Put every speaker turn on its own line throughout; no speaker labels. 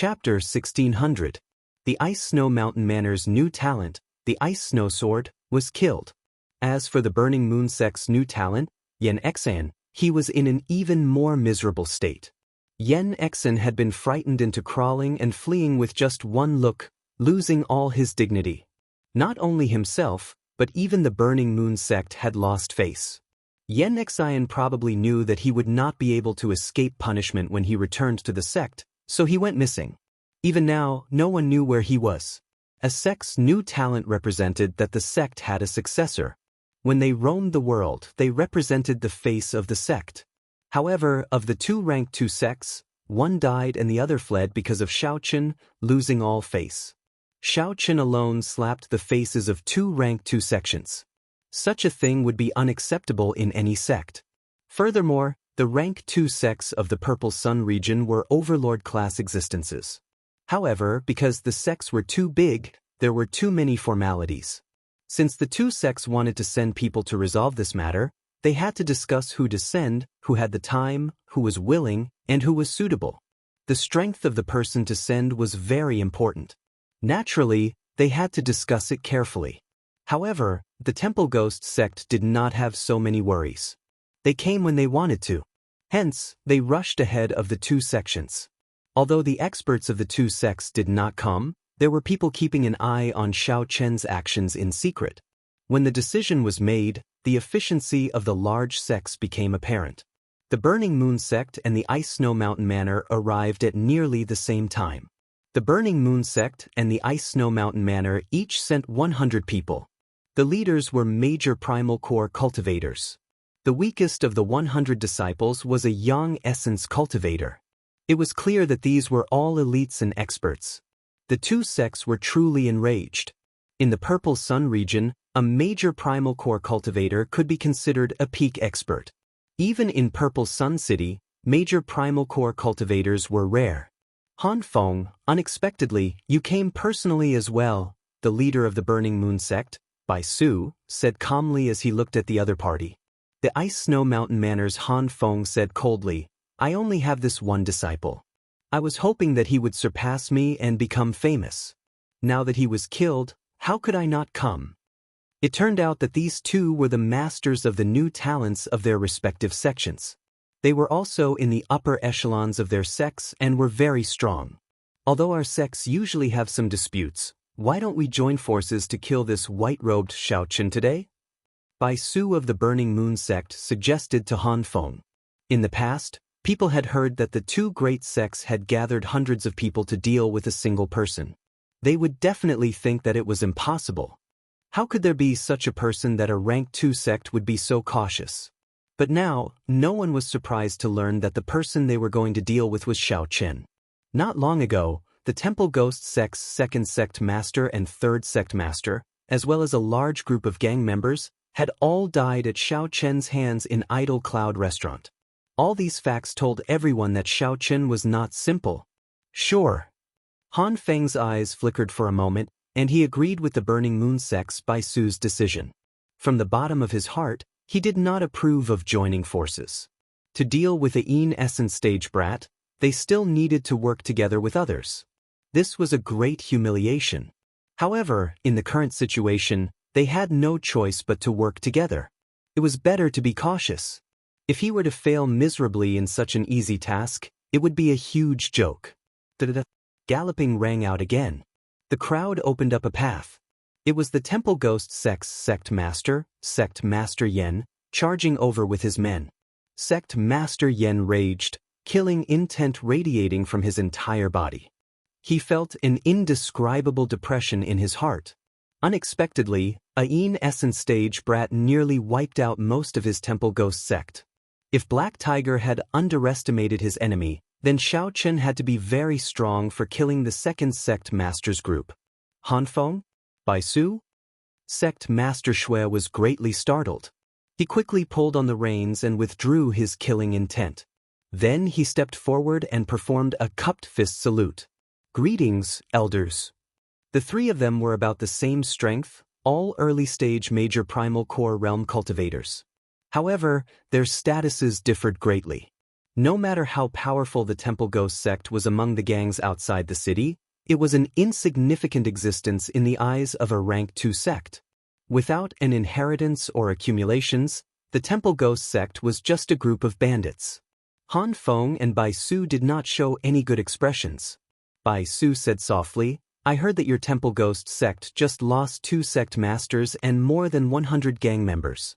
Chapter 1600. The Ice Snow Mountain Manor's new talent, the Ice Snow Sword, was killed. As for the Burning Moon sect's new talent, Xianxia, he was in an even more miserable state. Xianxia had been frightened into crawling and fleeing with just one look, losing all his dignity. Not only himself, but even the Burning Moon sect had lost face. Xianxia probably knew that he would not be able to escape punishment when he returned to the sect, so he went missing. Even now, no one knew where he was. A sect's new talent represented that the sect had a successor. When they roamed the world, they represented the face of the sect. However, of the two rank 2 sects, one died and the other fled because of Xianxia, losing all face. Xianxia alone slapped the faces of 2 rank 2 sections. Such a thing would be unacceptable in any sect. Furthermore, the rank 2 sects of the Purple Sun region were overlord-class existences. However, because the sects were too big, there were too many formalities. Since the 2 sects wanted to send people to resolve this matter, they had to discuss who to send, who had the time, who was willing, and who was suitable. The strength of the person to send was very important. Naturally, they had to discuss it carefully. However, the Temple Ghost sect did not have so many worries. They came when they wanted to. Hence, they rushed ahead of the 2 sections. Although the experts of the 2 sects did not come, there were people keeping an eye on Xianxia's actions in secret. When the decision was made, the efficiency of the large sects became apparent. The Burning Moon sect and the Ice Snow Mountain Manor arrived at nearly the same time. The Burning Moon sect and the Ice Snow Mountain Manor each sent 100 people. The leaders were major primal core cultivators. The weakest of the 100 disciples was a young essence cultivator. It was clear that these were all elites and experts. The 2 sects were truly enraged. In the Purple Sun region, a major primal core cultivator could be considered a peak expert. Even in Purple Sun City, major primal core cultivators were rare. Han Feng, unexpectedly, you came personally as well, the leader of the Burning Moon sect, Bai Su, said calmly as he looked at the other party. The Ice Snow Mountain Manor's Han Feng said coldly, I only have this one disciple. I was hoping that he would surpass me and become famous. Now that he was killed, how could I not come? It turned out that these 2 were the masters of the new talents of their respective sections. They were also in the upper echelons of their sects and were very strong. Although our sects usually have some disputes, why don't we join forces to kill this white-robed Xianxia today? Bai Su of the Burning Moon sect suggested to Han Feng. In the past, people had heard that the 2 great sects had gathered hundreds of people to deal with a single person. They would definitely think that it was impossible. How could there be such a person that a rank 2 sect would be so cautious? But now, no one was surprised to learn that the person they were going to deal with was Xianxia. Not long ago, the Temple Ghost sect's 2nd sect master and 3rd sect master, as well as a large group of gang members, had all died at Xianxia's hands in Idle Cloud Restaurant. All these facts told everyone that Xianxia was not simple. Sure. Han Feng's eyes flickered for a moment, and he agreed with the Burning Moon sect's Bai Su's decision. From the bottom of his heart, he did not approve of joining forces. To deal with the Een Essence stage brat, they still needed to work together with others. This was a great humiliation. However, in the current situation, they had no choice but to work together. It was better to be cautious. If he were to fail miserably in such an easy task, it would be a huge joke. Galloping rang out again. The crowd opened up a path. It was the Temple Ghost sect's Sect Master Yen, charging over with his men. Sect Master Yen raged, killing intent radiating from his entire body. He felt an indescribable depression in his heart. Unexpectedly, a Een Essence stage brat nearly wiped out most of his Temple Ghost sect. If Black Tiger had underestimated his enemy, then Xianxia had to be very strong for killing the 2nd sect master's group. Han Feng? Bai Su? Sect Master Shui was greatly startled. He quickly pulled on the reins and withdrew his killing intent. Then he stepped forward and performed a cupped fist salute. Greetings, elders. The 3 of them were about the same strength, all early-stage major primal core realm cultivators. However, their statuses differed greatly. No matter how powerful the Temple Ghost sect was among the gangs outside the city, it was an insignificant existence in the eyes of a rank 2 sect. Without an inheritance or accumulations, the Temple Ghost sect was just a group of bandits. Han Feng and Bai Su did not show any good expressions. Bai Su said softly, "I heard that your Temple Ghost sect just lost 2 sect masters and more than 100 gang members.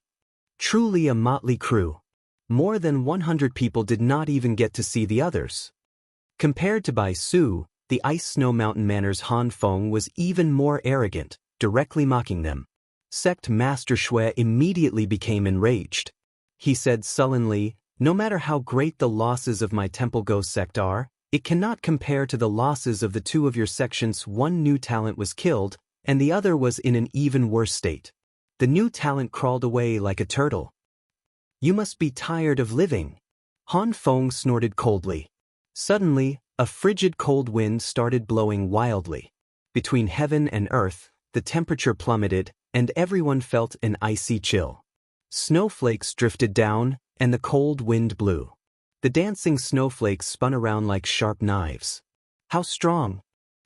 Truly a motley crew. More than 100 people did not even get to see the others." Compared to Bai Su, the Ice Snow Mountain Manor's Han Feng was even more arrogant, directly mocking them. Sect Master Shui immediately became enraged. He said sullenly, "No matter how great the losses of my Temple Ghost sect are, it cannot compare to the losses of the 2 of your sections. One new talent was killed, and the other was in an even worse state. The new talent crawled away like a turtle. You must be tired of living." Han Feng snorted coldly. Suddenly, a frigid cold wind started blowing wildly. Between heaven and earth, the temperature plummeted, and everyone felt an icy chill. Snowflakes drifted down, and the cold wind blew. The dancing snowflakes spun around like sharp knives. How strong!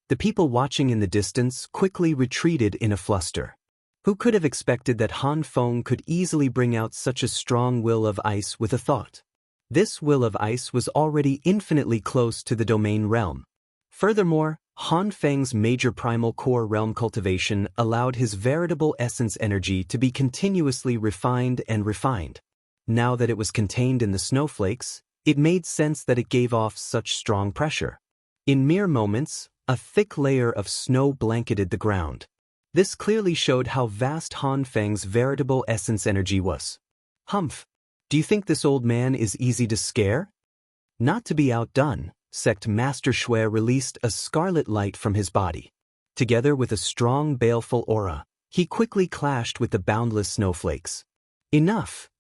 The people watching in the distance quickly retreated in a fluster. Who could have expected that Han Feng could easily bring out such a strong will of ice with a thought? This will of ice was already infinitely close to the domain realm. Furthermore, Han Feng's major primal core realm cultivation allowed his veritable essence energy to be continuously refined and refined. Now that it was contained in the snowflakes, it made sense that it gave off such strong pressure. In mere moments, a thick layer of snow blanketed the ground. This clearly showed how vast Han Feng's veritable essence energy was. "Humph! Do you think this old man is easy to scare?" Not to be outdone, Sect Master Shui released a scarlet light from his body. Together with a strong baleful aura, he quickly clashed with the boundless snowflakes. Enough!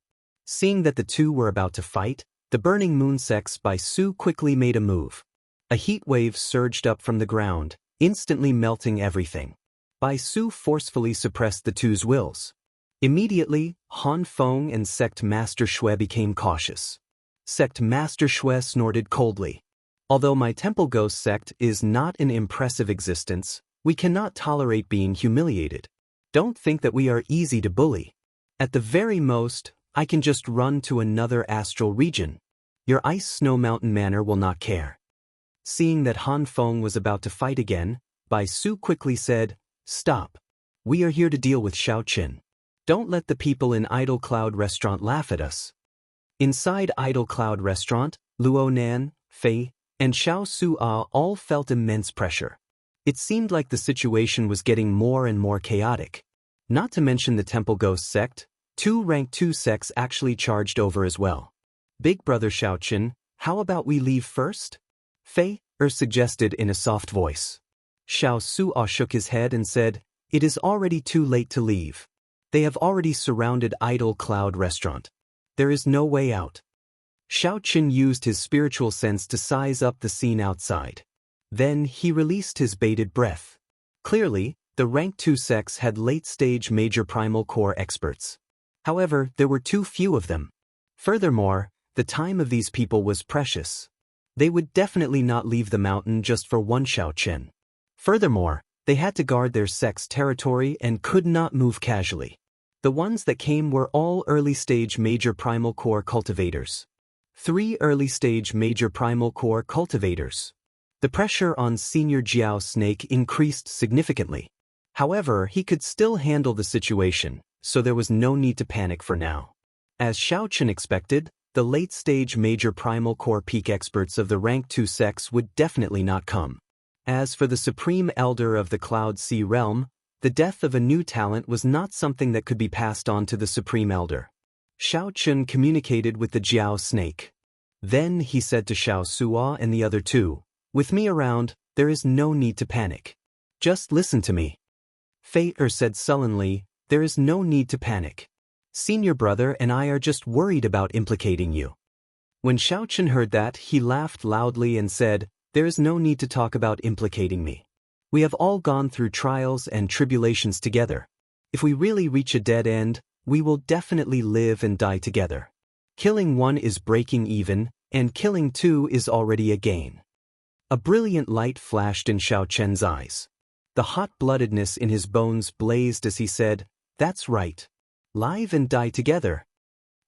Seeing that the 2 were about to fight, the Burning Moon sects Bai Su quickly made a move. A heat wave surged up from the ground, instantly melting everything. Bai Su forcefully suppressed the 2's wills. Immediately, Han Feng and Sect Master Shui became cautious. Sect Master Shui snorted coldly. "Although my Temple Ghost sect is not an impressive existence, we cannot tolerate being humiliated. Don't think that we are easy to bully. At the very most, I can just run to another astral region. Your Ice Snow Mountain Manor will not care." Seeing that Han Feng was about to fight again, Bai Su quickly said, "Stop. We are here to deal with Xiaoqin. Don't let the people in Idle Cloud Restaurant laugh at us." Inside Idle Cloud Restaurant, Luo Nan, Fei, and Xiao Su-a all felt immense pressure. It seemed like the situation was getting more and more chaotic. Not to mention the Temple Ghost sect, 2 rank 2 sects actually charged over as well. "Big brother Xiaoqin, how about we leave first?" Fei suggested in a soft voice. Xiao Su-a shook his head and said, "It is already too late to leave. They have already surrounded Idle Cloud Restaurant. There is no way out." Xiaoqin used his spiritual sense to size up the scene outside. Then he released his bated breath. Clearly, the rank 2 sects had late-stage major primal core experts. However, there were too few of them. Furthermore, the time of these people was precious. They would definitely not leave the mountain just for one Xiaoqin. Furthermore, they had to guard their sect's territory and could not move casually. The ones that came were all early-stage major primal core cultivators. 3 early-stage major primal core cultivators. The pressure on Senior Jiao Snake increased significantly. However, he could still handle the situation, so there was no need to panic for now. As Xiaoqin expected, the late-stage major primal core peak experts of the rank 2 sects would definitely not come. As for the Supreme Elder of the Cloud Sea Realm, the death of a new talent was not something that could be passed on to the Supreme Elder. Xiaoqin communicated with the Jiao Snake. Then he said to Xiao Suo and the other 2, "With me around, there is no need to panic. Just listen to me." Fei said sullenly, "There is no need to panic. Senior brother and I are just worried about implicating you." When Xiaoqin heard that, he laughed loudly and said, "There is no need to talk about implicating me. We have all gone through trials and tribulations together. If we really reach a dead end, we will definitely live and die together. Killing one is breaking even, and killing two is already a gain. A brilliant light flashed in Xiaochen's eyes. The hot-bloodedness in his bones blazed as he said, "That's right. Live and die together."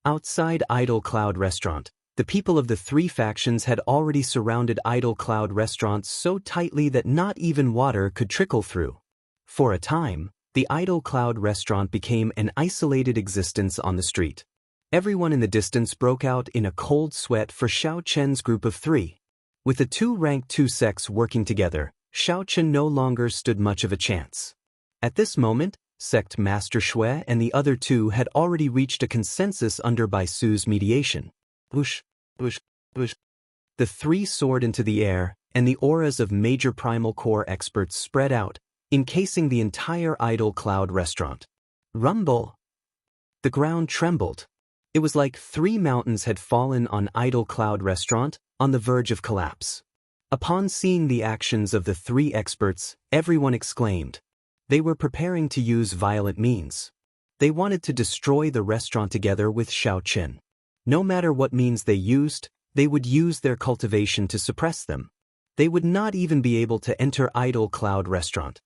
Outside Idle Cloud Restaurant, the people of the three factions had already surrounded Idle Cloud Restaurant so tightly that not even water could trickle through. For a time, the Idle Cloud Restaurant became an isolated existence on the street. Everyone in the distance broke out in a cold sweat for Xiaochen's group of three. With the two rank 2 sects working together, Xiaochen no longer stood much of a chance. At this moment, Sect Master Shui and the other two had already reached a consensus under Bai Su's mediation. Whoosh, whoosh, whoosh. The three soared into the air, and the auras of major primal core experts spread out, encasing the entire Idle Cloud Restaurant. Rumble! The ground trembled. It was like 3 mountains had fallen on Idle Cloud Restaurant, on the verge of collapse. Upon seeing the actions of the 3 experts, everyone exclaimed. They were preparing to use violent means. They wanted to destroy the restaurant together with Xiaochen. No matter what means they used, they would use their cultivation to suppress them. They would not even be able to enter Idle Cloud Restaurant.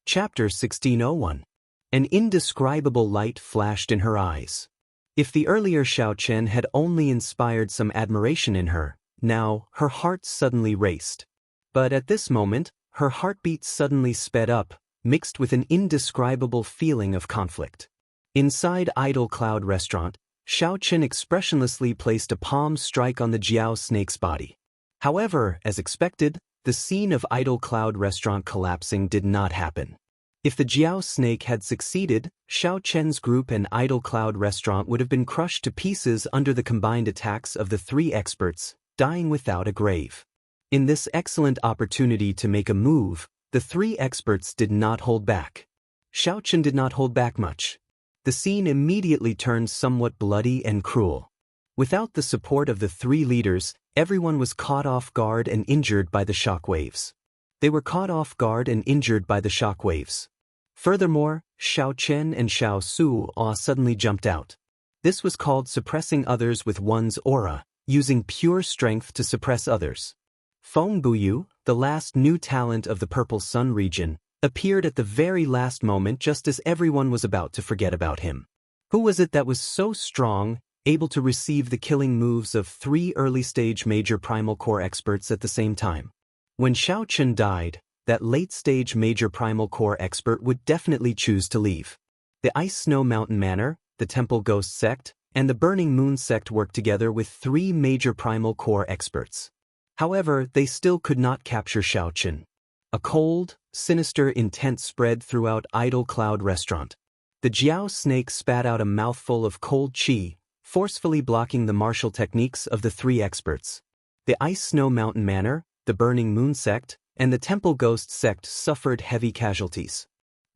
Chapter 1601. An indescribable light flashed in her eyes. If the earlier Xiaochen had only inspired some admiration in her, now her heart suddenly raced. But at this moment, her heartbeat suddenly sped up, mixed with an indescribable feeling of conflict. Inside Idle Cloud Restaurant, Xiaochen expressionlessly placed a palm strike on the Jiao snake's body. However, as expected, the scene of Idle Cloud Restaurant collapsing did not happen. If the Jiao snake had succeeded, Xiaochen's group and Idle Cloud Restaurant would have been crushed to pieces under the combined attacks of the 3 experts, dying without a grave. In this excellent opportunity to make a move, the 3 experts did not hold back. Xiaochen did not hold back much. The scene immediately turned somewhat bloody and cruel. Without the support of the 3 leaders, everyone was caught off guard and injured by the shockwaves. They were caught off guard and injured by the shockwaves. Furthermore, Xiaochen and Xiao Su all suddenly jumped out. This was called suppressing others with one's aura, using pure strength to suppress others. Feng Buyu, the last new talent of the Purple Sun region, appeared at the very last moment just as everyone was about to forget about him. Who was it that was so strong, able to receive the killing moves of 3 early-stage major primal core experts at the same time? When Xiaochen died, that late-stage major primal core expert would definitely choose to leave. The Ice Snow Mountain Manor, the Temple Ghost Sect, and the Burning Moon Sect worked together with 3 major primal core experts. However, they still could not capture Xiaochen. A cold, sinister intent spread throughout Idle Cloud Restaurant. The Jiao snake spat out a mouthful of cold qi, forcefully blocking the martial techniques of the 3 experts. The Ice Snow Mountain Manor, the Burning Moon Sect, and the Temple Ghost Sect suffered heavy casualties.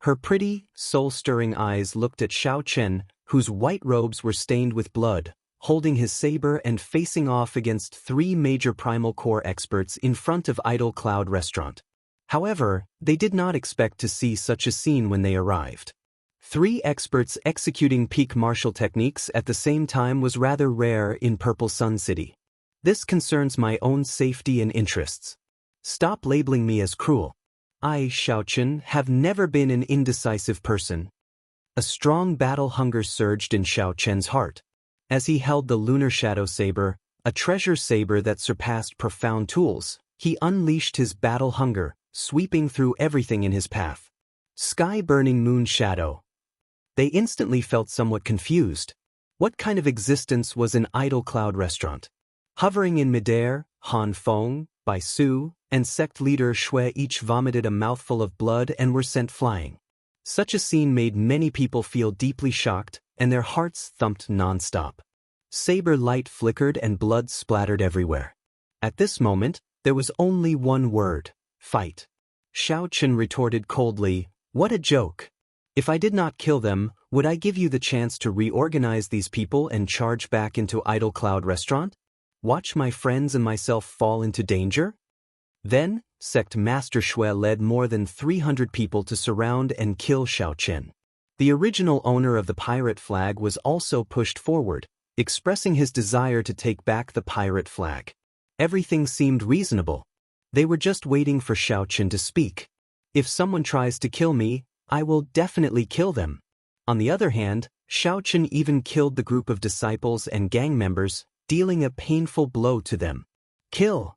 Her pretty, soul-stirring eyes looked at Xiaochen, whose white robes were stained with blood, holding his saber and facing off against 3 major primal core experts in front of Idle Cloud Restaurant. However, they did not expect to see such a scene when they arrived. 3 experts executing peak martial techniques at the same time was rather rare in Purple Sun City. This concerns my own safety and interests. Stop labeling me as cruel. I, Xiaochen, have never been an indecisive person. A strong battle hunger surged in Xiaochen's heart. As he held the Lunar Shadow Saber, a treasure saber that surpassed profound tools, he unleashed his battle hunger, sweeping through everything in his path. Sky-burning moon shadow. They instantly felt somewhat confused. What kind of existence was an Idle Cloud Restaurant? Hovering in midair, Han Feng, Bai Su, and sect leader Shui each vomited a mouthful of blood and were sent flying. Such a scene made many people feel deeply shocked, and their hearts thumped non-stop. Saber light flickered and blood splattered everywhere. At this moment, there was only one word: fight. Xiaochen retorted coldly, "What a joke. If I did not kill them, would I give you the chance to reorganize these people and charge back into Idle Cloud Restaurant? Watch my friends and myself fall into danger?" Then, Sect Master Shui led more than 300 people to surround and kill Xiaochen. The original owner of the pirate flag was also pushed forward, expressing his desire to take back the pirate flag. Everything seemed reasonable. They were just waiting for Xiaochen to speak. If someone tries to kill me, I will definitely kill them. On the other hand, Xiaochen even killed the group of disciples and gang members, dealing a painful blow to them. Kill.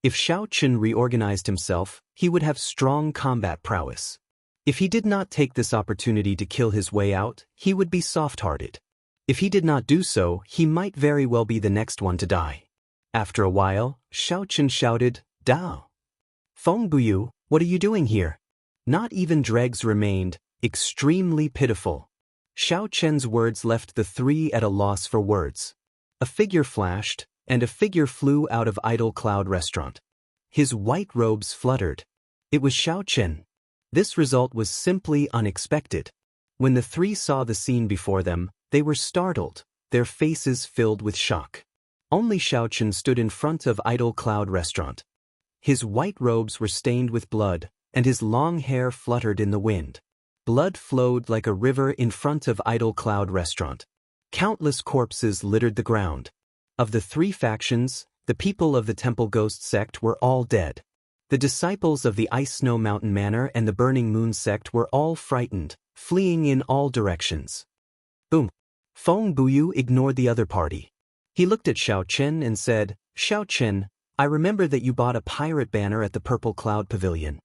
If Xiaochen reorganized himself, he would have strong combat prowess. If he did not take this opportunity to kill his way out, he would be soft-hearted. If he did not do so, he might very well be the next one to die. After a while, Xiaochen shouted, "Dao! Feng Buyu, what are you doing here?" Not even dregs remained, extremely pitiful. Xiaochen's words left the three at a loss for words. A figure flashed, and a figure flew out of Idle Cloud Restaurant. His white robes fluttered. It was Xiaochen. This result was simply unexpected. When the three saw the scene before them, they were startled, their faces filled with shock. Only Xiaochen stood in front of Idle Cloud Restaurant. His white robes were stained with blood, and his long hair fluttered in the wind. Blood flowed like a river in front of Idle Cloud Restaurant. Countless corpses littered the ground. Of the three factions, the people of the Temple Ghost sect were all dead. The disciples of the Ice Snow Mountain Manor and the Burning Moon sect were all frightened, fleeing in all directions. Boom! Feng Buyu ignored the other party. He looked at Xiaochen and said, "Xiaochen, I remember that you bought a pirate banner at the Purple Cloud Pavilion.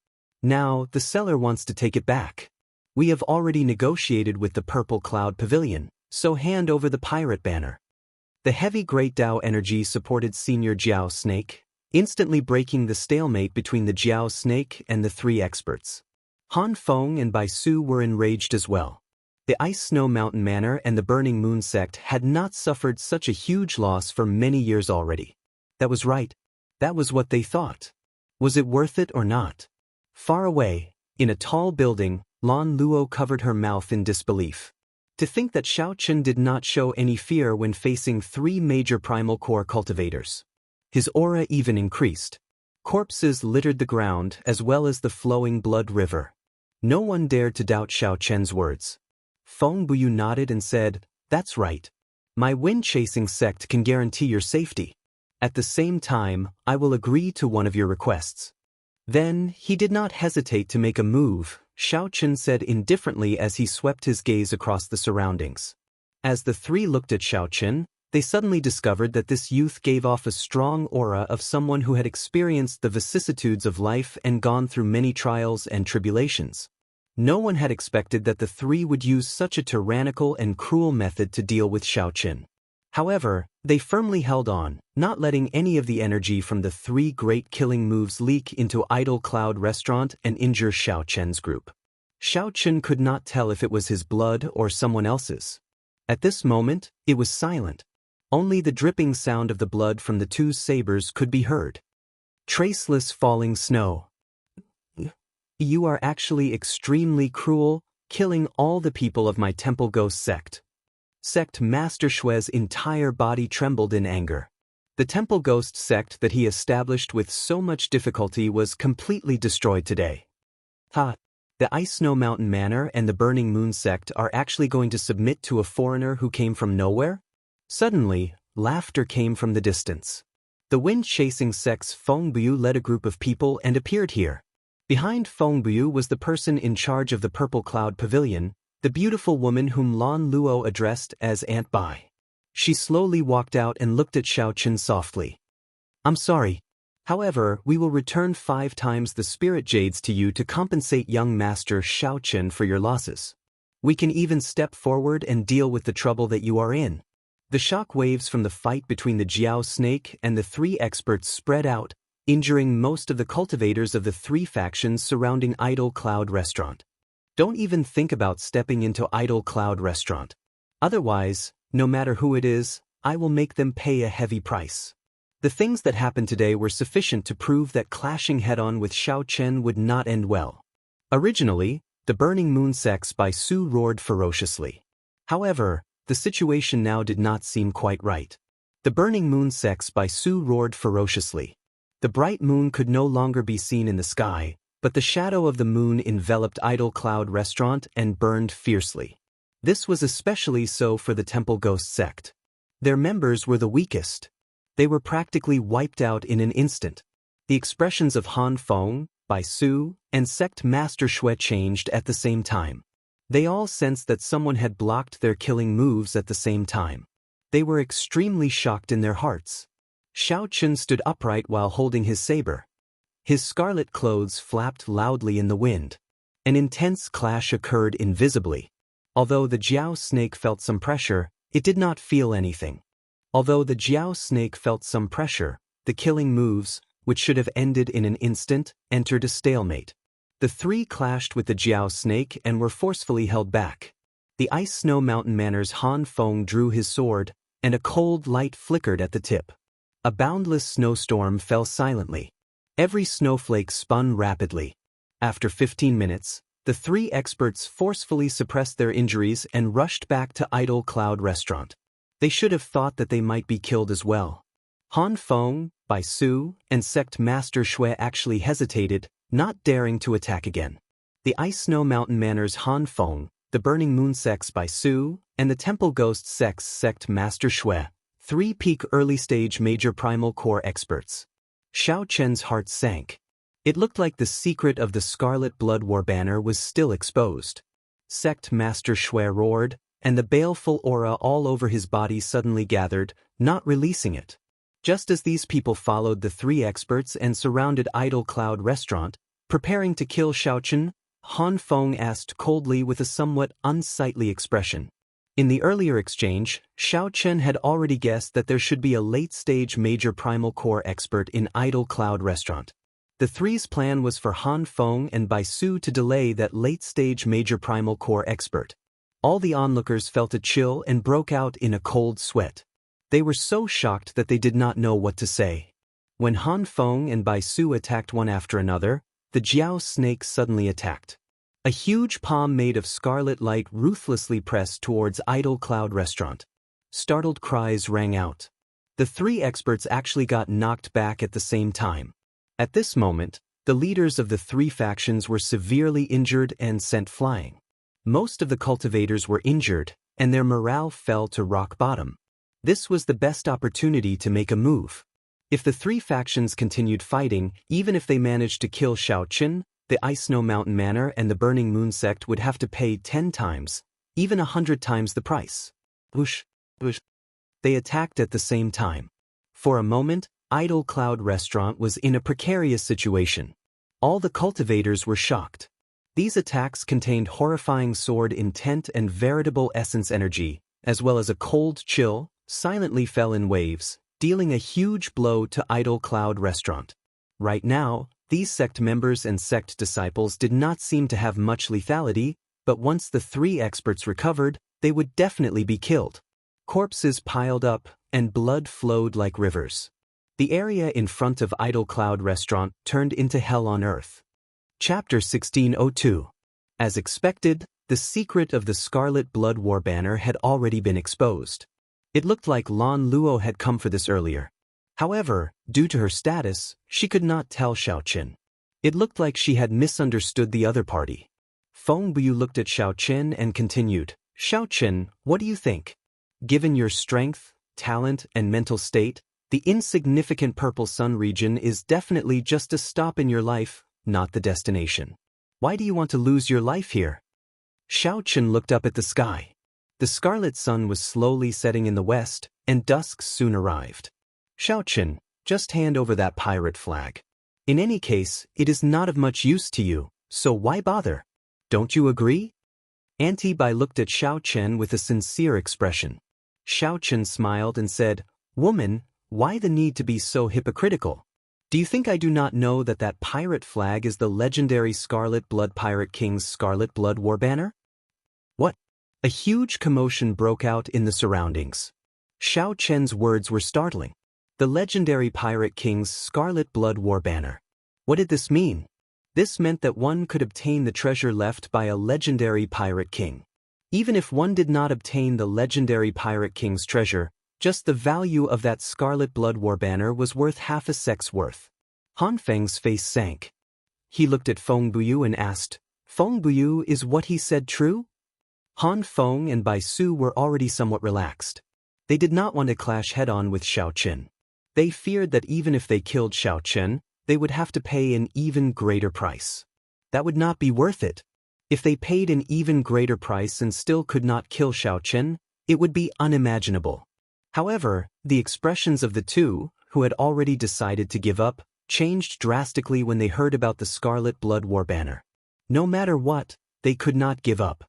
Now, the seller wants to take it back. We have already negotiated with the Purple Cloud Pavilion, so hand over the pirate banner." The heavy Great Dao energy supported Senior Jiao Snake, instantly breaking the stalemate between the Jiao Snake and the three experts. Han Feng and Bai Su were enraged as well. The Ice Snow Mountain Manor and the Burning Moon sect had not suffered such a huge loss for many years already. That was right. That was what they thought. Was it worth it or not? Far away, in a tall building, Lan Luo covered her mouth in disbelief. To think that Xiaochen did not show any fear when facing three major primal core cultivators. His aura even increased. Corpses littered the ground as well as the flowing blood river. No one dared to doubt Xiaochen's words. Feng Buyu nodded and said, "That's right. My wind-chasing sect can guarantee your safety. At the same time, I will agree to one of your requests." Then, he did not hesitate to make a move, Xiaochen said indifferently as he swept his gaze across the surroundings. As the three looked at Xiaochen, they suddenly discovered that this youth gave off a strong aura of someone who had experienced the vicissitudes of life and gone through many trials and tribulations. No one had expected that the three would use such a tyrannical and cruel method to deal with Xiaochen. However, they firmly held on, not letting any of the energy from the three great killing moves leak into Idle Cloud Restaurant and injure Xiaochen's group. Xiaochen could not tell if it was his blood or someone else's. At this moment, it was silent. Only the dripping sound of the blood from the two sabers could be heard. Traceless falling snow. You are actually extremely cruel, killing all the people of my Temple Ghost sect. Sect Master Shue's entire body trembled in anger. The Temple Ghost sect that he established with so much difficulty was completely destroyed today. The Ice Snow Mountain Manor and the Burning Moon sect are actually going to submit to a foreigner who came from nowhere? Suddenly, laughter came from the distance. The wind-chasing sect's Feng Buyu led a group of people and appeared here. Behind Feng Buyu was the person in charge of the Purple Cloud Pavilion, the beautiful woman whom Lan Luo addressed as Aunt Bai. She slowly walked out and looked at Xiaochen softly. "I'm sorry. However, we will return 5 times the spirit jades to you to compensate young Master Xiaochen for your losses. We can even step forward and deal with the trouble that you are in." The shock waves from the fight between the Jiao Snake and the three experts spread out, injuring most of the cultivators of the three factions surrounding Idle Cloud Restaurant. Don't even think about stepping into Idle Cloud Restaurant. Otherwise, no matter who it is, I will make them pay a heavy price. The things that happened today were sufficient to prove that clashing head-on with Xiaochen would not end well. Originally, the Burning Moon sects Bai Su roared ferociously. However, the situation now did not seem quite right. The Burning Moon sects Bai Su roared ferociously. The bright moon could no longer be seen in the sky, but the shadow of the moon enveloped Idle Cloud Restaurant and burned fiercely. This was especially so for the Temple Ghost sect. Their members were the weakest. They were practically wiped out in an instant. The expressions of Han Feng, Bai Su, and sect master Xue changed at the same time. They all sensed that someone had blocked their killing moves at the same time. They were extremely shocked in their hearts. Xiaoqun stood upright while holding his saber. His scarlet clothes flapped loudly in the wind. An intense clash occurred invisibly. Although the Jiao snake felt some pressure, it did not feel anything. The killing moves, which should have ended in an instant, entered a stalemate. The three clashed with the Jiao snake and were forcefully held back. The Ice Snow Mountain Manor's Han Feng drew his sword, and a cold light flickered at the tip. A boundless snowstorm fell silently. Every snowflake spun rapidly. After 15 minutes, the three experts forcefully suppressed their injuries and rushed back to Idle Cloud Restaurant. They should have thought that they might be killed as well. Han Feng, Bai Su, and sect master Xue actually hesitated, not daring to attack again. The Ice Snow Mountain Manor's Han Feng, the Burning Moon sects Bai Su, and the Temple Ghost sects sect master Xue, three peak early-stage major primal core experts. Xiao Chen's heart sank. It looked like the secret of the Scarlet Blood War banner was still exposed. Sect Master Xue roared, and the baleful aura all over his body suddenly gathered, not releasing it. Just as these people followed the three experts and surrounded Idle Cloud Restaurant, preparing to kill Xiaoqun, Han Feng asked coldly with a somewhat unsightly expression. In the earlier exchange, Xiaoqun had already guessed that there should be a late-stage major primal core expert in Idle Cloud Restaurant. The three's plan was for Han Feng and Bai Su to delay that late-stage major primal core expert. All the onlookers felt a chill and broke out in a cold sweat. They were so shocked that they did not know what to say. When Han Feng and Bai Su attacked one after another, the Jiao snake suddenly attacked. A huge palm made of scarlet light ruthlessly pressed towards Idle Cloud Restaurant. Startled cries rang out. The three experts actually got knocked back at the same time. At this moment, the leaders of the three factions were severely injured and sent flying. Most of the cultivators were injured, and their morale fell to rock bottom. This was the best opportunity to make a move. If the three factions continued fighting, even if they managed to kill Xiaoqun, the Ice Snow Mountain Manor and the Burning Moon sect would have to pay 10 times, even 100 times the price. Whoosh, whoosh. They attacked at the same time. For a moment, Idle Cloud Restaurant was in a precarious situation. All the cultivators were shocked. These attacks contained horrifying sword intent and veritable essence energy, as well as a cold chill, silently fell in waves, dealing a huge blow to Idle Cloud Restaurant. Right now, these sect members and sect disciples did not seem to have much lethality, but once the three experts recovered, they would definitely be killed. Corpses piled up, and blood flowed like rivers. The area in front of Idle Cloud Restaurant turned into hell on earth. Chapter 1602. As expected, the secret of the Scarlet Blood War banner had already been exposed. It looked like Lan Luo had come for this earlier. However, due to her status, she could not tell Xiaoqun. It looked like she had misunderstood the other party. Feng Buyu looked at Xiaoqun and continued, "Xiaoqun, what do you think? Given your strength, talent, and mental state, the insignificant Purple Sun region is definitely just a stop in your life, not the destination. Why do you want to lose your life here?" Xiaoqun looked up at the sky. The scarlet sun was slowly setting in the west, and dusk soon arrived. "Xiaoqun, just hand over that pirate flag. In any case, it is not of much use to you, so why bother? Don't you agree?" Auntie Bai looked at Xiaoqun with a sincere expression. Xiaoqun smiled and said, "Woman, why the need to be so hypocritical? Do you think I do not know that that pirate flag is the legendary Scarlet Blood Pirate King's Scarlet Blood War banner?" "What?" A huge commotion broke out in the surroundings. Xiaoqun's words were startling. The legendary Pirate King's Scarlet Blood War banner. What did this mean? This meant that one could obtain the treasure left by a legendary Pirate King. Even if one did not obtain the legendary Pirate King's treasure, just the value of that Scarlet Blood War banner was worth half a sect's worth. Han Feng's face sank. He looked at Feng Buyu and asked, "Feng Buyu, is what he said true?" Han Feng and Bai Su were already somewhat relaxed. They did not want to clash head-on with Xiaoqin. They feared that even if they killed Xiaoqin, they would have to pay an even greater price. That would not be worth it. If they paid an even greater price and still could not kill Xiaoqin, it would be unimaginable. However, the expressions of the two, who had already decided to give up, changed drastically when they heard about the Scarlet Blood War banner. No matter what, they could not give up.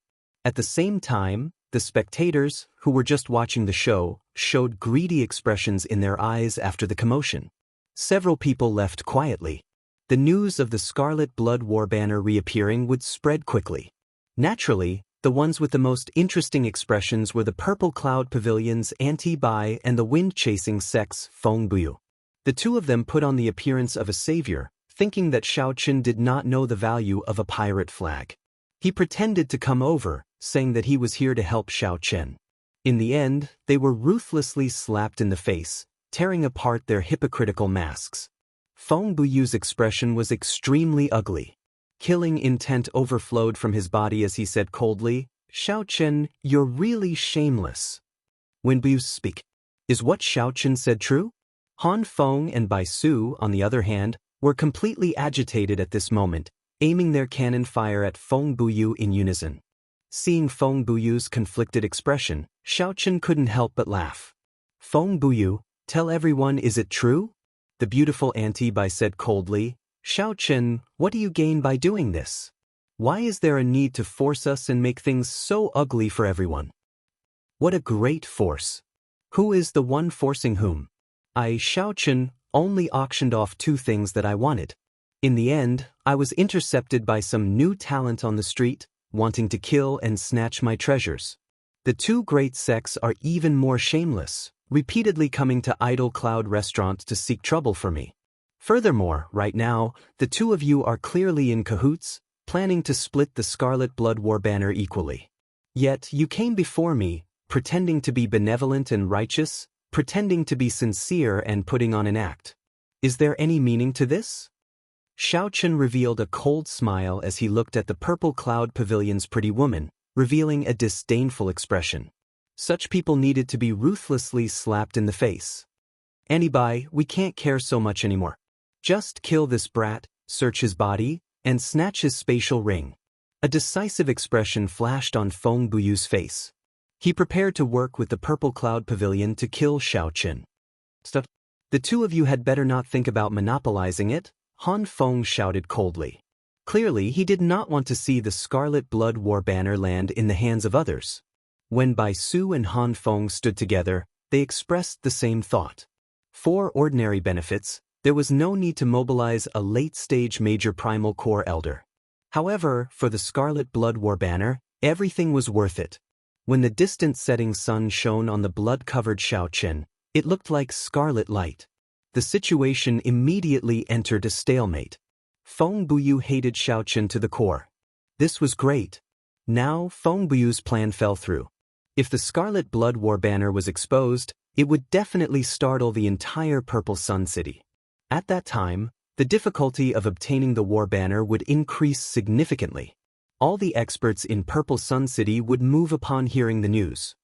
At the same time, the spectators, who were just watching the show, showed greedy expressions in their eyes after the commotion. Several people left quietly. The news of the Scarlet Blood War banner reappearing would spread quickly. Naturally, the ones with the most interesting expressions were the Purple Cloud Pavilion's anti-Bai and the wind-chasing sects Fengbuyu. The two of them put on the appearance of a savior, thinking that Xiaoqin did not know the value of a pirate flag. He pretended to come over, saying that he was here to help Xiaoqin. In the end, they were ruthlessly slapped in the face, tearing apart their hypocritical masks. Fengbuyu's expression was extremely ugly. Killing intent overflowed from his body as he said coldly, "Xiaoqin, you're really shameless." When Bu speak, is what Xiaoqin said true? Han Feng and Bai Su, on the other hand, were completely agitated at this moment, aiming their cannon fire at Fengbuyu in unison. Seeing Fengbuyu's conflicted expression, Xiaoqin couldn't help but laugh. "Fengbuyu, tell everyone, is it true?" The beautiful Bai said coldly. "Xiaoqin, what do you gain by doing this? Why is there a need to force us and make things so ugly for everyone?" "What a great force! Who is the one forcing whom? I, Xiaoqin, only auctioned off 2 things that I wanted. In the end, I was intercepted by some new talent on the street, wanting to kill and snatch my treasures. The 2 great sects are even more shameless, repeatedly coming to Idle Cloud Restaurant to seek trouble for me. Furthermore, right now, the 2 of you are clearly in cahoots, planning to split the Scarlet Blood War banner equally. Yet you came before me, pretending to be benevolent and righteous, pretending to be sincere and putting on an act. Is there any meaning to this?" Xiaoqin revealed a cold smile as he looked at the Purple Cloud Pavilion's pretty woman, revealing a disdainful expression. Such people needed to be ruthlessly slapped in the face. "Bai, we can't care so much anymore. Just kill this brat, search his body, and snatch his spatial ring." A decisive expression flashed on Fengbuyu's face. He prepared to work with the Purple Cloud Pavilion to kill Xiaoqin. "The 2 of you had better not think about monopolizing it," Han Feng shouted coldly. Clearly, he did not want to see the Scarlet Blood War banner land in the hands of others. When Bai Su and Han Feng stood together, they expressed the same thought. For ordinary benefits, there was no need to mobilize a late-stage Major Primal Core Elder. However, for the Scarlet Blood War banner, everything was worth it. When the distant setting sun shone on the blood-covered Xiaoqin, it looked like scarlet light. The situation immediately entered a stalemate. Fengbuyu hated Xiaoqin to the core. This was great. Now Fengbuyu's plan fell through. If the Scarlet Blood War banner was exposed, it would definitely startle the entire Purple Sun City. At that time, the difficulty of obtaining the war banner would increase significantly. All the experts in Purple Sun City would move upon hearing the news.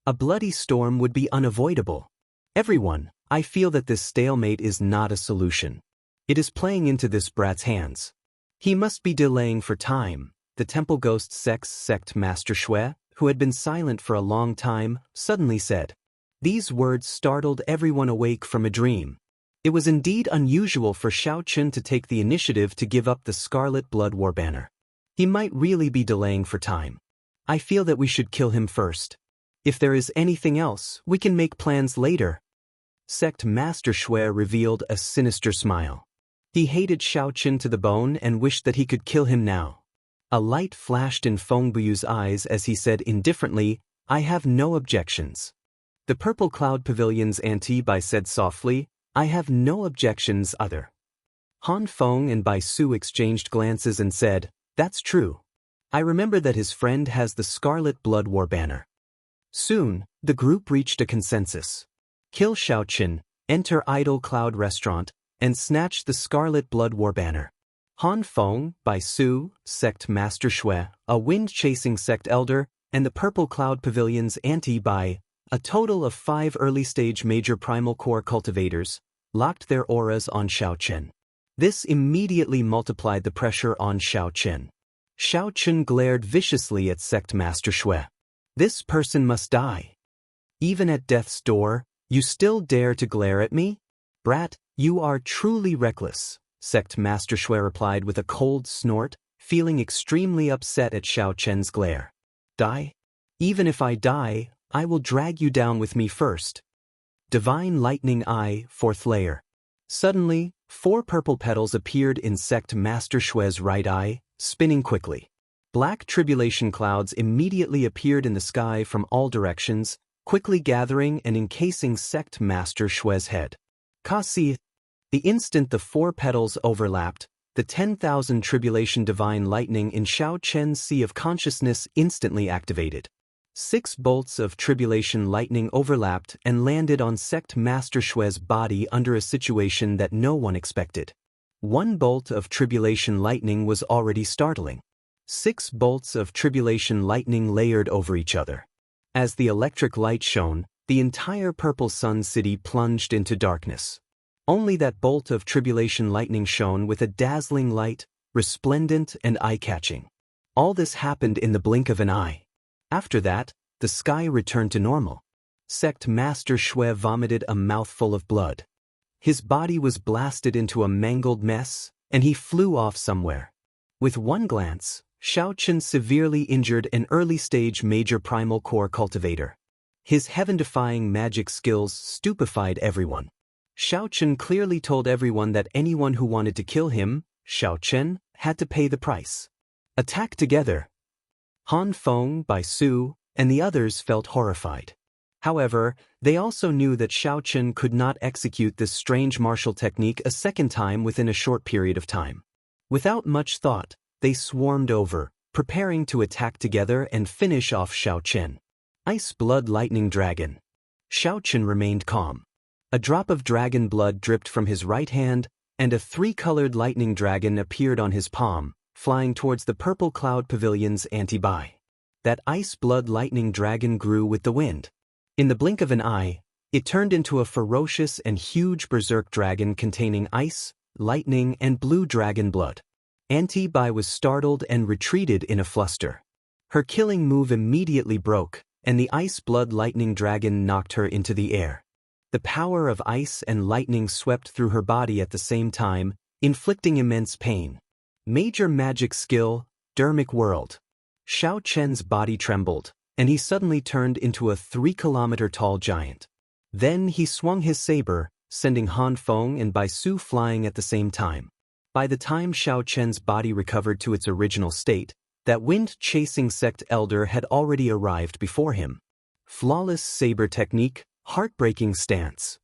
A bloody storm would be unavoidable. "Everyone, I feel that this stalemate is not a solution. It is playing into this brat's hands. He must be delaying for time," the Temple Ghost Sect's sect master Shui, who had been silent for a long time, suddenly said. These words startled everyone awake from a dream. It was indeed unusual for Xiaoqin to take the initiative to give up the Scarlet Blood War banner. He might really be delaying for time. I feel that we should kill him first. If there is anything else, we can make plans later. Sect Master Shui revealed a sinister smile. He hated Xiaoqin to the bone and wished that he could kill him now. A light flashed in Fengbuyu's eyes as he said indifferently, "I have no objections." The Purple Cloud Pavilion's Bai said softly, "I have no objections either." Han Feng and Bai Su exchanged glances and said, "That's true. I remember that his friend has the Scarlet Blood War banner." Soon, the group reached a consensus. Kill Xiaoqin, enter Idle Cloud Restaurant, and snatch the Scarlet Blood War banner. Han Feng, Bai Su, Sect Master Shui, a wind-chasing sect elder, and the Purple Cloud Pavilion's Bai, A total of 5 early-stage major primal core cultivators locked their auras on Xiaochen. This immediately multiplied the pressure on Xiaochen. Xiaochen glared viciously at Sect Master Shui. This person must die. Even at death's door, you still dare to glare at me? Brat, you are truly reckless, Sect Master Shui replied with a cold snort, feeling extremely upset at Xiaochen's glare. Die? Even if I die, I will drag you down with me first. Divine Lightning Eye, 4th layer. Suddenly, 4 purple petals appeared in Sect Master Shui's right eye, spinning quickly. Black tribulation clouds immediately appeared in the sky from all directions, quickly gathering and encasing Sect Master Shui's head. Kasi. The instant the 4 petals overlapped, the 10,000 tribulation divine lightning in Xiaochen's sea of consciousness instantly activated. 6 bolts of tribulation lightning overlapped and landed on Sect Master Shui's body under a situation that no one expected. 1 bolt of tribulation lightning was already startling. 6 bolts of tribulation lightning layered over each other. As the electric light shone, the entire Purple Sun City plunged into darkness. Only that bolt of tribulation lightning shone with a dazzling light, resplendent and eye-catching. All this happened in the blink of an eye. After that, the sky returned to normal. Sect Master Shui vomited a mouthful of blood. His body was blasted into a mangled mess, and he flew off somewhere. With one glance, Xiaochen severely injured an early-stage major primal core cultivator. His heaven-defying magic skills stupefied everyone. Xiaochen clearly told everyone that anyone who wanted to kill him, Xiaochen, had to pay the price. Attack together. Han Feng, Bai Su, and the others felt horrified. However, they also knew that Xiaochen could not execute this strange martial technique a second time within a short period of time. Without much thought, they swarmed over, preparing to attack together and finish off Xiaochen. Ice Blood Lightning Dragon. Xiaochen remained calm. A drop of dragon blood dripped from his right hand, and a 3-colored lightning dragon appeared on his palm, flying towards the Purple Cloud Pavilion's anti-bai. That ice blood lightning dragon grew with the wind. In the blink of an eye, it turned into a ferocious and huge berserk dragon containing ice, lightning, and blue dragon blood. Anti-bai was startled and retreated in a fluster. Her killing move immediately broke, and the ice blood lightning dragon knocked her into the air. The power of ice and lightning swept through her body at the same time, inflicting immense pain. Major magic skill, Dermic World. Xiaochen's body trembled, and he suddenly turned into a 3-kilometer-tall giant. Then he swung his saber, sending Han Feng and Bai Su flying at the same time. By the time Xiaochen's body recovered to its original state, that wind-chasing sect elder had already arrived before him. Flawless saber technique, heartbreaking stance.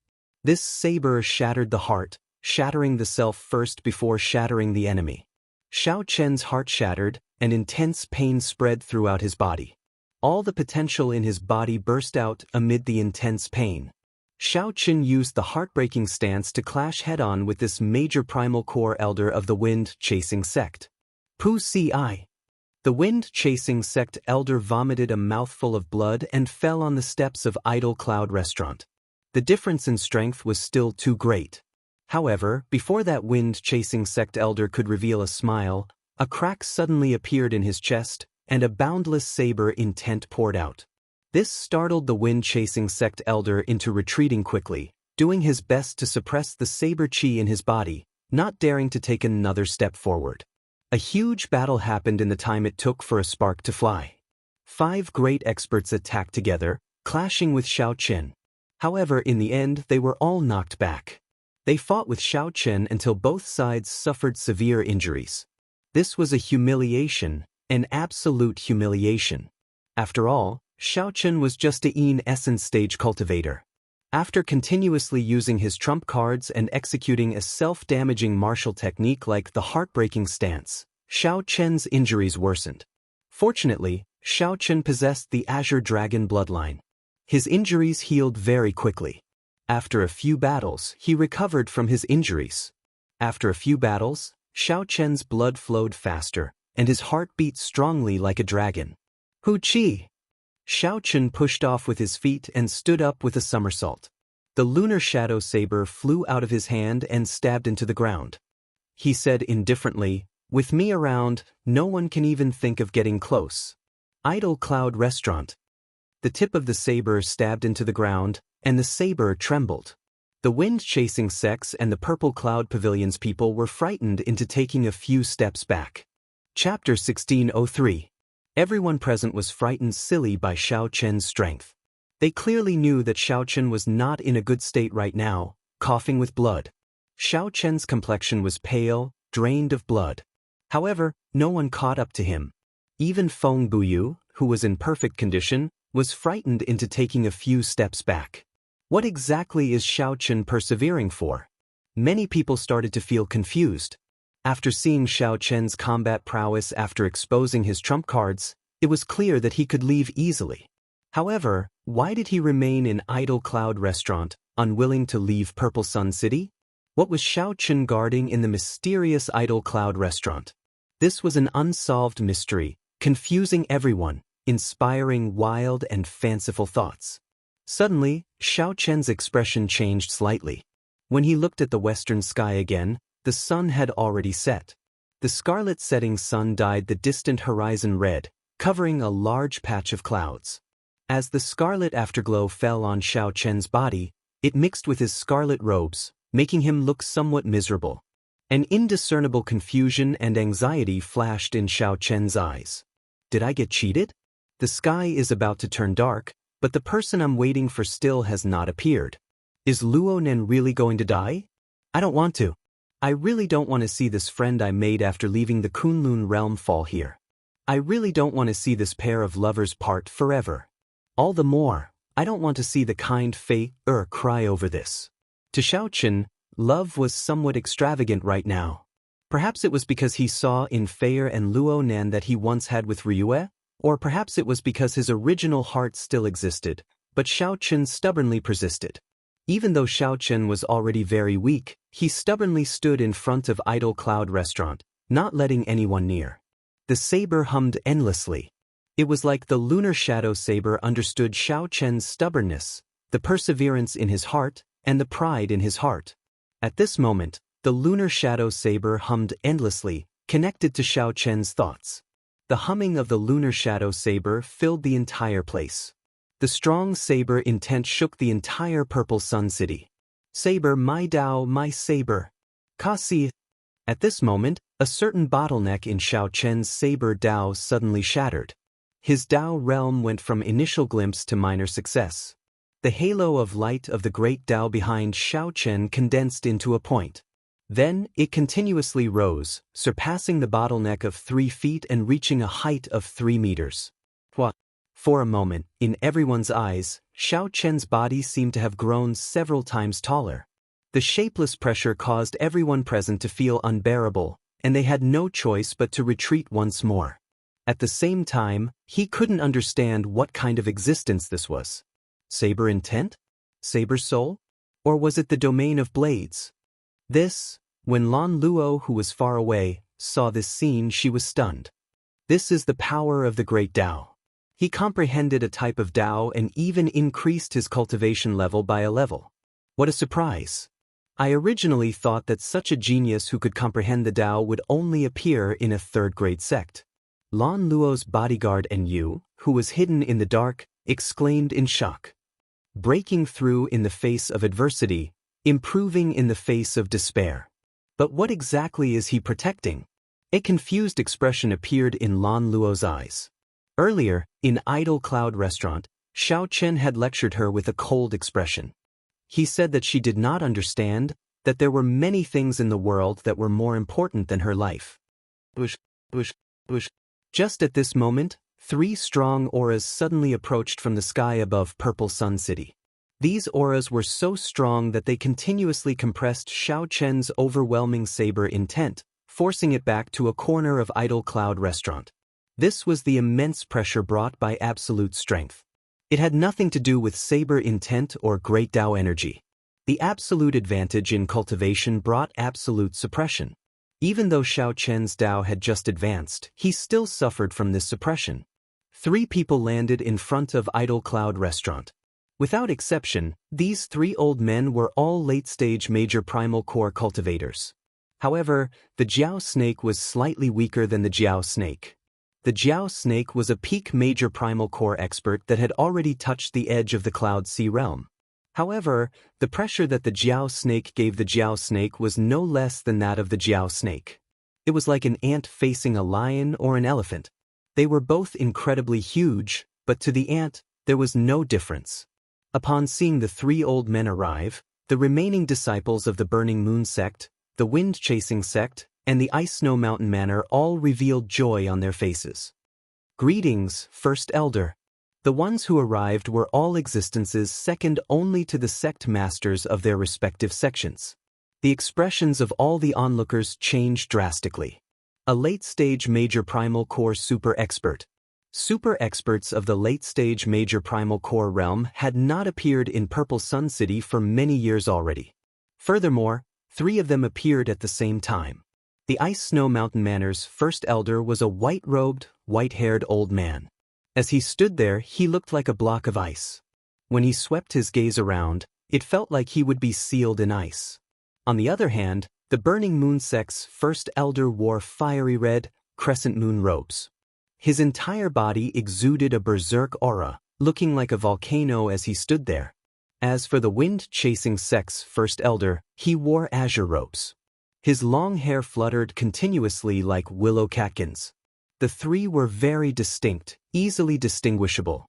This saber shattered the heart, shattering the self first before shattering the enemy. Xiaochen's heart shattered, and intense pain spread throughout his body. All the potential in his body burst out amid the intense pain. Xiaochen used the heartbreaking stance to clash head-on with this major primal core elder of the wind-chasing sect. Pu Si. The wind-chasing sect elder vomited a mouthful of blood and fell on the steps of Idle Cloud Restaurant. The difference in strength was still too great. However, before that wind-chasing sect elder could reveal a smile, a crack suddenly appeared in his chest, and a boundless saber intent poured out. This startled the wind-chasing sect elder into retreating quickly, doing his best to suppress the saber chi in his body, not daring to take another step forward. A huge battle happened in the time it took for a spark to fly. 5 great experts attacked together, clashing with Xiaochen. However, in the end, they were all knocked back. They fought with Xiaochen until both sides suffered severe injuries. This was a humiliation, an absolute humiliation. After all, Xiaochen was just an essence stage cultivator. After continuously using his trump cards and executing a self-damaging martial technique like the heartbreaking stance, Xiaochen's injuries worsened. Fortunately, Xiaochen possessed the Azure Dragon bloodline. His injuries healed very quickly. After a few battles, he recovered from his injuries. After a few battles, Xiaochen's blood flowed faster, and his heart beat strongly like a dragon. Hu Qi. Xiao Chen pushed off with his feet and stood up with a somersault. The lunar shadow saber flew out of his hand and stabbed into the ground. He said indifferently, "With me around, no one can even think of getting close." Idle Cloud Restaurant. The tip of the saber stabbed into the ground, and the saber trembled. The wind-chasing sects and the Purple Cloud Pavilion's people were frightened into taking a few steps back. Chapter 1603. Everyone present was frightened silly by Xiao Chen's strength. They clearly knew that Xiao Chen was not in a good state right now, coughing with blood. Xiao Chen's complexion was pale, drained of blood. However, no one caught up to him. Even Feng Buyu, who was in perfect condition, was frightened into taking a few steps back. What exactly is Xiao Chen persevering for? Many people started to feel confused. After seeing Xiao Chen's combat prowess after exposing his trump cards, it was clear that he could leave easily. However, why did he remain in Idle Cloud Restaurant, unwilling to leave Purple Sun City? What was Xiao Chen guarding in the mysterious Idle Cloud Restaurant? This was an unsolved mystery, confusing everyone, inspiring wild and fanciful thoughts. Suddenly, Xiao Chen's expression changed slightly. When he looked at the western sky again, the sun had already set. The scarlet setting sun dyed the distant horizon red, covering a large patch of clouds. As the scarlet afterglow fell on Xiao Chen's body, it mixed with his scarlet robes, making him look somewhat miserable. An indiscernible confusion and anxiety flashed in Xiao Chen's eyes. Did I get cheated? The sky is about to turn dark, but the person I'm waiting for still has not appeared. Is Luo Nen really going to die? I don't want to. I really don't want to see this friend I made after leaving the Kunlun realm fall here. I really don't want to see this pair of lovers part forever. All the more, I don't want to see the kind Fei cry over this. To Xiao Chen, love was somewhat extravagant right now. Perhaps it was because he saw in Fei and Luo Nan that he once had with Ryue, or perhaps it was because his original heart still existed, but Xiao Chen stubbornly persisted. Even though Xiao Chen was already very weak, he stubbornly stood in front of Idle Cloud Restaurant, not letting anyone near. The saber hummed endlessly. It was like the lunar shadow saber understood Xiao Chen's stubbornness, the perseverance in his heart, and the pride in his heart. At this moment, the lunar shadow saber hummed endlessly, connected to Xiao Chen's thoughts. The humming of the lunar shadow saber filled the entire place. The strong saber intent shook the entire Purple Sun City. Saber, my Dao, my saber. Kasi. At this moment, a certain bottleneck in Xiao Chen's saber Dao suddenly shattered. His Dao realm went from initial glimpse to minor success. The halo of light of the great Dao behind Xiao Chen condensed into a point. Then, it continuously rose, surpassing the bottleneck of 3 feet and reaching a height of 3 meters. What? For a moment, in everyone's eyes, Xiao Chen's body seemed to have grown several times taller. The shapeless pressure caused everyone present to feel unbearable, and they had no choice but to retreat once more. At the same time, he couldn't understand what kind of existence this was. Saber intent? Saber soul? Or was it the domain of blades? When Lan Luo, who was far away, saw this scene, she was stunned. This is the power of the great Dao. He comprehended a type of Dao and even increased his cultivation level by a level. What a surprise! I originally thought that such a genius who could comprehend the Dao would only appear in a third-grade sect. Lan Luo's bodyguard and Yu, who was hidden in the dark, exclaimed in shock. Breaking through in the face of adversity, improving in the face of despair. But what exactly is he protecting? A confused expression appeared in Lan Luo's eyes. Earlier, in Idle Cloud Restaurant, Xiao Chen had lectured her with a cold expression. He said that she did not understand, that there were many things in the world that were more important than her life. Just at this moment, 3 strong auras suddenly approached from the sky above Purple Sun City. These auras were so strong that they continuously compressed Xiao Chen's overwhelming saber intent, forcing it back to a corner of Idle Cloud Restaurant. This was the immense pressure brought by absolute strength. It had nothing to do with saber intent or great Dao energy. The absolute advantage in cultivation brought absolute suppression. Even though Xiao Chen's Dao had just advanced, he still suffered from this suppression. 3 people landed in front of Idle Cloud Restaurant. Without exception, these 3 old men were all late-stage major primal core cultivators. However, the Jiao snake was slightly weaker than the Jiao snake. The Jiao snake was a peak major primal core expert that had already touched the edge of the Cloud Sea realm. However, the pressure that the Jiao snake gave the Jiao snake was no less than that of the Jiao snake. It was like an ant facing a lion or an elephant. They were both incredibly huge, but to the ant, there was no difference. Upon seeing the 3 old men arrive, the remaining disciples of the Burning Moon sect, the Wind-Chasing sect, and the Ice-Snow Mountain Manor all revealed joy on their faces. Greetings, First Elder. The ones who arrived were all existences second only to the sect masters of their respective sections. The expressions of all the onlookers changed drastically. A late-stage major primal core super expert. Super experts of the late-stage major primal core realm had not appeared in Purple Sun City for many years already. Furthermore, 3 of them appeared at the same time. The Ice-Snow Mountain Manor's first elder was a white-robed, white-haired old man. As he stood there, he looked like a block of ice. When he swept his gaze around, it felt like he would be sealed in ice. On the other hand, the Burning Moon sect's first elder wore fiery red, crescent moon robes. His entire body exuded a berserk aura, looking like a volcano as he stood there. As for the Wind-Chasing sect's first elder, he wore azure robes. His long hair fluttered continuously like willow catkins. The 3 were very distinct, easily distinguishable.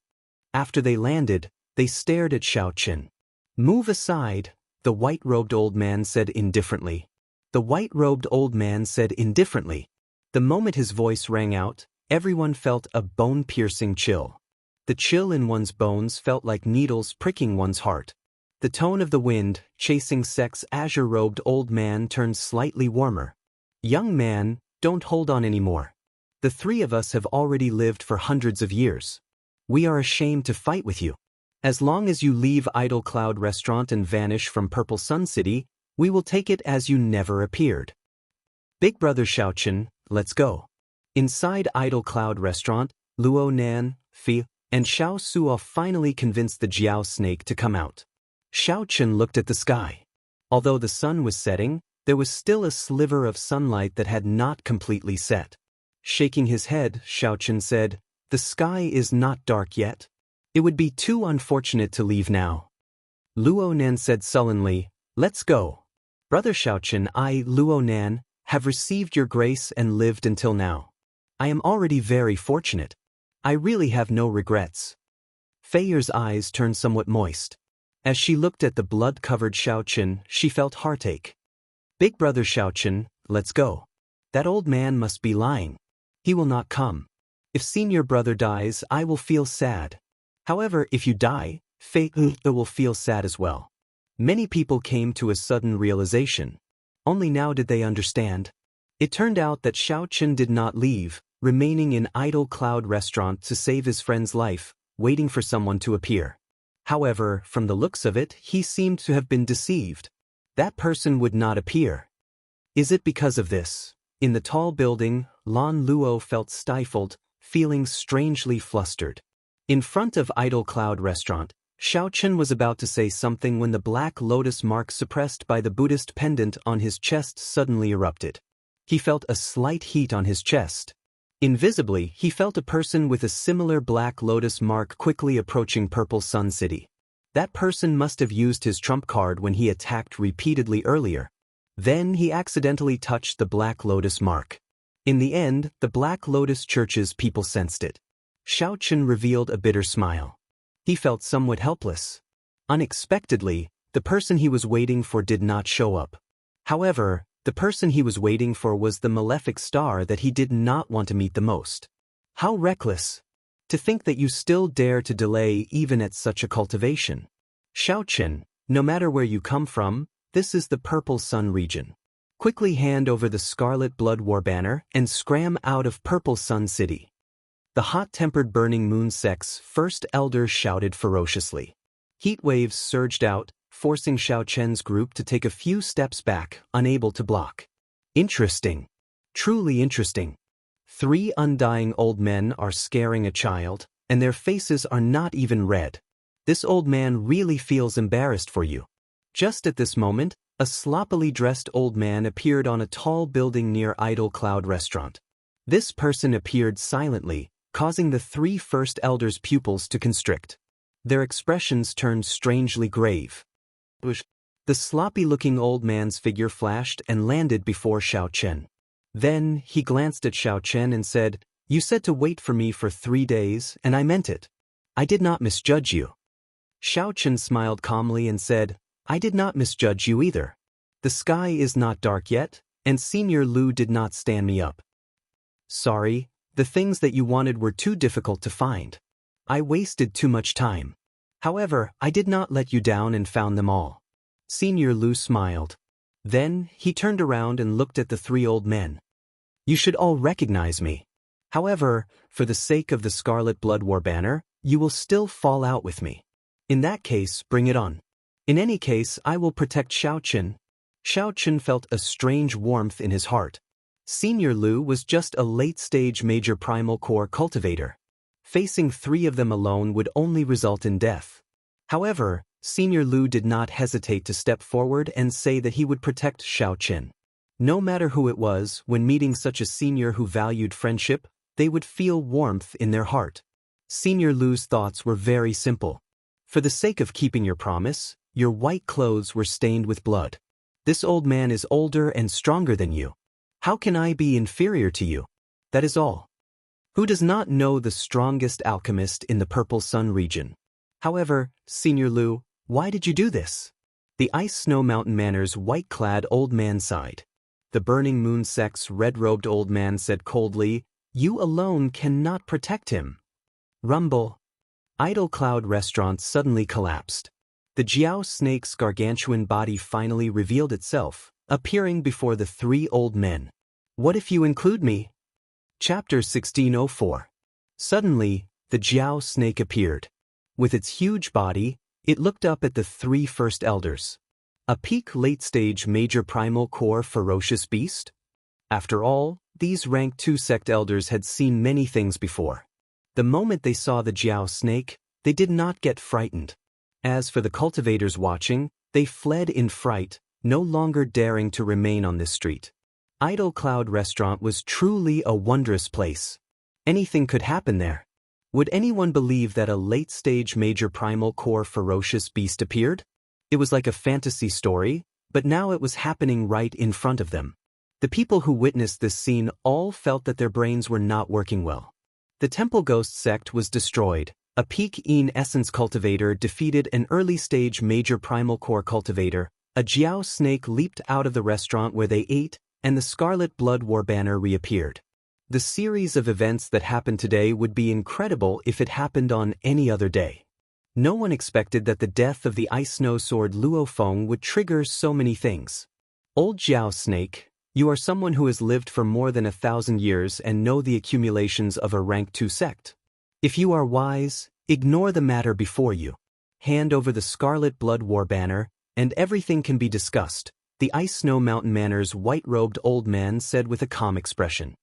After they landed, they stared at Xiaoqin. "Move aside," the white-robed old man said indifferently. The white-robed old man said indifferently. The moment his voice rang out, everyone felt a bone-piercing chill. The chill in one's bones felt like needles pricking one's heart. The tone of the Wind-Chasing sect's azure-robed old man turned slightly warmer. "Young man, don't hold on anymore. The 3 of us have already lived for hundreds of years. We are ashamed to fight with you. As long as you leave Idle Cloud Restaurant and vanish from Purple Sun City, we will take it as you never appeared. Big Brother Xiaoqin, let's go." Inside Idle Cloud Restaurant, Luo Nan, Fi, and Xiao Suo finally convinced the Jiao snake to come out. Xiaoqin looked at the sky. Although the sun was setting, there was still a sliver of sunlight that had not completely set. Shaking his head, Xiaoqin said, "The sky is not dark yet. It would be too unfortunate to leave now." Luo Nan said sullenly, "Let's go. Brother Xiaoqin, I, Luo Nan, have received your grace and lived until now. I am already very fortunate. I really have no regrets." Feiyer's eyes turned somewhat moist. As she looked at the blood-covered Xiaoqin, she felt heartache. "Big Brother Xiaoqin, let's go. That old man must be lying. He will not come. If senior brother dies, I will feel sad. However, if you die, Feiyu will feel sad as well." Many people came to a sudden realization. Only now did they understand. It turned out that Xiaoqin did not leave, remaining in Idle Cloud Restaurant to save his friend's life, waiting for someone to appear. However, from the looks of it, he seemed to have been deceived. That person would not appear. Is it because of this? In the tall building, Lan Luo felt stifled, feeling strangely flustered. In front of Idle Cloud Restaurant, Xiaoqin was about to say something when the black lotus mark suppressed by the Buddhist pendant on his chest suddenly erupted. He felt a slight heat on his chest. Invisibly, he felt a person with a similar black lotus mark quickly approaching Purple Sun City. That person must have used his trump card when he attacked repeatedly earlier. Then he accidentally touched the black lotus mark. In the end, the Black Lotus Church's people sensed it. Xiaoqin revealed a bitter smile. He felt somewhat helpless. Unexpectedly, the person he was waiting for did not show up. However, the person he was waiting for was the malefic star that he did not want to meet the most. How reckless! To think that you still dare to delay even at such a cultivation. Xiaoqin, no matter where you come from, this is the Purple Sun region. Quickly hand over the Scarlet Blood War banner and scram out of Purple Sun City. The hot-tempered Burning Moon sect's first elder shouted ferociously. Heat waves surged out, forcing Xiaoqin's group to take a few steps back, unable to block. Interesting. Truly interesting. 3 undying old men are scaring a child, and their faces are not even red. This old man really feels embarrassed for you. Just at this moment, a sloppily dressed old man appeared on a tall building near Idle Cloud Restaurant. This person appeared silently, causing the 3 first elders' pupils to constrict. Their expressions turned strangely grave. The sloppy-looking old man's figure flashed and landed before Xiao Chen. Then, he glanced at Xiao Chen and said, "You said to wait for me for 3 days, and I meant it. I did not misjudge you." Xiao Chen smiled calmly and said, "I did not misjudge you either. The sky is not dark yet, and Senior Lu did not stand me up. Sorry, the things that you wanted were too difficult to find. I wasted too much time. However, I did not let you down and found them all." Senior Lu smiled. Then, he turned around and looked at the 3 old men. "You should all recognize me. However, for the sake of the Scarlet Blood War banner, you will still fall out with me. In that case, bring it on. In any case, I will protect Xiao Chen." Xiao Chen felt a strange warmth in his heart. Senior Lu was just a late-stage major primal core cultivator. Facing 3 of them alone would only result in death. However, Senior Lu did not hesitate to step forward and say that he would protect Xiao Chen. No matter who it was, when meeting such a senior who valued friendship, they would feel warmth in their heart. Senior Lu's thoughts were very simple. For the sake of keeping your promise, your white clothes were stained with blood. This old man is older and stronger than you. How can I be inferior to you? That is all. Who does not know the strongest alchemist in the Purple Sun region? However, Senior Lu, why did you do this? The Ice Snow Mountain Manor's white-clad old man sighed. The Burning Moon sect's red-robed old man said coldly, "You alone cannot protect him." Rumble. Idle Cloud Restaurant suddenly collapsed. The Jiao snake's gargantuan body finally revealed itself, appearing before the 3 old men. "What if you include me?" Chapter 1604. Suddenly, the Jiao snake appeared. With its huge body, it looked up at the 3 first elders. A peak late-stage major primal core ferocious beast? After all, these rank 2 sect elders had seen many things before. The moment they saw the Jiao snake, they did not get frightened. As for the cultivators watching, they fled in fright, no longer daring to remain on this street. Idle Cloud Restaurant was truly a wondrous place. Anything could happen there. Would anyone believe that a late-stage major primal core ferocious beast appeared? It was like a fantasy story, but now it was happening right in front of them. The people who witnessed this scene all felt that their brains were not working well. The Temple Ghost sect was destroyed. A peak essence cultivator defeated an early-stage major primal core cultivator. A Jiao snake leaped out of the restaurant where they ate, and the Scarlet Blood War banner reappeared. The series of events that happened today would be incredible if it happened on any other day. No one expected that the death of the Ice Snow Sword Luo Feng would trigger so many things. Old Jiao Snake, you are someone who has lived for more than 1,000 years and know the accumulations of a rank 2 sect. If you are wise, ignore the matter before you. Hand over the Scarlet Blood War banner, and everything can be discussed, the Ice Snow Mountain Manor's white-robed old man said with a calm expression.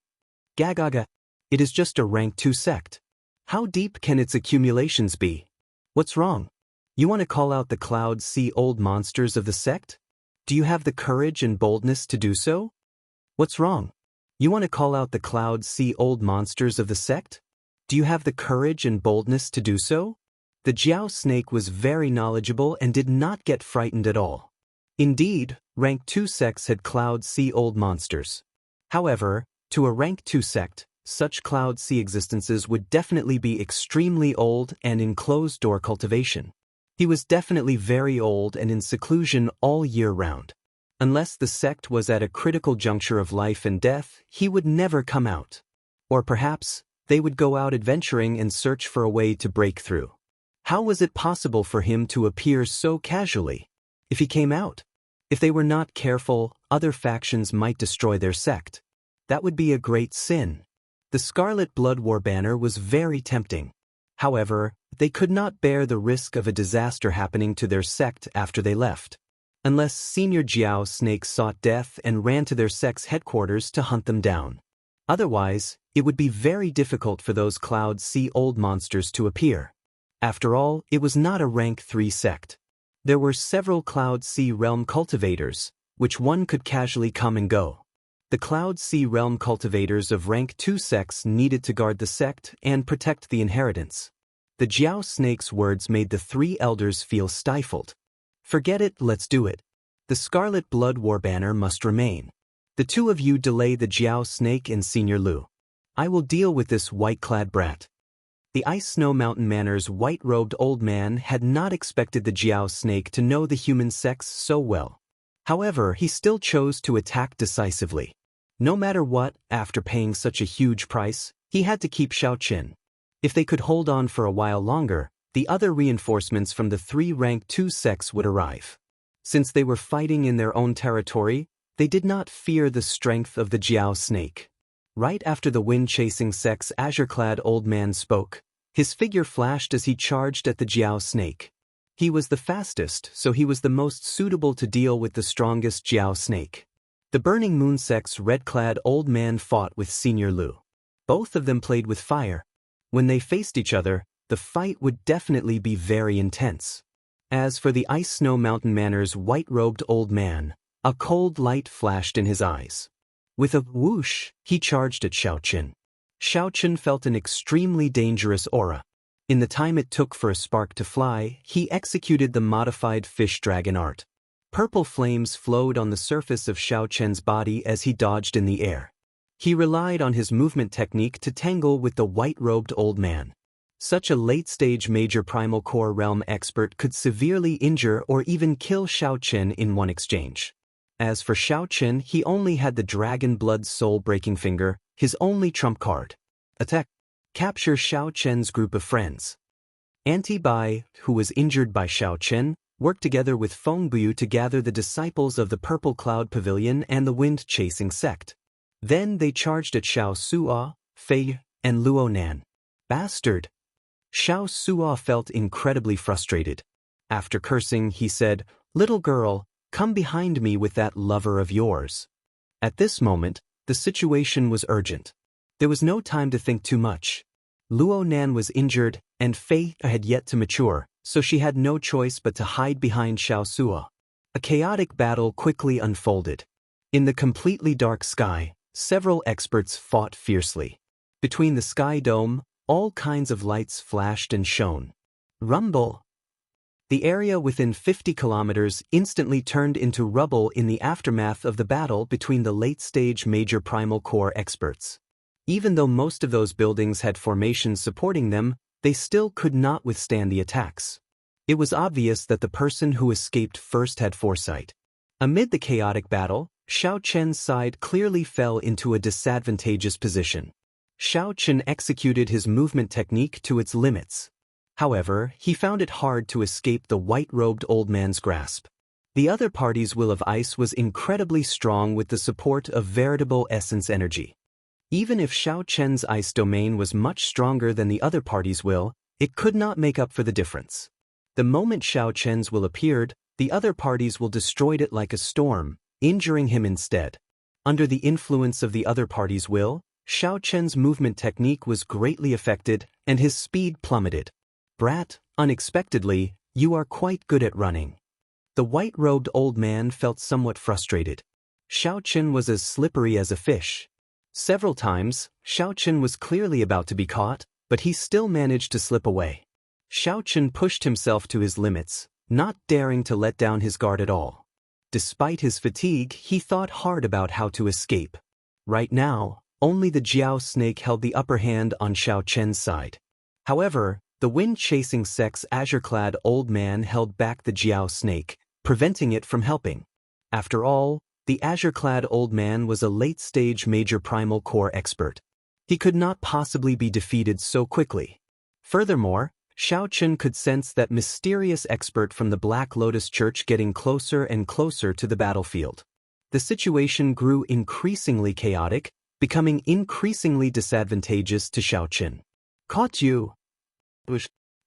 Gagaga, it is just a rank 2 sect. How deep can its accumulations be? What's wrong? You want to call out the Cloud Sea old monsters of the sect? Do you have the courage and boldness to do so? What's wrong? You want to call out the Cloud Sea old monsters of the sect? Do you have the courage and boldness to do so? The Jiao snake was very knowledgeable and did not get frightened at all. Indeed, rank 2 sects had Cloud Sea old monsters. However, to a rank 2 sect, such Cloud Sea existences would definitely be extremely old and in closed-door cultivation. He was definitely very old and in seclusion all year round. Unless the sect was at a critical juncture of life and death, he would never come out. Or perhaps, they would go out adventuring and search for a way to break through. How was it possible for him to appear so casually? If he came out, if they were not careful, other factions might destroy their sect. That would be a great sin. The Scarlet Blood War banner was very tempting. However, they could not bear the risk of a disaster happening to their sect after they left. Unless Senior Jiao Snake sought death and ran to their sect's headquarters to hunt them down. Otherwise, it would be very difficult for those Cloud Sea old monsters to appear. After all, it was not a rank 3 sect. There were several Cloud Sea realm cultivators, which one could casually come and go. The Cloud Sea realm cultivators of rank 2 sects needed to guard the sect and protect the inheritance. The Jiao Snake's words made the 3 elders feel stifled. Forget it, let's do it. The Scarlet Blood War banner must remain. The 2 of you delay the Jiao Snake and Senior Lu. I will deal with this white-clad brat. The Ice Snow Mountain Manor's white-robed old man had not expected the Jiao Snake to know the human sex so well. However, he still chose to attack decisively. No matter what, after paying such a huge price, he had to keep Xiaoqin. If they could hold on for a while longer, the other reinforcements from the 3 rank 2 sects would arrive. Since they were fighting in their own territory, they did not fear the strength of the Jiao Snake. Right after the wind-chasing sect's azure-clad old man spoke, his figure flashed as he charged at the Jiao Snake. He was the fastest, so he was the most suitable to deal with the strongest Jiao Snake. The Burning Moon sect's red-clad old man fought with Senior Lu. Both of them played with fire. When they faced each other, the fight would definitely be very intense. As for the Ice Snow Mountain Manor's white-robed old man, a cold light flashed in his eyes. With a whoosh, he charged at Xiaoqin. Xiaoqin felt an extremely dangerous aura. In the time it took for a spark to fly, he executed the modified fish dragon art. Purple flames flowed on the surface of Xiaoqin's body as he dodged in the air. He relied on his movement technique to tangle with the white-robed old man. Such a late-stage major primal core realm expert could severely injure or even kill Xiaoqin in one exchange. As for Xiaoqin, he only had the Dragon Blood Soul-Breaking Finger, his only trump card. Attack. Capture Xiaoqin's group of friends. Auntie Bai, who was injured by Xiaoqin, worked together with Fengbu to gather the disciples of the Purple Cloud Pavilion and the Wind-Chasing Sect. Then they charged at Xiao Suo, Fei, and Luo Nan. Bastard! Xiao Suo felt incredibly frustrated. After cursing, he said, "Little girl, come behind me with that lover of yours." At this moment, the situation was urgent. There was no time to think too much. Luo Nan was injured, and Fei had yet to mature, so she had no choice but to hide behind Xiao Suo. A chaotic battle quickly unfolded. In the completely dark sky, several experts fought fiercely. Between the sky dome, all kinds of lights flashed and shone. Rumble! The area within 50 kilometers instantly turned into rubble in the aftermath of the battle between the late-stage major primal core experts. Even though most of those buildings had formations supporting them, they still could not withstand the attacks. It was obvious that the person who escaped first had foresight. Amid the chaotic battle, Xiaoqin's side clearly fell into a disadvantageous position. Xiaoqin executed his movement technique to its limits. However, he found it hard to escape the white-robed old man's grasp. The other party's will of ice was incredibly strong with the support of veritable essence energy. Even if Xiaoqin's ice domain was much stronger than the other party's will, it could not make up for the difference. The moment Xiaoqin's will appeared, the other party's will destroyed it like a storm, injuring him instead. Under the influence of the other party's will, Xiaoqin's movement technique was greatly affected, and his speed plummeted. "Brat, unexpectedly, you are quite good at running." The white-robed old man felt somewhat frustrated. Xiaoqin was as slippery as a fish. Several times, Xiaoqin was clearly about to be caught, but he still managed to slip away. Xiaoqin pushed himself to his limits, not daring to let down his guard at all. Despite his fatigue, he thought hard about how to escape. Right now, only the Jiao Snake held the upper hand on Xiaoqin's side. However, the wind-chasing sect's azure-clad old man held back the Jiao Snake, preventing it from helping. After all, the azure-clad old man was a late-stage major primal core expert. He could not possibly be defeated so quickly. Furthermore, Xiaoqin could sense that mysterious expert from the Black Lotus Church getting closer and closer to the battlefield. The situation grew increasingly chaotic, becoming increasingly disadvantageous to Xiaoqin. "Caught you!"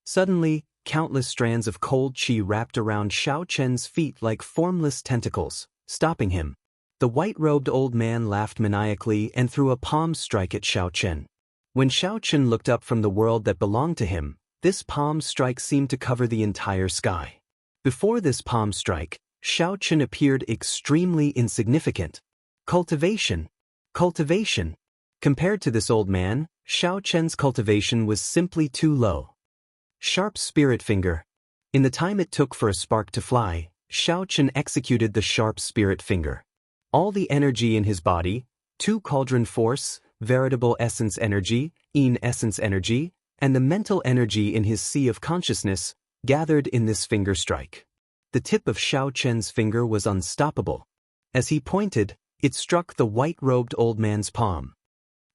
Suddenly, countless strands of cold qi wrapped around Xiaoqin's feet like formless tentacles, stopping him. The white-robed old man laughed maniacally and threw a palm strike at Xiao Chen. When Xiao Chen looked up from the world that belonged to him, this palm strike seemed to cover the entire sky. Before this palm strike, Xiao Chen appeared extremely insignificant. Cultivation. Cultivation. Compared to this old man, Xiao Chen's cultivation was simply too low. Sharp spirit finger. In the time it took for a spark to fly, Xiao Chen executed the sharp spirit finger. All the energy in his body, 2 cauldron force, veritable essence energy, in essence energy, and the mental energy in his sea of consciousness, gathered in this finger strike. The tip of Xiao Chen's finger was unstoppable. As he pointed, it struck the white-robed old man's palm.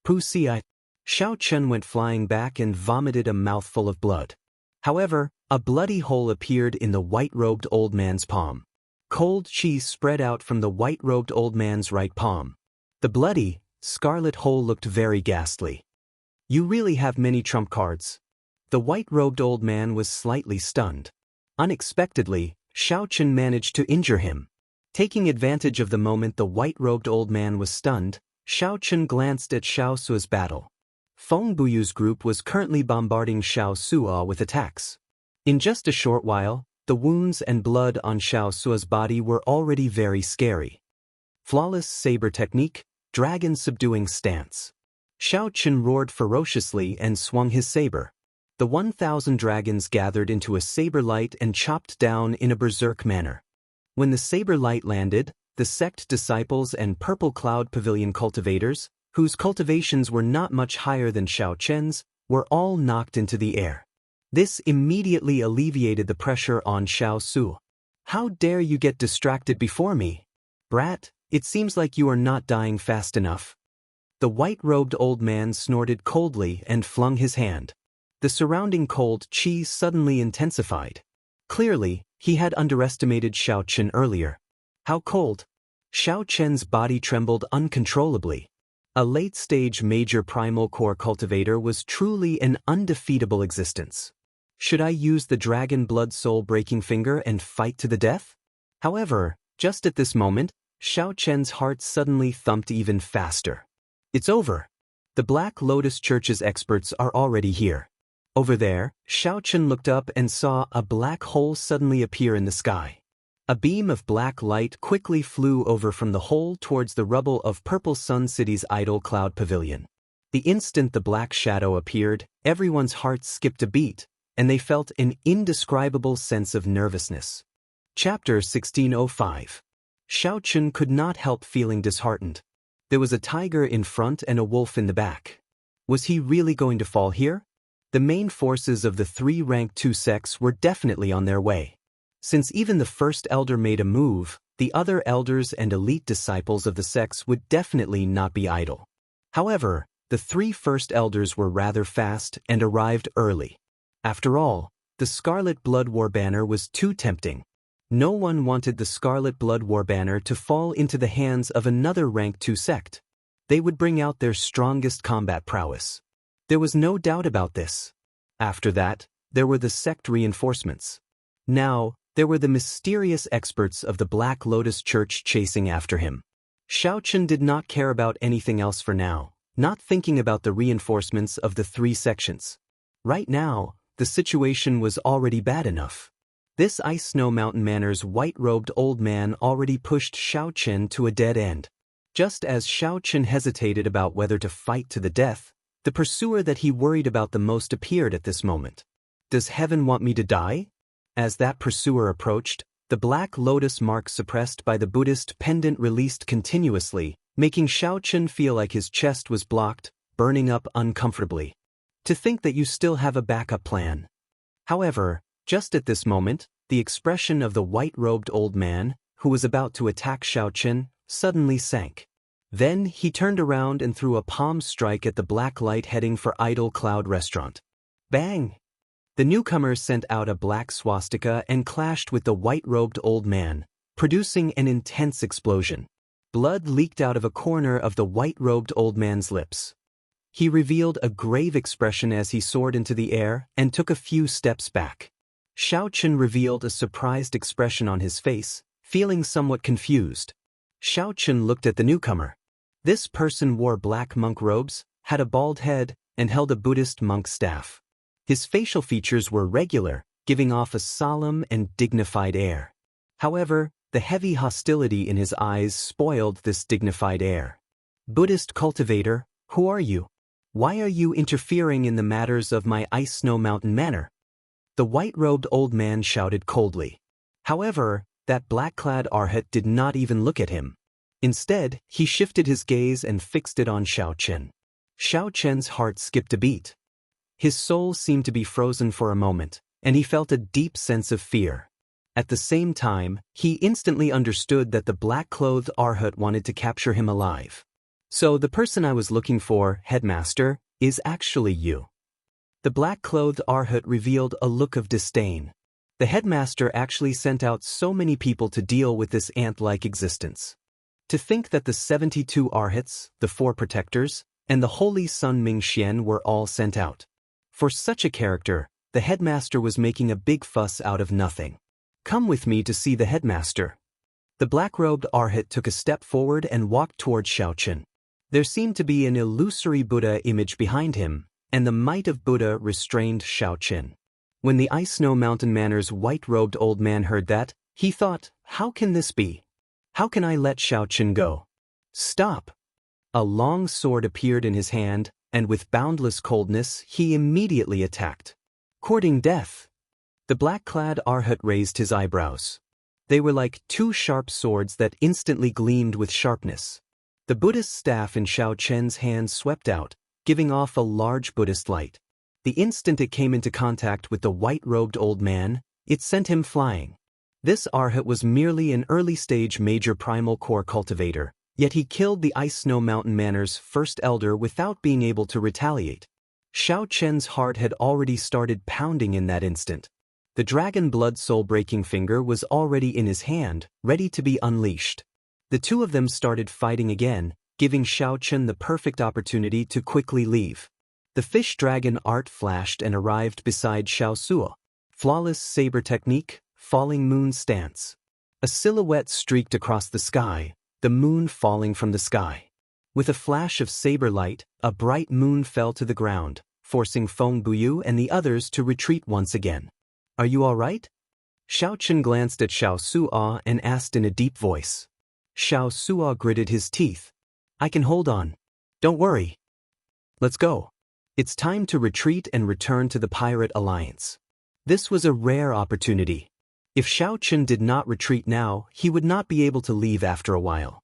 Wuxia. Xiao Chen went flying back and vomited a mouthful of blood. However, a bloody hole appeared in the white-robed old man's palm. Cold chi spread out from the white-robed old man's right palm. The bloody, scarlet hole looked very ghastly. You really have many trump cards. The white-robed old man was slightly stunned. Unexpectedly, Xiao Chen managed to injure him. Taking advantage of the moment the white-robed old man was stunned, Xiao Chen glanced at Xiao Sua's battle. Feng Buyu's group was currently bombarding Xiao Sua with attacks. In just a short while, the wounds and blood on Xiao Sua's body were already very scary. Flawless saber technique, dragon subduing stance. Xiao Chen roared ferociously and swung his saber. The 1,000 dragons gathered into a saber light and chopped down in a berserk manner. When the saber light landed, the sect disciples and Purple Cloud Pavilion cultivators, whose cultivations were not much higher than Xiao Chen's, were all knocked into the air. This immediately alleviated the pressure on Xiao Su. How dare you get distracted before me? Brat, it seems like you are not dying fast enough. The white-robed old man snorted coldly and flung his hand. The surrounding cold chi suddenly intensified. Clearly, he had underestimated Xiao Chen earlier. How cold? Xiao Chen's body trembled uncontrollably. A late-stage major primal core cultivator was truly an undefeatable existence. Should I use the dragon blood soul-breaking finger and fight to the death? However, just at this moment, Xiao Chen's heart suddenly thumped even faster. It's over. The Black Lotus Church's experts are already here. Over there, Xiao Chen looked up and saw a black hole suddenly appear in the sky. A beam of black light quickly flew over from the hole towards the rubble of Purple Sun City's idol cloud pavilion. The instant the black shadow appeared, everyone's hearts skipped a beat, and they felt an indescribable sense of nervousness. Chapter 1605. Xiao Chen could not help feeling disheartened. There was a tiger in front and a wolf in the back. Was he really going to fall here? The main forces of the 3 rank 2 sects were definitely on their way. Since even the first elder made a move, the other elders and elite disciples of the sects would definitely not be idle. However, the 3 first elders were rather fast and arrived early. After all, the Scarlet Blood War banner was too tempting. No one wanted the Scarlet Blood War banner to fall into the hands of another rank 2 sect. They would bring out their strongest combat prowess. There was no doubt about this. After that, there were the sect reinforcements. Now, there were the mysterious experts of the Black Lotus Church chasing after him. Xiao Chen did not care about anything else for now, not thinking about the reinforcements of the 3 sections. Right now, the situation was already bad enough. This Ice Snow Mountain Manor's white-robed old man already pushed Xiao Chen to a dead end. Just as Xiao Chen hesitated about whether to fight to the death, the pursuer that he worried about the most appeared at this moment. Does heaven want me to die? As that pursuer approached, the black lotus mark suppressed by the Buddhist pendant released continuously, making Xiao Chen feel like his chest was blocked, burning up uncomfortably. To think that you still have a backup plan. However, just at this moment, the expression of the white-robed old man, who was about to attack Xiao Chen, suddenly sank. Then he turned around and threw a palm strike at the black light heading for Idol Cloud Restaurant. Bang! The newcomer sent out a black swastika and clashed with the white-robed old man, producing an intense explosion. Blood leaked out of a corner of the white-robed old man's lips. He revealed a grave expression as he soared into the air and took a few steps back. Xiao Chen revealed a surprised expression on his face, feeling somewhat confused. Xianxia looked at the newcomer. This person wore black monk robes, had a bald head, and held a Buddhist monk staff. His facial features were regular, giving off a solemn and dignified air. However, the heavy hostility in his eyes spoiled this dignified air. Buddhist cultivator, who are you? Why are you interfering in the matters of my Ice Snow Mountain manor? The white-robed old man shouted coldly. However, that black-clad arhat did not even look at him. Instead, he shifted his gaze and fixed it on Xianxia. Xianxia's heart skipped a beat. His soul seemed to be frozen for a moment, and he felt a deep sense of fear. At the same time, he instantly understood that the black-clothed arhat wanted to capture him alive. So the person I was looking for, headmaster, is actually you. The black-clothed arhat revealed a look of disdain. The headmaster actually sent out so many people to deal with this ant-like existence. To think that the 72 arhats, the 4 protectors, and the holy Sun Mingxian were all sent out. For such a character, the headmaster was making a big fuss out of nothing. Come with me to see the headmaster. The black-robed arhat took a step forward and walked toward Xianxia. There seemed to be an illusory Buddha image behind him, and the might of Buddha restrained Xianxia. When the Ice Snow Mountain Manor's white-robed old man heard that, he thought, how can this be? How can I let Xianxia go? Stop! A long sword appeared in his hand, and with boundless coldness, he immediately attacked. Courting death. The black-clad arhat raised his eyebrows. They were like 2 sharp swords that instantly gleamed with sharpness. The Buddhist staff in Xianxia's hand swept out, giving off a large Buddhist light. The instant it came into contact with the white-robed old man, it sent him flying. This arhat was merely an early-stage major primal core cultivator, yet he killed the Ice Snow Mountain Manor's first elder without being able to retaliate. Xianxia's heart had already started pounding in that instant. The dragon blood soul-breaking finger was already in his hand, ready to be unleashed. The two of them started fighting again, giving Xianxia the perfect opportunity to quickly leave. The fish dragon art flashed and arrived beside Xiaosuo. Flawless saber technique, falling moon stance. A silhouette streaked across the sky, the moon falling from the sky. With a flash of saber light, a bright moon fell to the ground, forcing Feng Buyu and the others to retreat once again. Are you all right? Xianxia glanced at Xiaosuo and asked in a deep voice. Xiaosuo gritted his teeth. I can hold on. Don't worry. Let's go. It's time to retreat and return to the Pirate Alliance. This was a rare opportunity. If Xianxia did not retreat now, he would not be able to leave after a while.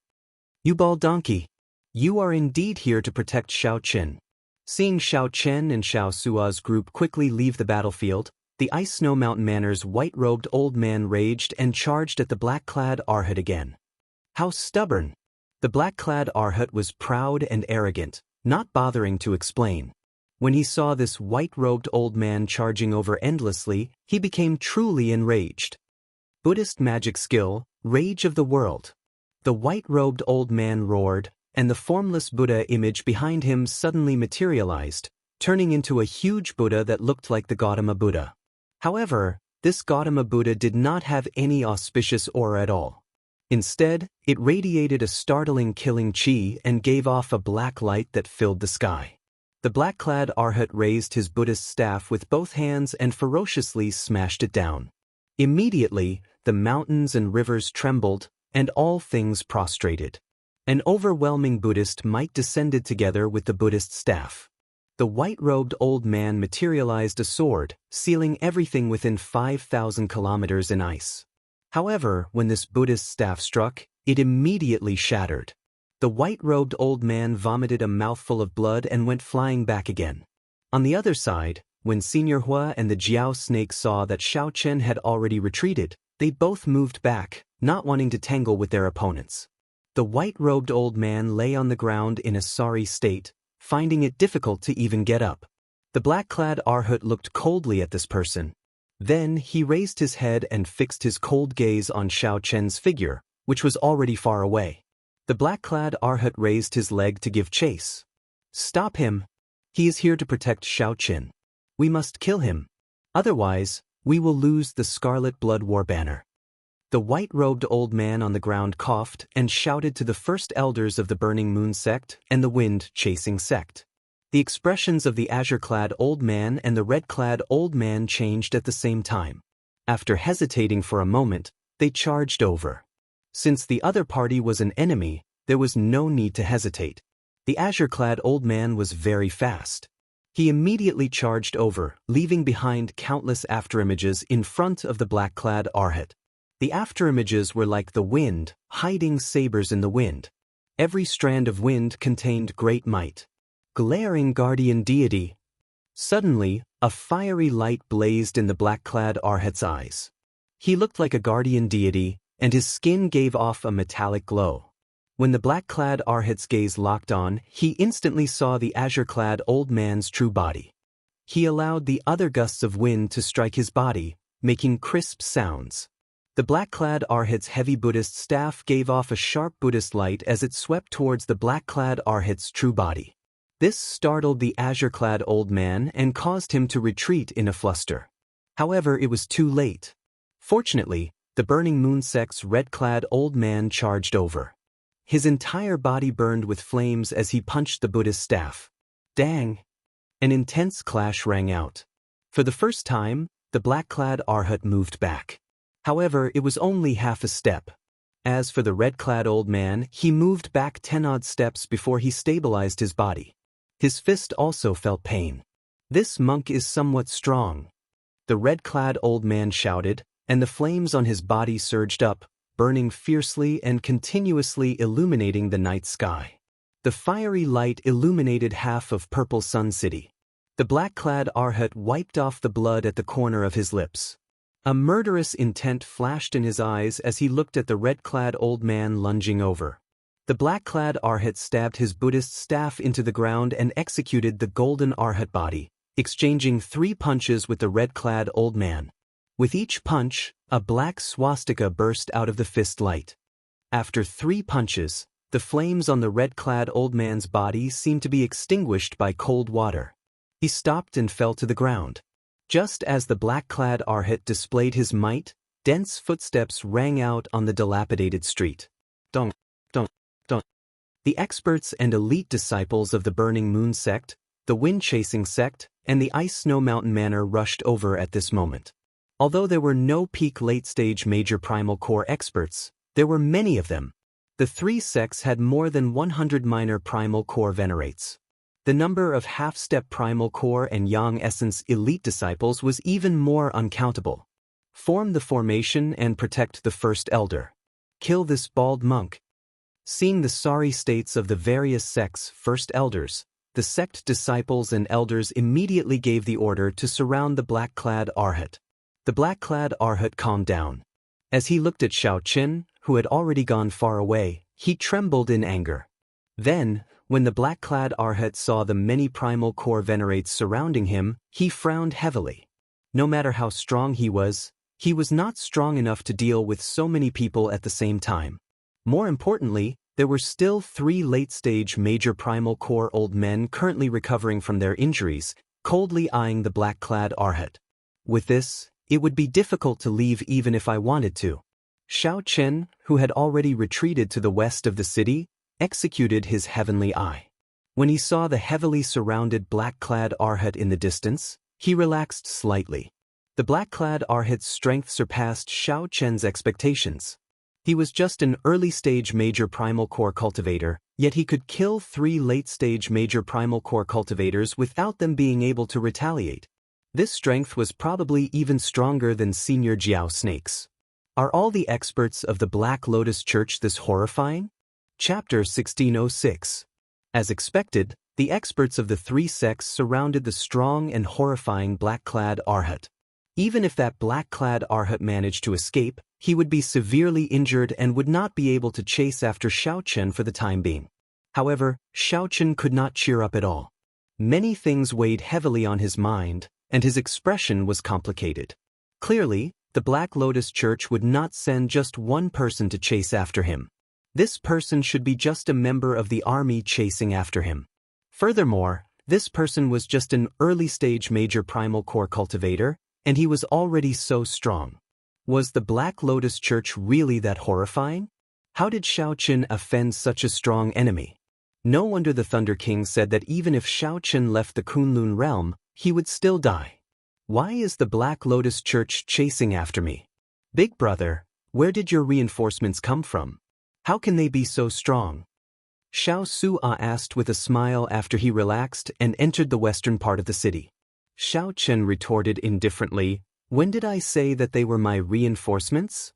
You bald donkey. You are indeed here to protect Xianxia. Seeing Xianxia and Xiaosuo's group quickly leave the battlefield, the Ice Snow Mountain Manor's white-robed old man raged and charged at the black-clad arhat again. How stubborn! The black-clad arhat was proud and arrogant, not bothering to explain. When he saw this white-robed old man charging over endlessly, he became truly enraged. Buddhist magic skill, Rage of the World. The white-robed old man roared, and the formless Buddha image behind him suddenly materialized, turning into a huge Buddha that looked like the Gautama Buddha. However, this Gautama Buddha did not have any auspicious aura at all. Instead, it radiated a startling killing chi and gave off a black light that filled the sky. The black-clad arhat raised his Buddhist staff with both hands and ferociously smashed it down. Immediately, the mountains and rivers trembled, and all things prostrated. An overwhelming Buddhist might descended together with the Buddhist staff. The white-robed old man materialized a sword, sealing everything within 5,000 kilometers in ice. However, when this Buddhist staff struck, it immediately shattered. The white-robed old man vomited a mouthful of blood and went flying back again. On the other side, when Senior Hua and the Jiao snake saw that Xianxia had already retreated, they both moved back, not wanting to tangle with their opponents. The white-robed old man lay on the ground in a sorry state, finding it difficult to even get up. The black-clad arhat looked coldly at this person. Then he raised his head and fixed his cold gaze on Xianxia's figure, which was already far away. The black-clad arhat raised his leg to give chase. Stop him. He is here to protect Xianxia. We must kill him. Otherwise, we will lose the Scarlet Blood War banner. The white-robed old man on the ground coughed and shouted to the first elders of the Burning Moon sect and the wind-chasing sect. The expressions of the azure-clad old man and the red-clad old man changed at the same time. After hesitating for a moment, they charged over. Since the other party was an enemy, there was no need to hesitate. The azure-clad old man was very fast. He immediately charged over, leaving behind countless afterimages in front of the black-clad Arhat. The afterimages were like the wind, hiding sabers in the wind. Every strand of wind contained great might. Glaring guardian deity. Suddenly, a fiery light blazed in the black-clad Arhat's eyes. He looked like a guardian deity, and his skin gave off a metallic glow. When the black-clad Arhat's gaze locked on, he instantly saw the azure-clad old man's true body. He allowed the other gusts of wind to strike his body, making crisp sounds. The black-clad Arhat's heavy Buddhist staff gave off a sharp Buddhist light as it swept towards the black-clad Arhat's true body. This startled the azure-clad old man and caused him to retreat in a fluster. However, it was too late. Fortunately, the Burning Moon sect's red-clad old man charged over. His entire body burned with flames as he punched the Buddhist staff. Dang! An intense clash rang out. For the first time, the black-clad Arhat moved back. However, it was only half a step. As for the red-clad old man, he moved back 10-odd steps before he stabilized his body. His fist also felt pain. This monk is somewhat strong. The red-clad old man shouted, and the flames on his body surged up, burning fiercely and continuously illuminating the night sky. The fiery light illuminated half of Purple Sun City. The black-clad Arhat wiped off the blood at the corner of his lips. A murderous intent flashed in his eyes as he looked at the red-clad old man lunging over. The black-clad Arhat stabbed his Buddhist staff into the ground and executed the golden Arhat body, exchanging 3 punches with the red-clad old man. With each punch, a black swastika burst out of the fist light. After 3 punches, the flames on the red-clad old man's body seemed to be extinguished by cold water. He stopped and fell to the ground. Just as the black-clad Arhat displayed his might, dense footsteps rang out on the dilapidated street. Dong, dong, dong. The experts and elite disciples of the Burning Moon sect, the wind-chasing sect, and the Ice Snow Mountain Manor rushed over at this moment. Although there were no peak late-stage major primal core experts, there were many of them. The 3 sects had more than 100 minor primal core venerates. The number of half-step primal core and yang essence elite disciples was even more uncountable. Form the formation and protect the first elder. Kill this bald monk. Seeing the sorry states of the various sects' first elders, the sect disciples and elders immediately gave the order to surround the black-clad Arhat. The black-clad Arhat calmed down. As he looked at Xiao Qin, who had already gone far away, he trembled in anger. Then, when the black-clad Arhat saw the many primal core venerates surrounding him, he frowned heavily. No matter how strong he was not strong enough to deal with so many people at the same time. More importantly, there were still 3 late-stage major primal core old men currently recovering from their injuries, coldly eyeing the black-clad Arhat. With this, it would be difficult to leave even if I wanted to. Xiao Chen, who had already retreated to the west of the city, executed his heavenly eye. When he saw the heavily surrounded black-clad Arhat in the distance, he relaxed slightly. The black-clad Arhat's strength surpassed Xiao Chen's expectations. He was just an early-stage major primal core cultivator, yet he could kill 3 late-stage major primal core cultivators without them being able to retaliate. This strength was probably even stronger than senior Jiao snakes. Are all the experts of the Black Lotus Church this horrifying? Chapter 1606. As expected, the experts of the 3 sects surrounded the strong and horrifying black-clad Arhat. Even if that black-clad Arhat managed to escape, he would be severely injured and would not be able to chase after Xiao Chen for the time being. However, Xiao Chen could not cheer up at all. Many things weighed heavily on his mind, and his expression was complicated. Clearly, the Black Lotus Church would not send just one person to chase after him. This person should be just a member of the army chasing after him. Furthermore, this person was just an early-stage major primal core cultivator, and he was already so strong. Was the Black Lotus Church really that horrifying? How did Xiao Qin offend such a strong enemy? No wonder the Thunder King said that even if Xiao Qin left the Kunlun realm, he would still die. Why is the Black Lotus Church chasing after me? Big brother, where did your reinforcements come from? How can they be so strong? Xiao Sua asked with a smile after he relaxed and entered the western part of the city. Xiao Chen retorted indifferently, "When did I say that they were my reinforcements?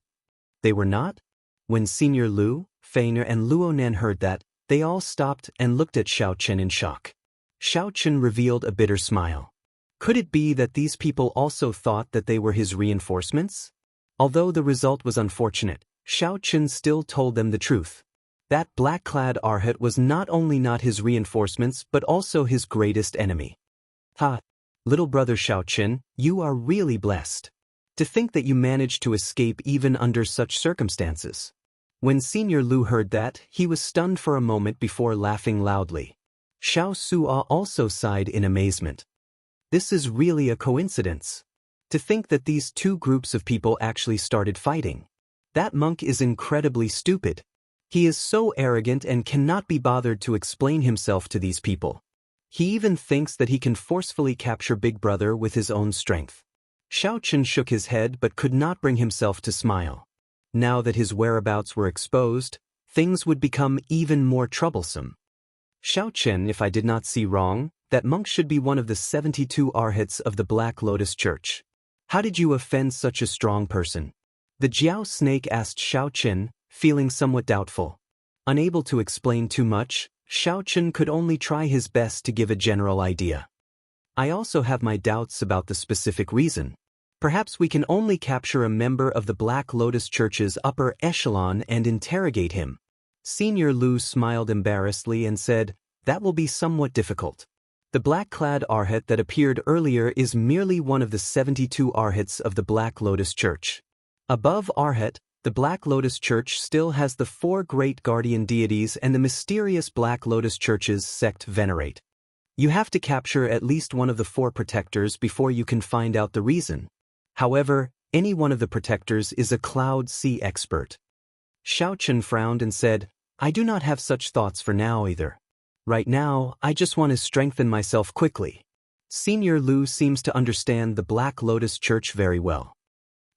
They were not?" When Senior Lu, Feiner and Luonan heard that, they all stopped and looked at Xiao Chen in shock. Xiao Chen revealed a bitter smile. Could it be that these people also thought that they were his reinforcements? Although the result was unfortunate, Xiao Chen still told them the truth. That black-clad Arhat was not only not his reinforcements but also his greatest enemy. Ha! Little brother Xiao Chen, you are really blessed. To think that you managed to escape even under such circumstances. When Senior Lu heard that, he was stunned for a moment before laughing loudly. Xiao Sua also sighed in amazement. This is really a coincidence. To think that these two groups of people actually started fighting. That monk is incredibly stupid. He is so arrogant and cannot be bothered to explain himself to these people. He even thinks that he can forcefully capture Big Brother with his own strength. Xiao Chen shook his head but could not bring himself to smile. Now that his whereabouts were exposed, things would become even more troublesome. Xiao Chen, if I did not see wrong, that monk should be one of the 72 arhats of the Black Lotus Church. How did you offend such a strong person? The Jiao snake asked Xiao Chen, feeling somewhat doubtful. Unable to explain too much, Xiao Chen could only try his best to give a general idea. I also have my doubts about the specific reason. Perhaps we can only capture a member of the Black Lotus Church's upper echelon and interrogate him. Senior Lu smiled embarrassedly and said, "That will be somewhat difficult. The black-clad Arhat that appeared earlier is merely one of the 72 Arhats of the Black Lotus Church. Above Arhat, the Black Lotus Church still has the 4 great guardian deities and the mysterious Black Lotus Church's sect venerate. You have to capture at least one of the 4 protectors before you can find out the reason. However, any one of the protectors is a Cloud Sea expert." Xiao Chen frowned and said, "I do not have such thoughts for now either. Right now, I just want to strengthen myself quickly." Senior Lu seems to understand the Black Lotus Church very well.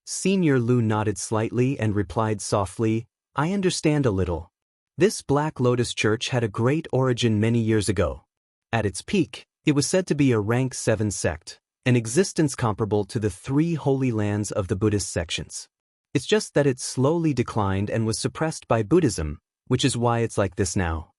Senior Lu nodded slightly and replied softly, "I understand a little. This Black Lotus Church had a great origin many years ago. At its peak, it was said to be a rank 7 sect, an existence comparable to the 3 holy lands of the Buddhist sections. It's just that it slowly declined and was suppressed by Buddhism, which is why it's like this now.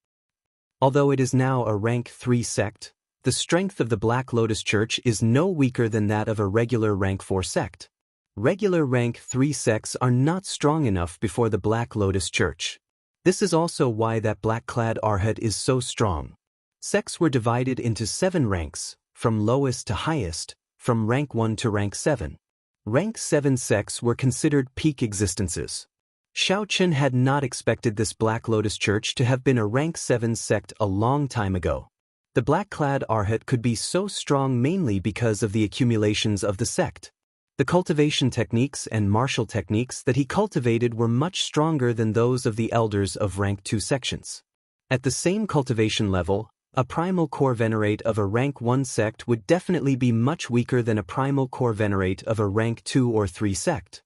Although it is now a rank 3 sect, the strength of the Black Lotus Church is no weaker than that of a regular rank 4 sect. Regular rank 3 sects are not strong enough before the Black Lotus Church. This is also why that black-clad Arhat is so strong. Sects were divided into 7 ranks, from lowest to highest, from rank 1 to rank 7. Rank 7 sects were considered peak existences. Xiao Chen had not expected this Black Lotus Church to have been a rank 7 sect a long time ago. The black-clad Arhat could be so strong mainly because of the accumulations of the sect. The cultivation techniques and martial techniques that he cultivated were much stronger than those of the elders of rank 2 sections. At the same cultivation level, a primal core venerate of a rank 1 sect would definitely be much weaker than a primal core venerate of a rank 2 or 3 sect.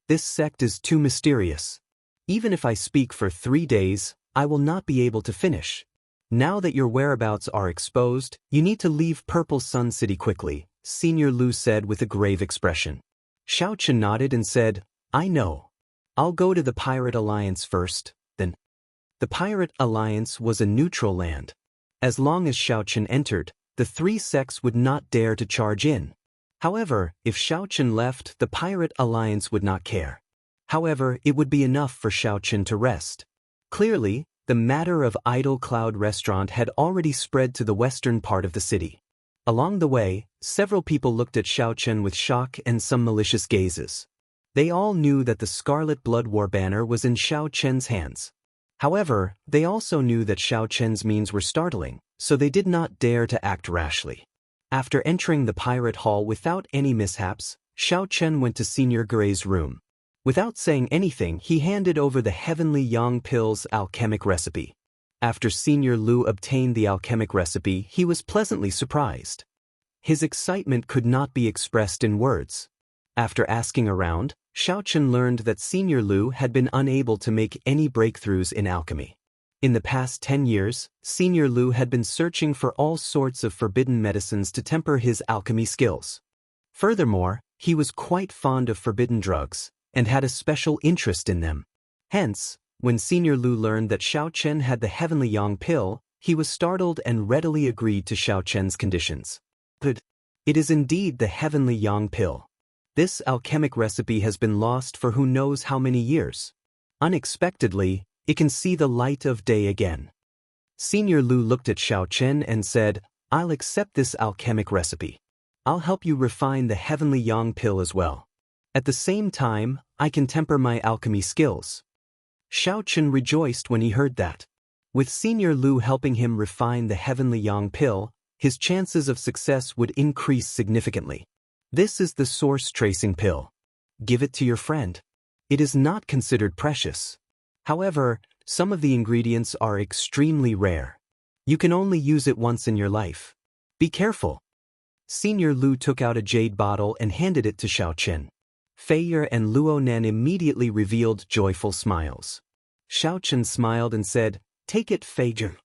This sect is too mysterious. Even if I speak for 3 days, I will not be able to finish. Now that your whereabouts are exposed, you need to leave Purple Sun City quickly, Senior Lu said with a grave expression. Xiao Chen nodded and said, "I know. I'll go to the Pirate Alliance first, then." The Pirate Alliance was a neutral land. As long as Xiao Chen entered, the 3 sects would not dare to charge in. However, if Xiao Chen left, the Pirate Alliance would not care. However, it would be enough for Xiao Chen to rest. Clearly, the matter of Idle Cloud Restaurant had already spread to the western part of the city. Along the way, several people looked at Xiao Chen with shock and some malicious gazes. They all knew that the Scarlet Blood War banner was in Xiao Chen's hands. However, they also knew that Xiao Chen's means were startling, so they did not dare to act rashly. After entering the pirate hall without any mishaps, Xiao Chen went to Senior Gray's room. Without saying anything, he handed over the Heavenly Yang Pill's alchemic recipe. After Senior Lu obtained the alchemic recipe, he was pleasantly surprised. His excitement could not be expressed in words. After asking around, Xiaochen learned that Senior Lu had been unable to make any breakthroughs in alchemy. In the past 10 years, Senior Lu had been searching for all sorts of forbidden medicines to temper his alchemy skills. Furthermore, he was quite fond of forbidden drugs, and had a special interest in them. Hence, when Senior Lu learned that Xiaochen had the Heavenly Yang Pill, he was startled and readily agreed to Xiaochen's conditions. But it is indeed the Heavenly Yang Pill. This alchemic recipe has been lost for who knows how many years. Unexpectedly, it can see the light of day again. Senior Lu looked at Xiaochen and said, "I'll accept this alchemic recipe. I'll help you refine the Heavenly Yang Pill as well. At the same time, I can temper my alchemy skills." Xiaochen rejoiced when he heard that. With Senior Lu helping him refine the Heavenly Yang Pill, his chances of success would increase significantly. This is the source tracing pill. Give it to your friend. It is not considered precious. However, some of the ingredients are extremely rare. You can only use it once in your life. Be careful. Senior Lu took out a jade bottle and handed it to Xiaochen. Feier and Luonan immediately revealed joyful smiles. Xiaochen smiled and said, "Take it, Feier."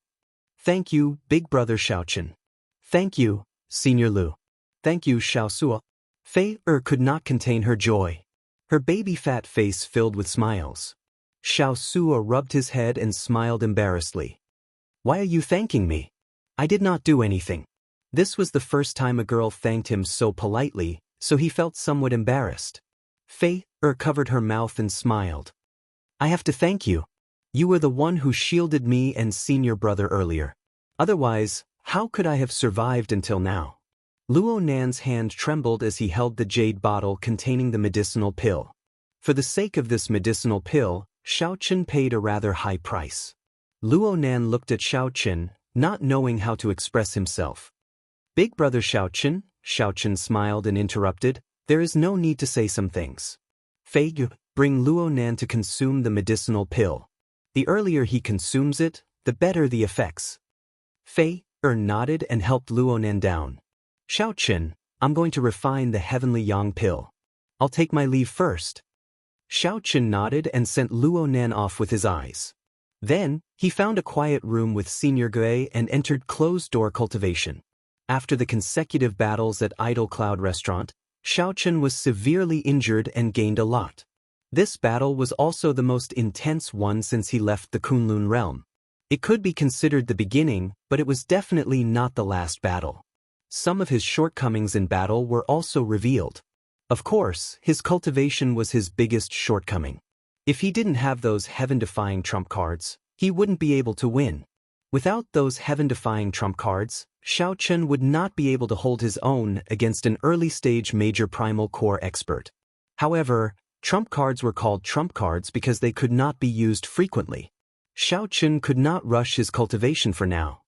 "Thank you, big brother Xiaochen." "Thank you, Senior Lu." "Thank you, Xiaosuo." Feier could not contain her joy. Her baby fat face filled with smiles. Xiaosuo rubbed his head and smiled embarrassedly. "Why are you thanking me? I did not do anything." This was the first time a girl thanked him so politely, so he felt somewhat embarrassed. Feier covered her mouth and smiled. "I have to thank you. You were the one who shielded me and Senior Brother earlier. Otherwise, how could I have survived until now?" Luonan's hand trembled as he held the jade bottle containing the medicinal pill. For the sake of this medicinal pill, Xiaochen paid a rather high price. Luonan looked at Xiaochen, not knowing how to express himself. "Big brother Xiaochen," Xiaochen smiled and interrupted, "there is no need to say some things. Feier, bring Luonan to consume the medicinal pill. The earlier he consumes it, the better the effects." Feier nodded and helped Luonan down. "Xiaochen, I'm going to refine the Heavenly Yang Pill. I'll take my leave first." Xiaochen nodded and sent Luonan off with his eyes. Then, he found a quiet room with Senior Gui and entered closed-door cultivation. After the consecutive battles at Idle Cloud Restaurant, Xiaochen was severely injured and gained a lot. This battle was also the most intense one since he left the Kunlun realm. It could be considered the beginning, but it was definitely not the last battle. Some of his shortcomings in battle were also revealed. Of course, his cultivation was his biggest shortcoming. If he didn't have those heaven-defying trump cards, he wouldn't be able to win. Without those heaven-defying trump cards, Xiaochen would not be able to hold his own against an early-stage major primal core expert. However, trump cards were called trump cards because they could not be used frequently. Xiaochen could not rush his cultivation for now.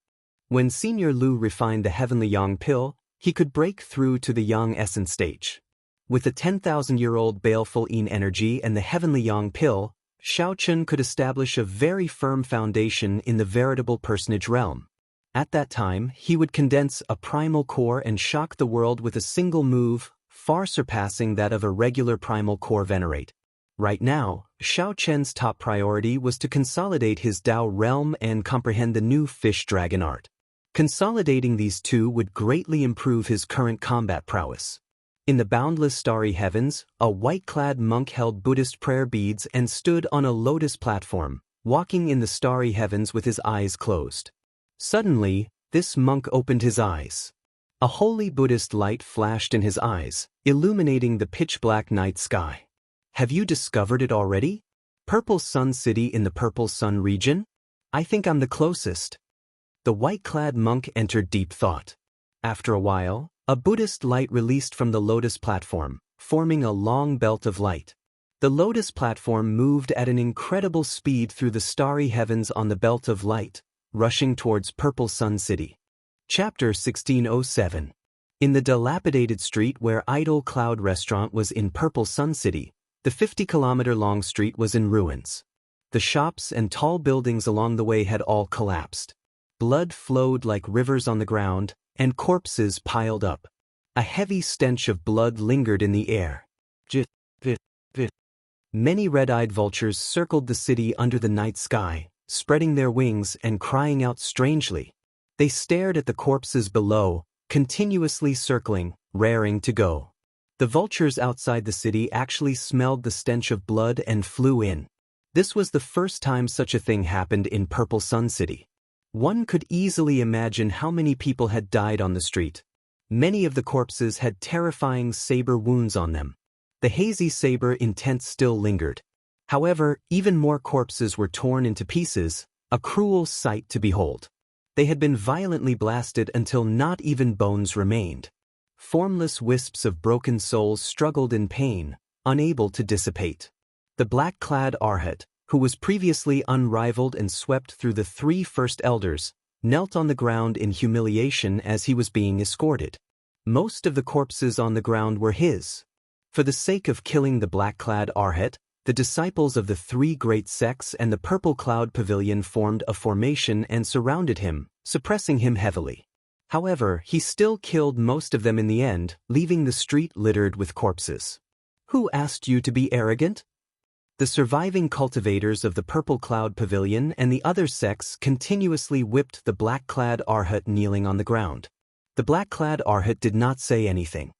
When Senior Lu refined the Heavenly Yang Pill, he could break through to the Yang Essence stage. With the 10,000-year-old baleful Yin energy and the Heavenly Yang Pill, Xiaochen could establish a very firm foundation in the veritable personage realm. At that time, he would condense a primal core and shock the world with a single move, far surpassing that of a regular primal core venerate. Right now, Xiaochen's top priority was to consolidate his Dao realm and comprehend the new fish dragon art. Consolidating these two would greatly improve his current combat prowess. In the boundless starry heavens, a white-clad monk held Buddhist prayer beads and stood on a lotus platform, walking in the starry heavens with his eyes closed. Suddenly, this monk opened his eyes. A holy Buddhist light flashed in his eyes, illuminating the pitch-black night sky. "Have you discovered it already? Purple Sun City in the Purple Sun region? I think I'm the closest." The white-clad monk entered deep thought. After a while, a Buddhist light released from the lotus platform, forming a long belt of light. The lotus platform moved at an incredible speed through the starry heavens on the belt of light, rushing towards Purple Sun City. Chapter 1607. In the dilapidated street where Idle Cloud Restaurant was in Purple Sun City, The 50-kilometer-long street was in ruins. The shops and tall buildings along the way had all collapsed. Blood flowed like rivers on the ground, and corpses piled up. A heavy stench of blood lingered in the air. Many red-eyed vultures circled the city under the night sky, spreading their wings and crying out strangely. They stared at the corpses below, continuously circling, raring to go. The vultures outside the city actually smelled the stench of blood and flew in. This was the first time such a thing happened in Purple Sun City. One could easily imagine how many people had died on the street. Many of the corpses had terrifying saber wounds on them. The hazy saber intent still lingered. However, even more corpses were torn into pieces, a cruel sight to behold. They had been violently blasted until not even bones remained. Formless wisps of broken souls struggled in pain, unable to dissipate. The black-clad Arhat, who was previously unrivaled and swept through the 3 first elders, knelt on the ground in humiliation as he was being escorted. Most of the corpses on the ground were his. For the sake of killing the black-clad Arhat, the disciples of the 3 great sects and the Purple Cloud Pavilion formed a formation and surrounded him, suppressing him heavily. However, he still killed most of them in the end, leaving the street littered with corpses. Who asked you to be arrogant? The surviving cultivators of the Purple Cloud Pavilion and the other sects continuously whipped the black-clad Arhat kneeling on the ground. The black-clad Arhat did not say anything.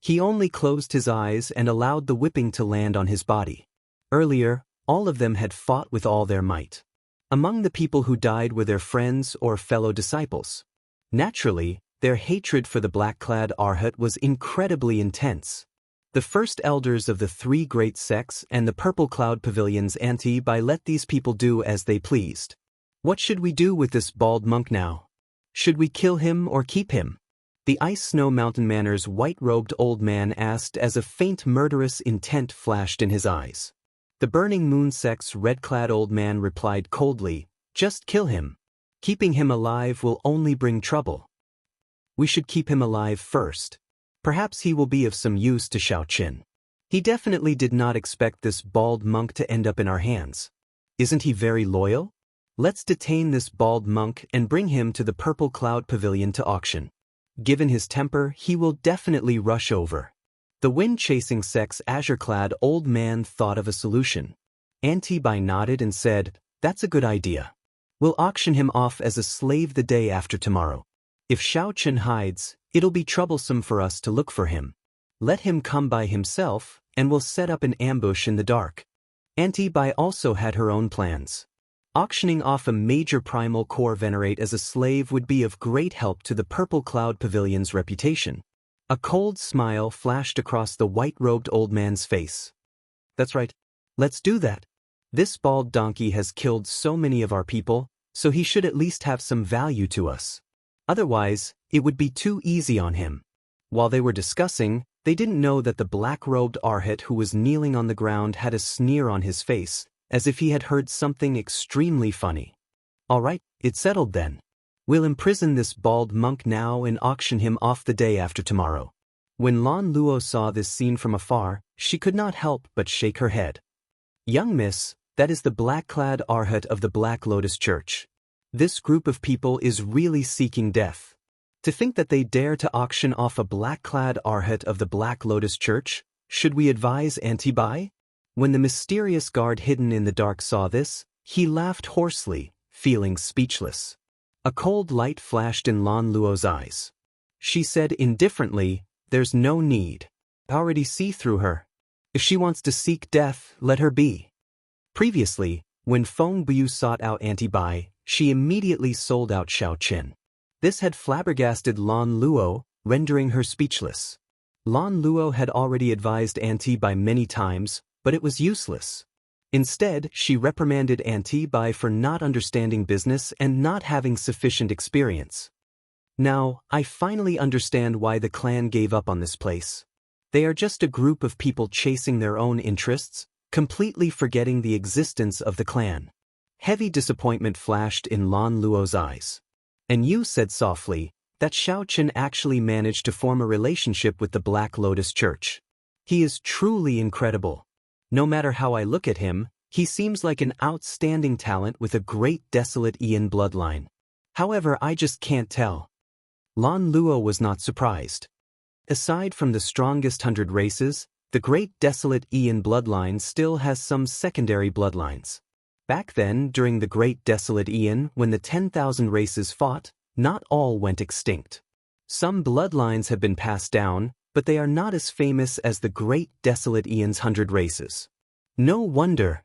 He only closed his eyes and allowed the whipping to land on his body. Earlier, all of them had fought with all their might. Among the people who died were their friends or fellow disciples. Naturally, their hatred for the black-clad Arhat was incredibly intense. The first elders of the 3 great sects and the Purple Cloud Pavilion's anti-by let these people do as they pleased. What should we do with this bald monk now? Should we kill him or keep him? The Ice Snow Mountain Manor's white-robed old man asked as a faint murderous intent flashed in his eyes. The Burning Moon sect's red-clad old man replied coldly, "Just kill him. Keeping him alive will only bring trouble. We should keep him alive first. Perhaps he will be of some use to Xianxia. He definitely did not expect this bald monk to end up in our hands. Isn't he very loyal? Let's detain this bald monk and bring him to the Purple Cloud Pavilion to auction. Given his temper, he will definitely rush over." The wind-chasing sect's azure-clad old man thought of a solution. Anti-by nodded and said, "That's a good idea. We'll auction him off as a slave the day after tomorrow. If Xianxia hides, it'll be troublesome for us to look for him. Let him come by himself, and we'll set up an ambush in the dark." Anti-by also had her own plans. Auctioning off a major primal core venerate as a slave would be of great help to the Purple Cloud Pavilion's reputation. A cold smile flashed across the white-robed old man's face. "That's right. Let's do that. This bald donkey has killed so many of our people, so he should at least have some value to us. Otherwise, it would be too easy on him." While they were discussing, they didn't know that the black-robed Arhat who was kneeling on the ground had a sneer on his face, as if he had heard something extremely funny. "All right, it's settled then. We'll imprison this bald monk now and auction him off the day after tomorrow." When Lan Luo saw this scene from afar, she could not help but shake her head. "Young miss, that is the black-clad Arhat of the Black Lotus Church. This group of people is really seeking death. To think that they dare to auction off a black-clad Arhat of the Black Lotus Church, should we advise anti-buy?" When the mysterious guard hidden in the dark saw this, he laughed hoarsely, feeling speechless. A cold light flashed in Lan Luo's eyes. She said indifferently, "There's no need. I already see through her. If she wants to seek death, let her be." Previously, when Feng Bu sought out anti-buy, she immediately sold out Xianxia. This had flabbergasted Lan Luo, rendering her speechless. Lan Luo had already advised anti-buy many times, but it was useless. Instead, she reprimanded anti-buy for not understanding business and not having sufficient experience. "Now, I finally understand why the clan gave up on this place. They are just a group of people chasing their own interests, completely forgetting the existence of the clan." Heavy disappointment flashed in Lan Luo's eyes. "And you said softly that Xianxia actually managed to form a relationship with the Black Lotus Church. He is truly incredible. No matter how I look at him, he seems like an outstanding talent with a great desolate Ian bloodline. However, I just can't tell. Lan Luo was not surprised. Aside from the strongest 100 races, the great desolate Ian bloodline still has some secondary bloodlines. Back then, during the great desolate Ian, when the 10,000 races fought, not all went extinct. Some bloodlines have been passed down, but they are not as famous as the great desolate Ian's 100 races. No wonder.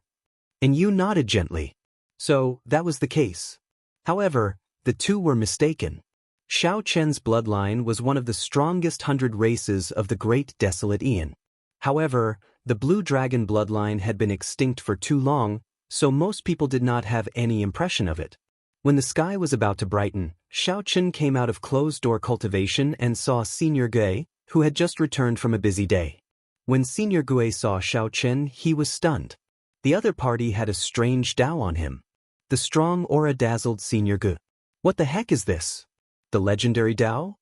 And you nodded gently. So, that was the case. However, the two were mistaken. Xiao Chen's bloodline was one of the strongest 100 races of the great desolate Ian. However, the blue dragon bloodline had been extinct for too long, so most people did not have any impression of it. When the sky was about to brighten, Xiao Chen came out of closed-door cultivation and saw Senior Gui, who had just returned from a busy day. When Senior Gui saw Xiao Chen, he was stunned. The other party had a strange Dao on him. The strong aura dazzled Senior Gui. What the heck is this? The legendary Dao?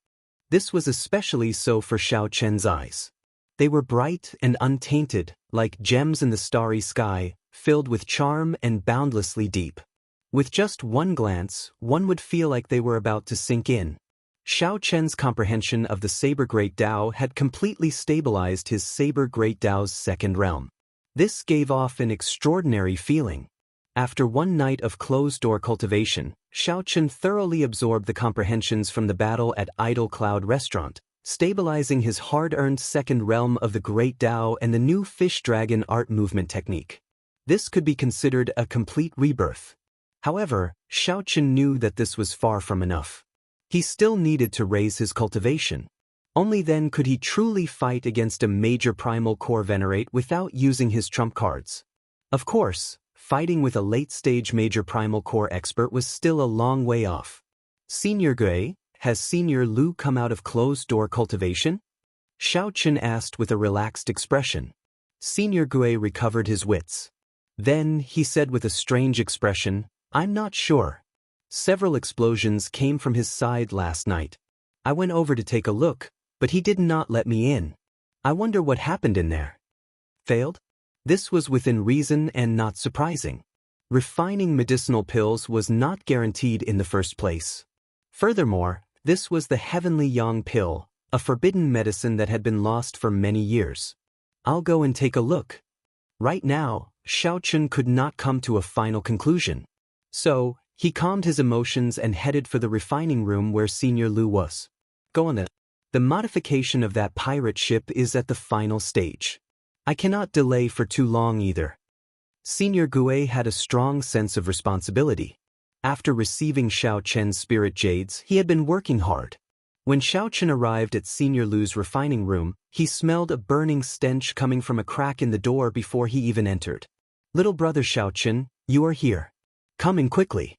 This was especially so for Xiao Chen's eyes. They were bright and untainted, like gems in the starry sky, filled with charm and boundlessly deep. With just one glance, one would feel like they were about to sink in. Xiao Chen's comprehension of the Saber Great Dao had completely stabilized his Saber Great Dao's second realm. This gave off an extraordinary feeling. After one night of closed-door cultivation, Xiao Chen thoroughly absorbed the comprehensions from the battle at Idle Cloud Restaurant, stabilizing his hard-earned second realm of the Great Dao and the new Fish Dragon art movement technique. This could be considered a complete rebirth. However, Xiao Chen knew that this was far from enough. He still needed to raise his cultivation. Only then could he truly fight against a major primal core venerate without using his trump cards. Of course, fighting with a late-stage major primal core expert was still a long way off. Senior Gui, has Senior Lu come out of closed-door cultivation? Xiao Chen asked with a relaxed expression. Senior Gui recovered his wits. Then, he said with a strange expression, I'm not sure. Several explosions came from his side last night. I went over to take a look, but he did not let me in. I wonder what happened in there. Failed? This was within reason and not surprising. Refining medicinal pills was not guaranteed in the first place. Furthermore, this was the Heavenly Yang pill, a forbidden medicine that had been lost for many years. I'll go and take a look. Right now, Xiao Chen could not come to a final conclusion. So, he calmed his emotions and headed for the refining room where Senior Lu was. Go on. The modification of that pirate ship is at the final stage. I cannot delay for too long either. Senior Gui had a strong sense of responsibility. After receiving Xiao Chen's spirit jades, he had been working hard. When Xiao Chen arrived at Senior Lu's refining room, he smelled a burning stench coming from a crack in the door before he even entered. Little brother Xiao Chen, you are here. Come in quickly.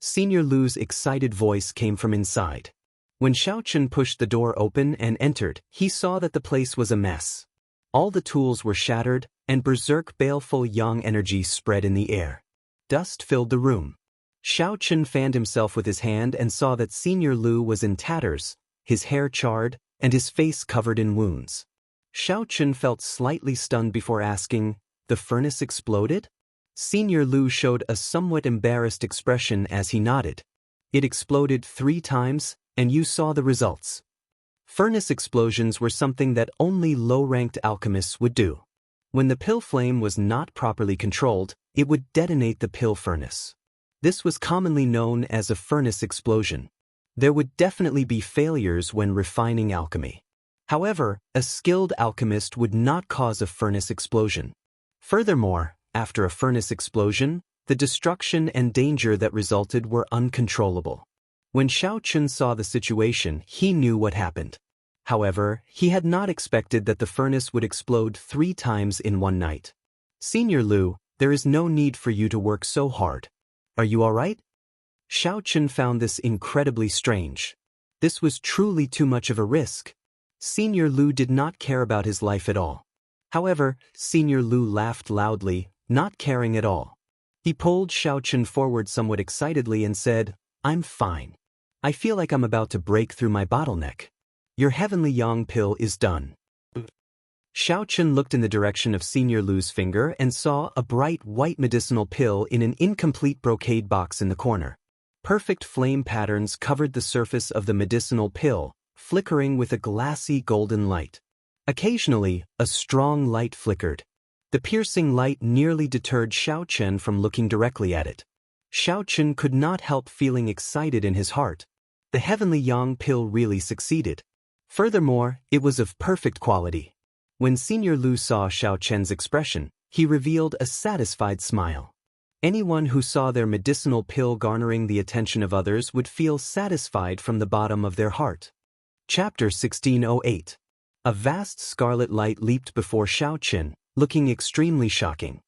Senior Lu's excited voice came from inside. When Xiao Chen pushed the door open and entered, he saw that the place was a mess. All the tools were shattered, and berserk baleful yang energy spread in the air. Dust filled the room. Xiao Chen fanned himself with his hand and saw that Senior Lu was in tatters, his hair charred, and his face covered in wounds. Xiao Chen felt slightly stunned before asking, "The furnace exploded?" Senior Lu showed a somewhat embarrassed expression as he nodded. It exploded 3 times, and you saw the results. Furnace explosions were something that only low-ranked alchemists would do. When the pill flame was not properly controlled, it would detonate the pill furnace. This was commonly known as a furnace explosion. There would definitely be failures when refining alchemy. However, a skilled alchemist would not cause a furnace explosion. Furthermore, after a furnace explosion, the destruction and danger that resulted were uncontrollable. When Xiao Chen saw the situation, he knew what happened. However, he had not expected that the furnace would explode 3 times in one night. Senior Lu, there is no need for you to work so hard. Are you all right? Xiao Chen found this incredibly strange. This was truly too much of a risk. Senior Lu did not care about his life at all. However, Senior Lu laughed loudly, not caring at all. He pulled Xiao Chen forward somewhat excitedly and said, I'm fine. I feel like I'm about to break through my bottleneck. Your Heavenly Yang pill is done. Xiao Chen looked in the direction of Senior Lu's finger and saw a bright white medicinal pill in an incomplete brocade box in the corner. Perfect flame patterns covered the surface of the medicinal pill, flickering with a glassy golden light. Occasionally, a strong light flickered. The piercing light nearly deterred Xiao Chen from looking directly at it. Xiao Chen could not help feeling excited in his heart. The heavenly yang pill really succeeded. Furthermore, it was of perfect quality. When Senior Lu saw Xiao Chen's expression, he revealed a satisfied smile. Anyone who saw their medicinal pill garnering the attention of others would feel satisfied from the bottom of their heart. Chapter 1608. A vast scarlet light leaped before Xiao Chen, looking extremely shocking.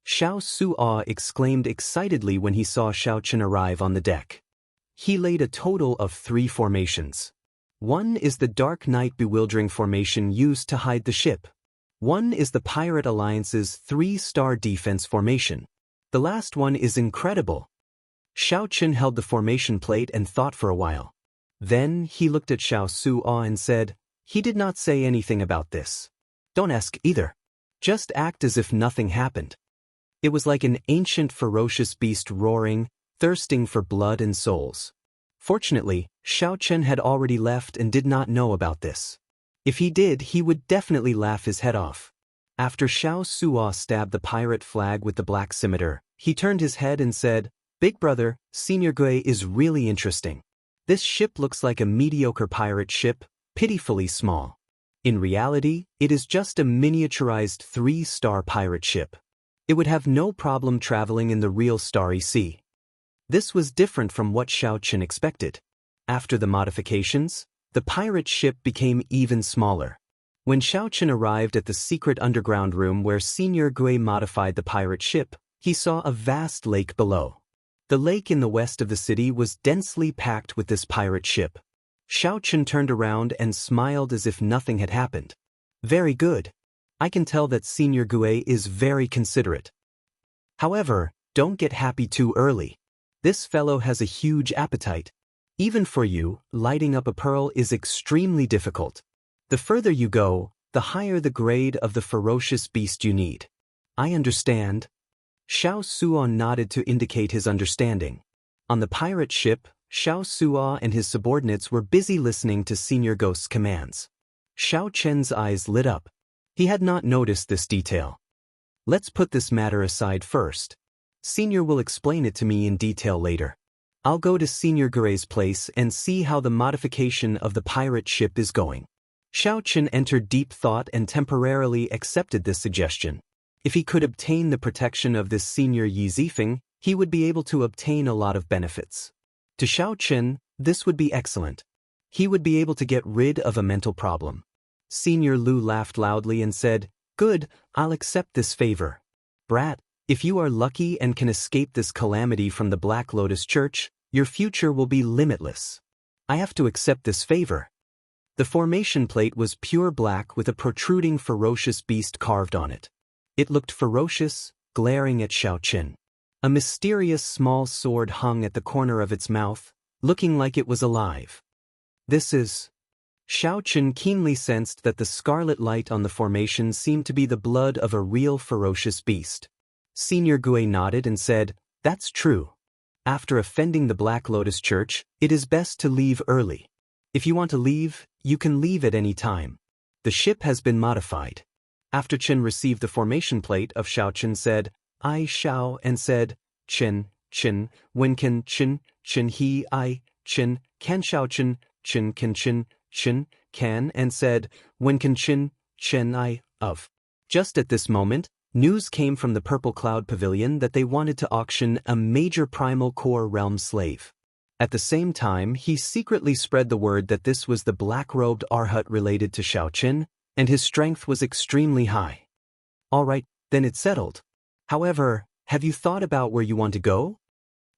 Xiao Su'a exclaimed excitedly when he saw Xiao Chen arrive on the deck. He laid a total of 3 formations. One is the Dark Night Bewildering formation used to hide the ship. One is the Pirate Alliance's 3-star defense formation. The last one is incredible. Xiao Chen held the formation plate and thought for a while. Then he looked at Xiao Su'a and said, "He did not say anything about this. Don't ask either. Just act as if nothing happened." It was like an ancient ferocious beast roaring, thirsting for blood and souls. Fortunately, Xiao Chen had already left and did not know about this. If he did, he would definitely laugh his head off. After Xiao Su'a stabbed the pirate flag with the black scimitar, he turned his head and said, "Big brother, Senior Gui is really interesting. This ship looks like a mediocre pirate ship, pitifully small. In reality, it is just a miniaturized 3-star pirate ship. It would have no problem traveling in the real Starry Sea." This was different from what Xiao Chen expected. After the modifications, the pirate ship became even smaller. When Xiao Chen arrived at the secret underground room where Senior Gui modified the pirate ship, he saw a vast lake below. The lake in the west of the city was densely packed with this pirate ship. Xiao Chen turned around and smiled as if nothing had happened. "Very good. I can tell that Senior Gui is very considerate. However, don't get happy too early. This fellow has a huge appetite. Even for you, lighting up a pearl is extremely difficult. The further you go, the higher the grade of the ferocious beast you need." "I understand." Xiao Su'a nodded to indicate his understanding. On the pirate ship, Xiao Su'a and his subordinates were busy listening to Senior Ghost's commands. Xiao Chen's eyes lit up. He had not noticed this detail. "Let's put this matter aside first. Senior will explain it to me in detail later. I'll go to Senior Gui's place and see how the modification of the pirate ship is going." Xiao Chen entered deep thought and temporarily accepted this suggestion. If he could obtain the protection of this Senior Yi Zifeng, he would be able to obtain a lot of benefits. To Xiao Chen, this would be excellent. He would be able to get rid of a mental problem. Senior Lu laughed loudly and said, "Good, I'll accept this favor. Brat, if you are lucky and can escape this calamity from the Black Lotus Church, your future will be limitless. I have to accept this favor." The formation plate was pure black with a protruding ferocious beast carved on it. It looked ferocious, glaring at Xiao Chen. A mysterious small sword hung at the corner of its mouth, looking like it was alive. "This is..." Xiao Chen keenly sensed that the scarlet light on the formation seemed to be the blood of a real ferocious beast. Senior Gui nodded and said, "That's true. After offending the Black Lotus Church, it is best to leave early. If you want to leave, you can leave at any time. The ship has been modified." After Chen received the formation plate of Xiao Chen said, "I Xiao," and said, "Chen, when can Chen he I, Chen, can Xiao Chen can," and said, "When can Chen I, of." Just at this moment, news came from the Purple Cloud Pavilion that they wanted to auction a major primal core realm slave. At the same time, he secretly spread the word that this was the black-robed Arhat related to Xiao Chen, and his strength was extremely high. "All right, then it's settled. However, have you thought about where you want to go?"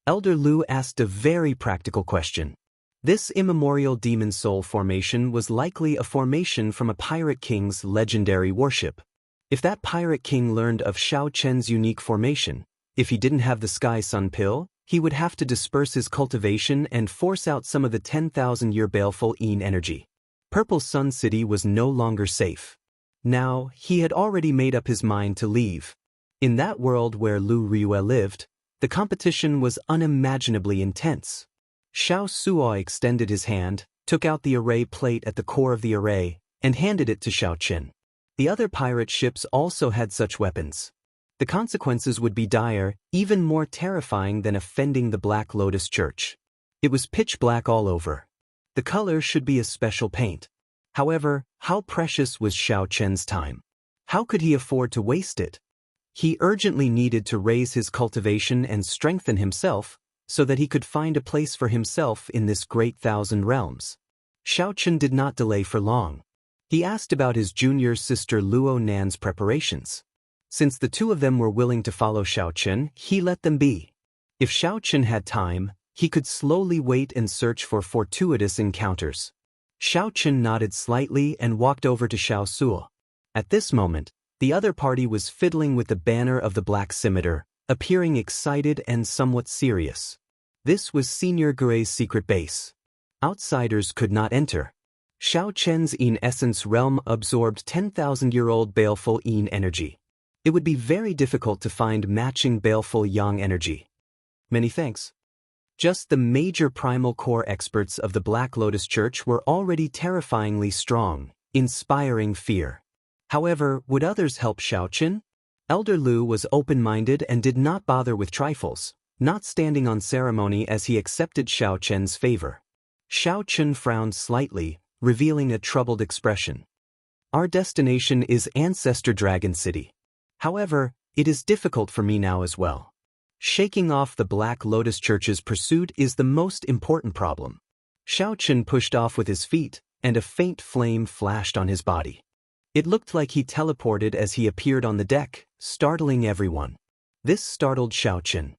Elder Lu asked a very practical question. This immemorial demon soul formation was likely a formation from a pirate king's legendary warship. If that pirate king learned of Xiao Chen's unique formation, if he didn't have the Sky Sun pill, he would have to disperse his cultivation and force out some of the 10,000-year baleful Een energy. Purple Sun City was no longer safe. Now, he had already made up his mind to leave. In that world where Lu Riyue lived, the competition was unimaginably intense. Xiao Suo extended his hand, took out the array plate at the core of the array, and handed it to Xiao Qin. The other pirate ships also had such weapons. The consequences would be dire, even more terrifying than offending the Black Lotus Church. It was pitch black all over. The color should be a special paint. However, how precious was Xiao Qian's time? How could he afford to waste it? He urgently needed to raise his cultivation and strengthen himself, so that he could find a place for himself in this great thousand realms. Xiao Qian did not delay for long. He asked about his junior sister Luo Nan's preparations. Since the two of them were willing to follow Xiao Qian, he let them be. If Xiao Qian had time, he could slowly wait and search for fortuitous encounters. Xiao Qian nodded slightly and walked over to Xiao Suo. At this moment, the other party was fiddling with the banner of the Black Scimitar, appearing excited and somewhat serious. This was Senior Gui's secret base. Outsiders could not enter. Xiao Qian's Yin essence realm absorbed 10,000-year-old baleful Yin energy. It would be very difficult to find matching baleful Yang energy. Many thanks. Just the major primal core experts of the Black Lotus Church were already terrifyingly strong, inspiring fear. However, would others help Xiao Qian? Elder Lu was open-minded and did not bother with trifles, not standing on ceremony as he accepted Xiao Qian's favor. Xiao Qian frowned slightly, revealing a troubled expression. Our destination is Ancestor Dragon City. However, it is difficult for me now as well. Shaking off the Black Lotus Church's pursuit is the most important problem. Xiao Qian pushed off with his feet, and a faint flame flashed on his body. It looked like he teleported as he appeared on the deck, startling everyone. This startled Xiao Qian.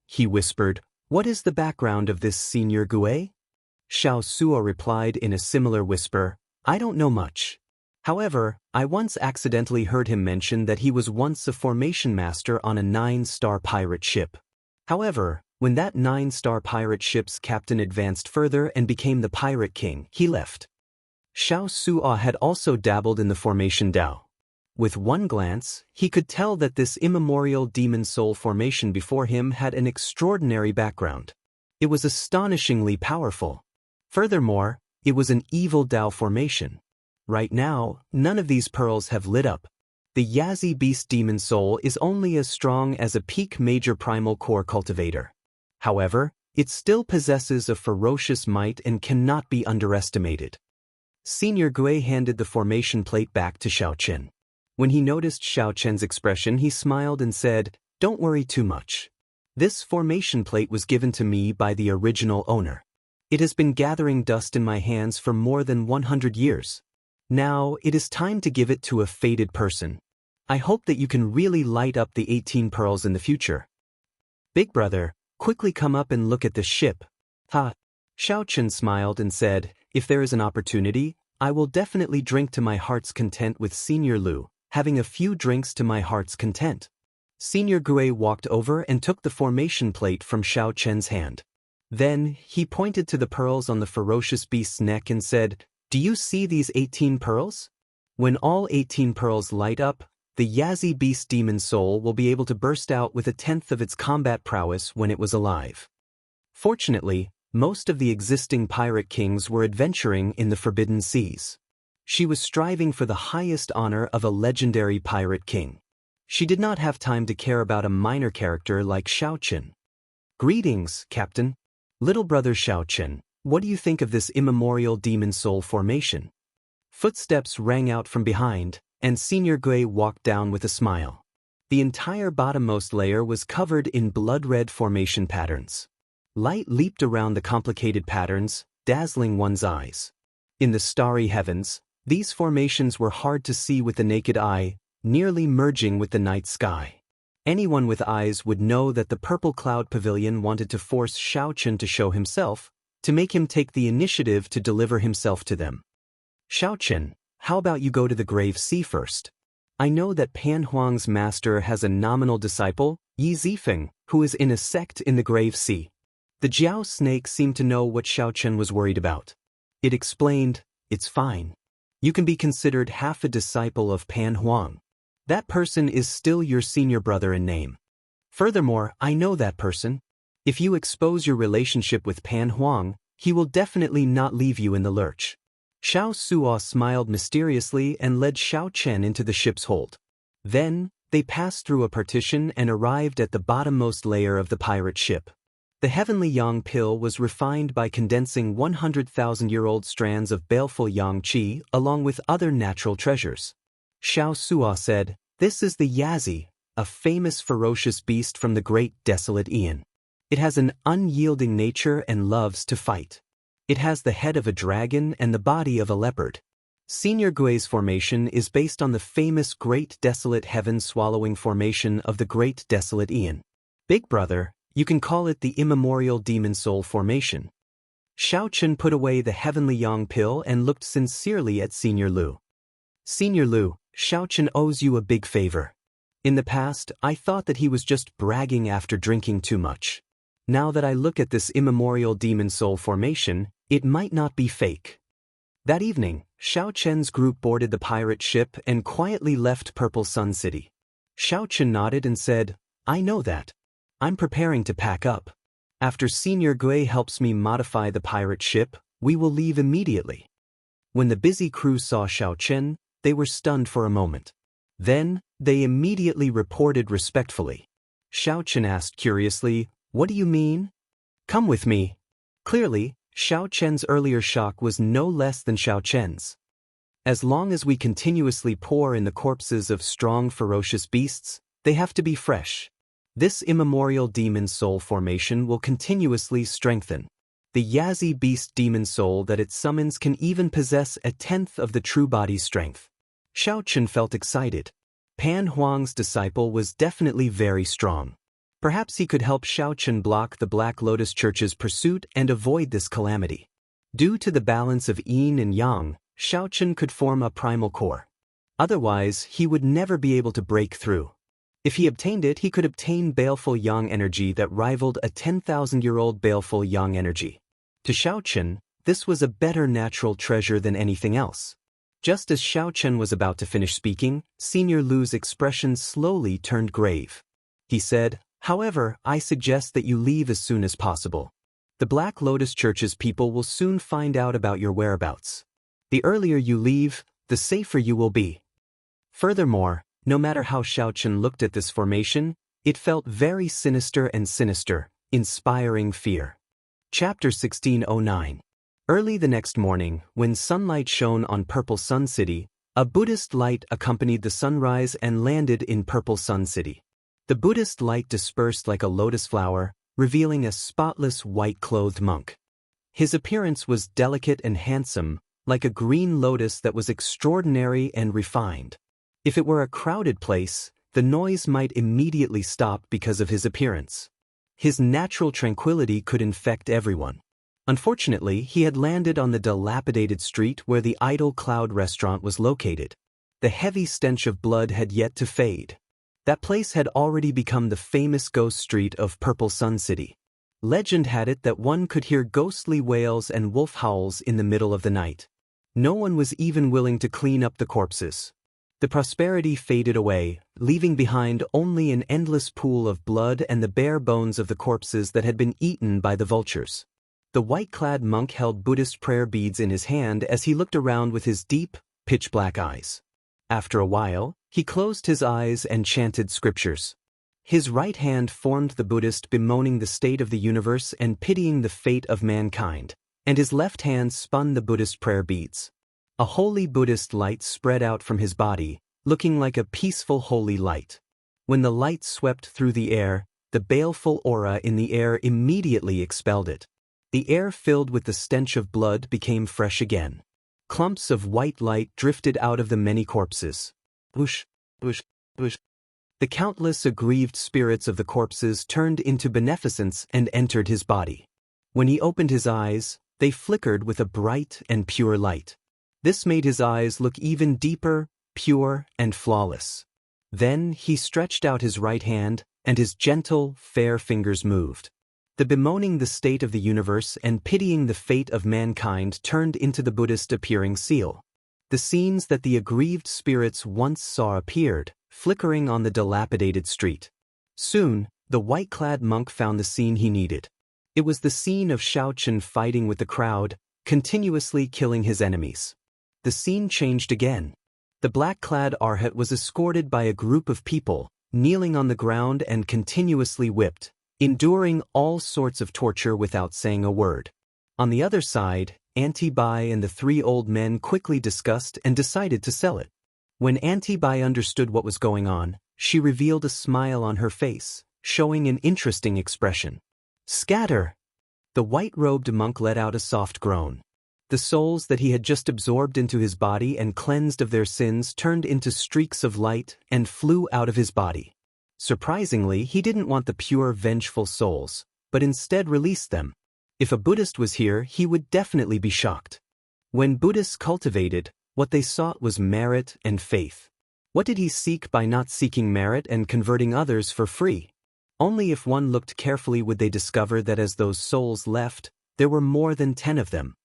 He whispered, "What is the background of this Senior Gui?" Xiao Suo replied in a similar whisper, "I don't know much. However, I once accidentally heard him mention that he was once a formation master on a 9-star pirate ship. However, when that 9-star pirate ship's captain advanced further and became the pirate king, he left." Xiao Suo had also dabbled in the formation Dao. With one glance, he could tell that this immemorial demon soul formation before him had an extraordinary background. It was astonishingly powerful. Furthermore, it was an evil Dao formation. Right now, none of these pearls have lit up. The Yazi Beast Demon Soul is only as strong as a peak major primal core cultivator. However, it still possesses a ferocious might and cannot be underestimated. Senior Gui handed the formation plate back to Xiao Qian. When he noticed Xiao Qian's expression, he smiled and said, "Don't worry too much. This formation plate was given to me by the original owner. It has been gathering dust in my hands for more than 100 years. Now, it is time to give it to a fated person. I hope that you can really light up the 18 pearls in the future. Big brother, quickly come up and look at this ship." "Ha." Xiao Qian smiled and said, "If there is an opportunity, I will definitely drink to my heart's content with Senior Lu, having a few drinks to my heart's content." Senior Gui walked over and took the formation plate from Xiao Qian's hand. Then, he pointed to the pearls on the ferocious beast's neck and said, "Do you see these 18 pearls? When all 18 pearls light up, the Yazi Beast Demon Soul will be able to burst out with 1/10 of its combat prowess when it was alive." Fortunately, most of the existing pirate kings were adventuring in the Forbidden Seas. She was striving for the highest honor of a legendary pirate king. She did not have time to care about a minor character like Xiao Qian. "Greetings, Captain. Little brother Xiao Qian, what do you think of this immemorial demon soul formation?" Footsteps rang out from behind, and Senior Gui walked down with a smile. The entire bottommost layer was covered in blood-red formation patterns. Light leaped around the complicated patterns, dazzling one's eyes. In the starry heavens, these formations were hard to see with the naked eye, nearly merging with the night sky. Anyone with eyes would know that the Purple Cloud Pavilion wanted to force Xiao Qian to show himself, to make him take the initiative to deliver himself to them. "Xiao Qian, how about you go to the Grave Sea first? I know that Pan Huang's master has a nominal disciple, Yi Zifeng, who is in a sect in the Grave Sea." The Jiao snake seemed to know what Xiao Qian was worried about. It explained, "It's fine. You can be considered half a disciple of Pan Huang. That person is still your senior brother in name. Furthermore, I know that person. If you expose your relationship with Pan Huang, he will definitely not leave you in the lurch. Xiao Suo smiled mysteriously and led Xiao Chen into the ship's hold. Then, they passed through a partition and arrived at the bottommost layer of the pirate ship. The heavenly yang pill was refined by condensing 100,000-year-old strands of baleful yang qi along with other natural treasures. Xiao Suo said, "This is the Yazi, a famous ferocious beast from the great desolate Aeon. It has an unyielding nature and loves to fight. It has the head of a dragon and the body of a leopard." Senior Gui's formation is based on the famous Great Desolate Heaven-swallowing formation of the Great Desolate Aeon. Big brother, you can call it the immemorial demon soul formation. Xiao Chen put away the heavenly yang pill and looked sincerely at Senior Lu. "Senior Lu, Xiao Chen owes you a big favor. In the past, I thought that he was just bragging after drinking too much. Now that I look at this immemorial demon soul formation, it might not be fake." That evening, Xiao Chen's group boarded the pirate ship and quietly left Purple Sun City. Xiao Chen nodded and said, "I know that. I'm preparing to pack up. After Senior Gui helps me modify the pirate ship, we will leave immediately." When the busy crew saw Xiao Chen, they were stunned for a moment. Then, they immediately reported respectfully. Xiao Chen asked curiously, "What do you mean?" "Come with me." Clearly, Xiao Chen's earlier shock was no less than Xiao Chen's. As long as we continuously pour in the corpses of strong ferocious beasts, they have to be fresh. This immemorial demon soul formation will continuously strengthen. The Yazi beast demon soul that it summons can even possess a tenth of the true body's strength. Xiao Chen felt excited. Pan Huang's disciple was definitely very strong. Perhaps he could help Xiao Chen block the Black Lotus Church's pursuit and avoid this calamity. Due to the balance of yin and yang, Xiao Chen could form a primal core. Otherwise, he would never be able to break through. If he obtained it, he could obtain baleful yang energy that rivaled a 10,000-year-old baleful yang energy. To Xiao Chen, this was a better natural treasure than anything else. Just as Xiao Chen was about to finish speaking, Senior Lu's expression slowly turned grave. He said, "However, I suggest that you leave as soon as possible. The Black Lotus Church's people will soon find out about your whereabouts. The earlier you leave, the safer you will be." Furthermore, no matter how Xiao Chen looked at this formation, it felt very sinister and sinister, inspiring fear. Chapter 1609. Early the next morning, when sunlight shone on Purple Sun City, a Buddhist light accompanied the sunrise and landed in Purple Sun City. The Buddhist light dispersed like a lotus flower, revealing a spotless white-clothed monk. His appearance was delicate and handsome, like a green lotus that was extraordinary and refined. If it were a crowded place, the noise might immediately stop because of his appearance. His natural tranquility could infect everyone. Unfortunately, he had landed on the dilapidated street where the Idle Cloud restaurant was located. The heavy stench of blood had yet to fade. That place had already become the famous ghost street of Purple Sun City. Legend had it that one could hear ghostly wails and wolf howls in the middle of the night. No one was even willing to clean up the corpses. The prosperity faded away, leaving behind only an endless pool of blood and the bare bones of the corpses that had been eaten by the vultures. The white-clad monk held Buddhist prayer beads in his hand as he looked around with his deep, pitch-black eyes. After a while, he closed his eyes and chanted scriptures. His right hand formed the Buddhist bemoaning the state of the universe and pitying the fate of mankind, and his left hand spun the Buddhist prayer beads. A holy Buddhist light spread out from his body, looking like a peaceful holy light. When the light swept through the air, the baleful aura in the air immediately expelled it. The air filled with the stench of blood became fresh again. Clumps of white light drifted out of the many corpses. Whoosh, whoosh, whoosh. The countless aggrieved spirits of the corpses turned into beneficence and entered his body. When he opened his eyes, they flickered with a bright and pure light. This made his eyes look even deeper, pure, and flawless. Then he stretched out his right hand, and his gentle, fair fingers moved. The bemoaning the state of the universe and pitying the fate of mankind turned into the Buddhist appearing seal. The scenes that the aggrieved spirits once saw appeared, flickering on the dilapidated street. Soon, the white-clad monk found the scene he needed. It was the scene of Xianxia fighting with the crowd, continuously killing his enemies. The scene changed again. The black-clad arhat was escorted by a group of people, kneeling on the ground and continuously whipped, enduring all sorts of torture without saying a word. On the other side, Auntie Bai and the three old men quickly discussed and decided to sell it. When Auntie Bai understood what was going on, she revealed a smile on her face, showing an interesting expression. Scatter! The white-robed monk let out a soft groan. The souls that he had just absorbed into his body and cleansed of their sins turned into streaks of light and flew out of his body. Surprisingly, he didn't want the pure, vengeful souls, but instead released them. If a Buddhist was here, he would definitely be shocked. When Buddhists cultivated, what they sought was merit and faith. What did he seek by not seeking merit and converting others for free? Only if one looked carefully would they discover that as those souls left, there were more than 10 of them.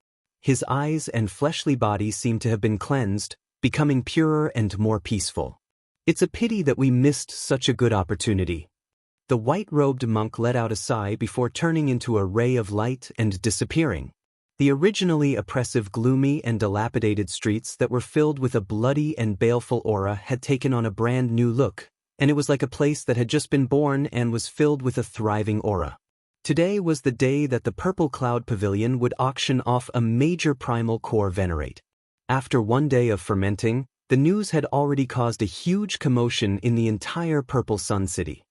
His eyes and fleshly body seemed to have been cleansed, becoming purer and more peaceful. It's a pity that we missed such a good opportunity. The white-robed monk let out a sigh before turning into a ray of light and disappearing. The originally oppressive, gloomy and dilapidated streets that were filled with a bloody and baleful aura had taken on a brand new look, and it was like a place that had just been born and was filled with a thriving aura. Today was the day that the Purple Cloud Pavilion would auction off a major primal core venerate. After one day of fermenting, the news had already caused a huge commotion in the entire Purple Sun City.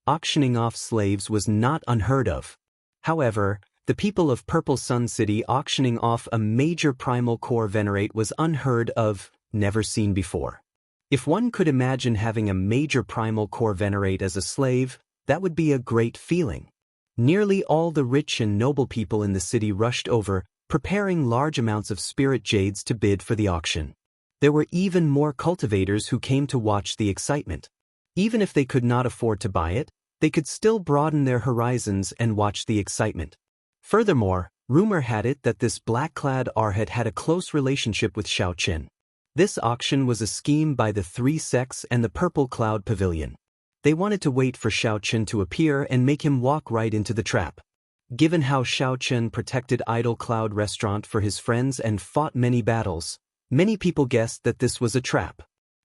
Auctioning off slaves was not unheard of. However, the people of Purple Sun City auctioning off a major primal core venerate was unheard of, never seen before. If one could imagine having a major primal core venerate as a slave, that would be a great feeling. Nearly all the rich and noble people in the city rushed over, preparing large amounts of spirit jades to bid for the auction. There were even more cultivators who came to watch the excitement. Even if they could not afford to buy it, they could still broaden their horizons and watch the excitement. Furthermore, rumor had it that this black-clad arhat had a close relationship with Xianxia. This auction was a scheme by the three sects and the Purple Cloud Pavilion. They wanted to wait for Xianxia to appear and make him walk right into the trap. Given how Xianxia protected Idle Cloud Restaurant for his friends and fought many battles, many people guessed that this was a trap.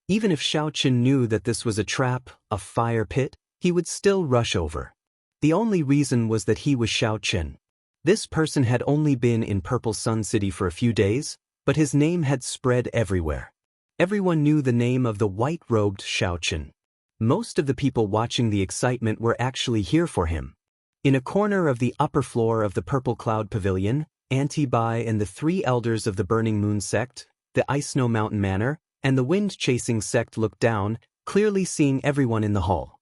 Even if Xianxia knew that this was a trap, a fire pit, he would still rush over. The only reason was that he was Xianxia. This person had only been in Purple Sun City for a few days, but his name had spread everywhere. Everyone knew the name of the white-robed Xianxia. Most of the people watching the excitement were actually here for him. In a corner of the upper floor of the Purple Cloud Pavilion, Auntie Bai and the three elders of the Burning Moon sect, the Ice Snow Mountain Manor, and the Wind-Chasing sect looked down, clearly seeing everyone in the hall.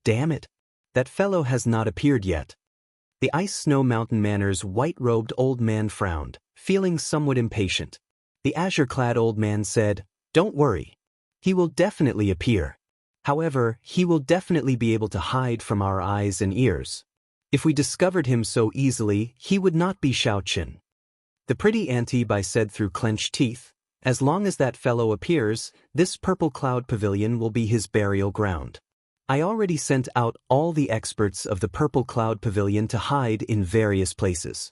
Damn it! That fellow has not appeared yet. The Ice Snow Mountain Manor's white-robed old man frowned, feeling somewhat impatient. The azure-clad old man said, "Don't worry. He will definitely appear. However, he will definitely be able to hide from our eyes and ears. If we discovered him so easily, he would not be Xianxia." The pretty Auntie Bai said through clenched teeth, "As long as that fellow appears, this Purple Cloud Pavilion will be his burial ground. I already sent out all the experts of the Purple Cloud Pavilion to hide in various places."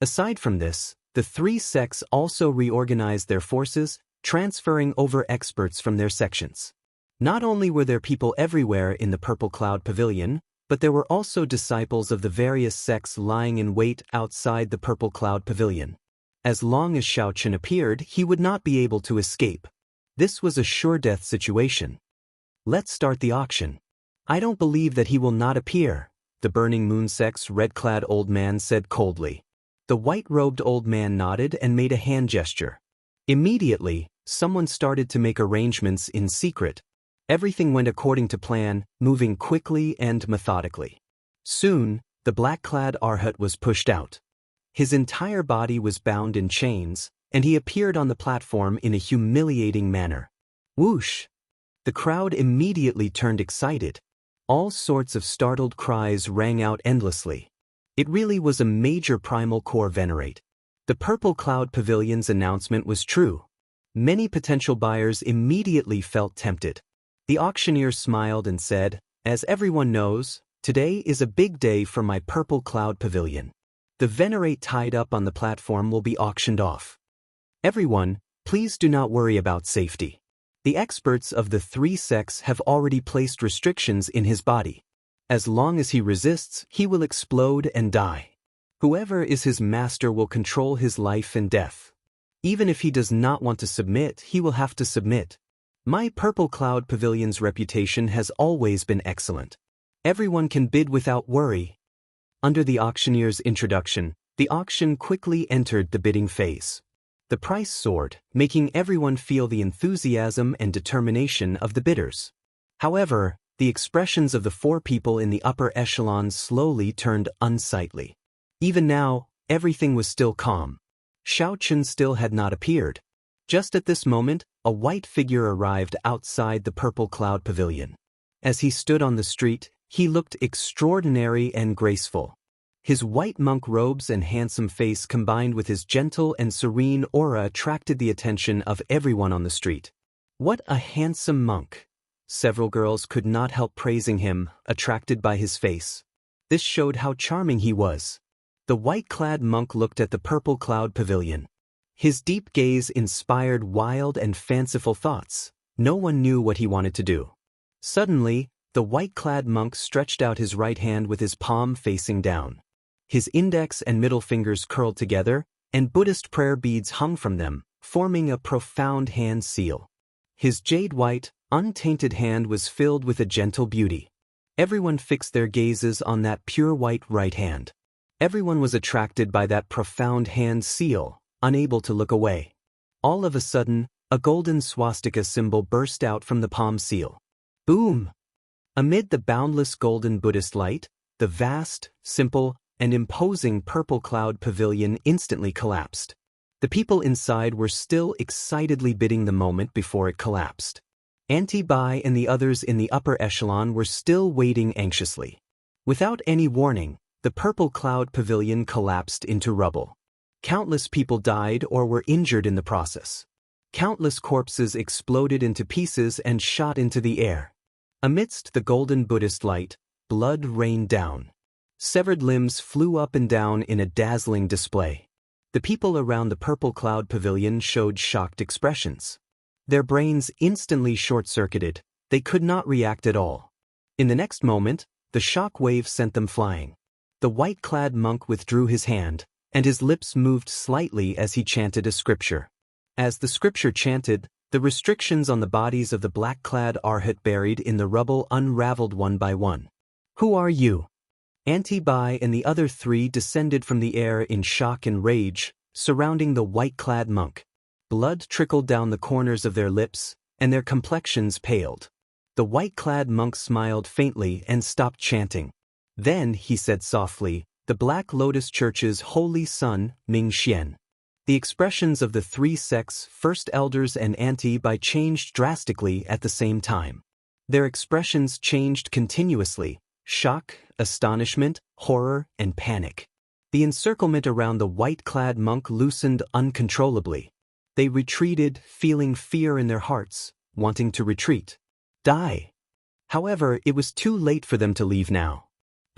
Aside from this, the three sects also reorganized their forces, transferring over experts from their sections. Not only were there people everywhere in the Purple Cloud Pavilion, but there were also disciples of the various sects lying in wait outside the Purple Cloud Pavilion. As long as Xianxia appeared, he would not be able to escape. This was a sure-death situation. "Let's start the auction." "I don't believe that he will not appear," the Burning Moon sect's red-clad old man said coldly. The white-robed old man nodded and made a hand gesture. Immediately, someone started to make arrangements in secret. Everything went according to plan, moving quickly and methodically. Soon, the black-clad arhat was pushed out. His entire body was bound in chains, and he appeared on the platform in a humiliating manner. Whoosh! The crowd immediately turned excited. All sorts of startled cries rang out endlessly. It really was a major primal core venerate. The Purple Cloud Pavilion's announcement was true. Many potential buyers immediately felt tempted. The auctioneer smiled and said, "As everyone knows, today is a big day for my purple cloud pavilion. The venerate tied up on the platform will be auctioned off. Everyone, please do not worry about safety. The experts of the 3 sects have already placed restrictions in his body. As long as he resists, he will explode and die. Whoever is his master will control his life and death. Even if he does not want to submit, he will have to submit. My Purple Cloud Pavilion's reputation has always been excellent. Everyone can bid without worry." Under the auctioneer's introduction, the auction quickly entered the bidding phase. The price soared, making everyone feel the enthusiasm and determination of the bidders. However, the expressions of the 4 people in the upper echelons slowly turned unsightly. Even now, everything was still calm. Xiaochen still had not appeared. Just at this moment, a white figure arrived outside the Purple Cloud Pavilion. As he stood on the street, he looked extraordinary and graceful. His white monk robes and handsome face combined with his gentle and serene aura attracted the attention of everyone on the street. What a handsome monk! Several girls could not help praising him, attracted by his face. This showed how charming he was. The white-clad monk looked at the Purple Cloud Pavilion. His deep gaze inspired wild and fanciful thoughts. No one knew what he wanted to do. Suddenly, the white-clad monk stretched out his right hand with his palm facing down. His index and middle fingers curled together, and Buddhist prayer beads hung from them, forming a profound hand seal. His jade-white, untainted hand was filled with a gentle beauty. Everyone fixed their gazes on that pure white right hand. Everyone was attracted by that profound hand seal, unable to look away. All of a sudden, a golden swastika symbol burst out from the palm seal. Boom! Amid the boundless golden Buddhist light, the vast, simple, and imposing Purple Cloud Pavilion instantly collapsed. The people inside were still excitedly bidding the moment before it collapsed. Auntie Bai and the others in the upper echelon were still waiting anxiously. Without any warning, the Purple Cloud Pavilion collapsed into rubble. Countless people died or were injured in the process. Countless corpses exploded into pieces and shot into the air. Amidst the golden Buddhist light, blood rained down. Severed limbs flew up and down in a dazzling display. The people around the Purple Cloud Pavilion showed shocked expressions. Their brains instantly short-circuited. They could not react at all. In the next moment, the shock wave sent them flying. The white-clad monk withdrew his hand, and his lips moved slightly as he chanted a scripture. As the scripture chanted, the restrictions on the bodies of the black-clad arhat buried in the rubble unraveled one by one. "Who are you?" Auntie Bai and the other 3 descended from the air in shock and rage, surrounding the white-clad monk. Blood trickled down the corners of their lips, and their complexions paled. The white-clad monk smiled faintly and stopped chanting. Then he said softly, "The Black Lotus Church's holy son, Ming Xian." The expressions of the 3 sects, first elders and Auntie Bai, changed drastically at the same time. Their expressions changed continuously: shock, astonishment, horror, and panic. The encirclement around the white-clad monk loosened uncontrollably. They retreated, feeling fear in their hearts, wanting to retreat. Die! However, it was too late for them to leave now.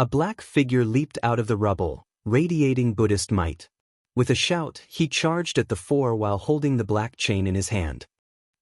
A black figure leaped out of the rubble, radiating Buddhist might. With a shout, he charged at the 4 while holding the black chain in his hand.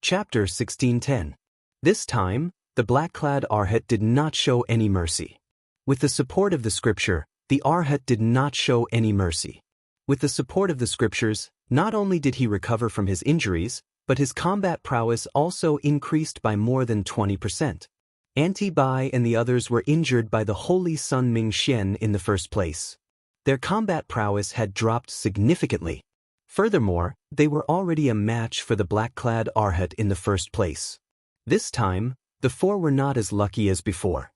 Chapter 16:10. This time, the black-clad arhat did not show any mercy. With the support of the scripture, the arhat did not show any mercy. With the support of the scriptures, not only did he recover from his injuries, but his combat prowess also increased by more than 20%. Auntie Bai and the others were injured by the holy son Ming Xian in the first place. Their combat prowess had dropped significantly. Furthermore, they were already a match for the black-clad arhat in the first place. This time, the 4 were not as lucky as before.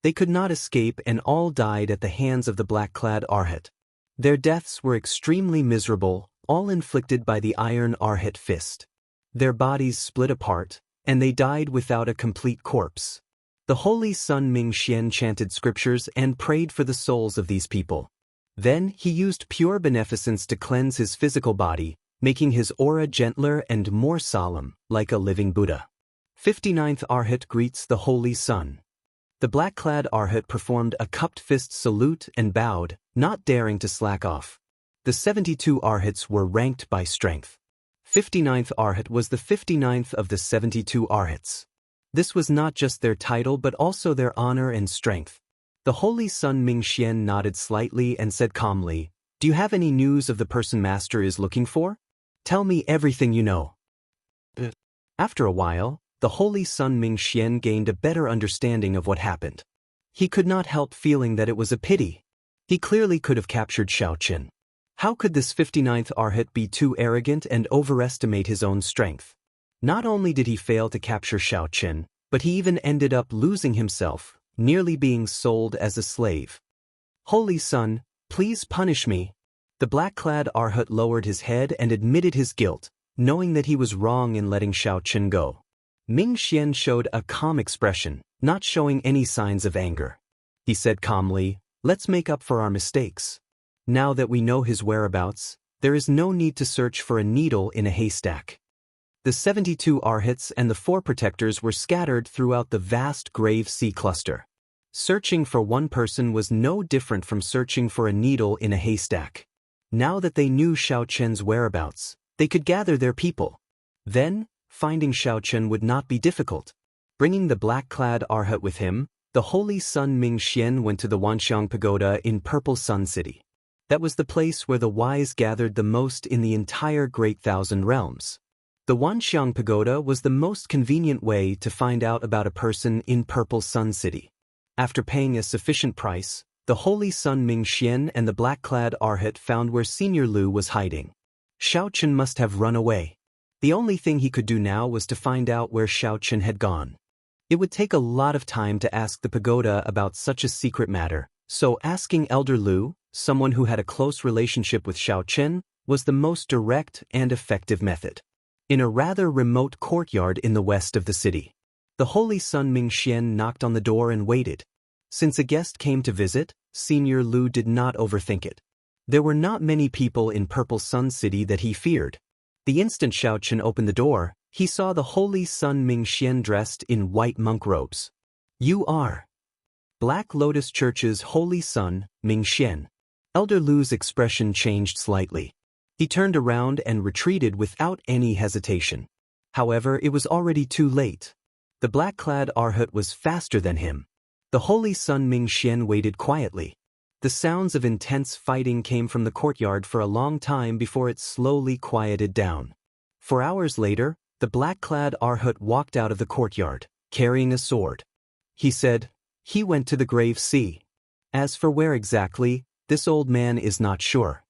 They could not escape and all died at the hands of the black-clad arhat. Their deaths were extremely miserable, all inflicted by the iron arhat fist. Their bodies split apart, and they died without a complete corpse. The holy son Ming Xian chanted scriptures and prayed for the souls of these people. Then he used pure beneficence to cleanse his physical body, making his aura gentler and more solemn, like a living Buddha. 59th Arhat greets the Holy Sun. The black-clad Arhat performed a cupped fist salute and bowed, not daring to slack off. The 72 Arhats were ranked by strength. 59th Arhat was the 59th of the 72 Arhats. This was not just their title but also their honor and strength. The Holy Sun Mingxian nodded slightly and said calmly, "Do you have any news of the person Master is looking for? Tell me everything you know." After a while, the Holy Sun Mingxian gained a better understanding of what happened. He could not help feeling that it was a pity. He clearly could have captured Xiaoqin. How could this 59th Arhat be too arrogant and overestimate his own strength? Not only did he fail to capture Xiaoqin, but he even ended up losing himself, nearly being sold as a slave. "Holy Sun, please punish me." The black-clad Arhat lowered his head and admitted his guilt, knowing that he was wrong in letting Xiaoqin go. Mingxian showed a calm expression, not showing any signs of anger. He said calmly, "Let's make up for our mistakes. Now that we know his whereabouts, there is no need to search for a needle in a haystack." The 72 Arhats and the 4 protectors were scattered throughout the vast Grave Sea cluster. Searching for one person was no different from searching for a needle in a haystack. Now that they knew Xiaoqin's whereabouts, they could gather their people. Then, finding Xiaoqin would not be difficult. Bringing the black-clad Arhat with him, the Holy Sun Mingxian went to the Wanxiang Pagoda in Purple Sun City. That was the place where the wise gathered the most in the entire Great Thousand Realms. The Wanxiang Pagoda was the most convenient way to find out about a person in Purple Sun City. After paying a sufficient price, the Holy Sun Mingxian and the black-clad Arhat found where Senior Lu was hiding. Xiaoqin must have run away. The only thing he could do now was to find out where Xiaoqin had gone. It would take a lot of time to ask the pagoda about such a secret matter, so asking Elder Lu, someone who had a close relationship with Xiaoqin, was the most direct and effective method. In a rather remote courtyard in the west of the city, the Holy Sun Mingxian knocked on the door and waited. Since a guest came to visit, Senior Lu did not overthink it. There were not many people in Purple Sun City that he feared. The instant Xiaoqin opened the door, he saw the Holy Sun Mingxian dressed in white monk robes. "You are Black Lotus Church's Holy Sun, Mingxian." Elder Lu's expression changed slightly. He turned around and retreated without any hesitation. However, it was already too late. The black-clad Arhat was faster than him. The Holy Sun Mingxian waited quietly. The sounds of intense fighting came from the courtyard for a long time before it slowly quieted down. 4 hours later, the black-clad Arhat walked out of the courtyard, carrying a sword. He said, "He went to the Grave Sea. As for where exactly, this old man is not sure."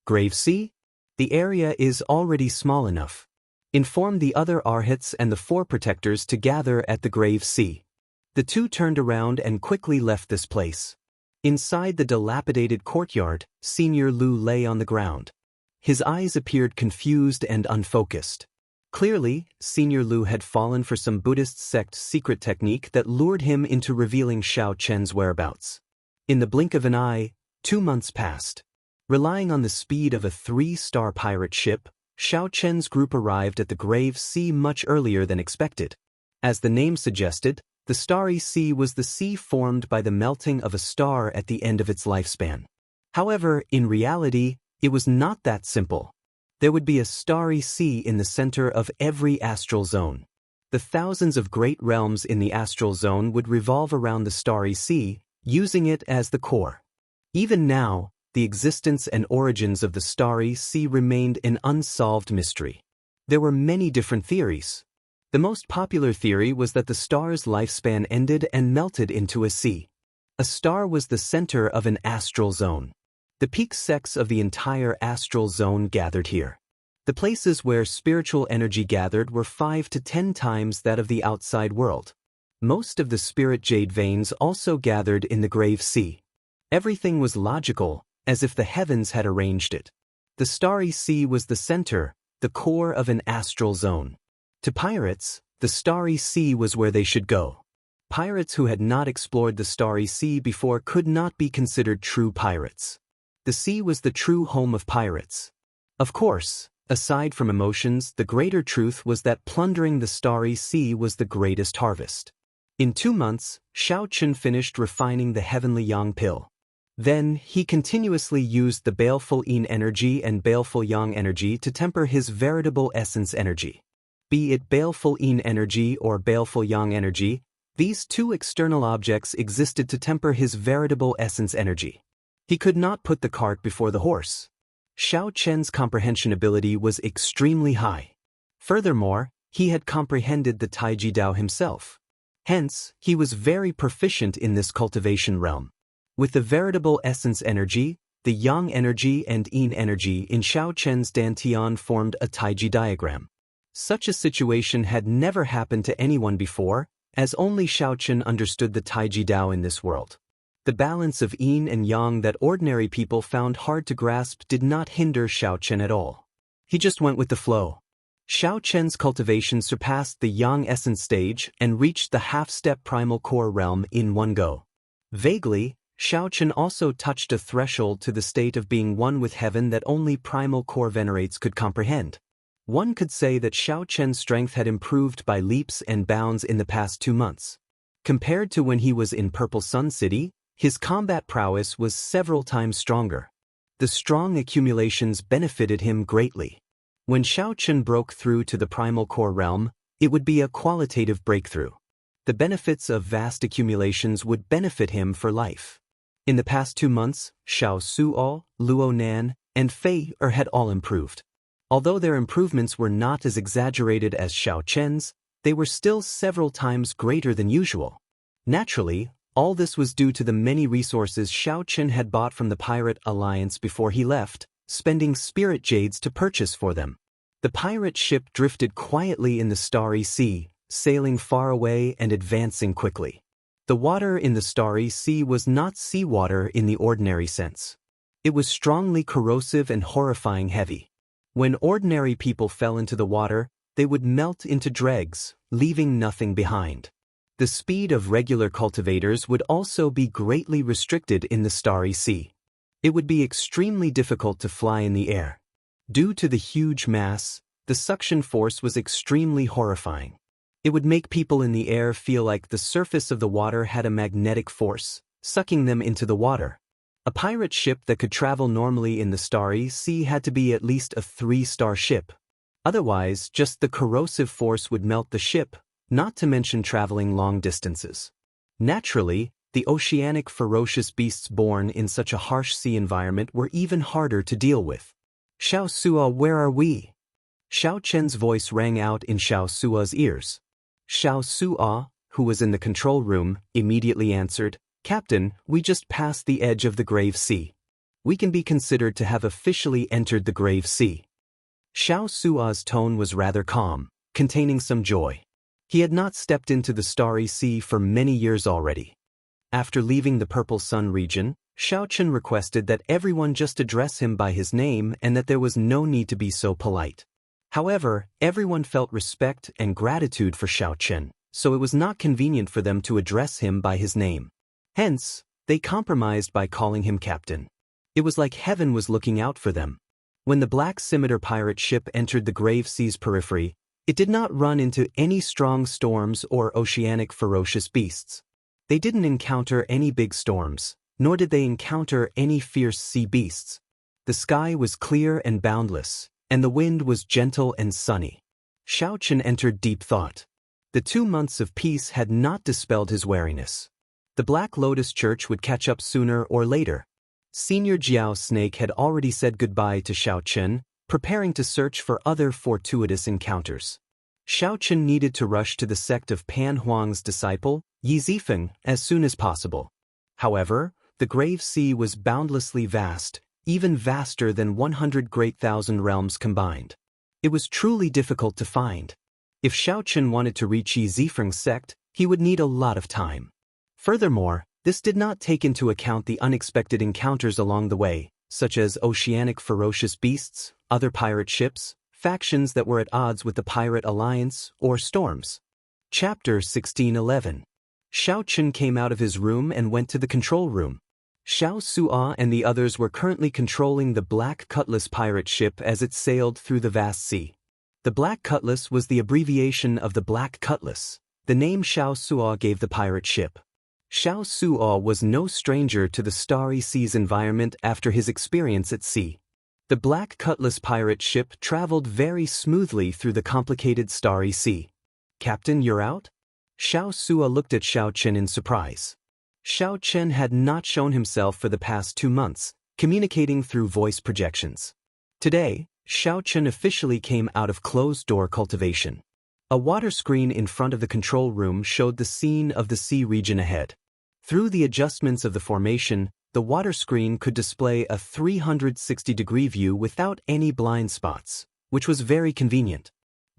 "Grave Sea? The area is already small enough. Inform the other Arhats and the 4 protectors to gather at the Grave Sea." The 2 turned around and quickly left this place. Inside the dilapidated courtyard, Senior Lu lay on the ground. His eyes appeared confused and unfocused. Clearly, Senior Lu had fallen for some Buddhist sect secret technique that lured him into revealing Xiaoqin's whereabouts. In the blink of an eye, 2 months passed. Relying on the speed of a 3-star pirate ship, Xiaoqin's group arrived at the Grave Sea much earlier than expected. As the name suggested, the Starry Sea was the sea formed by the melting of a star at the end of its lifespan. However, in reality, it was not that simple. There would be a starry sea in the center of every astral zone. The thousands of great realms in the astral zone would revolve around the Starry Sea, using it as the core. Even now, the existence and origins of the Starry Sea remained an unsolved mystery. There were many different theories. The most popular theory was that the star's lifespan ended and melted into a sea. A star was the center of an astral zone. The peak sects of the entire astral zone gathered here. The places where spiritual energy gathered were 5 to 10 times that of the outside world. Most of the spirit jade veins also gathered in the Grave Sea. Everything was logical, as if the heavens had arranged it. The Starry Sea was the center, the core of an astral zone. To pirates, the Starry Sea was where they should go. Pirates who had not explored the Starry Sea before could not be considered true pirates. The sea was the true home of pirates. Of course, Aside from emotions, the greater truth was that plundering the Starry Sea was the greatest harvest. In 2 months, Xiao Chen finished refining the heavenly yang pill. Then, he continuously used the baleful yin energy and baleful yang energy to temper his veritable essence energy. Be it baleful yin energy or baleful yang energy, these two external objects existed to temper his veritable essence energy. He could not put the cart before the horse. Xiao Chen's comprehension ability was extremely high. Furthermore, he had comprehended the Taiji Dao himself. Hence, he was very proficient in this cultivation realm. With the veritable essence energy, the yang energy and yin energy in Xiao Chen's dantian formed a Taiji diagram. Such a situation had never happened to anyone before, as only Xiao Chen understood the Taiji Dao in this world. The balance of yin and yang that ordinary people found hard to grasp did not hinder Xiao Chen at all. He just went with the flow. Xiao Chen's cultivation surpassed the yang essence stage and reached the half-step primal core realm in one go. Vaguely, Xiao Chen also touched a threshold to the state of being one with heaven that only primal core venerates could comprehend. One could say that Xiao Chen's strength had improved by leaps and bounds in the past 2 months. Compared to when he was in Purple Sun City, his combat prowess was several times stronger. The strong accumulations benefited him greatly. When Xiao Chen broke through to the primal core realm, it would be a qualitative breakthrough. The benefits of vast accumulations would benefit him for life. In the past 2 months, Xiao Suo, Luo Nan, and Fei Er had all improved. Although their improvements were not as exaggerated as Xiao Chen's, they were still several times greater than usual. Naturally, all this was due to the many resources Xiao Chen had bought from the Pirate Alliance before he left, spending spirit jades to purchase for them. The pirate ship drifted quietly in the Starry Sea, sailing far away and advancing quickly. The water in the Starry Sea was not seawater in the ordinary sense. It was strongly corrosive and horrifying heavy. When ordinary people fell into the water, they would melt into dregs, leaving nothing behind. The speed of regular cultivators would also be greatly restricted in the Starry Sea. It would be extremely difficult to fly in the air. Due to the huge mass, the suction force was extremely horrifying. It would make people in the air feel like the surface of the water had a magnetic force, sucking them into the water. A pirate ship that could travel normally in the Starry Sea had to be at least a 3-star ship. Otherwise, just the corrosive force would melt the ship, not to mention traveling long distances. Naturally, the oceanic ferocious beasts born in such a harsh sea environment were even harder to deal with. Xiao Suo, where are we? Xiao Chen's voice rang out in Xiao Suo's ears. Xiao Suo, who was in the control room, immediately answered, "Captain, we just passed the edge of the Grave Sea. We can be considered to have officially entered the Grave Sea." Xiao Suo's tone was rather calm, containing some joy. He had not stepped into the Starry Sea for many years already. After leaving the Purple Sun region, Xiao Chen requested that everyone just address him by his name and that there was no need to be so polite. However, everyone felt respect and gratitude for Xiao Chen, so it was not convenient for them to address him by his name. Hence, they compromised by calling him Captain. It was like heaven was looking out for them. When the Black Scimitar pirate ship entered the Grave Sea's periphery, it did not run into any strong storms or oceanic ferocious beasts. They didn't encounter any big storms, nor did they encounter any fierce sea beasts. The sky was clear and boundless, and the wind was gentle and sunny. Xiao Chen entered deep thought. The 2 months of peace had not dispelled his wariness. The Black Lotus Church would catch up sooner or later. Senior Jiao Snake had already said goodbye to Xiao Chen, preparing to search for other fortuitous encounters. Xiao Chen needed to rush to the sect of Pan Huang's disciple, Yi Zifeng, as soon as possible. However, the Grave Sea was boundlessly vast, even vaster than 100 great thousand realms combined. It was truly difficult to find. If Xiao Chen wanted to reach Yi Zifeng's sect, he would need a lot of time. Furthermore, this did not take into account the unexpected encounters along the way, such as oceanic ferocious beasts, other pirate ships, factions that were at odds with the Pirate Alliance, or storms. Chapter 1611. Xiao Chen came out of his room and went to the control room. Xiao Su'a and the others were currently controlling the Black Cutlass pirate ship as it sailed through the vast sea. The Black Cutlass was the abbreviation of the Black Cutlass, the name Xiao Su'a gave the pirate ship. Xiao Su'a was no stranger to the Starry Sea's environment after his experience at sea. The Black Cutlass pirate ship traveled very smoothly through the complicated Starry Sea. "Captain, you're out?" Xiao Su'a looked at Xiao Chen in surprise. Xiao Chen had not shown himself for the past 2 months, communicating through voice projections. Today, Xiao Chen officially came out of closed-door cultivation. A water screen in front of the control room showed the scene of the sea region ahead. Through the adjustments of the formation, the water screen could display a 360-degree view without any blind spots, which was very convenient.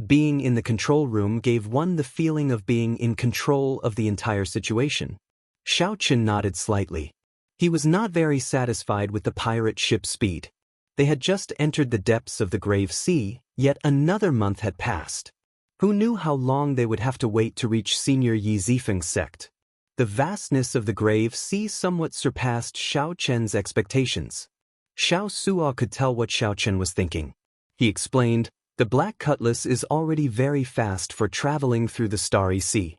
Being in the control room gave one the feeling of being in control of the entire situation. Xiao Chen nodded slightly. He was not very satisfied with the pirate ship's speed. They had just entered the depths of the grave sea, yet another month had passed. Who knew how long they would have to wait to reach Senior Yi Zifeng's sect? The vastness of the grave sea somewhat surpassed Xiao Chen's expectations. Xiao Su'a could tell what Xiao Chen was thinking. He explained, "The Black Cutlass is already very fast for traveling through the Starry Sea.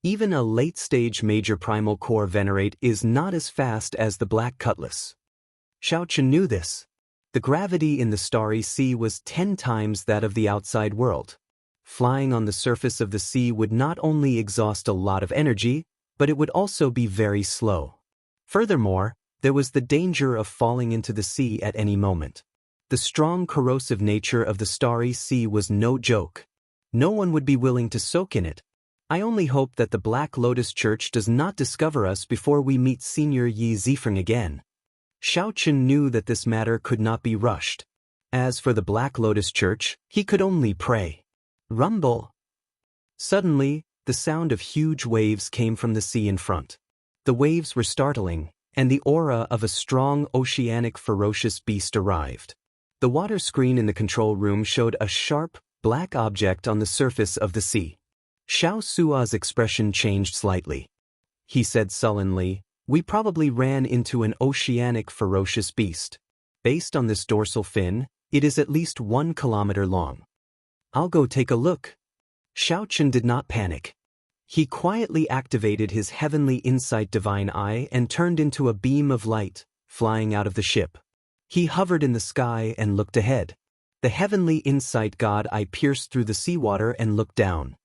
Even a late-stage major primal core venerate is not as fast as the Black Cutlass." Xiao Chen knew this. The gravity in the Starry Sea was 10 times that of the outside world. Flying on the surface of the sea would not only exhaust a lot of energy, but it would also be very slow. Furthermore, there was the danger of falling into the sea at any moment. The strong corrosive nature of the Starry Sea was no joke. No one would be willing to soak in it. "I only hope that the Black Lotus Church does not discover us before we meet Senior Yi Zifeng again." Xiao Chen knew that this matter could not be rushed. As for the Black Lotus Church, he could only pray. Rumble! Suddenly, the sound of huge waves came from the sea in front. The waves were startling, and the aura of a strong oceanic ferocious beast arrived. The water screen in the control room showed a sharp, black object on the surface of the sea. Xiao Su'a's expression changed slightly. He said sullenly, "We probably ran into an oceanic ferocious beast. Based on this dorsal fin, it is at least 1 kilometer long. I'll go take a look." Xiao Chen did not panic. He quietly activated his heavenly insight divine eye and turned into a beam of light, flying out of the ship. He hovered in the sky and looked ahead. The heavenly insight god eye pierced through the seawater and looked down.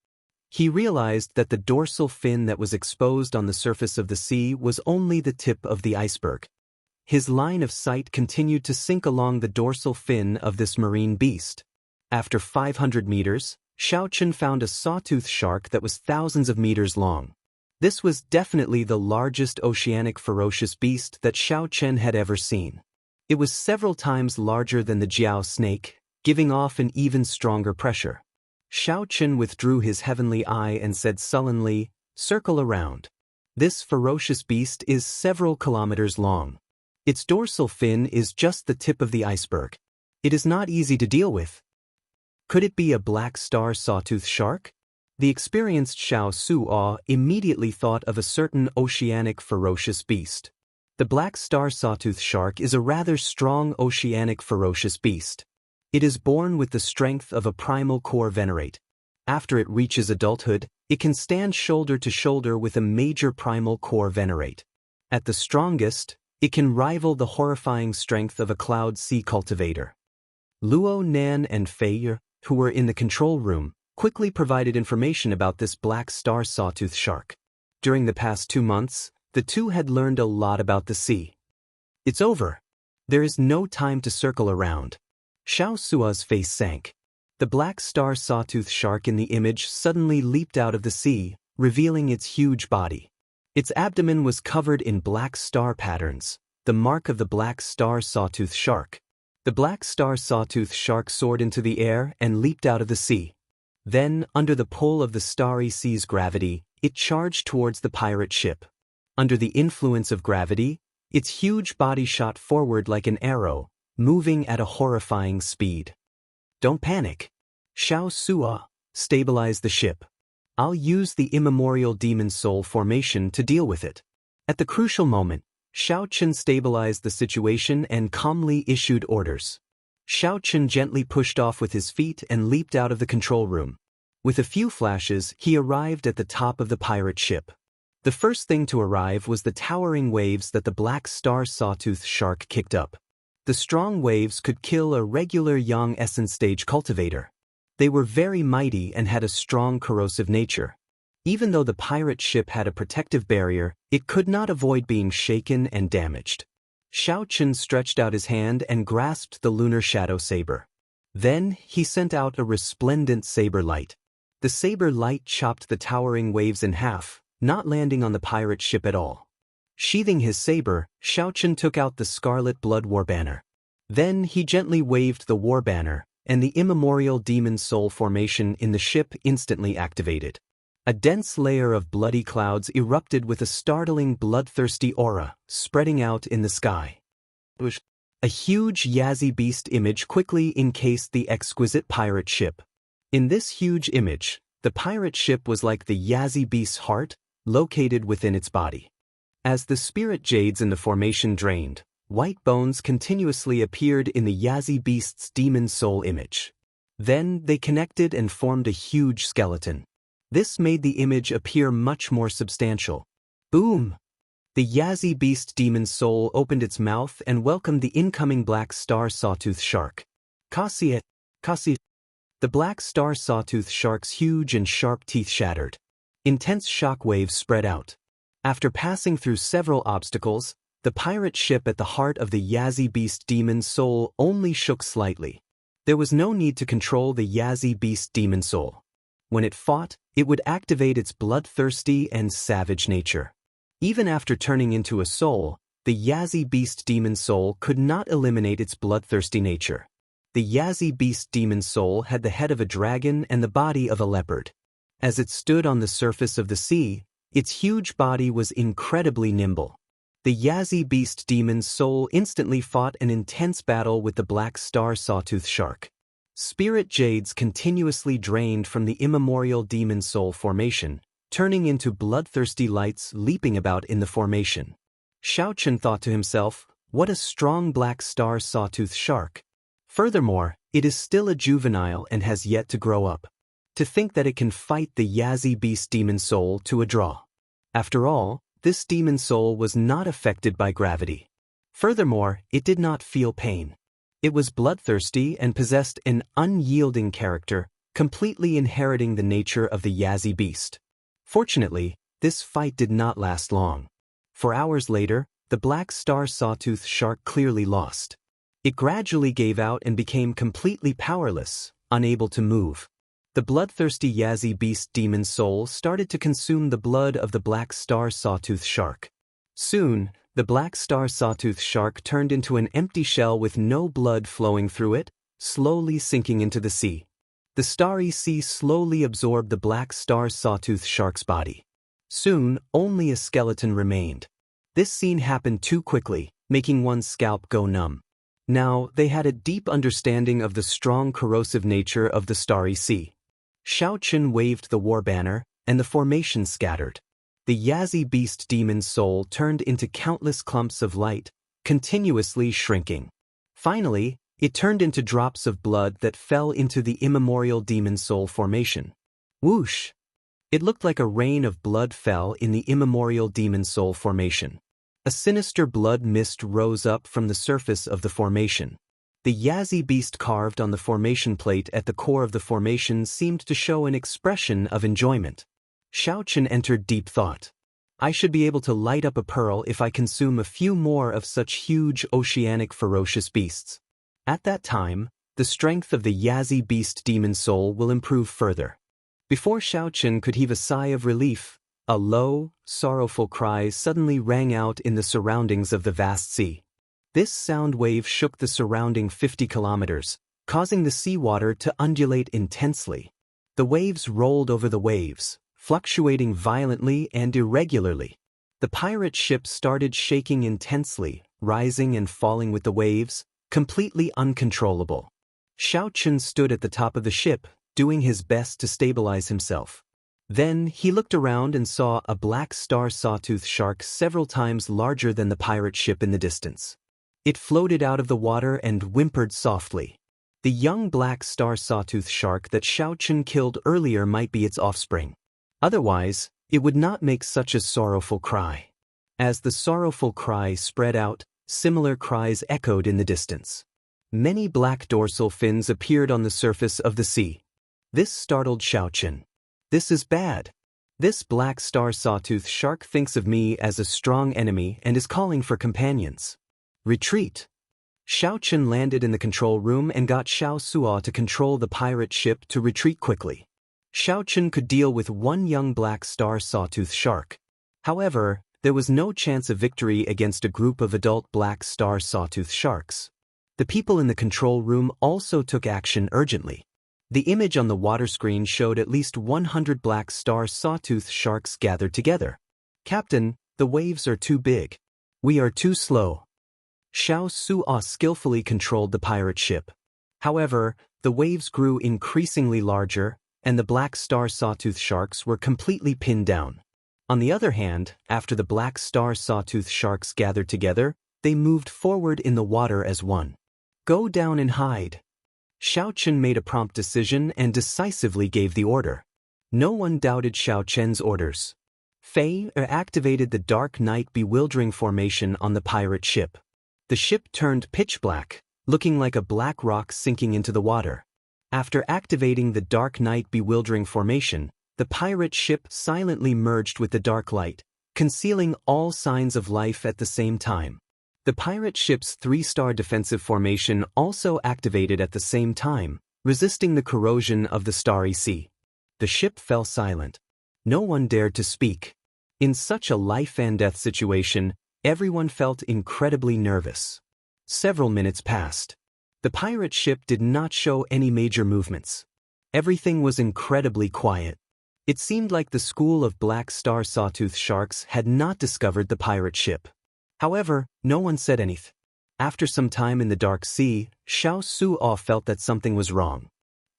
He realized that the dorsal fin that was exposed on the surface of the sea was only the tip of the iceberg. His line of sight continued to sink along the dorsal fin of this marine beast. After 500 meters, Xiao Chen found a sawtooth shark that was thousands of meters long. This was definitely the largest oceanic ferocious beast that Xiao Chen had ever seen. It was several times larger than the Jiao snake, giving off an even stronger pressure. Xiao Chen withdrew his heavenly eye and said sullenly, "Circle around. This ferocious beast is several kilometers long. Its dorsal fin is just the tip of the iceberg. It is not easy to deal with." Could it be a black star sawtooth shark? The experienced Xiao Su'a immediately thought of a certain oceanic ferocious beast. The black star sawtooth shark is a rather strong oceanic ferocious beast. It is born with the strength of a primal core venerate. After it reaches adulthood, it can stand shoulder to shoulder with a major primal core venerate. At the strongest, it can rival the horrifying strength of a cloud sea cultivator. Luo Nan and Fei, who were in the control room, quickly provided information about this black star sawtooth shark. During the past 2 months, the two had learned a lot about the sea. "It's over. There is no time to circle around." Xiao Su'a's face sank. The black star sawtooth shark in the image suddenly leaped out of the sea, revealing its huge body. Its abdomen was covered in black star patterns, the mark of the black star sawtooth shark. The black star sawtooth shark soared into the air and leaped out of the sea. Then, under the pull of the Starry Sea's gravity, it charged towards the pirate ship. Under the influence of gravity, its huge body shot forward like an arrow, moving at a horrifying speed. "Don't panic. Xiao Su'a, stabilize the ship. I'll use the immemorial demon soul formation to deal with it." At the crucial moment, Xianxia stabilized the situation and calmly issued orders. Xianxia gently pushed off with his feet and leaped out of the control room. With a few flashes, he arrived at the top of the pirate ship. The first thing to arrive was the towering waves that the black star sawtooth shark kicked up. The strong waves could kill a regular young essence stage cultivator. They were very mighty and had a strong corrosive nature. Even though the pirate ship had a protective barrier, it could not avoid being shaken and damaged. Xianxia stretched out his hand and grasped the lunar shadow saber. Then, he sent out a resplendent saber light. The saber light chopped the towering waves in half, not landing on the pirate ship at all. Sheathing his saber, Xianxia took out the scarlet blood war banner. Then he gently waved the war banner, and the immemorial demon soul formation in the ship instantly activated. A dense layer of bloody clouds erupted with a startling bloodthirsty aura, spreading out in the sky. A huge Yazi beast image quickly encased the exquisite pirate ship. In this huge image, the pirate ship was like the Yazi beast's heart, located within its body. As the spirit jades in the formation drained, white bones continuously appeared in the Yazi beast's demon soul image. Then they connected and formed a huge skeleton. This made the image appear much more substantial. Boom! The Yazi beast demon soul opened its mouth and welcomed the incoming black star sawtooth shark. Kasi. The black star sawtooth shark's huge and sharp teeth shattered. Intense shock waves spread out. After passing through several obstacles, the pirate ship at the heart of the Yazi beast demon soul only shook slightly. There was no need to control the Yazi beast demon soul. When it fought, it would activate its bloodthirsty and savage nature. Even after turning into a soul, the Yazi beast demon soul could not eliminate its bloodthirsty nature. The Yazi beast demon soul had the head of a dragon and the body of a leopard. As it stood on the surface of the sea, its huge body was incredibly nimble. The Yazi beast demon soul instantly fought an intense battle with the black star sawtooth shark. Spirit jades continuously drained from the immemorial demon soul formation, turning into bloodthirsty lights leaping about in the formation. Xianxia thought to himself, what a strong black star sawtooth shark. Furthermore, it is still a juvenile and has yet to grow up. To think that it can fight the Yazi beast demon soul to a draw. After all, this demon soul was not affected by gravity. Furthermore, it did not feel pain. It was bloodthirsty and possessed an unyielding character, completely inheriting the nature of the Yazi beast. Fortunately, this fight did not last long. For hours later, the black star sawtooth shark clearly lost. It gradually gave out and became completely powerless, unable to move. The bloodthirsty Yazi beast demon soul started to consume the blood of the black star sawtooth shark. Soon, the black star sawtooth shark turned into an empty shell with no blood flowing through it, slowly sinking into the sea. The starry sea slowly absorbed the black star sawtooth shark's body. Soon, only a skeleton remained. This scene happened too quickly, making one's scalp go numb. Now, they had a deep understanding of the strong corrosive nature of the starry sea. Xianxia waved the war banner, and the formation scattered. The Yazi beast demon soul turned into countless clumps of light, continuously shrinking. Finally, it turned into drops of blood that fell into the immemorial demon soul formation. Whoosh! It looked like a rain of blood fell in the immemorial demon soul formation. A sinister blood mist rose up from the surface of the formation. The Yazi beast carved on the formation plate at the core of the formation seemed to show an expression of enjoyment. Xianxia entered deep thought. I should be able to light up a pearl if I consume a few more of such huge oceanic ferocious beasts. At that time, the strength of the Yazi beast demon soul will improve further. Before Xianxia could heave a sigh of relief, a low, sorrowful cry suddenly rang out in the surroundings of the vast sea. This sound wave shook the surrounding 50 kilometers, causing the seawater to undulate intensely. The waves rolled over the waves, fluctuating violently and irregularly. The pirate ship started shaking intensely, rising and falling with the waves, completely uncontrollable. Xianxia stood at the top of the ship, doing his best to stabilize himself. Then he looked around and saw a black star sawtooth shark several times larger than the pirate ship in the distance. It floated out of the water and whimpered softly. The young black star sawtooth shark that Xiaochen killed earlier might be its offspring. Otherwise, it would not make such a sorrowful cry. As the sorrowful cry spread out, similar cries echoed in the distance. Many black dorsal fins appeared on the surface of the sea. This startled Xiaochen. This is bad. This black star sawtooth shark thinks of me as a strong enemy and is calling for companions. Retreat. Xiaochen landed in the control room and got Xiao Suo to control the pirate ship to retreat quickly. Xiaochen could deal with one young black star sawtooth shark. However, there was no chance of victory against a group of adult black star sawtooth sharks. The people in the control room also took action urgently. The image on the water screen showed at least 100 black star sawtooth sharks gathered together. Captain, the waves are too big. We are too slow. Xiao Suo skillfully controlled the pirate ship. However, the waves grew increasingly larger, and the black star sawtooth sharks were completely pinned down. On the other hand, after the black star sawtooth sharks gathered together, they moved forward in the water as one. Go down and hide. Xiaochen made a prompt decision and decisively gave the order. No one doubted Xiaochen's orders. Fei activated the Dark Night Bewildering formation on the pirate ship. The ship turned pitch black, looking like a black rock sinking into the water. After activating the Dark Night Bewildering formation, the pirate ship silently merged with the dark light, concealing all signs of life at the same time. The pirate ship's 3-star defensive formation also activated at the same time, resisting the corrosion of the starry sea. The ship fell silent. No one dared to speak. In such a life-and-death situation, everyone felt incredibly nervous. Several minutes passed. The pirate ship did not show any major movements. Everything was incredibly quiet. It seemed like the school of black star sawtooth sharks had not discovered the pirate ship. However, no one said anything. After some time in the dark sea, Xiao Suo felt that something was wrong.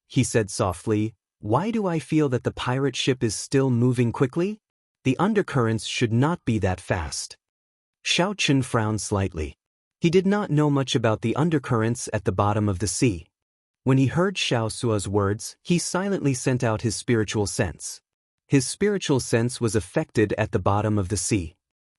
He said softly, "Why do I feel that the pirate ship is still moving quickly? The undercurrents should not be that fast." Xiaochen frowned slightly. He did not know much about the undercurrents at the bottom of the sea. When he heard Xiao Suo's words, he silently sent out his spiritual sense. His spiritual sense was affected at the bottom of the sea.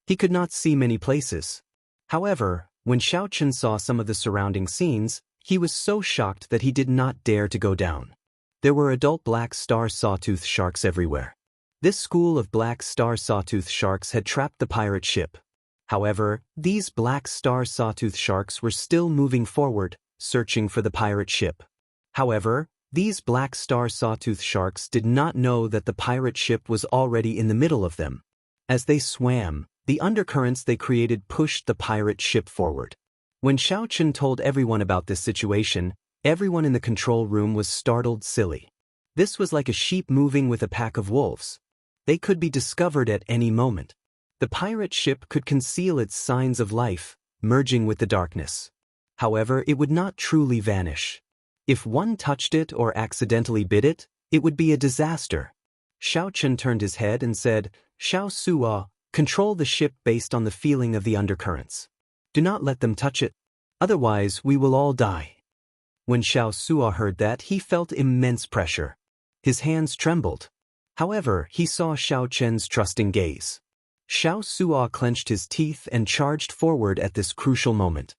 He could not see many places. However, when Xiaochen saw some of the surrounding scenes, he was so shocked that he did not dare to go down. There were adult black star sawtooth sharks everywhere. This school of black star sawtooth sharks had trapped the pirate ship. However, these black star sawtooth sharks were still moving forward, searching for the pirate ship. However, these black star sawtooth sharks did not know that the pirate ship was already in the middle of them. As they swam, the undercurrents they created pushed the pirate ship forward. When Xiaochen told everyone about this situation, everyone in the control room was startled silly. This was like a sheep moving with a pack of wolves. They could be discovered at any moment. The pirate ship could conceal its signs of life, merging with the darkness. However, it would not truly vanish. If one touched it or accidentally bit it, it would be a disaster. Xiaochen turned his head and said, "Xiao Suo, control the ship based on the feeling of the undercurrents. Do not let them touch it. Otherwise, we will all die." When Xiao Suo heard that, he felt immense pressure. His hands trembled. However, he saw Xiaochen's trusting gaze. Xiao Suo clenched his teeth and charged forward at this crucial moment.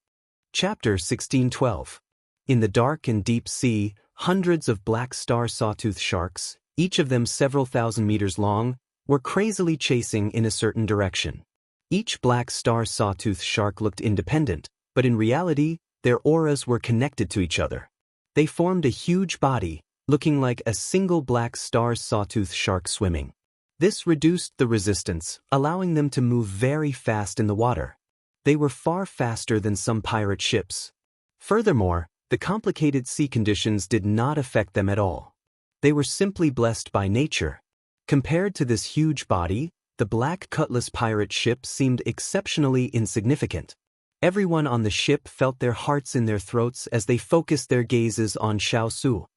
Chapter 16:12. In the dark and deep sea, hundreds of black star sawtooth sharks, each of them several thousand meters long, were crazily chasing in a certain direction. Each black star sawtooth shark looked independent, but in reality, their auras were connected to each other. They formed a huge body, looking like a single black star sawtooth shark swimming. This reduced the resistance, allowing them to move very fast in the water. They were far faster than some pirate ships. Furthermore, the complicated sea conditions did not affect them at all. They were simply blessed by nature. Compared to this huge body, the Black Cutlass pirate ship seemed exceptionally insignificant. Everyone on the ship felt their hearts in their throats as they focused their gazes on Xiao Su.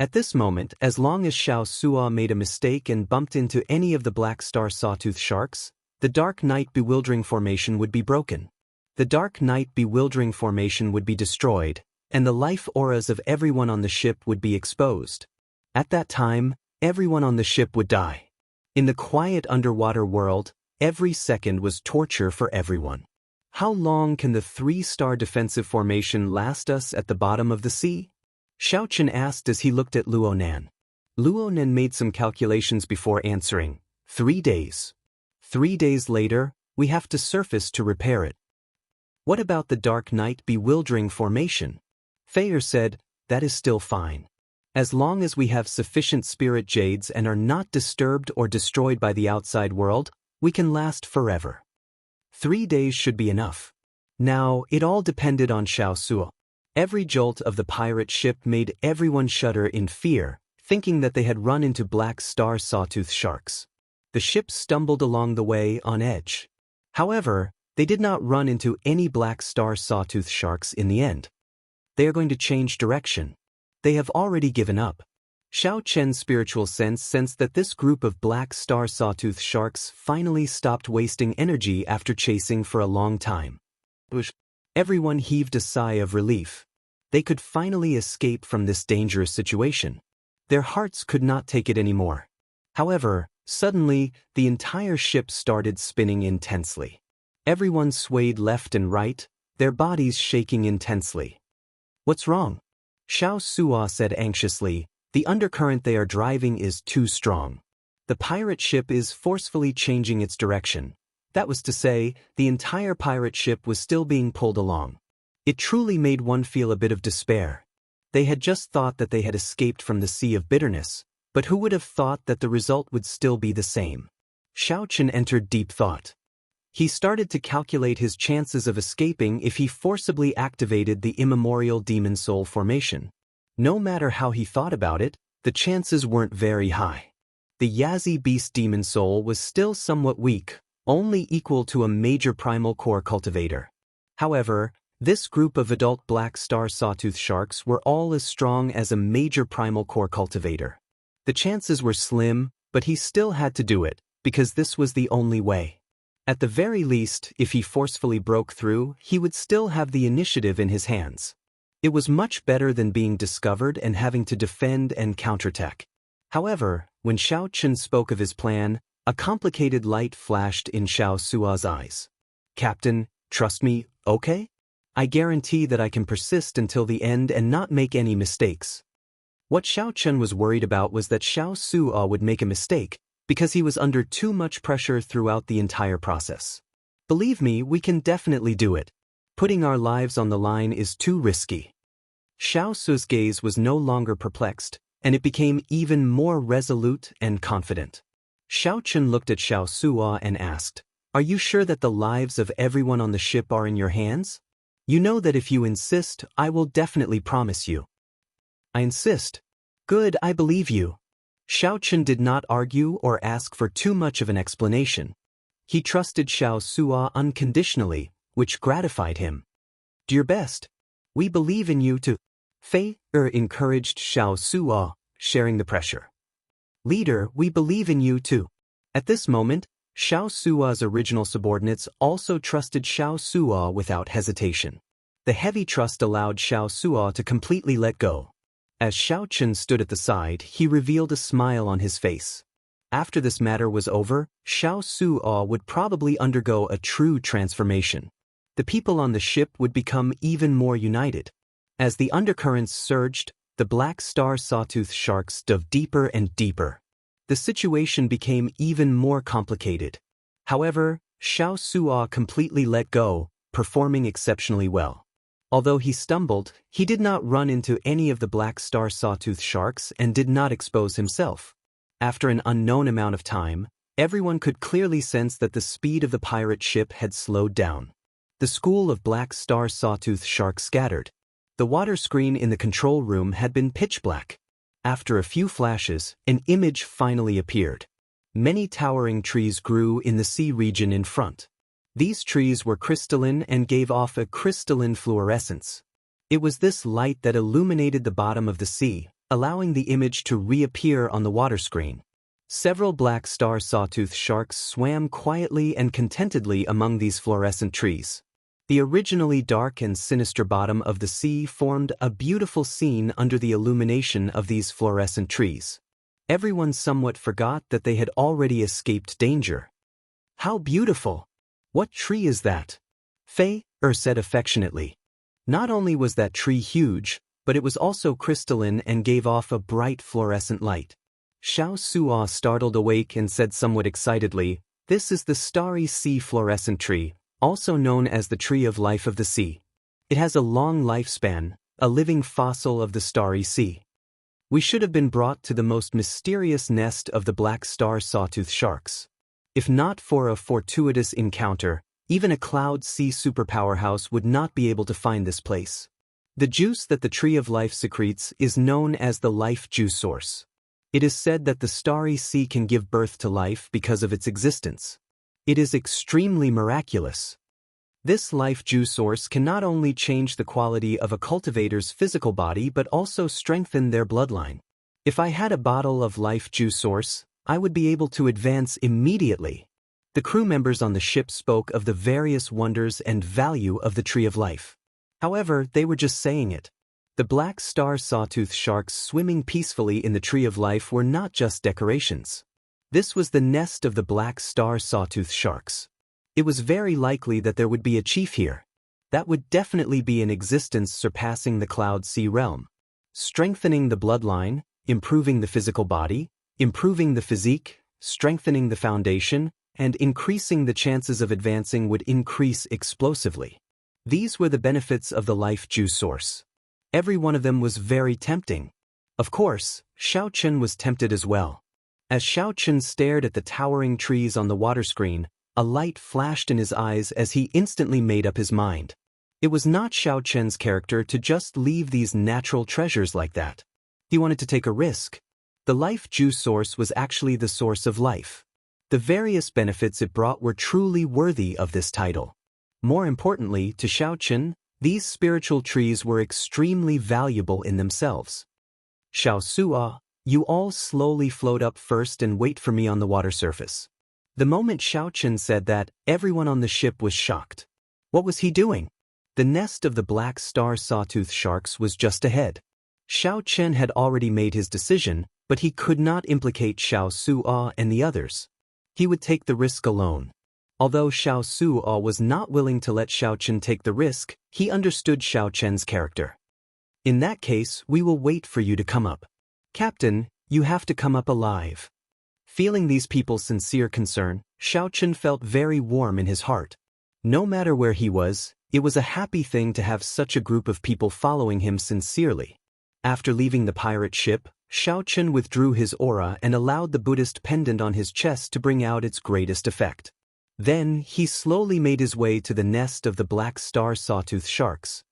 At this moment, as long as Xianxia made a mistake and bumped into any of the black star sawtooth sharks, the Dark Night Bewildering Formation would be broken. The Dark Night Bewildering Formation would be destroyed, and the life auras of everyone on the ship would be exposed. At that time, everyone on the ship would die. In the quiet underwater world, every second was torture for everyone. How long can the 3-star defensive formation last us at the bottom of the sea? Xiaochen asked as he looked at Luonan. Luonan made some calculations before answering. 3 days. 3 days later, we have to surface to repair it. What about the Dark Night Bewildering Formation? Feier said, that is still fine. As long as we have sufficient spirit jades and are not disturbed or destroyed by the outside world, we can last forever. 3 days should be enough. Now, it all depended on Xianxia. Every jolt of the pirate ship made everyone shudder in fear, thinking that they had run into black star sawtooth sharks. The ship stumbled along the way on edge. However, they did not run into any black star sawtooth sharks in the end. They are going to change direction. They have already given up. Xiao Chen's spiritual sense sensed that this group of black star sawtooth sharks finally stopped wasting energy after chasing for a long time. Everyone heaved a sigh of relief. They could finally escape from this dangerous situation. Their hearts could not take it anymore. However, suddenly, the entire ship started spinning intensely. Everyone swayed left and right, their bodies shaking intensely. What's wrong? Xianxia said anxiously, the undercurrent they are driving is too strong. The pirate ship is forcefully changing its direction. That was to say, the entire pirate ship was still being pulled along. It truly made one feel a bit of despair. They had just thought that they had escaped from the sea of bitterness, but who would have thought that the result would still be the same? Xiaochen entered deep thought. He started to calculate his chances of escaping if he forcibly activated the immemorial demon soul formation. No matter how he thought about it, the chances weren't very high. The Yazi beast demon soul was still somewhat weak, only equal to a major primal core cultivator. However, this group of adult black star sawtooth sharks were all as strong as a major primal core cultivator. The chances were slim, but he still had to do it, because this was the only way. At the very least, if he forcefully broke through, he would still have the initiative in his hands. It was much better than being discovered and having to defend and counterattack. However, when Xiaochen spoke of his plan, a complicated light flashed in Xiaoxia's eyes. Captain, trust me, okay? I guarantee that I can persist until the end and not make any mistakes. What Xiaochen was worried about was that Xiaoxia would make a mistake, because he was under too much pressure throughout the entire process. Believe me, we can definitely do it. Putting our lives on the line is too risky. Xiaoxia's gaze was no longer perplexed, and it became even more resolute and confident. Xiaochen looked at Xiaoxia and asked, "Are you sure that the lives of everyone on the ship are in your hands? You know that if you insist, I will definitely promise you." "I insist." "Good, I believe you." Xiaochen did not argue or ask for too much of an explanation. He trusted Xiaoxia unconditionally, which gratified him. "Do your best. We believe in you too." Feier encouraged Xiaoxia, sharing the pressure. "Leader, we believe in you too." At this moment, Xiaoxia's original subordinates also trusted Xiaoxia without hesitation. The heavy trust allowed Xiaoxia to completely let go. As Xiaochen stood at the side, he revealed a smile on his face. After this matter was over, Xiaoxia would probably undergo a true transformation. The people on the ship would become even more united. As the undercurrents surged, the black star sawtooth sharks dove deeper and deeper. The situation became even more complicated. However, Xiaoxia completely let go, performing exceptionally well. Although he stumbled, he did not run into any of the black star sawtooth sharks and did not expose himself. After an unknown amount of time, everyone could clearly sense that the speed of the pirate ship had slowed down. The school of black star sawtooth sharks scattered. The water screen in the control room had been pitch black. After a few flashes, an image finally appeared. Many towering trees grew in the sea region in front. These trees were crystalline and gave off a crystalline fluorescence. It was this light that illuminated the bottom of the sea, allowing the image to reappear on the water screen. Several black star sawtooth sharks swam quietly and contentedly among these fluorescent trees. The originally dark and sinister bottom of the sea formed a beautiful scene under the illumination of these fluorescent trees. Everyone somewhat forgot that they had already escaped danger. "How beautiful! What tree is that?" Fei said affectionately. Not only was that tree huge, but it was also crystalline and gave off a bright fluorescent light. Xianxia startled awake and said somewhat excitedly, "This is the starry sea fluorescent tree, also known as the tree of life of the sea. It has a long lifespan, a living fossil of the starry sea. We should have been brought to the most mysterious nest of the black star sawtooth sharks. If not for a fortuitous encounter, even a cloud sea superpowerhouse would not be able to find this place. The juice that the tree of life secretes is known as the life juice source. It is said that the starry sea can give birth to life because of its existence. It is extremely miraculous. This life juice source can not only change the quality of a cultivator's physical body but also strengthen their bloodline. If I had a bottle of life juice source, I would be able to advance immediately." The crew members on the ship spoke of the various wonders and value of the tree of life. However, they were just saying it. The black star sawtooth sharks swimming peacefully in the tree of life were not just decorations. This was the nest of the black star sawtooth sharks. It was very likely that there would be a chief here. That would definitely be an existence surpassing the cloud sea realm. Strengthening the bloodline, improving the physical body, improving the physique, strengthening the foundation, and increasing the chances of advancing would increase explosively. These were the benefits of the life juice source. Every one of them was very tempting. Of course, Xiaochen was tempted as well. As Xiaochen stared at the towering trees on the water screen, a light flashed in his eyes as he instantly made up his mind. It was not Xiaochen's character to just leave these natural treasures like that. He wanted to take a risk. The life juice source was actually the source of life. The various benefits it brought were truly worthy of this title. More importantly, to Xiaochen, these spiritual trees were extremely valuable in themselves. "Xiaoxia, you all slowly float up first and wait for me on the water surface." The moment Xiaochen said that, everyone on the ship was shocked. What was he doing? The nest of the black star sawtooth sharks was just ahead. Xiaochen had already made his decision, but he could not implicate Xiaoxia and the others. He would take the risk alone. Although Xiaoxia was not willing to let Xiaochen take the risk, he understood Xiaochen's character. "In that case, we will wait for you to come up. Captain, you have to come up alive." Feeling these people's sincere concern, Xiaochen felt very warm in his heart. No matter where he was, it was a happy thing to have such a group of people following him sincerely. After leaving the pirate ship, Xiaochen withdrew his aura and allowed the Buddhist pendant on his chest to bring out its greatest effect. Then, he slowly made his way to the nest of the black star sawtooth sharks.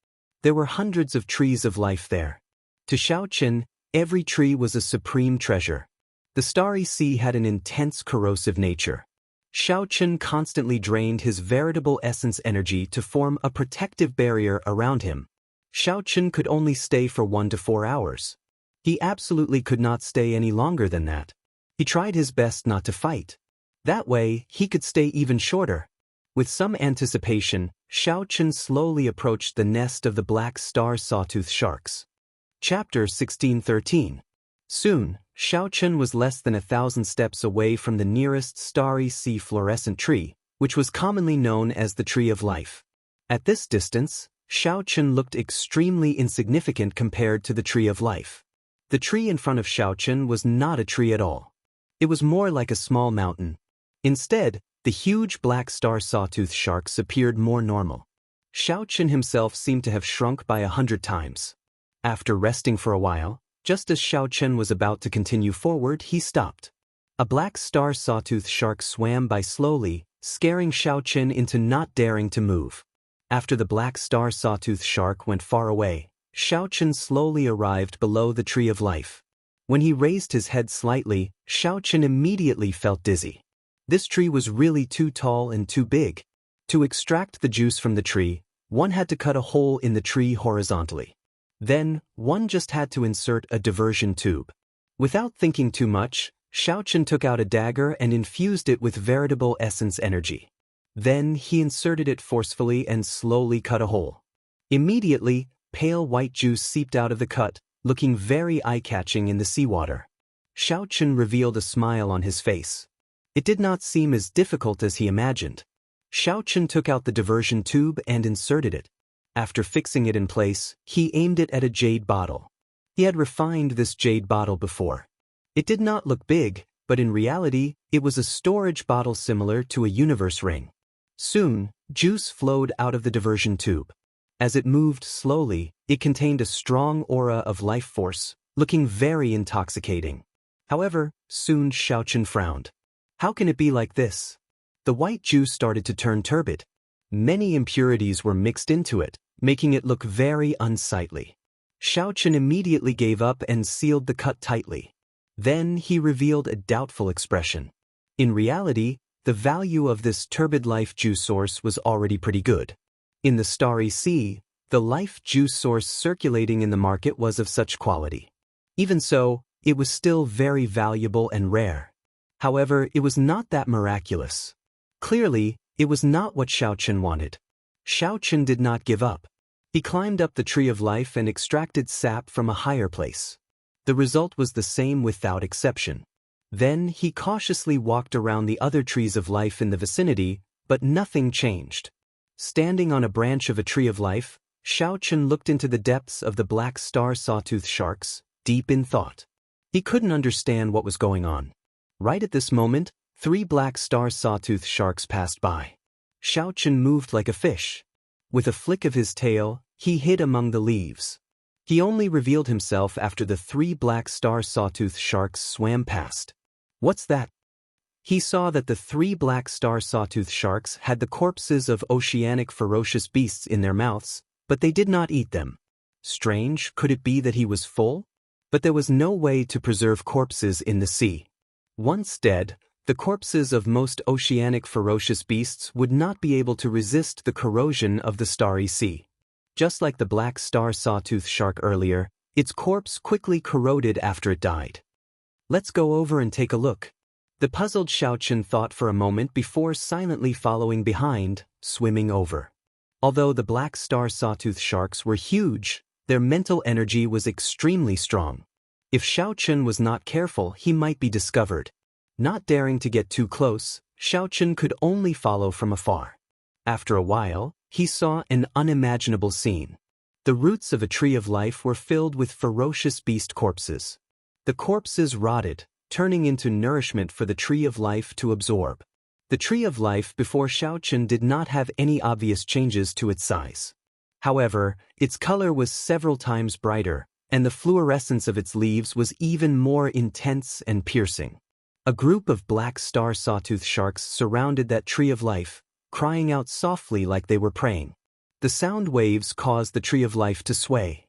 There were hundreds of trees of life there. To Xiaochen, every tree was a supreme treasure. The starry sea had an intense corrosive nature. Xiaochen constantly drained his veritable essence energy to form a protective barrier around him. Xiaochen could only stay for 1 to 4 hours. He absolutely could not stay any longer than that. He tried his best not to fight. That way, he could stay even shorter. With some anticipation, Xiaochen slowly approached the nest of the black star sawtooth sharks. Chapter 16:13. Soon, Xiaochen was less than 1,000 steps away from the nearest starry sea fluorescent tree, which was commonly known as the Tree of Life. At this distance, Xiaochen looked extremely insignificant compared to the Tree of Life. The tree in front of Xiaochen was not a tree at all. It was more like a small mountain. Instead, the huge black star sawtooth sharks appeared more normal. Xiaochen himself seemed to have shrunk by 100 times. After resting for a while, just as Xiaochen was about to continue forward, he stopped. A black star sawtooth shark swam by slowly, scaring Xiaochen into not daring to move. After the black star sawtooth shark went far away, Xiaochen slowly arrived below the Tree of Life. When he raised his head slightly, Xiaochen immediately felt dizzy. This tree was really too tall and too big. To extract the juice from the tree, one had to cut a hole in the tree horizontally. Then, one just had to insert a diversion tube. Without thinking too much, Xiaochen took out a dagger and infused it with veritable essence energy. Then he inserted it forcefully and slowly cut a hole. Immediately, pale white juice seeped out of the cut, looking very eye-catching in the seawater. Xiaochen revealed a smile on his face. It did not seem as difficult as he imagined. Xiaochen took out the diversion tube and inserted it. After fixing it in place, he aimed it at a jade bottle. He had refined this jade bottle before. It did not look big, but in reality, it was a storage bottle similar to a universe ring. Soon, juice flowed out of the diversion tube. As it moved slowly, it contained a strong aura of life force, looking very intoxicating. However, soon Xiaochen frowned. How can it be like this? The white juice started to turn turbid. Many impurities were mixed into it, making it look very unsightly. Xiaochen immediately gave up and sealed the cut tightly. Then he revealed a doubtful expression. In reality, the value of this turbid life juice source was already pretty good. In the Starry Sea, the life juice source circulating in the market was of such quality. Even so, it was still very valuable and rare. However, it was not that miraculous. Clearly, it was not what Xiaochen wanted. Xiaochen did not give up. He climbed up the tree of life and extracted sap from a higher place. The result was the same without exception. Then he cautiously walked around the other trees of life in the vicinity, but nothing changed. Standing on a branch of a tree of life, Xiaochen looked into the depths of the black star sawtooth sharks, deep in thought. He couldn't understand what was going on. Right at this moment, 3 black star sawtooth sharks passed by. Xiaochen moved like a fish. With a flick of his tail, he hid among the leaves. He only revealed himself after the 3 black star sawtooth sharks swam past. What's that? He saw that the 3 black star sawtooth sharks had the corpses of oceanic ferocious beasts in their mouths, but they did not eat them. Strange, could it be that he was full? But there was no way to preserve corpses in the sea. Once dead, the corpses of most oceanic ferocious beasts would not be able to resist the corrosion of the Starry Sea. Just like the black star sawtooth shark earlier, its corpse quickly corroded after it died. Let's go over and take a look. The puzzled Xiaochen thought for a moment before silently following behind, swimming over. Although the black star sawtooth sharks were huge, their mental energy was extremely strong. If Xiaochen was not careful, he might be discovered. Not daring to get too close, Xiaochen could only follow from afar. After a while, he saw an unimaginable scene. The roots of a tree of life were filled with ferocious beast corpses. The corpses rotted, turning into nourishment for the tree of life to absorb. The tree of life before Xiaochen did not have any obvious changes to its size. However, its color was several times brighter, and the fluorescence of its leaves was even more intense and piercing. A group of black star sawtooth sharks surrounded that tree of life, crying out softly like they were praying. The sound waves caused the tree of life to sway.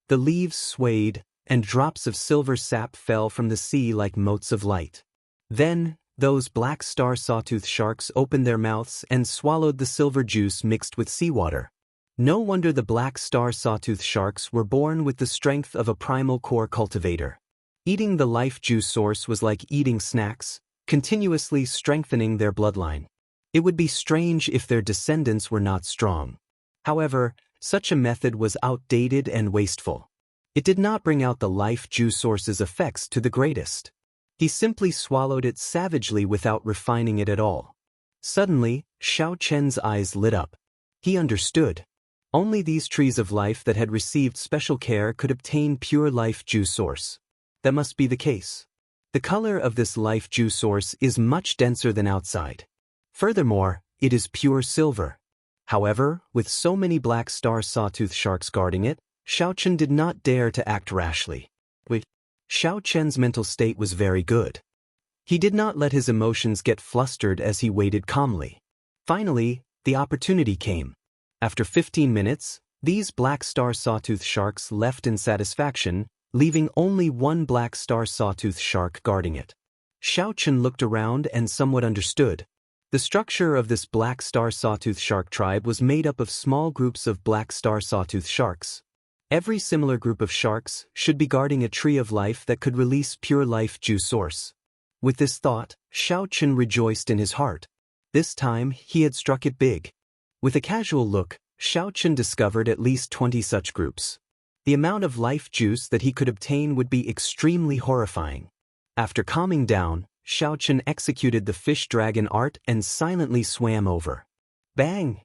The leaves swayed, and drops of silver sap fell from the sea like motes of light. Then, those black star sawtooth sharks opened their mouths and swallowed the silver juice mixed with seawater. No wonder the black star sawtooth sharks were born with the strength of a primal core cultivator. Eating the life juice source was like eating snacks, continuously strengthening their bloodline. It would be strange if their descendants were not strong. However, such a method was outdated and wasteful. It did not bring out the life juice source's effects to the greatest. He simply swallowed it savagely without refining it at all. Suddenly, Xiaochen's eyes lit up. He understood. Only these trees of life that had received special care could obtain pure life juice source. That must be the case. The color of this life juice source is much denser than outside. Furthermore, it is pure silver. However, with so many black star sawtooth sharks guarding it, Xiaochen did not dare to act rashly. Xiaochen's mental state was very good. He did not let his emotions get flustered as he waited calmly. Finally, the opportunity came. After 15 minutes, these black star sawtooth sharks left in satisfaction, leaving only one black star sawtooth shark guarding it. Xiaochen looked around and somewhat understood. The structure of this black star sawtooth shark tribe was made up of small groups of black star sawtooth sharks. Every similar group of sharks should be guarding a tree of life that could release pure life juice source. With this thought, Xiaochen rejoiced in his heart. This time, he had struck it big. With a casual look, Xiaochen discovered at least 20 such groups. The amount of life juice that he could obtain would be extremely horrifying. After calming down, Xiaochen executed the fish dragon art and silently swam over. Bang!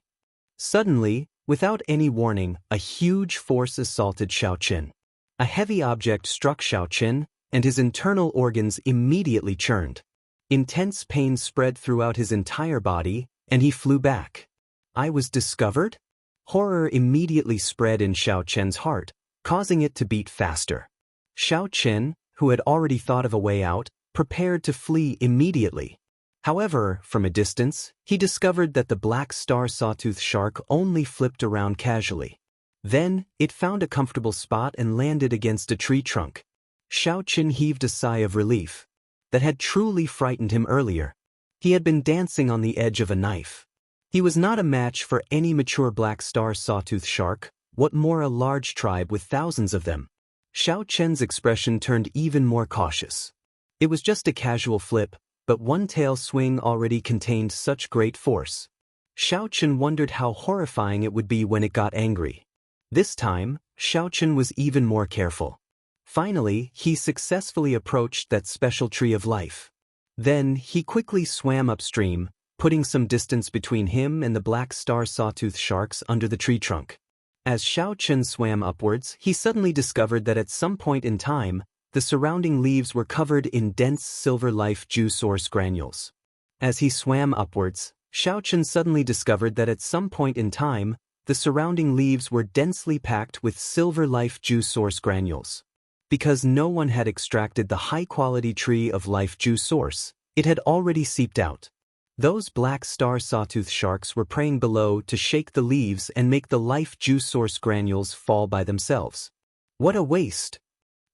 Suddenly, without any warning, a huge force assaulted Xiaochen. A heavy object struck Xiaochen, and his internal organs immediately churned. Intense pain spread throughout his entire body, and he flew back. I was discovered? Horror immediately spread in Xiaochen's heart, causing it to beat faster. Xiaochen, who had already thought of a way out, prepared to flee immediately. However, from a distance, he discovered that the black star sawtooth shark only flipped around casually. Then, it found a comfortable spot and landed against a tree trunk. Xiaochen heaved a sigh of relief. That had truly frightened him earlier. He had been dancing on the edge of a knife. He was not a match for any mature black star sawtooth shark, what more a large tribe with thousands of them. Xiaochen's expression turned even more cautious. It was just a casual flip, but one tail swing already contained such great force. Xiaochen wondered how horrifying it would be when it got angry. This time, Xiaochen was even more careful. Finally, he successfully approached that special tree of life. Then, he quickly swam upstream, putting some distance between him and the black star sawtooth sharks under the tree trunk. As Xiaochen swam upwards, he suddenly discovered that at some point in time, the surrounding leaves were covered in dense silver life juice source granules. As he swam upwards, Xiaochen suddenly discovered that at some point in time, the surrounding leaves were densely packed with silver life juice source granules. Because no one had extracted the high-quality tree of life juice source, it had already seeped out. Those black star sawtooth sharks were preying below to shake the leaves and make the life juice source granules fall by themselves. What a waste!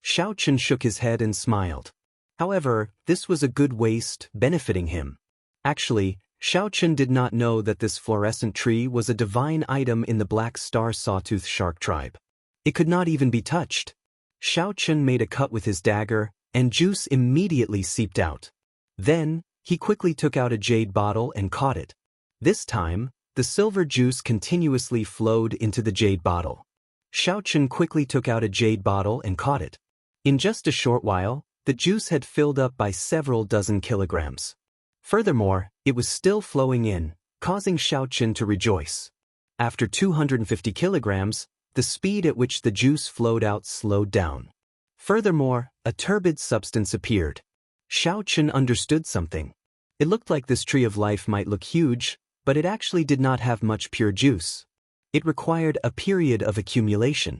Xiaochen shook his head and smiled. However, this was a good waste, benefiting him. Actually, Xiaochen did not know that this fluorescent tree was a divine item in the black star sawtooth shark tribe. It could not even be touched. Xiaochen made a cut with his dagger, and juice immediately seeped out. Then, he quickly took out a jade bottle and caught it. This time, the silver juice continuously flowed into the jade bottle. Xiaochen quickly took out a jade bottle and caught it. In just a short while, the juice had filled up by several dozen kilograms. Furthermore, it was still flowing in, causing Xiaochen to rejoice. After 250 kilograms, the speed at which the juice flowed out slowed down. Furthermore, a turbid substance appeared. Xiaochen understood something. It looked like this tree of life might look huge, but it actually did not have much pure juice. It required a period of accumulation.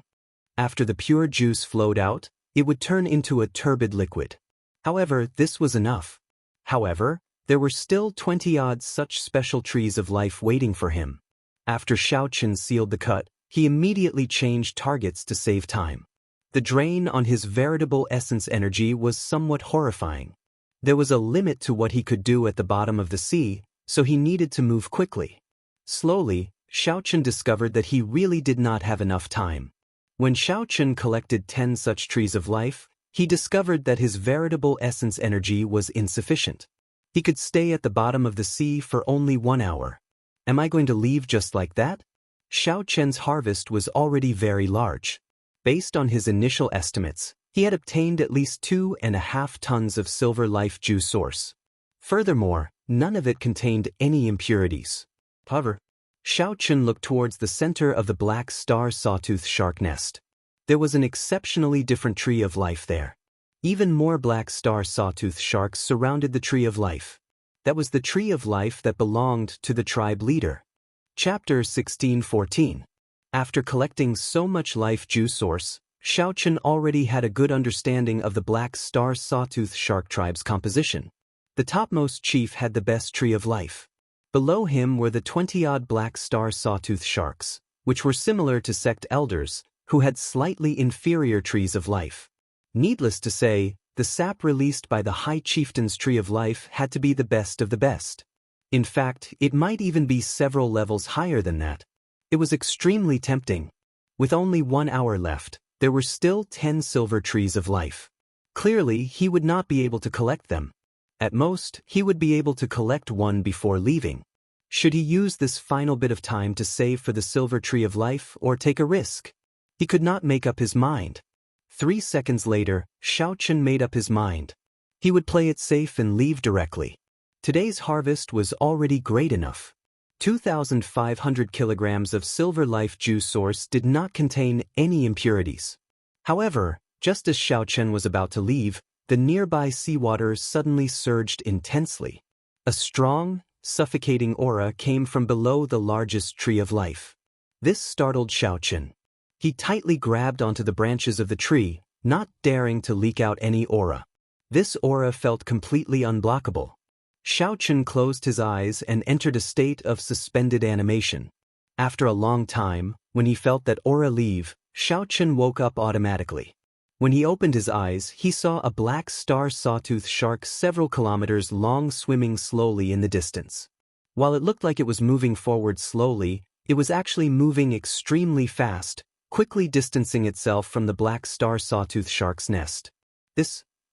After the pure juice flowed out, it would turn into a turbid liquid. However, this was enough. However, there were still 20-odd such special trees of life waiting for him. After Xiaochen sealed the cut, he immediately changed targets to save time. The drain on his veritable essence energy was somewhat horrifying. There was a limit to what he could do at the bottom of the sea, so he needed to move quickly. Slowly, Xiaochen discovered that he really did not have enough time. When Xiaochen collected 10 such trees of life, he discovered that his veritable essence energy was insufficient. He could stay at the bottom of the sea for only 1 hour. Am I going to leave just like that? Xiaochen's harvest was already very large. Based on his initial estimates, he had obtained at least 2.5 tons of silver life juice source. Furthermore, none of it contained any impurities. However, Xiaochen looked towards the center of the black star sawtooth shark nest. There was an exceptionally different tree of life there. Even more black star sawtooth sharks surrounded the tree of life. That was the tree of life that belonged to the tribe leader. Chapter 16:14. After collecting so much life juice source, Xiaochen already had a good understanding of the black star sawtooth shark tribe's composition. The topmost chief had the best tree of life. Below him were the 20-odd black star sawtooth sharks, which were similar to sect elders, who had slightly inferior trees of life. Needless to say, the sap released by the High Chieftain's tree of life had to be the best of the best. In fact, it might even be several levels higher than that. It was extremely tempting. With only 1 hour left, there were still 10 silver trees of life. Clearly, he would not be able to collect them. At most, he would be able to collect one before leaving. Should he use this final bit of time to save for the silver tree of life or take a risk? He could not make up his mind. 3 seconds later, Xianxia made up his mind. He would play it safe and leave directly. Today's harvest was already great enough. 2,500 kilograms of silver life juice source did not contain any impurities. However, just as Xianxia was about to leave, the nearby seawater suddenly surged intensely. A strong, suffocating aura came from below the largest tree of life. This startled Xianxia. He tightly grabbed onto the branches of the tree, not daring to leak out any aura. This aura felt completely unblockable. Xianxia closed his eyes and entered a state of suspended animation. After a long time, when he felt that aura leave, Xianxia woke up automatically. When he opened his eyes, he saw a black star sawtooth shark several kilometers long swimming slowly in the distance. While it looked like it was moving forward slowly, it was actually moving extremely fast, quickly distancing itself from the black star sawtooth shark's nest.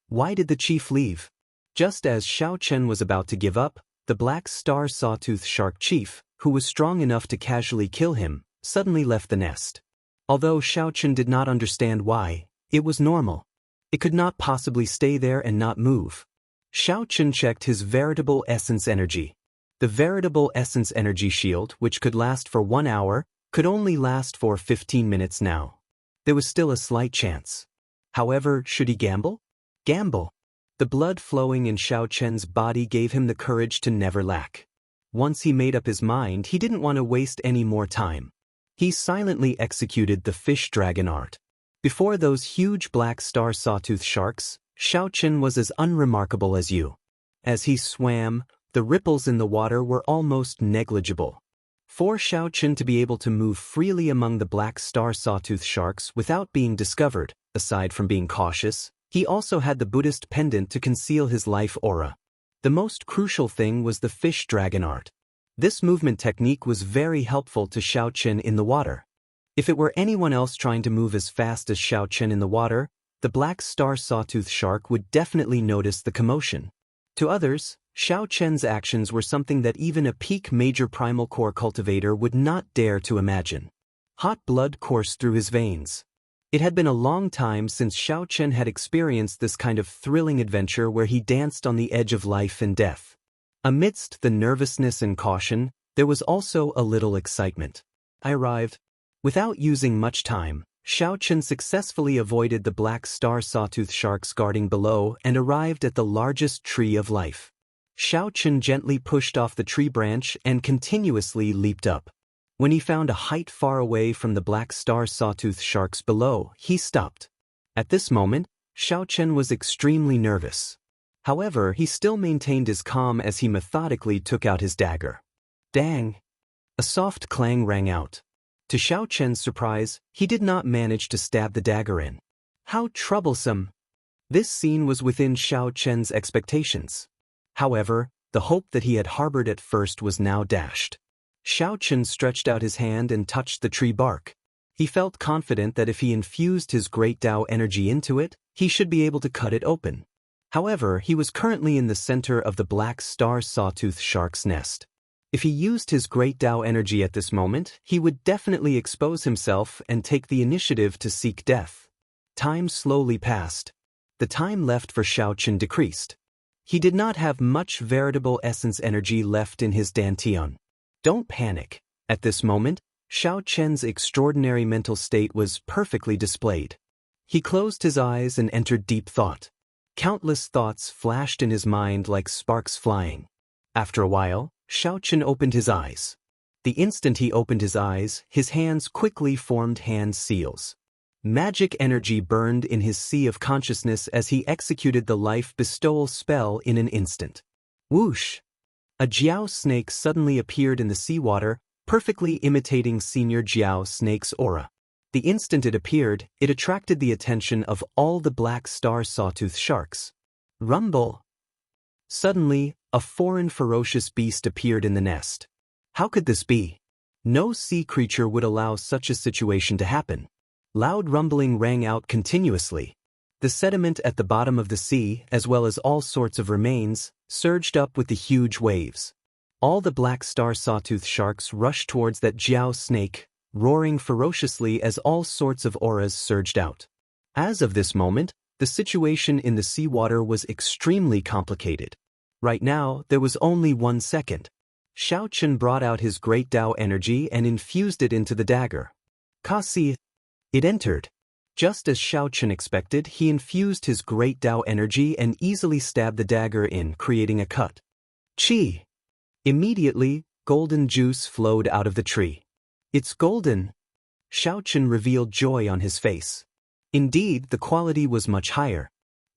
Why did the chief leave? Just as Xianxia was about to give up, the black star sawtooth shark chief, who was strong enough to casually kill him, suddenly left the nest. Although Xianxia did not understand why, it was normal. It could not possibly stay there and not move. Xianxia checked his veritable essence energy. The veritable essence energy shield, which could last for 1 hour, could only last for 15 minutes now. There was still a slight chance. However, should he gamble? Gamble. The blood flowing in Xianxia's body gave him the courage to never lack. Once he made up his mind, he didn't want to waste any more time. He silently executed the fish dragon art. Before those huge black star sawtooth sharks, Xianxia was as unremarkable as you. As he swam, the ripples in the water were almost negligible. For Xianxia to be able to move freely among the black star sawtooth sharks without being discovered, aside from being cautious, he also had the Buddhist pendant to conceal his life aura. The most crucial thing was the fish dragon art. This movement technique was very helpful to Xianxia in the water. If it were anyone else trying to move as fast as Xianxia in the water, the black star sawtooth shark would definitely notice the commotion. To others, Xianxia's actions were something that even a peak major primal core cultivator would not dare to imagine. Hot blood coursed through his veins. It had been a long time since Xianxia had experienced this kind of thrilling adventure where he danced on the edge of life and death. Amidst the nervousness and caution, there was also a little excitement. I arrived. Without using much time, Xianxia successfully avoided the black star sawtooth sharks guarding below and arrived at the largest tree of life. Xianxia gently pushed off the tree branch and continuously leaped up. When he found a height far away from the black star sawtooth sharks below, he stopped. At this moment, Xianxia was extremely nervous. However, he still maintained his calm as he methodically took out his dagger. Dang! A soft clang rang out. To Xianxia's surprise, he did not manage to stab the dagger in. How troublesome! This scene was within Xianxia's expectations. However, the hope that he had harbored at first was now dashed. Xianxia stretched out his hand and touched the tree bark. He felt confident that if he infused his great Tao energy into it, he should be able to cut it open. However, he was currently in the center of the black star sawtooth shark's nest. If he used his great Tao energy at this moment, he would definitely expose himself and take the initiative to seek death. Time slowly passed. The time left for Xianxia decreased. He did not have much veritable essence energy left in his dantian. Don't panic. At this moment, Xianxia's extraordinary mental state was perfectly displayed. He closed his eyes and entered deep thought. Countless thoughts flashed in his mind like sparks flying. After a while, Xianxia opened his eyes. The instant he opened his eyes, his hands quickly formed hand seals. Magic energy burned in his sea of consciousness as he executed the life bestowal spell in an instant. Whoosh! A Jiao snake suddenly appeared in the seawater, perfectly imitating Senior Jiao Snake's aura. The instant it appeared, it attracted the attention of all the black star sawtooth sharks. Rumble! Suddenly, a foreign ferocious beast appeared in the nest. How could this be? No sea creature would allow such a situation to happen. Loud rumbling rang out continuously. The sediment at the bottom of the sea, as well as all sorts of remains, surged up with the huge waves. All the black star sawtooth sharks rushed towards that Jiao snake, roaring ferociously as all sorts of auras surged out. As of this moment, the situation in the seawater was extremely complicated. Right now, there was only 1 second. Xiaochen brought out his great Dao energy and infused it into the dagger. Kasi. It entered. Just as Xiaochen expected, he infused his great Dao energy and easily stabbed the dagger in, creating a cut. Qi. Immediately, golden juice flowed out of the tree. It's golden. Xiaochen revealed joy on his face. Indeed, the quality was much higher.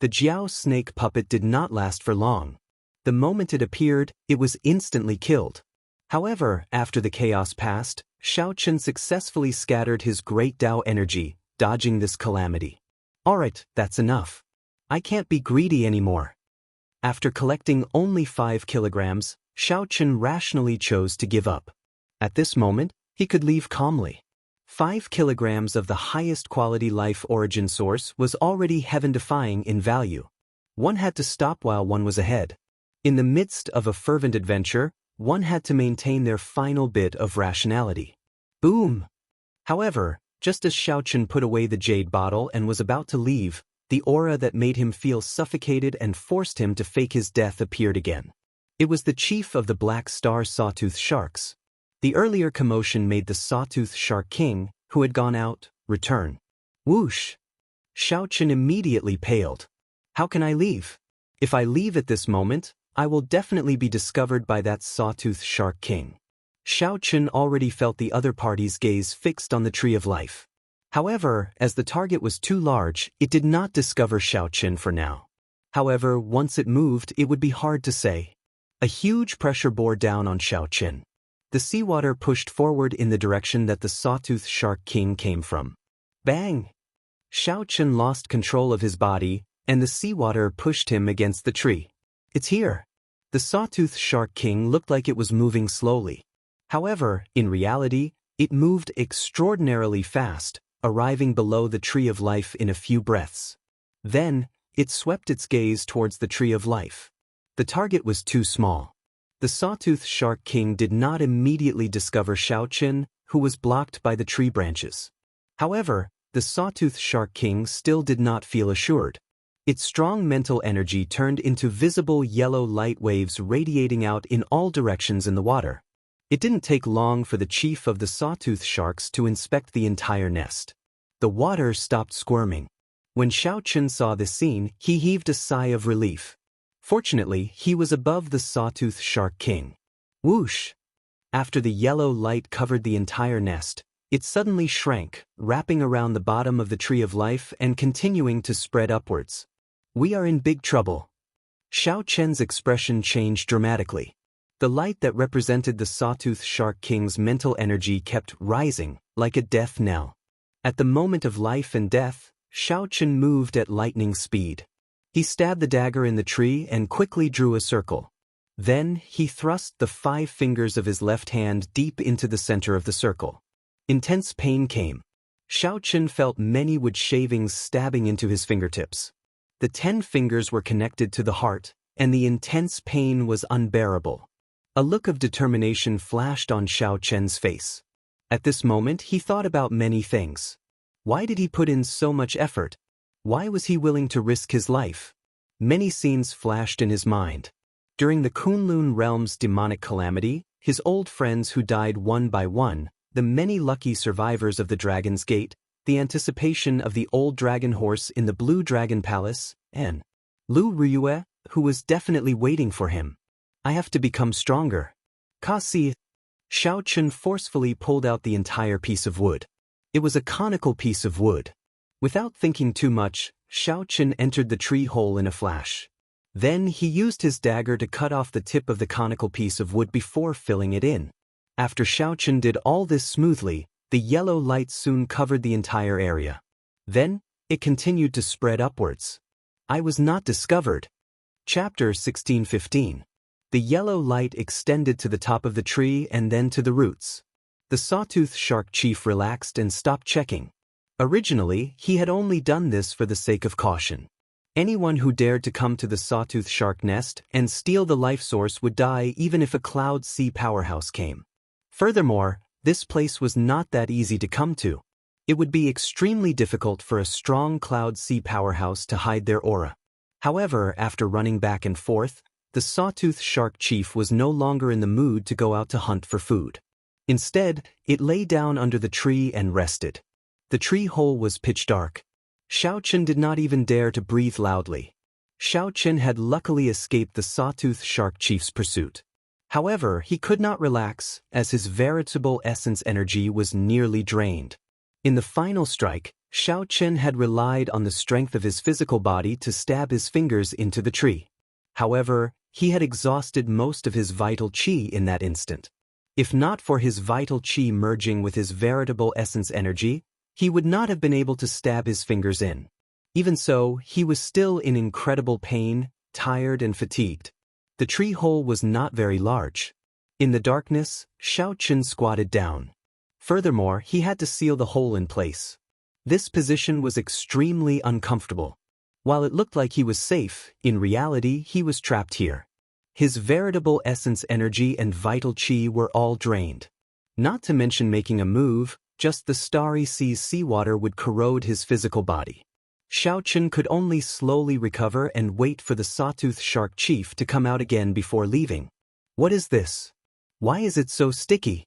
The Jiao snake puppet did not last for long. The moment it appeared, it was instantly killed. However, after the chaos passed, Xiaochen successfully scattered his great Dao energy, dodging this calamity. Alright, that's enough. I can't be greedy anymore. After collecting only 5 kilograms, Xiaochen rationally chose to give up. At this moment, he could leave calmly. 5 kilograms of the highest quality life origin source was already heaven-defying in value. One had to stop while one was ahead. In the midst of a fervent adventure, one had to maintain their final bit of rationality. Boom! However, just as Xiaochen put away the jade bottle and was about to leave, the aura that made him feel suffocated and forced him to fake his death appeared again. It was the chief of the Black Star Sawtooth Sharks. The earlier commotion made the Sawtooth Shark King, who had gone out, return. Whoosh! Xiaochen immediately paled. How can I leave? If I leave at this moment, I will definitely be discovered by that Sawtooth Shark King. Xiaochen already felt the other party's gaze fixed on the Tree of Life. However, as the target was too large, it did not discover Xiaochen for now. However, once it moved, it would be hard to say. A huge pressure bore down on Xiaochen. The seawater pushed forward in the direction that the Sawtooth Shark King came from. Bang! Xiaochen lost control of his body, and the seawater pushed him against the tree. It's here. The Sawtooth Shark King looked like it was moving slowly. However, in reality, it moved extraordinarily fast, arriving below the Tree of Life in a few breaths. Then, it swept its gaze towards the Tree of Life. The target was too small. The Sawtooth Shark King did not immediately discover Xiaochen, who was blocked by the tree branches. However, the Sawtooth Shark King still did not feel assured. Its strong mental energy turned into visible yellow light waves radiating out in all directions in the water. It didn't take long for the chief of the Sawtooth Sharks to inspect the entire nest. The water stopped squirming. When Xiaochen saw this scene, he heaved a sigh of relief. Fortunately, he was above the Sawtooth Shark King. Whoosh! After the yellow light covered the entire nest, it suddenly shrank, wrapping around the bottom of the Tree of Life and continuing to spread upwards. We are in big trouble. Xiaochen's expression changed dramatically. The light that represented the Sawtooth Shark King's mental energy kept rising, like a death knell. At the moment of life and death, Xiaochen moved at lightning speed. He stabbed the dagger in the tree and quickly drew a circle. Then, he thrust the 5 fingers of his left hand deep into the center of the circle. Intense pain came. Xiaochen felt many wood shavings stabbing into his fingertips. The 10 fingers were connected to the heart, and the intense pain was unbearable. A look of determination flashed on Xiaochen's face. At this moment, he thought about many things. Why did he put in so much effort? Why was he willing to risk his life? Many scenes flashed in his mind. During the Kunlun realm's demonic calamity, his old friends who died one by one, the many lucky survivors of the Dragon's Gate, the anticipation of the old dragon horse in the Blue Dragon Palace, and Lu Riyue, who was definitely waiting for him. I have to become stronger. Kasi. Xiaochen forcefully pulled out the entire piece of wood. It was a conical piece of wood. Without thinking too much, Xiaochen entered the tree hole in a flash. Then he used his dagger to cut off the tip of the conical piece of wood before filling it in. After Xiaochen did all this smoothly, the yellow light soon covered the entire area. Then, it continued to spread upwards. I was not discovered. Chapter 16:15. The yellow light extended to the top of the tree and then to the roots. The sawtooth shark chief relaxed and stopped checking. Originally, he had only done this for the sake of caution. Anyone who dared to come to the sawtooth shark nest and steal the life source would die even if a Cloud Sea powerhouse came. Furthermore, this place was not that easy to come to. It would be extremely difficult for a strong Cloud Sea powerhouse to hide their aura. However, after running back and forth, the sawtooth shark chief was no longer in the mood to go out to hunt for food. Instead, it lay down under the tree and rested. The tree hole was pitch dark. Xiaochen did not even dare to breathe loudly. Xiaochen had luckily escaped the sawtooth shark chief's pursuit. However, he could not relax, as his veritable essence energy was nearly drained. In the final strike, Xiaochen had relied on the strength of his physical body to stab his fingers into the tree. However, he had exhausted most of his vital qi in that instant. If not for his vital qi merging with his veritable essence energy, he would not have been able to stab his fingers in. Even so, he was still in incredible pain, tired and fatigued. The tree hole was not very large. In the darkness, Xiaochen squatted down. Furthermore, he had to seal the hole in place. This position was extremely uncomfortable. While it looked like he was safe, in reality he was trapped here. His veritable essence energy and vital qi were all drained. Not to mention making a move, just the starry sea's seawater would corrode his physical body. Xiaochen could only slowly recover and wait for the sawtooth shark chief to come out again before leaving. What is this? Why is it so sticky?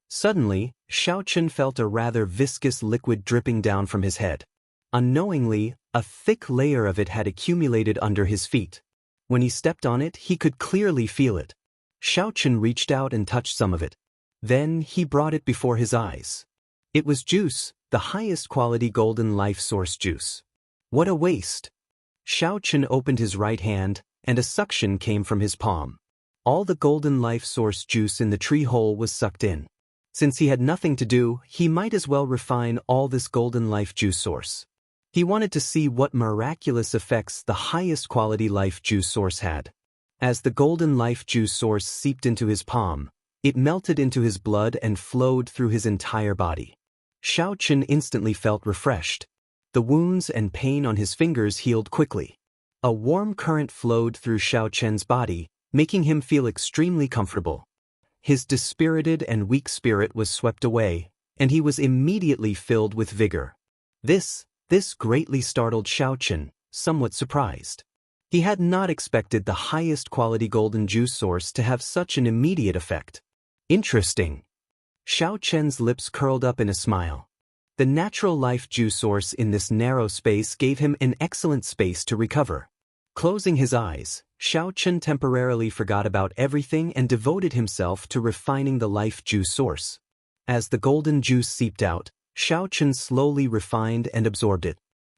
Suddenly, Xiaochen felt a rather viscous liquid dripping down from his head. Unknowingly, a thick layer of it had accumulated under his feet. When he stepped on it, he could clearly feel it. Xiaochen reached out and touched some of it. Then he brought it before his eyes. It was juice, the highest quality golden life source juice. What a waste! Xiaochen opened his right hand, and a suction came from his palm. All the golden life source juice in the tree hole was sucked in. Since he had nothing to do, he might as well refine all this golden life juice source. He wanted to see what miraculous effects the highest quality life juice source had. As the golden life juice source seeped into his palm, it melted into his blood and flowed through his entire body. Xiaochen instantly felt refreshed. The wounds and pain on his fingers healed quickly. A warm current flowed through Xiaochen's body, making him feel extremely comfortable. His dispirited and weak spirit was swept away, and he was immediately filled with vigor. This greatly startled Xiaochen, somewhat surprised. He had not expected the highest quality golden juice source to have such an immediate effect. Interesting. Xiaochen's lips curled up in a smile. The natural life juice source in this narrow space gave him an excellent space to recover. Closing his eyes, Xiaochen temporarily forgot about everything and devoted himself to refining the life juice source. As the golden juice seeped out, Xiaochen slowly refined and absorbed it.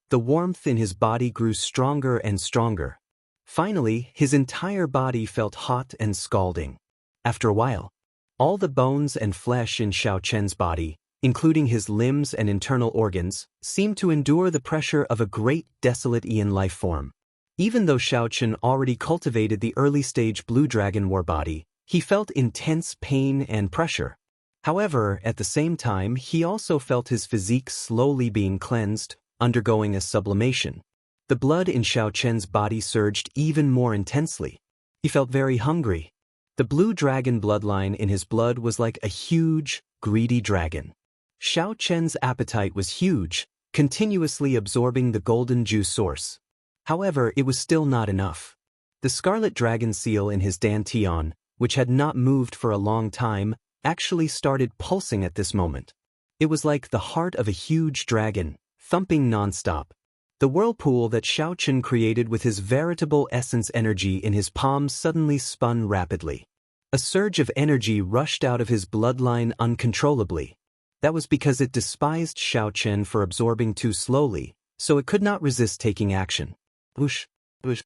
The warmth in his body grew stronger and stronger. Finally, his entire body felt hot and scalding. After a while, all the bones and flesh in Xiaochen's body, including his limbs and internal organs, seemed to endure the pressure of a great desolate Aeon life form. Even though Xiaochen already cultivated the early-stage blue dragon war body, he felt intense pain and pressure. However, at the same time, he also felt his physique slowly being cleansed, undergoing a sublimation. The blood in Xiaochen's body surged even more intensely. He felt very hungry. The blue dragon bloodline in his blood was like a huge, greedy dragon. Xiaochen's appetite was huge, continuously absorbing the golden juice source. However, it was still not enough. The scarlet dragon seal in his dantian, which had not moved for a long time, actually started pulsing at this moment. It was like the heart of a huge dragon, thumping nonstop. The whirlpool that Xiaochen created with his veritable essence energy in his palm suddenly spun rapidly. A surge of energy rushed out of his bloodline uncontrollably. That was because it despised Xiaochen for absorbing too slowly, so it could not resist taking action. Whoosh, whoosh.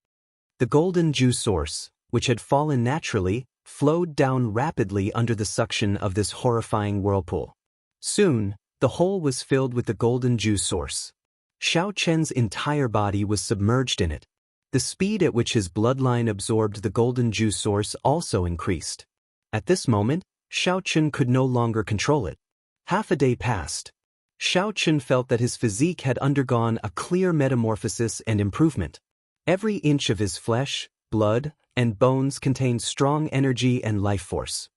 The golden juice source, which had fallen naturally, flowed down rapidly under the suction of this horrifying whirlpool. Soon, the hole was filled with the golden juice source. Xiaochen's entire body was submerged in it. The speed at which his bloodline absorbed the golden juice source also increased. At this moment, Xiaochen could no longer control it. Half a day passed. Xiaochen felt that his physique had undergone a clear metamorphosis and improvement. Every inch of his flesh, blood, and bones contained strong energy and life force.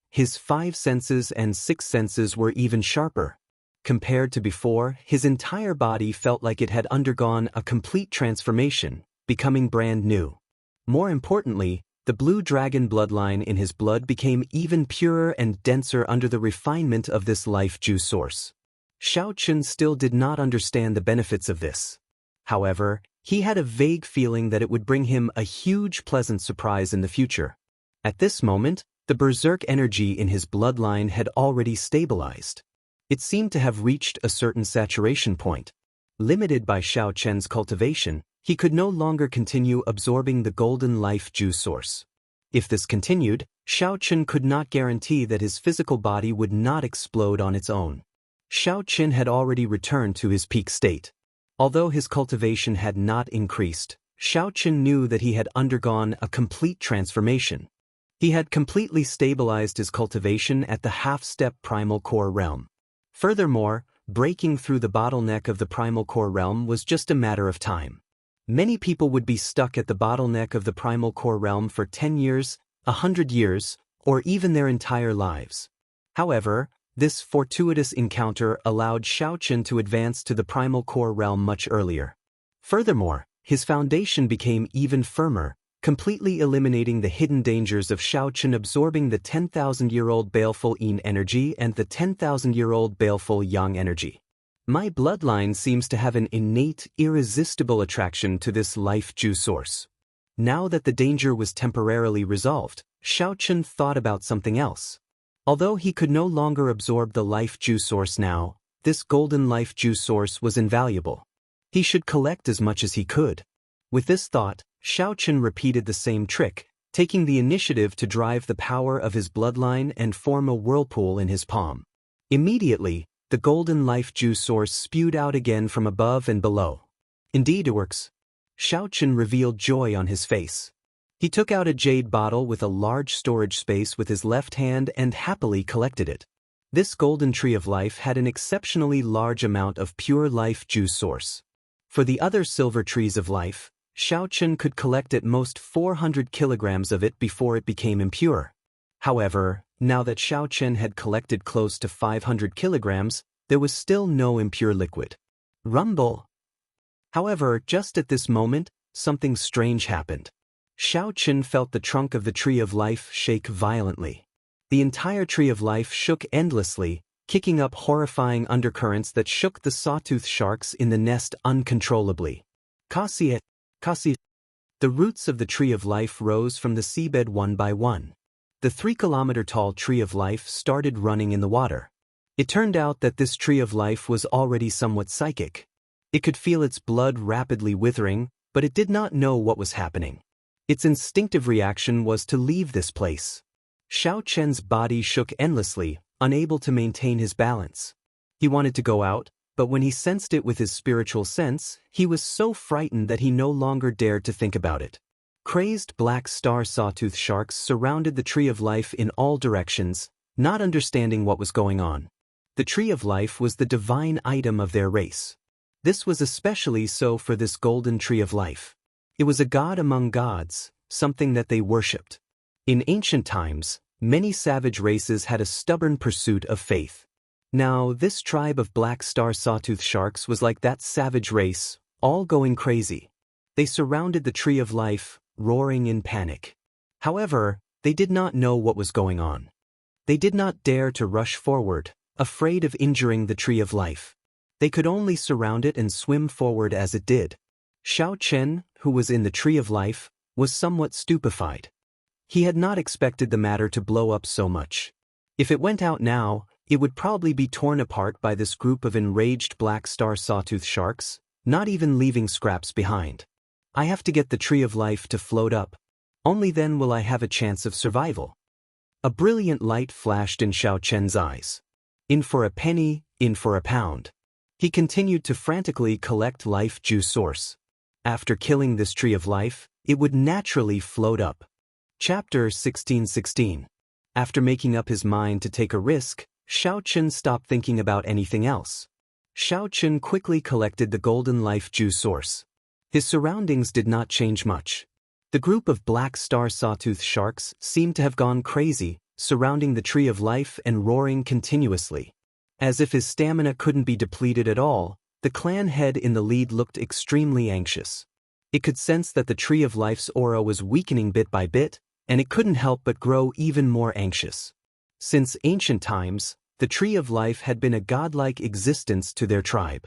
His 5 senses and 6 senses were even sharper. Compared to before, his entire body felt like it had undergone a complete transformation, becoming brand new. More importantly, the blue dragon bloodline in his blood became even purer and denser under the refinement of this life juice source. Xiaochen still did not understand the benefits of this. However, he had a vague feeling that it would bring him a huge pleasant surprise in the future. At this moment, the berserk energy in his bloodline had already stabilized. It seemed to have reached a certain saturation point. Limited by Xiaochen's cultivation, he could no longer continue absorbing the golden life juice source. If this continued, Xiaochen could not guarantee that his physical body would not explode on its own. Xiaochen had already returned to his peak state. Although his cultivation had not increased, Xiaochen knew that he had undergone a complete transformation. He had completely stabilized his cultivation at the half-step primal core realm. Furthermore, breaking through the bottleneck of the primal core realm was just a matter of time. Many people would be stuck at the bottleneck of the primal core realm for 10 years, 100 years, or even their entire lives. However, this fortuitous encounter allowed Xiaochen to advance to the primal core realm much earlier. Furthermore, his foundation became even firmer, completely eliminating the hidden dangers of Xiaochen absorbing the 10,000-year-old baleful yin energy and the 10,000-year-old baleful yang energy. My bloodline seems to have an innate, irresistible attraction to this life juice source. Now that the danger was temporarily resolved, Xiaochen thought about something else. Although he could no longer absorb the life juice source now, this golden life juice source was invaluable. He should collect as much as he could. With this thought, Xiaochen repeated the same trick, taking the initiative to drive the power of his bloodline and form a whirlpool in his palm. Immediately, the golden life juice source spewed out again from above and below. Indeed it works. Xiaochen revealed joy on his face. He took out a jade bottle with a large storage space with his left hand and happily collected it. This golden tree of life had an exceptionally large amount of pure life juice source. For the other silver trees of life, Xiaochen could collect at most 400 kilograms of it before it became impure. However, now that Xiaochen had collected close to 500 kilograms, there was still no impure liquid. Rumble! However, just at this moment, something strange happened. Xiaochen felt the trunk of the tree of life shake violently. The entire tree of life shook endlessly, kicking up horrifying undercurrents that shook the sawtooth sharks in the nest uncontrollably. Cassie. The roots of the tree of life rose from the seabed one by one. The 3-kilometer-tall tree of life started running in the water. It turned out that this tree of life was already somewhat psychic. It could feel its blood rapidly withering, but it did not know what was happening. Its instinctive reaction was to leave this place. Xiaochen's body shook endlessly, unable to maintain his balance. He wanted to go out, but when he sensed it with his spiritual sense, he was so frightened that he no longer dared to think about it. Crazed black star sawtooth sharks surrounded the tree of life in all directions, not understanding what was going on. The tree of life was the divine item of their race. This was especially so for this golden tree of life. It was a god among gods, something that they worshipped. In ancient times, many savage races had a stubborn pursuit of faith. Now, this tribe of black star sawtooth sharks was like that savage race, all going crazy. They surrounded the tree of life, roaring in panic. However, they did not know what was going on. They did not dare to rush forward, afraid of injuring the tree of life. They could only surround it and swim forward as it did. Xiaochen, who was in the tree of life, was somewhat stupefied. He had not expected the matter to blow up so much. If it went out now, it would probably be torn apart by this group of enraged black star sawtooth sharks, not even leaving scraps behind. I have to get the tree of life to float up. Only then will I have a chance of survival. A brilliant light flashed in Xiaochen's eyes. In for a penny, in for a pound. He continued to frantically collect life juice source. After killing this tree of life, it would naturally float up. Chapter 16:16. After making up his mind to take a risk, Xiaochen stopped thinking about anything else. Xiaochen quickly collected the golden life juice source. His surroundings did not change much. The group of black star sawtooth sharks seemed to have gone crazy, surrounding the tree of life and roaring continuously. As if his stamina couldn't be depleted at all, the clan head in the lead looked extremely anxious. It could sense that the tree of life's aura was weakening bit by bit, and it couldn't help but grow even more anxious. Since ancient times, the tree of life had been a godlike existence to their tribe.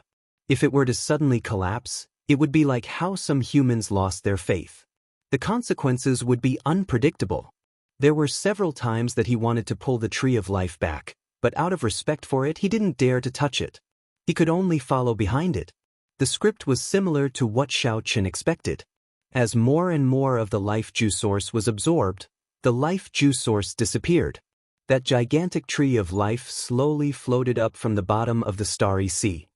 If it were to suddenly collapse, it would be like how some humans lost their faith. The consequences would be unpredictable. There were several times that he wanted to pull the tree of life back, but out of respect for it he didn't dare to touch it. He could only follow behind it. The script was similar to what Xiaochen expected. As more and more of the life juice source was absorbed, the life juice source disappeared. That gigantic tree of life slowly floated up from the bottom of the starry sea.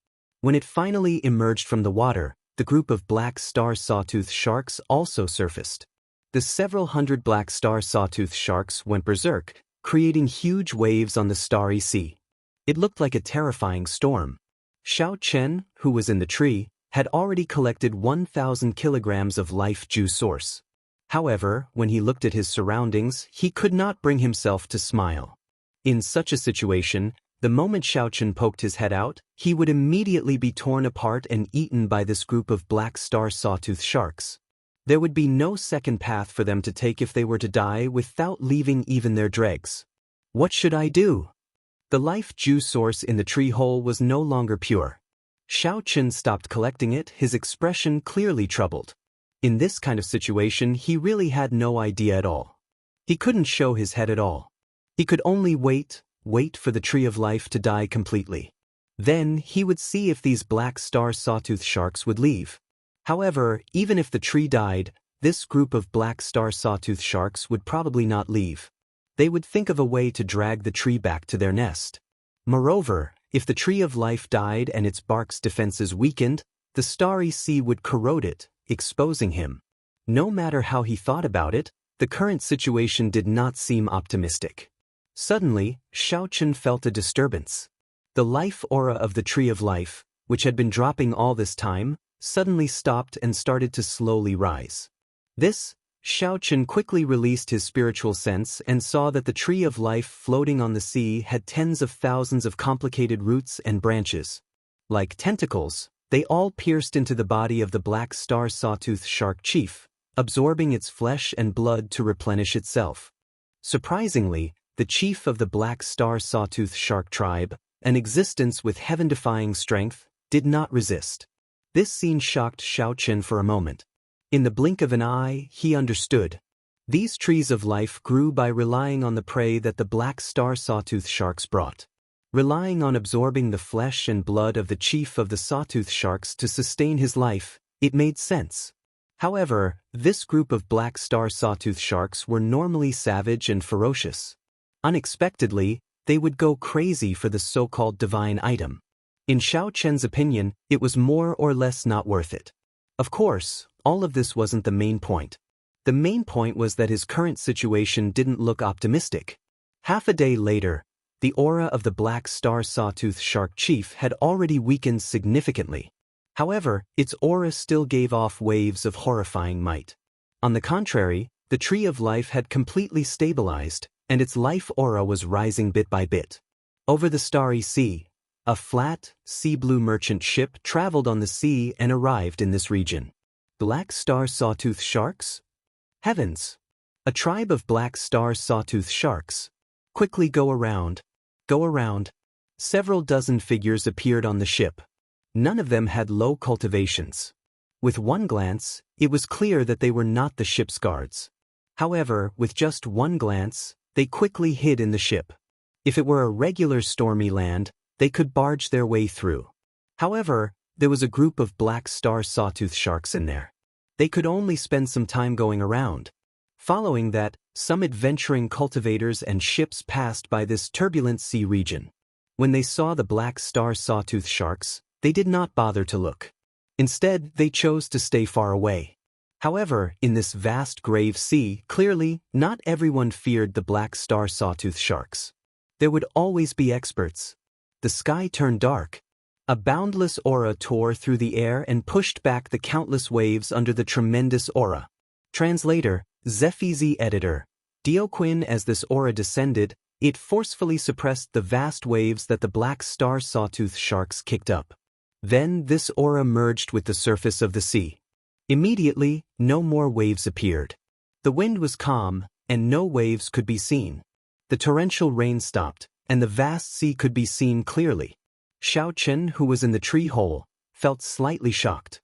When it finally emerged from the water, the group of black star sawtooth sharks also surfaced. The several hundred black star sawtooth sharks went berserk, creating huge waves on the starry sea. It looked like a terrifying storm. Xiaochen, who was in the tree, had already collected 1,000 kilograms of life juice source. However, when he looked at his surroundings, he could not bring himself to smile. In such a situation, the moment Xiaochen poked his head out, he would immediately be torn apart and eaten by this group of black star sawtooth sharks. There would be no second path for them to take if they were to die without leaving even their dregs. What should I do? The life juice source in the tree hole was no longer pure. Xiaochen stopped collecting it, his expression clearly troubled. In this kind of situation, he really had no idea at all. He couldn't show his head at all. He could only wait for the tree of life to die completely. Then he would see if these black star sawtooth sharks would leave. However, even if the tree died, this group of black star sawtooth sharks would probably not leave. They would think of a way to drag the tree back to their nest. Moreover, if the tree of life died and its bark's defenses weakened, the starry sea would corrode it, exposing him. No matter how he thought about it, the current situation did not seem optimistic. Suddenly, Xiaochen felt a disturbance. The life aura of the tree of life, which had been dropping all this time, suddenly stopped and started to slowly rise. Xiaochen quickly released his spiritual sense and saw that the tree of life floating on the sea had tens of thousands of complicated roots and branches. Like tentacles, they all pierced into the body of the black star sawtooth shark chief, absorbing its flesh and blood to replenish itself. Surprisingly, the chief of the black star sawtooth shark tribe, an existence with heaven-defying strength, did not resist. This scene shocked Xiaochen for a moment. In the blink of an eye, he understood. These trees of life grew by relying on the prey that the black star sawtooth sharks brought. Relying on absorbing the flesh and blood of the chief of the sawtooth sharks to sustain his life, it made sense. However, this group of black star sawtooth sharks were normally savage and ferocious. Unexpectedly, they would go crazy for the so-called divine item. In Xiaochen's opinion, it was more or less not worth it. Of course, all of this wasn't the main point. The main point was that his current situation didn't look optimistic. Half a day later, the aura of the black star sawtooth shark chief had already weakened significantly. However, its aura still gave off waves of horrifying might. On the contrary, the tree of life had completely stabilized, and its life aura was rising bit by bit. Over the starry sea, a flat, sea-blue merchant ship traveled on the sea and arrived in this region. Black star sawtooth sharks? Heavens! A tribe of black star sawtooth sharks. Quickly go around. Several dozen figures appeared on the ship. None of them had low cultivations. With one glance, it was clear that they were not the ship's guards. However, with just one glance, they quickly hid in the ship. If it were a regular stormy land, they could barge their way through. However, there was a group of black star sawtooth sharks in there. They could only spend some time going around. Following that, some adventuring cultivators and ships passed by this turbulent sea region. When they saw the black star sawtooth sharks, they did not bother to look. Instead, they chose to stay far away. However, in this vast grave sea, clearly, not everyone feared the black star sawtooth sharks. There would always be experts. The sky turned dark. A boundless aura tore through the air and pushed back the countless waves under the tremendous aura. Translator, Zephizi editor. Dioquin. As this aura descended, it forcefully suppressed the vast waves that the black star sawtooth sharks kicked up. Then this aura merged with the surface of the sea. Immediately, no more waves appeared. The wind was calm, and no waves could be seen. The torrential rain stopped, and the vast sea could be seen clearly. Xiao Chen, who was in the tree hole, felt slightly shocked.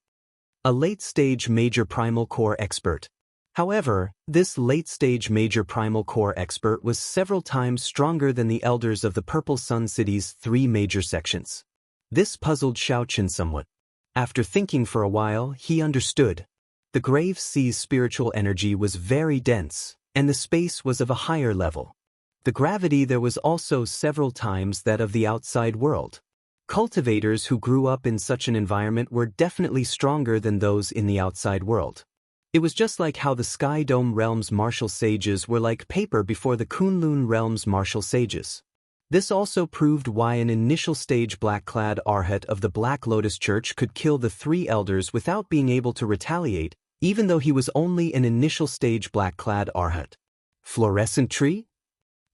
A late-stage major primal core expert. However, this late-stage major primal core expert was several times stronger than the elders of the Purple Sun City's 3 major sections. This puzzled Xiao Chen somewhat. After thinking for a while, he understood. The grave sea's spiritual energy was very dense, and the space was of a higher level. The gravity there was also several times that of the outside world. Cultivators who grew up in such an environment were definitely stronger than those in the outside world. It was just like how the Sky Dome Realm's martial sages were like paper before the Kunlun Realm's martial sages. This also proved why an initial stage black-clad Arhat of the Black Lotus Church could kill the 3 elders without being able to retaliate, even though he was only an initial stage black-clad Arhat. Fluorescent tree?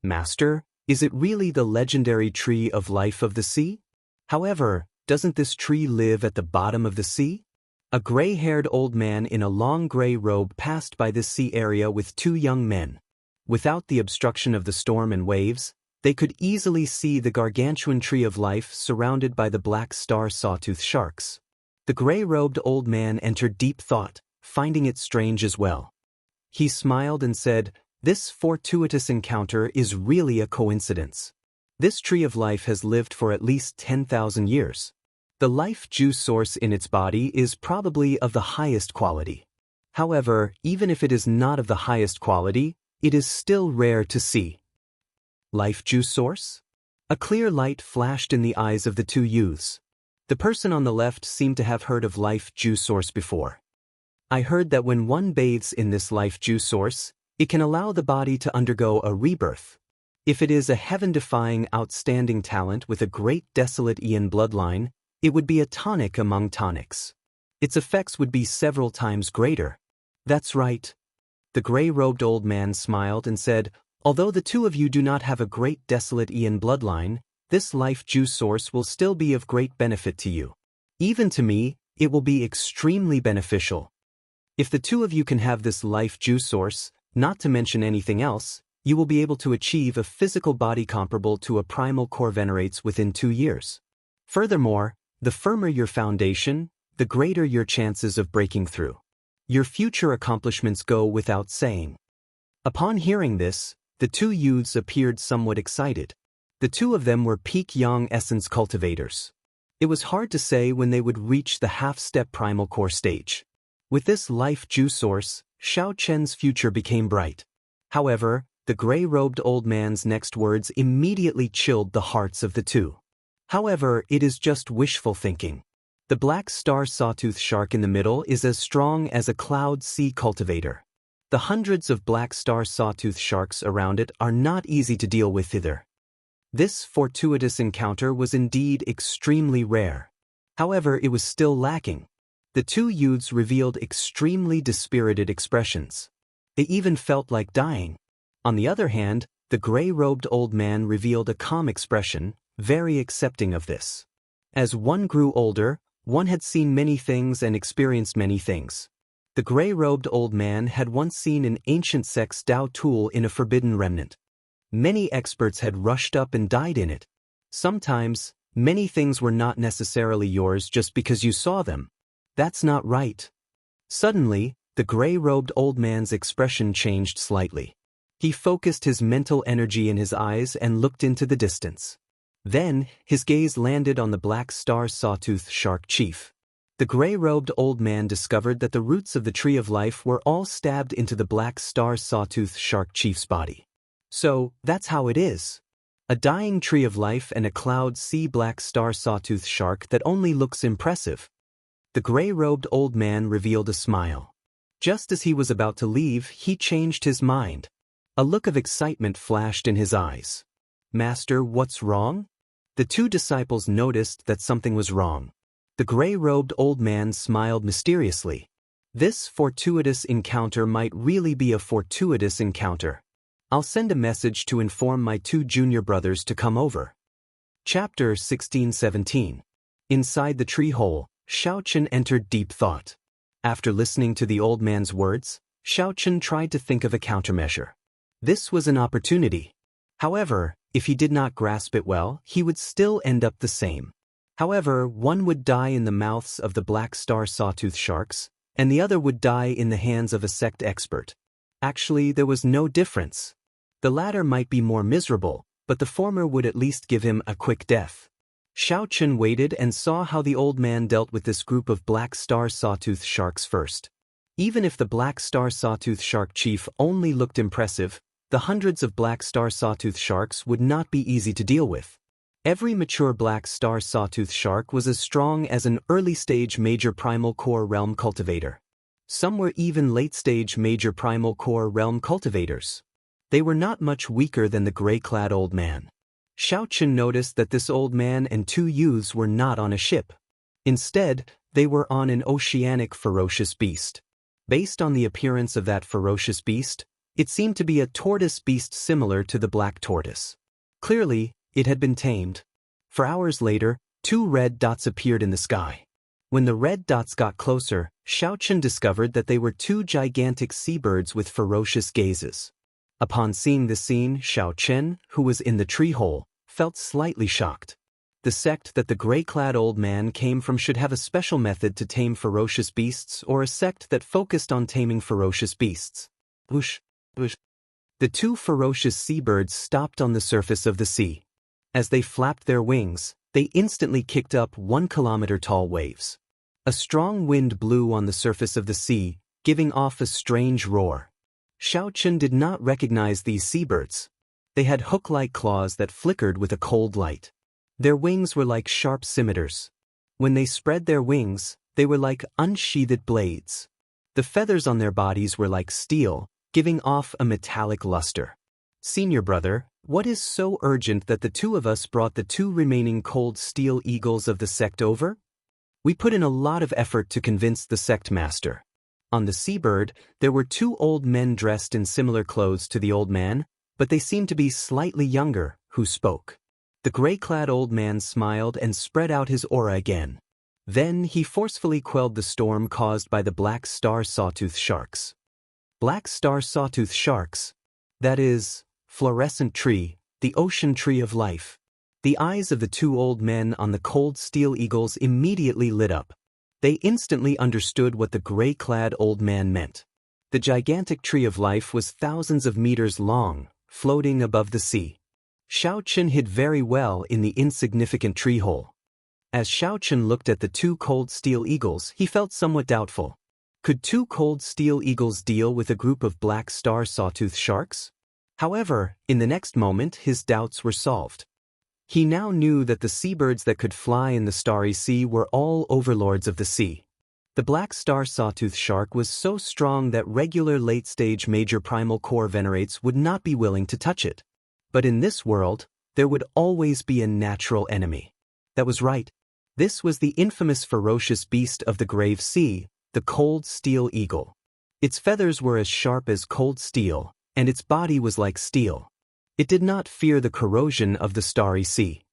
Master, is it really the legendary tree of life of the sea? However, doesn't this tree live at the bottom of the sea? A gray-haired old man in a long gray robe passed by this sea area with 2 young men. Without the obstruction of the storm and waves, they could easily see the gargantuan tree of life surrounded by the black star sawtooth sharks. The gray-robed old man entered deep thought, finding it strange as well. He smiled and said, "This fortuitous encounter is really a coincidence. This tree of life has lived for at least 10,000 years. The life juice source in its body is probably of the highest quality. However, even if it is not of the highest quality, it is still rare to see." Life juice source? A clear light flashed in the eyes of the 2 youths. The person on the left seemed to have heard of life juice source before. "I heard that when one bathes in this life juice source, it can allow the body to undergo a rebirth. If it is a heaven-defying outstanding talent with a great desolate Ian bloodline, it would be a tonic among tonics. Its effects would be several times greater." "That's right." The gray-robed old man smiled and said, "Although the 2 of you do not have a great desolate Ian bloodline, this life juice source will still be of great benefit to you. Even to me, it will be extremely beneficial. If the 2 of you can have this life juice source, not to mention anything else, you will be able to achieve a physical body comparable to a primal core venerates within 2 years. Furthermore, the firmer your foundation, the greater your chances of breaking through. Your future accomplishments go without saying." Upon hearing this, the 2 youths appeared somewhat excited. The 2 of them were peak young essence cultivators. It was hard to say when they would reach the half-step primal core stage. With this life juice source, Xiao Chen's future became bright. However, the gray-robed old man's next words immediately chilled the hearts of the 2. "However, it is just wishful thinking. The black star sawtooth shark in the middle is as strong as a cloud sea cultivator. The hundreds of black star sawtooth sharks around it are not easy to deal with either." This fortuitous encounter was indeed extremely rare. However, it was still lacking. The 2 youths revealed extremely dispirited expressions. They even felt like dying. On the other hand, the gray-robed old man revealed a calm expression, very accepting of this. As one grew older, one had seen many things and experienced many things. The gray-robed old man had once seen an ancient sect's Dao tool in a forbidden remnant. Many experts had rushed up and died in it. Sometimes, many things were not necessarily yours just because you saw them. That's not right. Suddenly, the gray-robed old man's expression changed slightly. He focused his mental energy in his eyes and looked into the distance. Then, his gaze landed on the black star sawtooth shark chief. The gray-robed old man discovered that the roots of the tree of life were all stabbed into the black star sawtooth shark chief's body. So, that's how it is. A dying tree of life and a cloud sea black star sawtooth shark that only looks impressive. The gray-robed old man revealed a smile. Just as he was about to leave, he changed his mind. A look of excitement flashed in his eyes. "Master, what's wrong?" The two disciples noticed that something was wrong. The gray-robed old man smiled mysteriously. This fortuitous encounter might really be a fortuitous encounter. I'll send a message to inform my two junior brothers to come over. Chapter 16-17. Inside the tree hole, Xiaochen entered deep thought. After listening to the old man's words, Xiaochen tried to think of a countermeasure. This was an opportunity. However, if he did not grasp it well, he would still end up the same. However, one would die in the mouths of the black star sawtooth sharks, and the other would die in the hands of a sect expert. Actually, there was no difference. The latter might be more miserable, but the former would at least give him a quick death. Xiaochen waited and saw how the old man dealt with this group of black star sawtooth sharks first. Even if the black star sawtooth shark chief only looked impressive, the hundreds of black star sawtooth sharks would not be easy to deal with. Every mature black star sawtooth shark was as strong as an early-stage major primal core realm cultivator. Some were even late-stage major primal core realm cultivators. They were not much weaker than the gray-clad old man. Xiaochen noticed that this old man and two youths were not on a ship. Instead, they were on an oceanic ferocious beast. Based on the appearance of that ferocious beast, it seemed to be a tortoise beast similar to the black tortoise. Clearly, it had been tamed. For hours later, two red dots appeared in the sky. When the red dots got closer, Xiaochen discovered that they were two gigantic seabirds with ferocious gazes. Upon seeing the scene, Xiaochen, who was in the tree hole, felt slightly shocked. The sect that the gray-clad old man came from should have a special method to tame ferocious beasts, or a sect that focused on taming ferocious beasts. Whoosh, whoosh. The two ferocious seabirds stopped on the surface of the sea. As they flapped their wings, they instantly kicked up 1-kilometer-tall waves. A strong wind blew on the surface of the sea, giving off a strange roar. Xiaochen did not recognize these seabirds. They had hook-like claws that flickered with a cold light. Their wings were like sharp scimitars. When they spread their wings, they were like unsheathed blades. The feathers on their bodies were like steel, giving off a metallic luster. "Senior brother, what is so urgent that the two of us brought the two remaining cold steel eagles of the sect over? We put in a lot of effort to convince the sect master." On the seabird, there were two old men dressed in similar clothes to the old man, but they seemed to be slightly younger, who spoke. The gray-clad old man smiled and spread out his aura again. Then he forcefully quelled the storm caused by the black star sawtooth sharks. Black star sawtooth sharks? That is, fluorescent tree, the ocean tree of life. The eyes of the two old men on the cold steel eagles immediately lit up. They instantly understood what the gray-clad old man meant. The gigantic tree of life was thousands of meters long, floating above the sea. Xiaochen hid very well in the insignificant tree hole. As Xiaochen looked at the two cold steel eagles, he felt somewhat doubtful. Could two cold steel eagles deal with a group of black star sawtooth sharks? However, in the next moment, his doubts were solved. He now knew that the seabirds that could fly in the starry sea were all overlords of the sea. The black star sawtooth shark was so strong that regular late-stage major primal core venerates would not be willing to touch it. But in this world, there would always be a natural enemy. That was right. This was the infamous ferocious beast of the grave sea, the cold steel eagle. Its feathers were as sharp as cold steel, and its body was like steel. It did not fear the corrosion of the starry sea.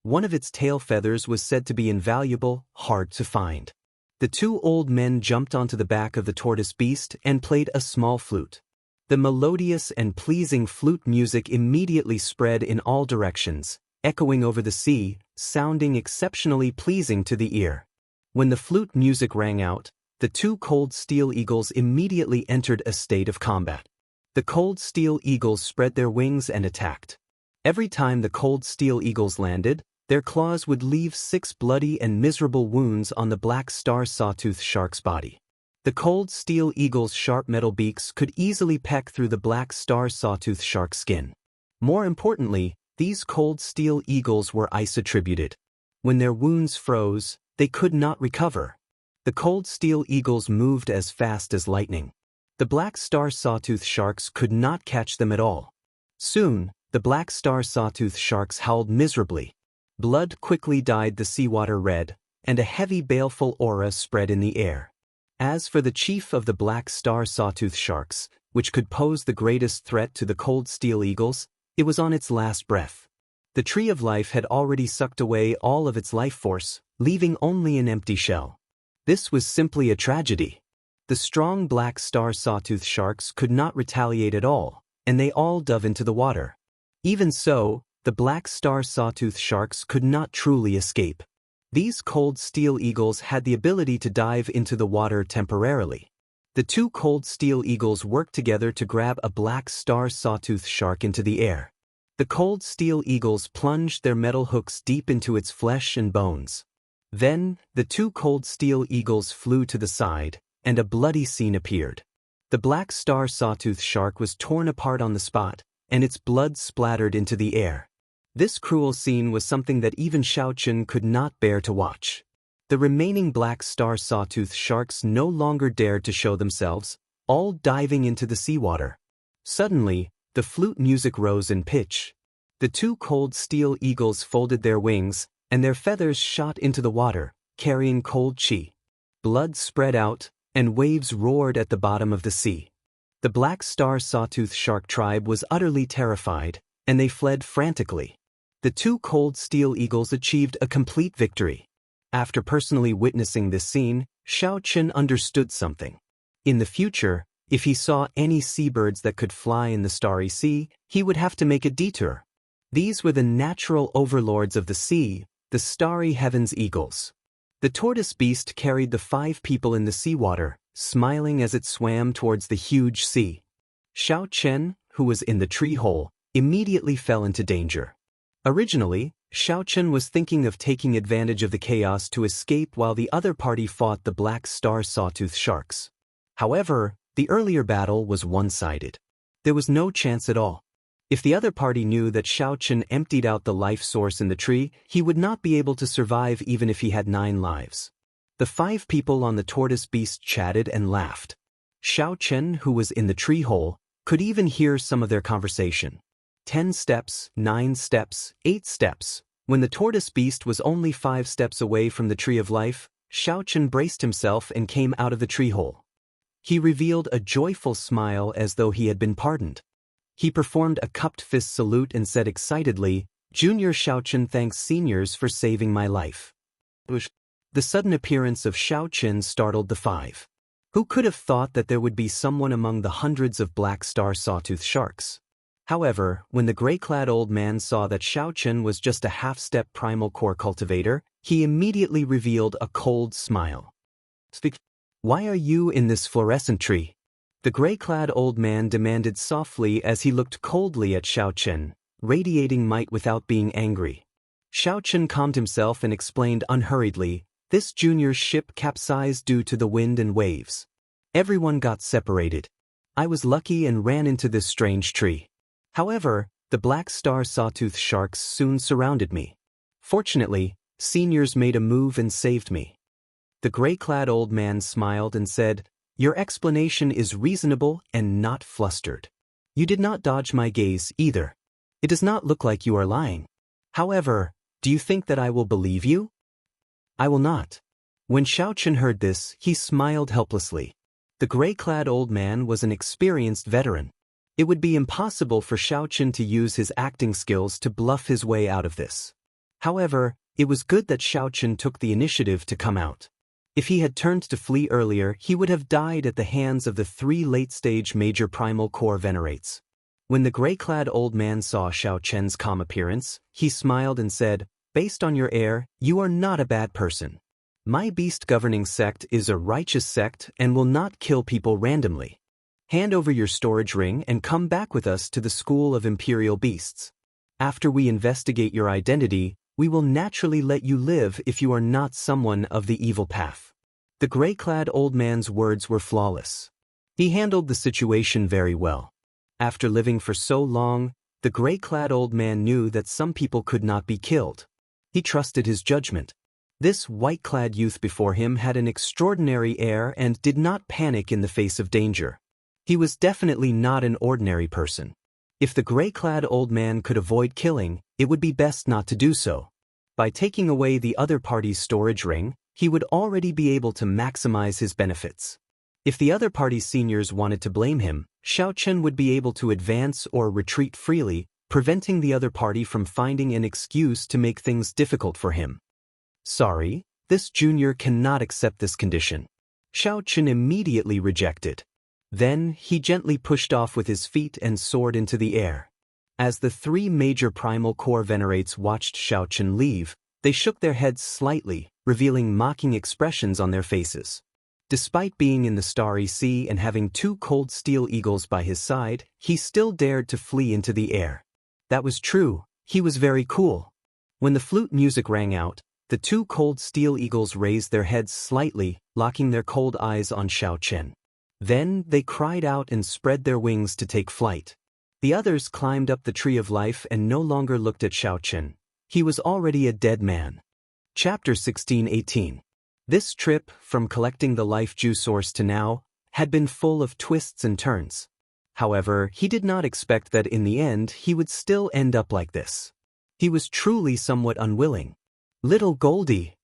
One of its tail feathers was said to be invaluable, hard to find. The two old men jumped onto the back of the tortoise beast and played a small flute. The melodious and pleasing flute music immediately spread in all directions, echoing over the sea, sounding exceptionally pleasing to the ear. When the flute music rang out, the two cold steel eagles immediately entered a state of combat. The cold steel eagles spread their wings and attacked. Every time the cold steel eagles landed, their claws would leave 6 bloody and miserable wounds on the black star sawtooth shark's body. The cold steel eagle's sharp metal beaks could easily peck through the black star sawtooth shark's skin. More importantly, these cold steel eagles were ice-attributed. When their wounds froze, they could not recover. The cold steel eagles moved as fast as lightning. The black star sawtooth sharks could not catch them at all. Soon, the black star sawtooth sharks howled miserably. Blood quickly dyed the seawater red, and a heavy baleful aura spread in the air. As for the chief of the black star sawtooth sharks, which could pose the greatest threat to the cold steel eagles, it was on its last breath. The tree of life had already sucked away all of its life force, leaving only an empty shell. This was simply a tragedy. The strong black star sawtooth sharks could not retaliate at all, and they all dove into the water. Even so, the black star sawtooth sharks could not truly escape. These cold steel eagles had the ability to dive into the water temporarily. The two cold steel eagles worked together to grab a black star sawtooth shark into the air. The cold steel eagles plunged their metal hooks deep into its flesh and bones. Then, the two cold steel eagles flew to the side, and a bloody scene appeared. The black star sawtooth shark was torn apart on the spot, and its blood splattered into the air. This cruel scene was something that even Xianxia could not bear to watch. The remaining black star sawtooth sharks no longer dared to show themselves, all diving into the seawater. Suddenly, the flute music rose in pitch. The two cold steel eagles folded their wings, and their feathers shot into the water, carrying cold chi. Blood spread out, and waves roared at the bottom of the sea. The black star sawtooth shark tribe was utterly terrified, and they fled frantically. The two cold steel eagles achieved a complete victory. After personally witnessing this scene, Xianxia understood something. In the future, if he saw any seabirds that could fly in the starry sea, he would have to make a detour. These were the natural overlords of the sea, the starry heavens eagles. The tortoise beast carried the 5 people in the seawater, smiling as it swam towards the huge sea. Xianxia, who was in the tree hole, immediately fell into danger. Originally, Xianxia was thinking of taking advantage of the chaos to escape while the other party fought the black star sawtooth sharks. However, the earlier battle was one-sided. There was no chance at all. If the other party knew that Xianxia emptied out the life source in the tree, he would not be able to survive even if he had 9 lives. The 5 people on the tortoise beast chatted and laughed. Xianxia, who was in the tree hole, could even hear some of their conversation. 10 steps, 9 steps, 8 steps. When the tortoise beast was only 5 steps away from the tree of life, Xianxia braced himself and came out of the tree hole. He revealed a joyful smile as though he had been pardoned. He performed a cupped fist salute and said excitedly, "Junior Xianxia thanks seniors for saving my life." The sudden appearance of Xianxia startled the 5. Who could have thought that there would be someone among the hundreds of black star sawtooth sharks? However, when the gray-clad old man saw that Xianxia was just a half-step primal core cultivator, he immediately revealed a cold smile. "Why are you in this fluorescent tree?" The gray-clad old man demanded softly as he looked coldly at Xianxia, radiating might without being angry. Xianxia calmed himself and explained unhurriedly, "This junior's ship capsized due to the wind and waves. Everyone got separated. I was lucky and ran into this strange tree. However, the black star sawtooth sharks soon surrounded me. Fortunately, seniors made a move and saved me." The gray-clad old man smiled and said, "Your explanation is reasonable and not flustered. You did not dodge my gaze either. It does not look like you are lying. However, do you think that I will believe you?" "I will not." When Xianxia heard this, he smiled helplessly. The gray-clad old man was an experienced veteran. It would be impossible for Xianxia to use his acting skills to bluff his way out of this. However, it was good that Xianxia took the initiative to come out. If he had turned to flee earlier, he would have died at the hands of the 3 late-stage major primal core venerates. When the gray-clad old man saw Xianxia's calm appearance, he smiled and said, "Based on your air, you are not a bad person. My beast governing sect is a righteous sect and will not kill people randomly. Hand over your storage ring and come back with us to the School of Imperial Beasts. After we investigate your identity, we will naturally let you live if you are not someone of the evil path." The gray-clad old man's words were flawless. He handled the situation very well. After living for so long, the gray-clad old man knew that some people could not be killed. He trusted his judgment. This white-clad youth before him had an extraordinary air and did not panic in the face of danger. He was definitely not an ordinary person. If the gray-clad old man could avoid killing, it would be best not to do so. By taking away the other party's storage ring, he would already be able to maximize his benefits. If the other party's seniors wanted to blame him, Xiaochen would be able to advance or retreat freely, preventing the other party from finding an excuse to make things difficult for him. Sorry, this junior cannot accept this condition. Xiaochen immediately rejected. Then, he gently pushed off with his feet and soared into the air. As the three major primal core venerates watched Xiaochen leave, they shook their heads slightly, revealing mocking expressions on their faces. Despite being in the Starry Sea and having two cold steel eagles by his side, he still dared to flee into the air. That was true, he was very cool. When the flute music rang out, the two cold steel eagles raised their heads slightly, locking their cold eyes on Xiaochen. Then, they cried out and spread their wings to take flight. The others climbed up the tree of life and no longer looked at Xiaochen. He was already a dead man. Chapter 16-18. This trip, from collecting the life juice source to now, had been full of twists and turns. However, he did not expect that in the end he would still end up like this. He was truly somewhat unwilling. Little Goldie.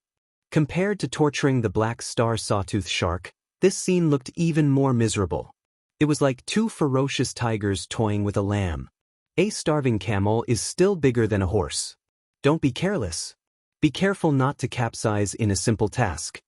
Compared to torturing the black star sawtooth shark, this scene looked even more miserable. It was like two ferocious tigers toying with a lamb. A starving camel is still bigger than a horse. Don't be careless. Be careful not to capsize in a simple task.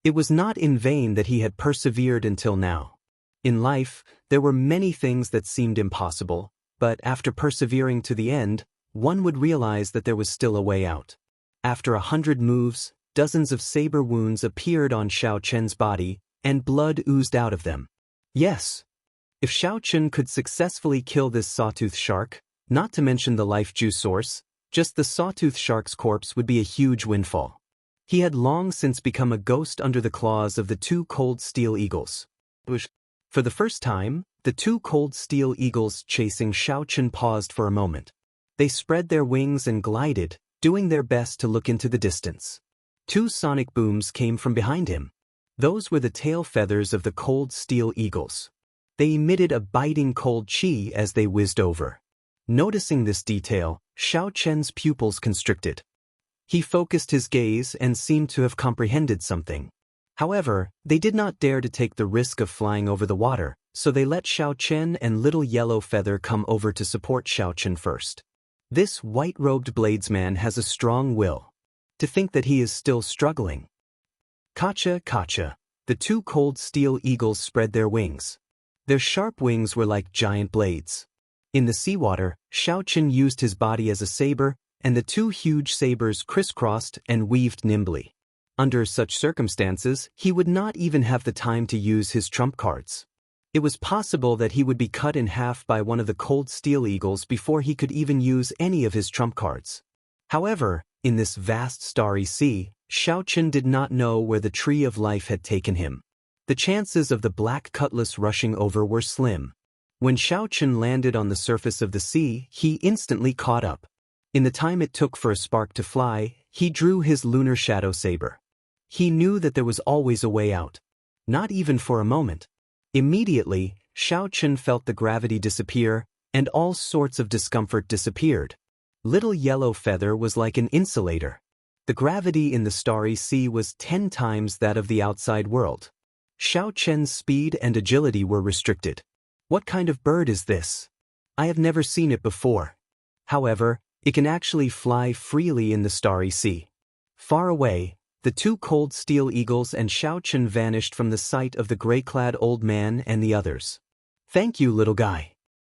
It was not in vain that he had persevered until now. In life, there were many things that seemed impossible, but after persevering to the end, one would realize that there was still a way out. After 100 moves, dozens of saber wounds appeared on Xiaochen's body, and blood oozed out of them. Yes. If Xiaochen could successfully kill this sawtooth shark, not to mention the life juice source, just the sawtooth shark's corpse would be a huge windfall. He had long since become a ghost under the claws of the two cold steel eagles. For the first time, the two cold steel eagles chasing Xiaochen paused for a moment. They spread their wings and glided, doing their best to look into the distance. Two sonic booms came from behind him. Those were the tail feathers of the cold steel eagles. They emitted a biting cold chi as they whizzed over. Noticing this detail, Xiaochen's pupils constricted. He focused his gaze and seemed to have comprehended something. However, they did not dare to take the risk of flying over the water, so they let Xiaochen and Little Yellow Feather come over to support Xiaochen first. This white-robed bladesman has a strong will. To think that he is still struggling. Kacha, kacha. The two cold steel eagles spread their wings. Their sharp wings were like giant blades. In the seawater, Xiaochen used his body as a saber, and the two huge sabers crisscrossed and weaved nimbly. Under such circumstances, he would not even have the time to use his trump cards. It was possible that he would be cut in half by one of the cold steel eagles before he could even use any of his trump cards. However, in this vast starry sea, Xiaochen did not know where the tree of life had taken him. The chances of the black cutlass rushing over were slim. When Xiaochen landed on the surface of the sea, he instantly caught up. In the time it took for a spark to fly, he drew his lunar shadow saber. He knew that there was always a way out. Not even for a moment. Immediately, Xiaochen felt the gravity disappear, and all sorts of discomfort disappeared. Little Yellow Feather was like an insulator. The gravity in the starry sea was 10 times that of the outside world. Xiaochen's speed and agility were restricted. What kind of bird is this? I have never seen it before. However, it can actually fly freely in the starry sea. Far away, the two cold steel eagles and Xiaochen vanished from the sight of the gray-clad old man and the others. Thank you, little guy.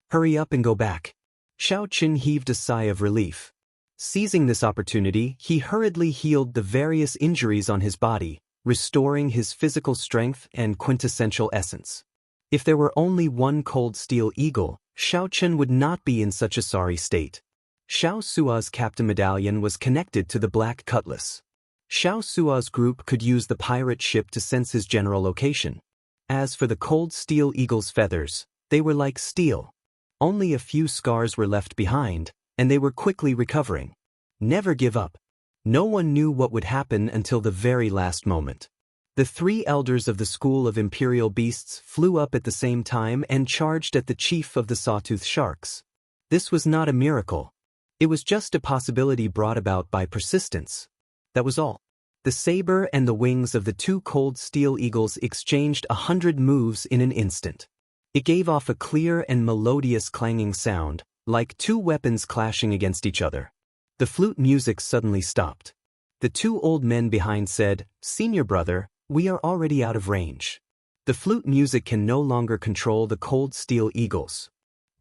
Hurry up and go back. Xiaochen heaved a sigh of relief. Seizing this opportunity, he hurriedly healed the various injuries on his body, restoring his physical strength and quintessential essence. If there were only one cold steel eagle, Xiaochen would not be in such a sorry state. Xiao Sua's captain medallion was connected to the black cutlass. Xiao Sua's group could use the pirate ship to sense his general location. As for the cold steel eagle's feathers, they were like steel. Only a few scars were left behind, and they were quickly recovering. Never give up. No one knew what would happen until the very last moment. The 3 elders of the school of imperial beasts flew up at the same time and charged at the chief of the sawtooth sharks. This was not a miracle. It was just a possibility brought about by persistence. That was all. The saber and the wings of the 2 cold steel eagles exchanged 100 moves in an instant. It gave off a clear and melodious clanging sound, like 2 weapons clashing against each other. The flute music suddenly stopped. The 2 old men behind said, "Senior brother, we are already out of range. The flute music can no longer control the cold steel eagles.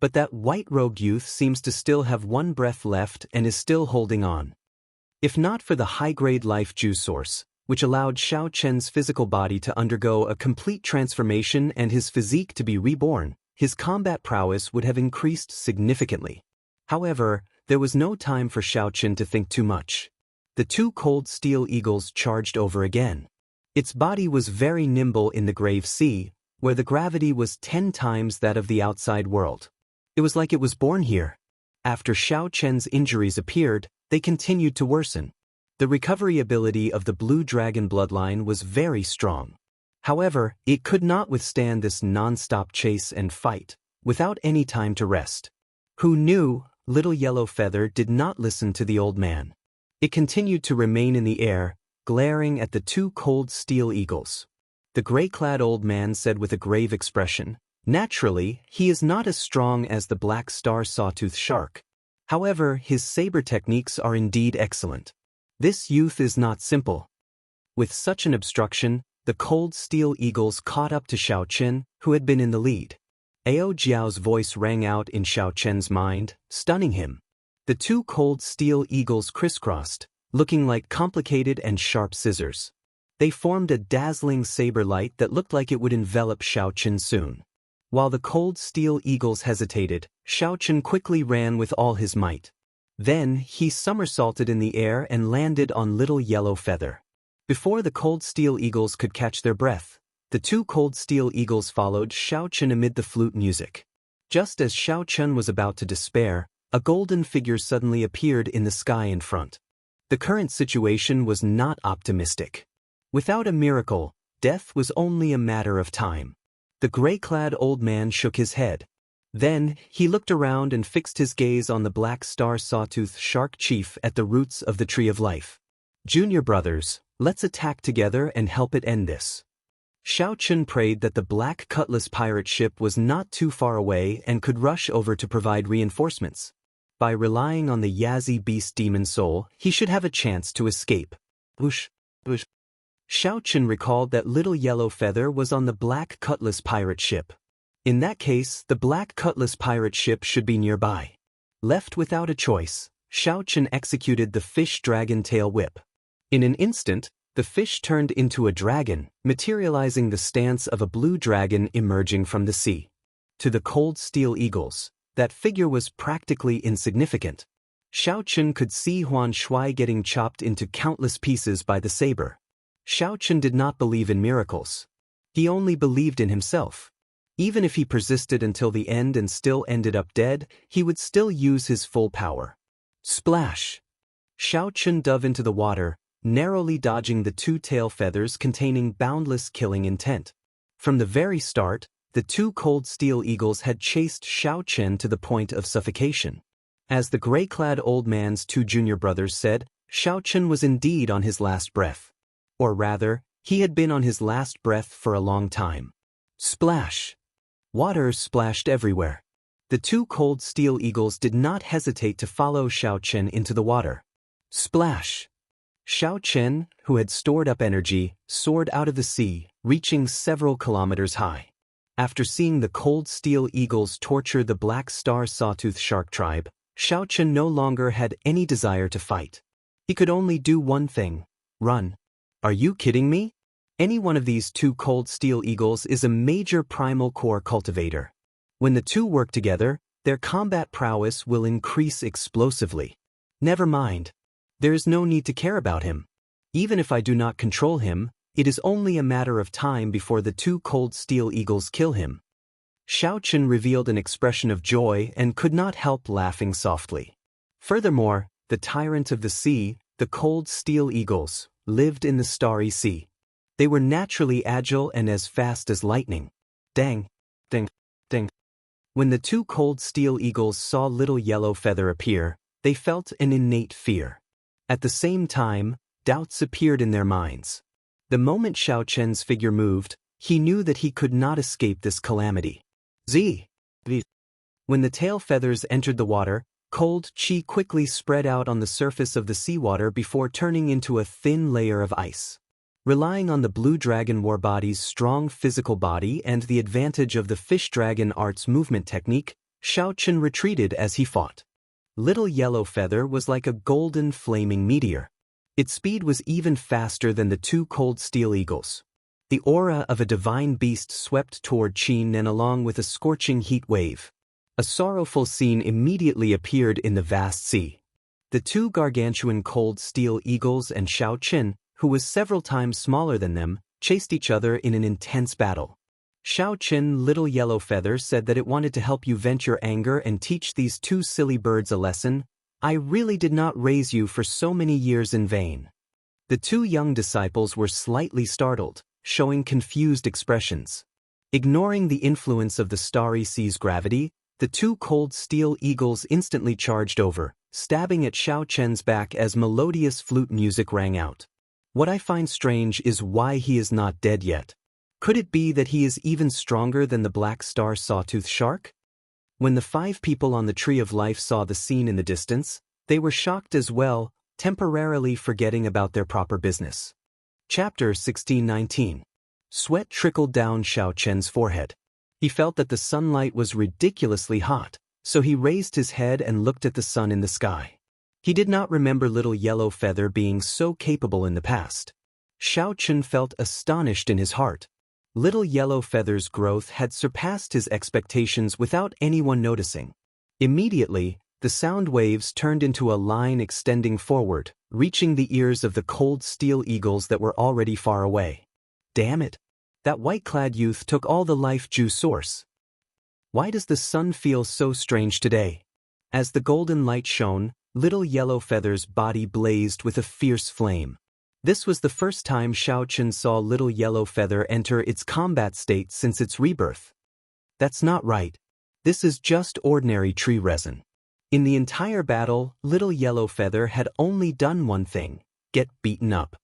But that white-robed youth seems to still have 1 breath left and is still holding on." If not for the high-grade life juice source, which allowed Xiao Chen's physical body to undergo a complete transformation and his physique to be reborn, his combat prowess would have increased significantly. However, there was no time for Xiao Chen to think too much. The 2 cold steel eagles charged over again. Its body was very nimble in the grave sea, where the gravity was 10 times that of the outside world. It was like it was born here. After Xiao Chen's injuries appeared, they continued to worsen. The recovery ability of the Blue Dragon bloodline was very strong. However, it could not withstand this non-stop chase and fight, without any time to rest. Who knew? Little Yellow Feather did not listen to the old man. It continued to remain in the air, glaring at the 2 cold steel eagles. The gray-clad old man said with a grave expression, "Naturally, he is not as strong as the black star sawtooth shark. However, his saber techniques are indeed excellent. This youth is not simple." With such an obstruction, the cold steel eagles caught up to Xiao Chen, who had been in the lead. Ao Jiao's voice rang out in Xiao Chen's mind, stunning him. The 2 cold steel eagles crisscrossed, looking like complicated and sharp scissors. They formed a dazzling saber light that looked like it would envelop Xiao Chen soon. While the cold steel eagles hesitated, Xiao Chen quickly ran with all his might. Then, he somersaulted in the air and landed on Little Yellow Feather. Before the cold steel eagles could catch their breath, the 2 cold steel eagles followed Xiao Chen amid the flute music. Just as Xiao Chen was about to despair, a golden figure suddenly appeared in the sky in front. The current situation was not optimistic. Without a miracle, death was only a matter of time. The gray-clad old man shook his head. Then, he looked around and fixed his gaze on the black star sawtooth shark chief at the roots of the Tree of Life. "Junior brothers, let's attack together and help it end this." Xiao Chen prayed that the Black Cutlass pirate ship was not too far away and could rush over to provide reinforcements. By relying on the Yazi beast demon soul, he should have a chance to escape. Whoosh, whoosh. Xiao Chen recalled that Little Yellow Feather was on the Black Cutlass pirate ship. In that case, the Black Cutlass pirate ship should be nearby. Left without a choice, Xiao Chen executed the fish dragon tail whip. In an instant, the fish turned into a dragon, materializing the stance of a blue dragon emerging from the sea. To the cold steel eagles, that figure was practically insignificant. Xiao Chen could see Huan Shui getting chopped into countless pieces by the saber. Xiao Chen did not believe in miracles. He only believed in himself. Even if he persisted until the end and still ended up dead, he would still use his full power. Splash! Xiao Chen dove into the water, narrowly dodging the 2 tail feathers containing boundless killing intent. From the very start, the 2 cold steel eagles had chased Xiao Chen to the point of suffocation. As the gray-clad old man's 2 junior brothers said, Xiao Chen was indeed on his last breath. Or rather, he had been on his last breath for a long time. Splash! Water splashed everywhere. The 2 cold steel eagles did not hesitate to follow Xiao Chen into the water. Splash! Xiao Chen, who had stored up energy, soared out of the sea, reaching several kilometers high. After seeing the cold steel eagles torture the black star sawtooth shark tribe, Xiao Chen no longer had any desire to fight. He could only do one thing: run. Are you kidding me? Any one of these 2 cold steel eagles is a major primal core cultivator. When the 2 work together, their combat prowess will increase explosively. Never mind. There is no need to care about him. Even if I do not control him, it is only a matter of time before the 2 cold steel eagles kill him. Xiao Chen revealed an expression of joy and could not help laughing softly. Furthermore, the tyrant of the sea, the cold steel eagles, lived in the starry sea. They were naturally agile and as fast as lightning. Dang, ding, ding. When the two cold steel eagles saw Little Yellow Feather appear, they felt an innate fear. At the same time, doubts appeared in their minds. The moment Xiao Chen's figure moved, he knew that he could not escape this calamity. Z. When the tail feathers entered the water, cold qi quickly spread out on the surface of the seawater before turning into a thin layer of ice. Relying on the blue dragon warbody's strong physical body and the advantage of the fish dragon art's movement technique, Xiao Chen retreated as he fought. Little Yellow Feather was like a golden flaming meteor. Its speed was even faster than the two cold steel eagles. The aura of a divine beast swept toward Qin and along with a scorching heat wave. A sorrowful scene immediately appeared in the vast sea. The two gargantuan cold steel eagles and Xiao Chen, who was several times smaller than them, chased each other in an intense battle. Xiao Chen Little Yellow Feather said that it wanted to help you vent your anger and teach these two silly birds a lesson. I really did not raise you for so many years in vain. The two young disciples were slightly startled, showing confused expressions. Ignoring the influence of the starry sea's gravity, the two cold steel eagles instantly charged over, stabbing at Xiao Chen's back as melodious flute music rang out. What I find strange is why he is not dead yet. Could it be that he is even stronger than the black star sawtooth shark? When the 5 people on the Tree of Life saw the scene in the distance, they were shocked as well, temporarily forgetting about their proper business. Chapter 1619. Sweat trickled down Xiao Chen's forehead. He felt that the sunlight was ridiculously hot, so he raised his head and looked at the sun in the sky. He did not remember Little Yellow Feather being so capable in the past. Xiao Chen felt astonished in his heart. Little Yellow Feather's growth had surpassed his expectations without anyone noticing. Immediately, the sound waves turned into a line extending forward, reaching the ears of the cold steel eagles that were already far away. Damn it! That white-clad youth took all the life juice source. Why does the sun feel so strange today? As the golden light shone, Little Yellow Feather's body blazed with a fierce flame. This was the first time Xiao Chen saw Little Yellow Feather enter its combat state since its rebirth. That's not right. This is just ordinary tree resin. In the entire battle, Little Yellow Feather had only done one thing: get beaten up.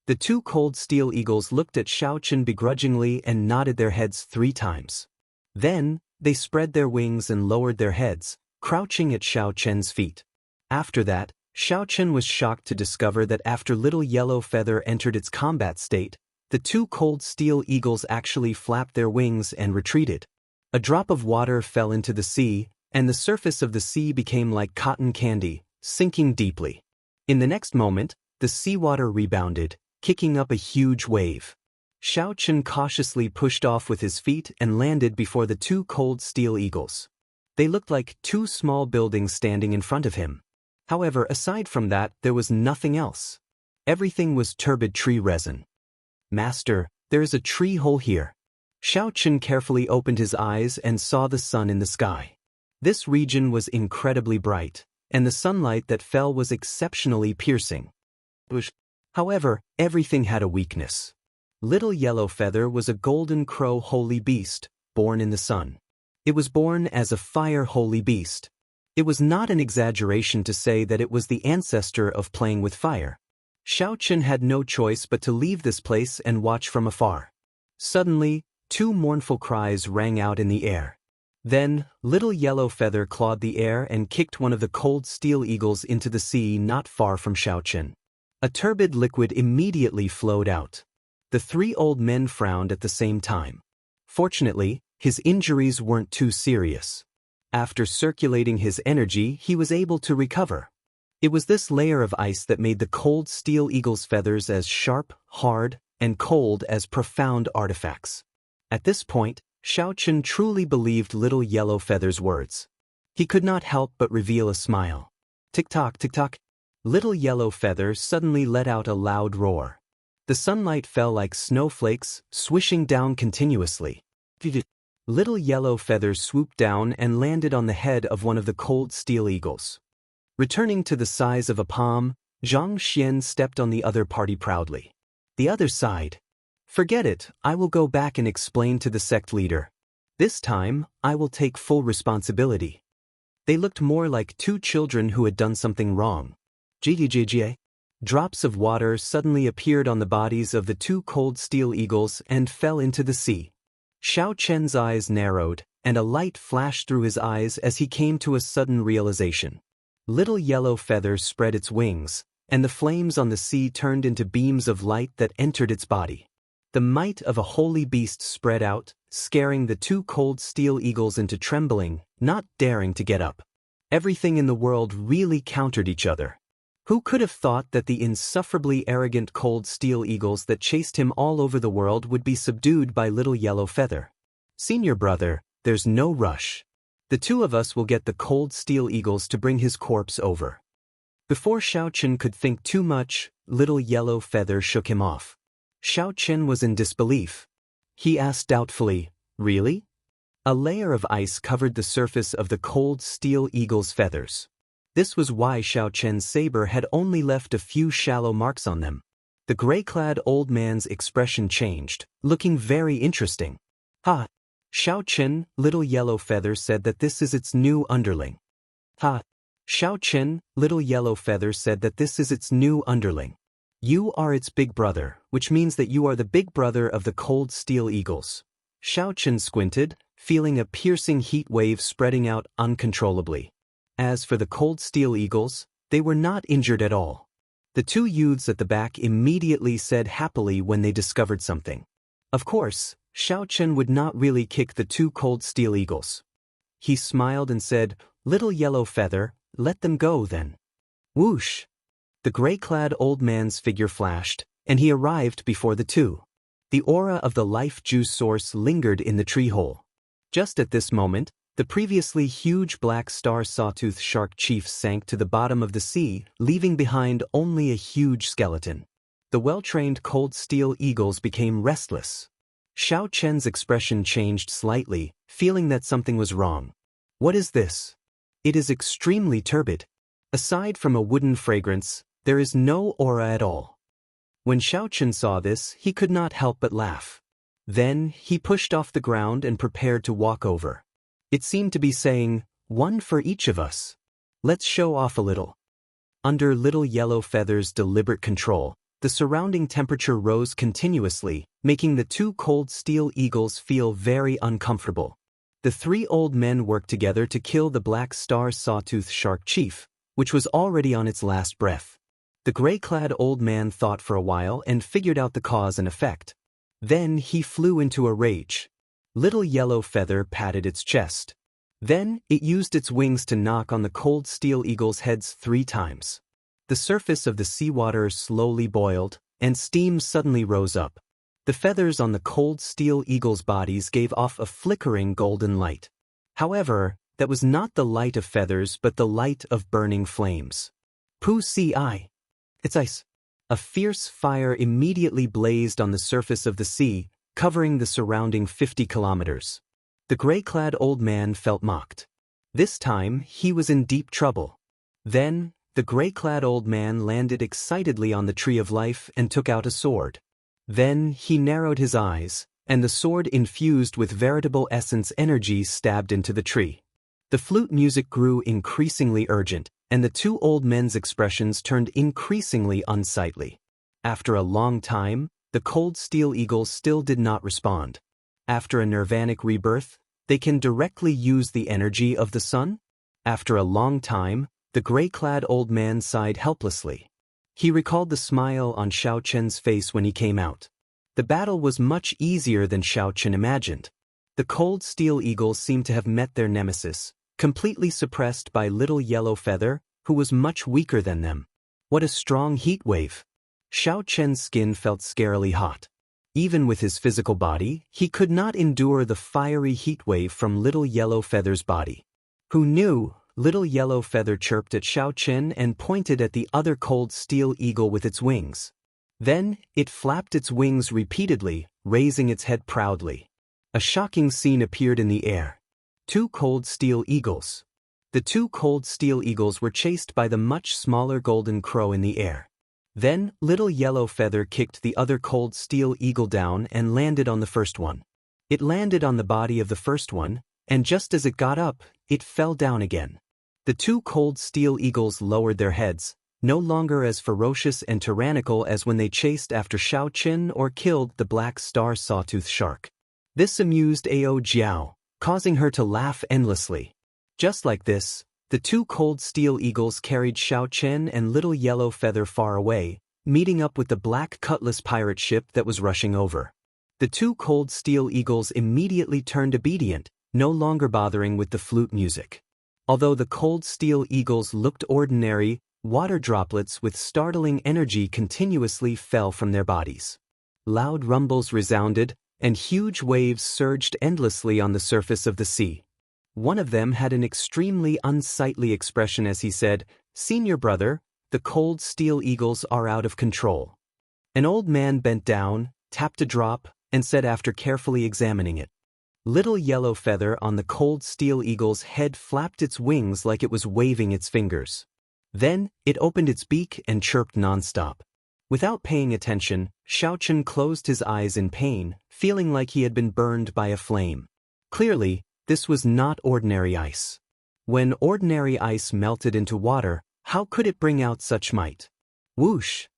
The two cold steel eagles looked at Xiao Chen begrudgingly and nodded their heads 3 times. Then, they spread their wings and lowered their heads, crouching at Xiao Chen's feet. After that, Xiao Chen was shocked to discover that after Little Yellow Feather entered its combat state, the two cold steel eagles actually flapped their wings and retreated. A drop of water fell into the sea, and the surface of the sea became like cotton candy, sinking deeply. In the next moment, the seawater rebounded, kicking up a huge wave. Xiao Chen cautiously pushed off with his feet and landed before the two cold steel eagles. They looked like 2 small buildings standing in front of him. However, aside from that, there was nothing else. Everything was turbid tree resin. Master, there is a tree hole here. Xiao Chen carefully opened his eyes and saw the sun in the sky. This region was incredibly bright, and the sunlight that fell was exceptionally piercing. However, everything had a weakness. Little Yellow Feather was a golden crow holy beast, born in the sun. It was born as a fire holy beast. It was not an exaggeration to say that it was the ancestor of playing with fire. Xiao Chen had no choice but to leave this place and watch from afar. Suddenly, 2 mournful cries rang out in the air. Then, Little Yellow Feather clawed the air and kicked one of the cold steel eagles into the sea not far from Xiao Chen. A turbid liquid immediately flowed out. The 3 old men frowned at the same time. Fortunately, his injuries weren't too serious. After circulating his energy, he was able to recover. It was this layer of ice that made the cold steel eagle's feathers as sharp, hard, and cold as profound artifacts. At this point, Xiao Chen truly believed Little Yellow Feather's words. He could not help but reveal a smile. Tick-tock, tick-tock. Little Yellow Feather suddenly let out a loud roar. The sunlight fell like snowflakes, swishing down continuously. Little Yellow Feather swooped down and landed on the head of one of the cold steel eagles. Returning to the size of a palm, Xianxia stepped on the other party proudly. The other side. Forget it, I will go back and explain to the sect leader. This time, I will take full responsibility. They looked more like two children who had done something wrong. GGGA. Drops of water suddenly appeared on the bodies of the two cold steel eagles and fell into the sea. Xiao Chen's eyes narrowed, and a light flashed through his eyes as he came to a sudden realization. Little yellow feather spread its wings, and the flames on the sea turned into beams of light that entered its body. The might of a holy beast spread out, scaring the two cold steel eagles into trembling, not daring to get up. Everything in the world really countered each other. Who could have thought that the insufferably arrogant cold steel eagles that chased him all over the world would be subdued by little yellow feather? Senior brother, there's no rush. The two of us will get the cold steel eagles to bring his corpse over. Before Xiao Chen could think too much, little yellow feather shook him off. Xiao Chen was in disbelief. He asked doubtfully, "Really?" A layer of ice covered the surface of the cold steel eagle's feathers. This was why Xiao Chen's saber had only left a few shallow marks on them. The gray-clad old man's expression changed, looking very interesting. "Ha! Xiao Chen, little yellow feather said that this is its new underling." "Ha! Xiao Chen, little yellow feather said that this is its new underling. You are its big brother, which means that you are the big brother of the cold steel eagles." Xiao Chen squinted, feeling a piercing heat wave spreading out uncontrollably. As for the cold steel eagles, they were not injured at all. The two youths at the back immediately said happily when they discovered something. Of course, Xiao Chen would not really kick the two cold steel eagles. He smiled and said, "Little yellow feather, let them go then." Whoosh! The gray-clad old man's figure flashed, and he arrived before the two. The aura of the life juice source lingered in the tree hole. Just at this moment, the previously huge black star sawtooth shark chief sank to the bottom of the sea, leaving behind only a huge skeleton. The well-trained cold steel eagles became restless. Xiao Chen's expression changed slightly, feeling that something was wrong. "What is this?" "It is extremely turbid. Aside from a wooden fragrance, there is no aura at all." When Xiao Chen saw this, he could not help but laugh. Then, he pushed off the ground and prepared to walk over. It seemed to be saying, "One for each of us. Let's show off a little." Under little yellow feather's deliberate control, the surrounding temperature rose continuously, making the two cold steel eagles feel very uncomfortable. The three old men worked together to kill the black star sawtooth shark chief, which was already on its last breath. The gray-clad old man thought for a while and figured out the cause and effect. Then he flew into a rage. Little yellow feather patted its chest. Then, it used its wings to knock on the cold steel eagle's heads 3 times. The surface of the seawater slowly boiled, and steam suddenly rose up. The feathers on the cold steel eagle's bodies gave off a flickering golden light. However, that was not the light of feathers but the light of burning flames. Pu Si. It's ice. A fierce fire immediately blazed on the surface of the sea, covering the surrounding 50 kilometers. The gray-clad old man felt mocked. This time, he was in deep trouble. Then, the gray-clad old man landed excitedly on the tree of life and took out a sword. Then, he narrowed his eyes, and the sword infused with veritable essence energy stabbed into the tree. The flute music grew increasingly urgent, and the two old men's expressions turned increasingly unsightly. After a long time, the cold steel eagles still did not respond. After a nirvanic rebirth, they can directly use the energy of the sun? After a long time, the gray-clad old man sighed helplessly. He recalled the smile on Xiao Chen's face when he came out. The battle was much easier than Xiao Chen imagined. The cold steel eagles seemed to have met their nemesis, completely suppressed by little yellow feather, who was much weaker than them. What a strong heat wave! Xiao Chen's skin felt scarily hot. Even with his physical body, he could not endure the fiery heat wave from little yellow feather's body. Who knew? Little yellow feather chirped at Xiao Chen and pointed at the other cold steel eagle with its wings. Then, it flapped its wings repeatedly, raising its head proudly. A shocking scene appeared in the air. 2 cold steel eagles. The 2 cold steel eagles were chased by the much smaller golden crow in the air. Then, Little Yellow Feather kicked the other Cold Steel Eagle down and landed on the first one. It landed on the body of the first one, and just as it got up, it fell down again. The two Cold Steel Eagles lowered their heads, no longer as ferocious and tyrannical as when they chased after Xiaoqin or killed the black star sawtooth shark. This amused Ao Jiao, causing her to laugh endlessly. Just like this, the two Cold Steel Eagles carried Xiaoqin and Little Yellow Feather far away, meeting up with the Black Cutlass pirate ship that was rushing over. The two Cold Steel Eagles immediately turned obedient, no longer bothering with the flute music. Although the Cold Steel Eagles looked ordinary, water droplets with startling energy continuously fell from their bodies. Loud rumbles resounded, and huge waves surged endlessly on the surface of the sea. One of them had an extremely unsightly expression as he said, "Senior brother, the Cold Steel Eagles are out of control." An old man bent down, tapped a drop, and said after carefully examining it. Little Yellow Feather on the Cold Steel Eagle's head flapped its wings like it was waving its fingers. Then, it opened its beak and chirped nonstop. Without paying attention, Xiaoqin closed his eyes in pain, feeling like he had been burned by a flame. Clearly, this was not ordinary ice. When ordinary ice melted into water, how could it bring out such might? Whoosh!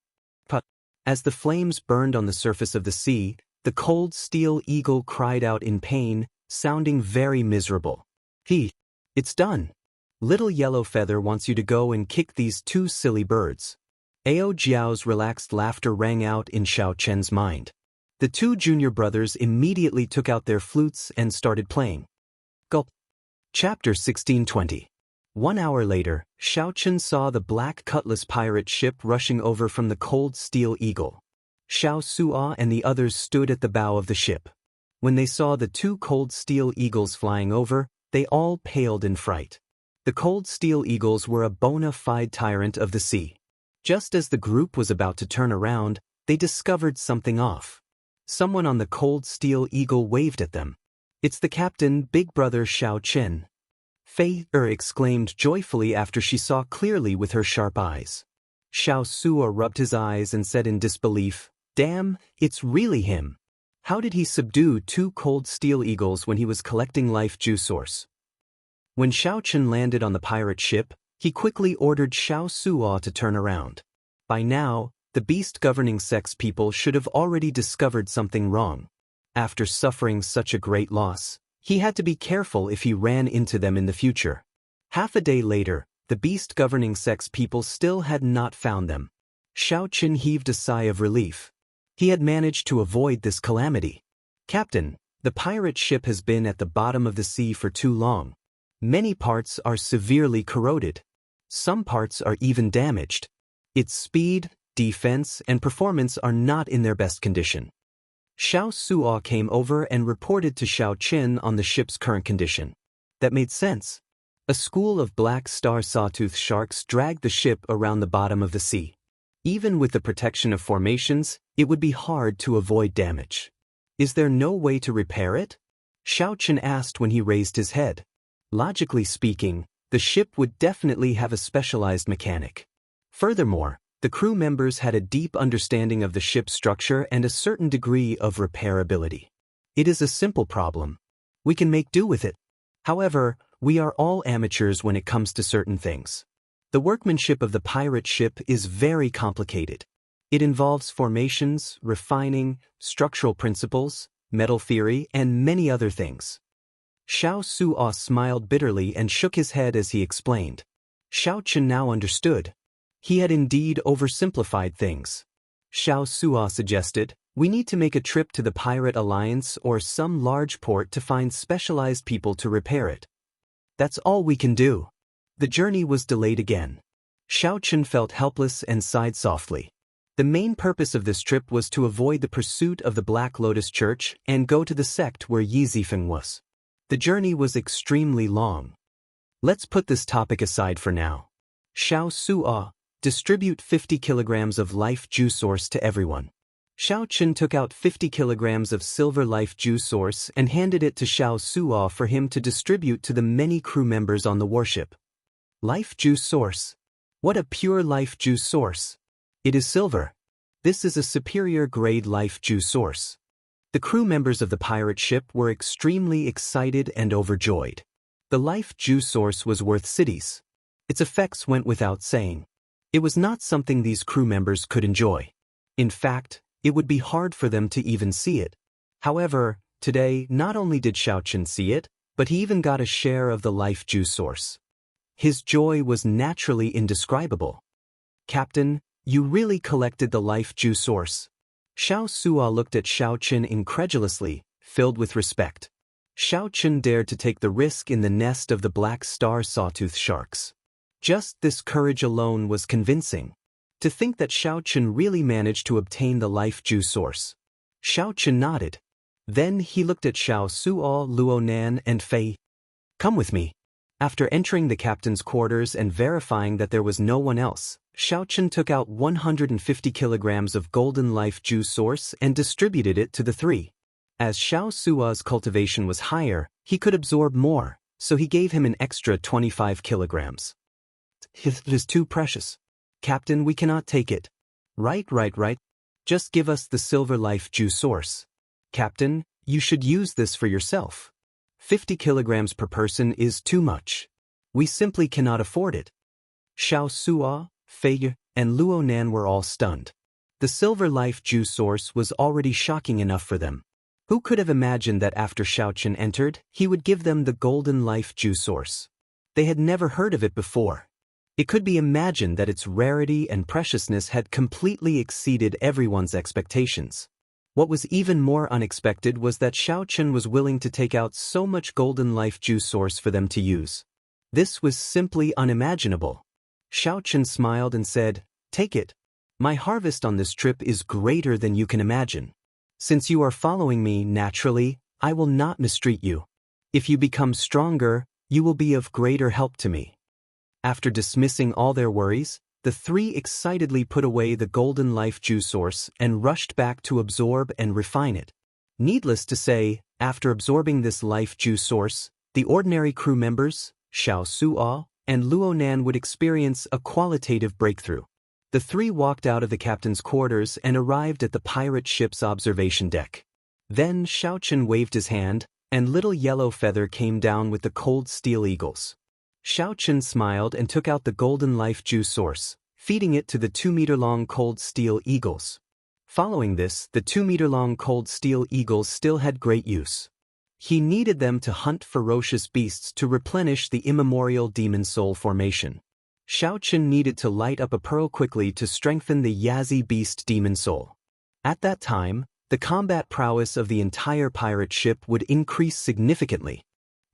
Put! As the flames burned on the surface of the sea, the Cold Steel Eagle cried out in pain, sounding very miserable. It's done. Little Yellow Feather wants you to go and kick these two silly birds. Ao Jiao's relaxed laughter rang out in Xiaoqin's mind. The two junior brothers immediately took out their flutes and started playing. Gulp. Chapter 1620. 1 hour later, Xiaoqin saw the Black Cutlass pirate ship rushing over from the Cold Steel Eagle. Xiao Su'a and the others stood at the bow of the ship. When they saw the two Cold Steel Eagles flying over, they all paled in fright. The Cold Steel Eagles were a bona fide tyrant of the sea. Just as the group was about to turn around, they discovered something off. Someone on the Cold Steel Eagle waved at them. "It's the captain, Big Brother Xiaoqin." Fei exclaimed joyfully after she saw clearly with her sharp eyes. Xiao Su'a rubbed his eyes and said in disbelief, "Damn, it's really him. How did he subdue two Cold Steel Eagles when he was collecting life juice source?" When Xiaoqin landed on the pirate ship, he quickly ordered Xiao Su'a to turn around. By now, the beast governing sects people should have already discovered something wrong. After suffering such a great loss, he had to be careful if he ran into them in the future. Half a day later, the beast governing sects people still had not found them. Xiaoqin heaved a sigh of relief. He had managed to avoid this calamity. "Captain, the pirate ship has been at the bottom of the sea for too long. Many parts are severely corroded. Some parts are even damaged. Its speed, defense, and performance are not in their best condition." Xiao Su'a came over and reported to Xiaoqin on the ship's current condition. That made sense. A school of black star sawtooth sharks dragged the ship around the bottom of the sea. Even with the protection of formations, it would be hard to avoid damage. "Is there no way to repair it?" Xiaoqin asked when he raised his head. Logically speaking, the ship would definitely have a specialized mechanic. Furthermore, the crew members had a deep understanding of the ship's structure and a certain degree of repairability. "It is a simple problem. We can make do with it. However, we are all amateurs when it comes to certain things. The workmanship of the pirate ship is very complicated. It involves formations, refining, structural principles, metal theory, and many other things." Xiao Su'a smiled bitterly and shook his head as he explained. Xiaoqin now understood. He had indeed oversimplified things. Xiao Su'a suggested, "We need to make a trip to the Pirate Alliance or some large port to find specialized people to repair it. That's all we can do." The journey was delayed again. Xiaoqin felt helpless and sighed softly. The main purpose of this trip was to avoid the pursuit of the Black Lotus Church and go to the sect where Yi Zifeng was. The journey was extremely long. Let's put this topic aside for now. Xiao Su'a, distribute 50 kilograms of life juice source to everyone. Xiaoqin took out 50 kilograms of silver life juice source and handed it to Xiao Su'a for him to distribute to the many crew members on the warship. Life juice source. What a pure life juice source. It is silver. This is a superior grade life juice source. The crew members of the pirate ship were extremely excited and overjoyed. The life juice source was worth cities. Its effects went without saying. It was not something these crew members could enjoy. In fact, it would be hard for them to even see it. However, today not only did Xianxia see it, but he even got a share of the life juice source. His joy was naturally indescribable. "Captain, you really collected the life juice source." Xianxia looked at Xianxia incredulously, filled with respect. Xianxia dared to take the risk in the nest of the black star sawtooth sharks. Just this courage alone was convincing. To think that Xianxia really managed to obtain the life juice source. Xianxia nodded. Then he looked at Xianxia, Luonan, and Fei. "Come with me." After entering the captain's quarters and verifying that there was no one else, Xianxia took out 150 kilograms of golden life juice source and distributed it to the three. As Xiaoxia's cultivation was higher, he could absorb more, so he gave him an extra 25 kilograms. "It is too precious. Captain, we cannot take it." Right. Just give us the silver life juice source. Captain, you should use this for yourself. 50 kilograms per person is too much. We simply cannot afford it." Xiaoxia, Fei, and Luonan were all stunned. The silver life juice source was already shocking enough for them. Who could have imagined that after Xianxia entered, he would give them the golden life juice source? They had never heard of it before. It could be imagined that its rarity and preciousness had completely exceeded everyone's expectations. What was even more unexpected was that Xianxia was willing to take out so much golden life juice source for them to use. This was simply unimaginable. Xianxia smiled and said, "Take it. My harvest on this trip is greater than you can imagine. Since you are following me naturally, I will not mistreat you. If you become stronger, you will be of greater help to me." After dismissing all their worries, the three excitedly put away the golden life juice source and rushed back to absorb and refine it. Needless to say, after absorbing this life juice source, the ordinary crew members, Xiaoxia, and Luonan would experience a qualitative breakthrough. The three walked out of the captain's quarters and arrived at the pirate ship's observation deck. Then Xianxia waved his hand, and little yellow feather came down with the cold steel eagles. Xianxia smiled and took out the golden life juice source, feeding it to the 2-meter-long cold steel eagles. Following this, the 2-meter-long cold steel eagles still had great use. He needed them to hunt ferocious beasts to replenish the immemorial demon soul formation. Xianxia needed to light up a pearl quickly to strengthen the Yazi beast demon soul. At that time, the combat prowess of the entire pirate ship would increase significantly.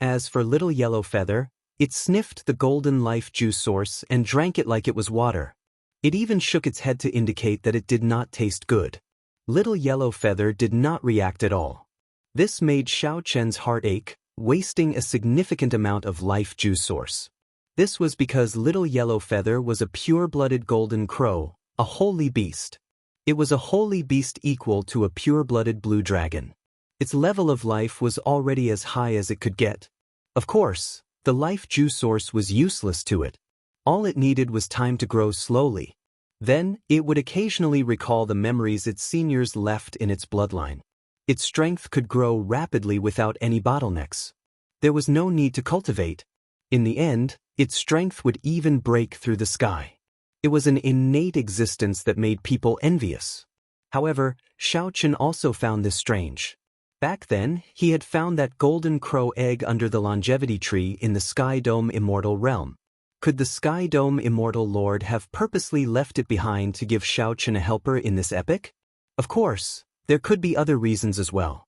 As for little yellow feather, it sniffed the golden life juice source and drank it like it was water. It even shook its head to indicate that it did not taste good. Little yellow feather did not react at all. This made Xiaoxia's heart ache, wasting a significant amount of life juice source. This was because little yellow feather was a pure-blooded golden crow, a holy beast. It was a holy beast equal to a pure-blooded blue dragon. Its level of life was already as high as it could get. Of course, the life juice source was useless to it. All it needed was time to grow slowly. Then, it would occasionally recall the memories its seniors left in its bloodline. Its strength could grow rapidly without any bottlenecks. There was no need to cultivate. In the end, its strength would even break through the sky. It was an innate existence that made people envious. However, Xianxia also found this strange. Back then, he had found that golden crow egg under the longevity tree in the Sky Dome Immortal realm. Could the Sky Dome Immortal Lord have purposely left it behind to give Xianxia a helper in this epic? Of course, there could be other reasons as well.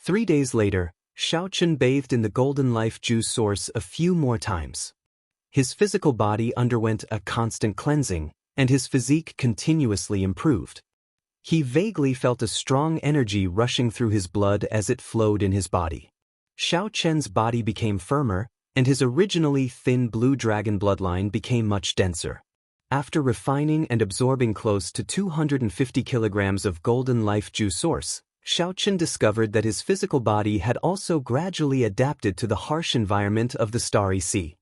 3 days later, Xianxia bathed in the golden life juice source a few more times. His physical body underwent a constant cleansing, and his physique continuously improved. He vaguely felt a strong energy rushing through his blood as it flowed in his body. Xiaoxia's body became firmer, and his originally thin blue dragon bloodline became much denser. After refining and absorbing close to 250 kilograms of golden life juice source, Xianxia discovered that his physical body had also gradually adapted to the harsh environment of the Starry Sea.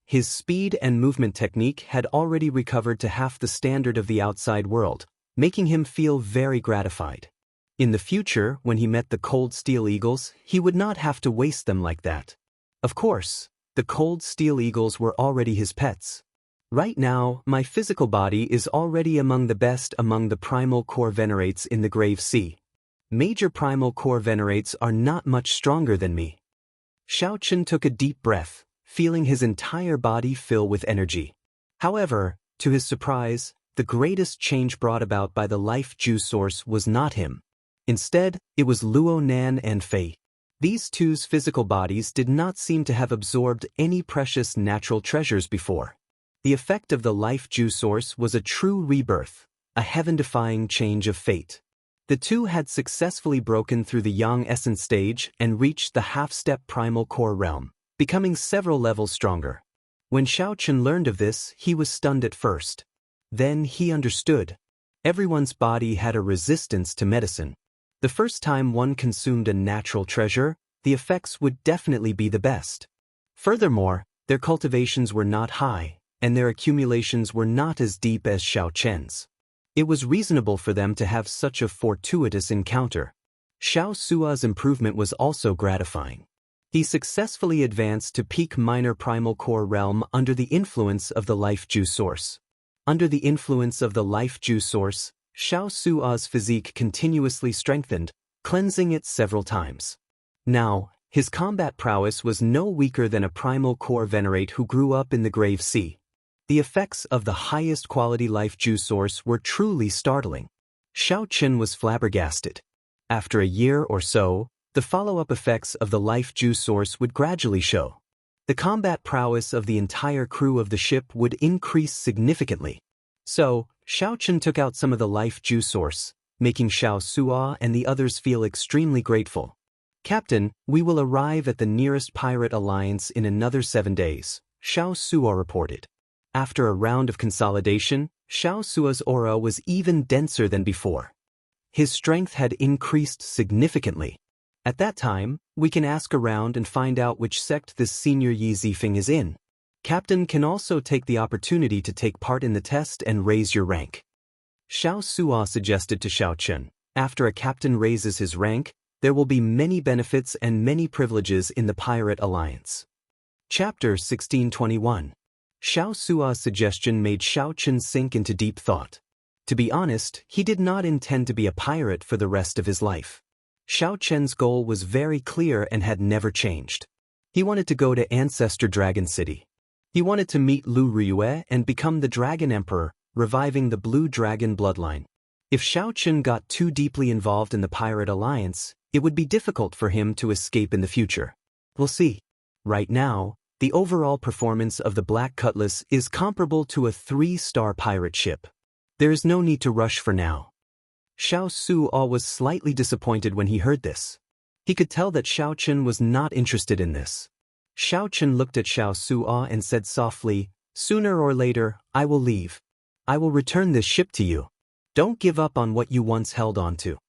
his speed and movement technique had already recovered to half the standard of the outside world, making him feel very gratified. In the future, when he met the cold steel eagles, he would not have to waste them like that. Of course, the cold steel eagles were already his pets. Right now, my physical body is already among the best among the primal core venerates in the Grave Sea. Major primal core venerates are not much stronger than me. Xiaochen took a deep breath, feeling his entire body fill with energy. However, to his surprise, the greatest change brought about by the life juice source was not him. Instead, it was Luo Nan and Fei. These two's physical bodies did not seem to have absorbed any precious natural treasures before. The effect of the life juice source was a true rebirth, a heaven-defying change of fate. The two had successfully broken through the Yang Essence stage and reached the half-step primal core realm, becoming several levels stronger. When Xiaochen learned of this, he was stunned at first. Then he understood. Everyone's body had a resistance to medicine. The first time one consumed a natural treasure, the effects would definitely be the best. Furthermore, their cultivations were not high, and their accumulations were not as deep as Xiaochen's. It was reasonable for them to have such a fortuitous encounter. Xiao Sua's improvement was also gratifying. He successfully advanced to peak minor primal core realm under the influence of the life juice source. Under the influence of the life juice source, Xiao Sua's physique continuously strengthened, cleansing it several times. Now, his combat prowess was no weaker than a primal core venerate who grew up in the Grave Sea. The effects of the highest quality life juice source were truly startling. Xiaochen was flabbergasted. After a year or so, the follow-up effects of the life juice source would gradually show. The combat prowess of the entire crew of the ship would increase significantly. So, Xiaochen took out some of the life juice source, making Xiao Sua and the others feel extremely grateful. "Captain, we will arrive at the nearest pirate alliance in another 7 days," Xiao Sua reported. After a round of consolidation, Xiao Sua's aura was even denser than before. His strength had increased significantly. At that time, we can ask around and find out which sect this senior Yi Zifeng is in. Captain can also take the opportunity to take part in the test and raise your rank. Xiao Sua suggested to Xiaochen, after a captain raises his rank, there will be many benefits and many privileges in the Pirate Alliance. Chapter 1621. Xiao Sua's suggestion made Xiaochen sink into deep thought. To be honest, he did not intend to be a pirate for the rest of his life. Xiaochen's goal was very clear and had never changed. He wanted to go to Ancestor Dragon City. He wanted to meet Lu Riyue and become the Dragon Emperor, reviving the Blue Dragon bloodline. If Xiaochen got too deeply involved in the Pirate Alliance, it would be difficult for him to escape in the future. We'll see. Right now, the overall performance of the Black Cutlass is comparable to a 3-star pirate ship. There is no need to rush for now. Xiao Sua was slightly disappointed when he heard this. He could tell that Xiaochen was not interested in this. Xiaochen looked at Xiao Sua and said softly, "Sooner or later, I will leave. I will return this ship to you. Don't give up on what you once held on to.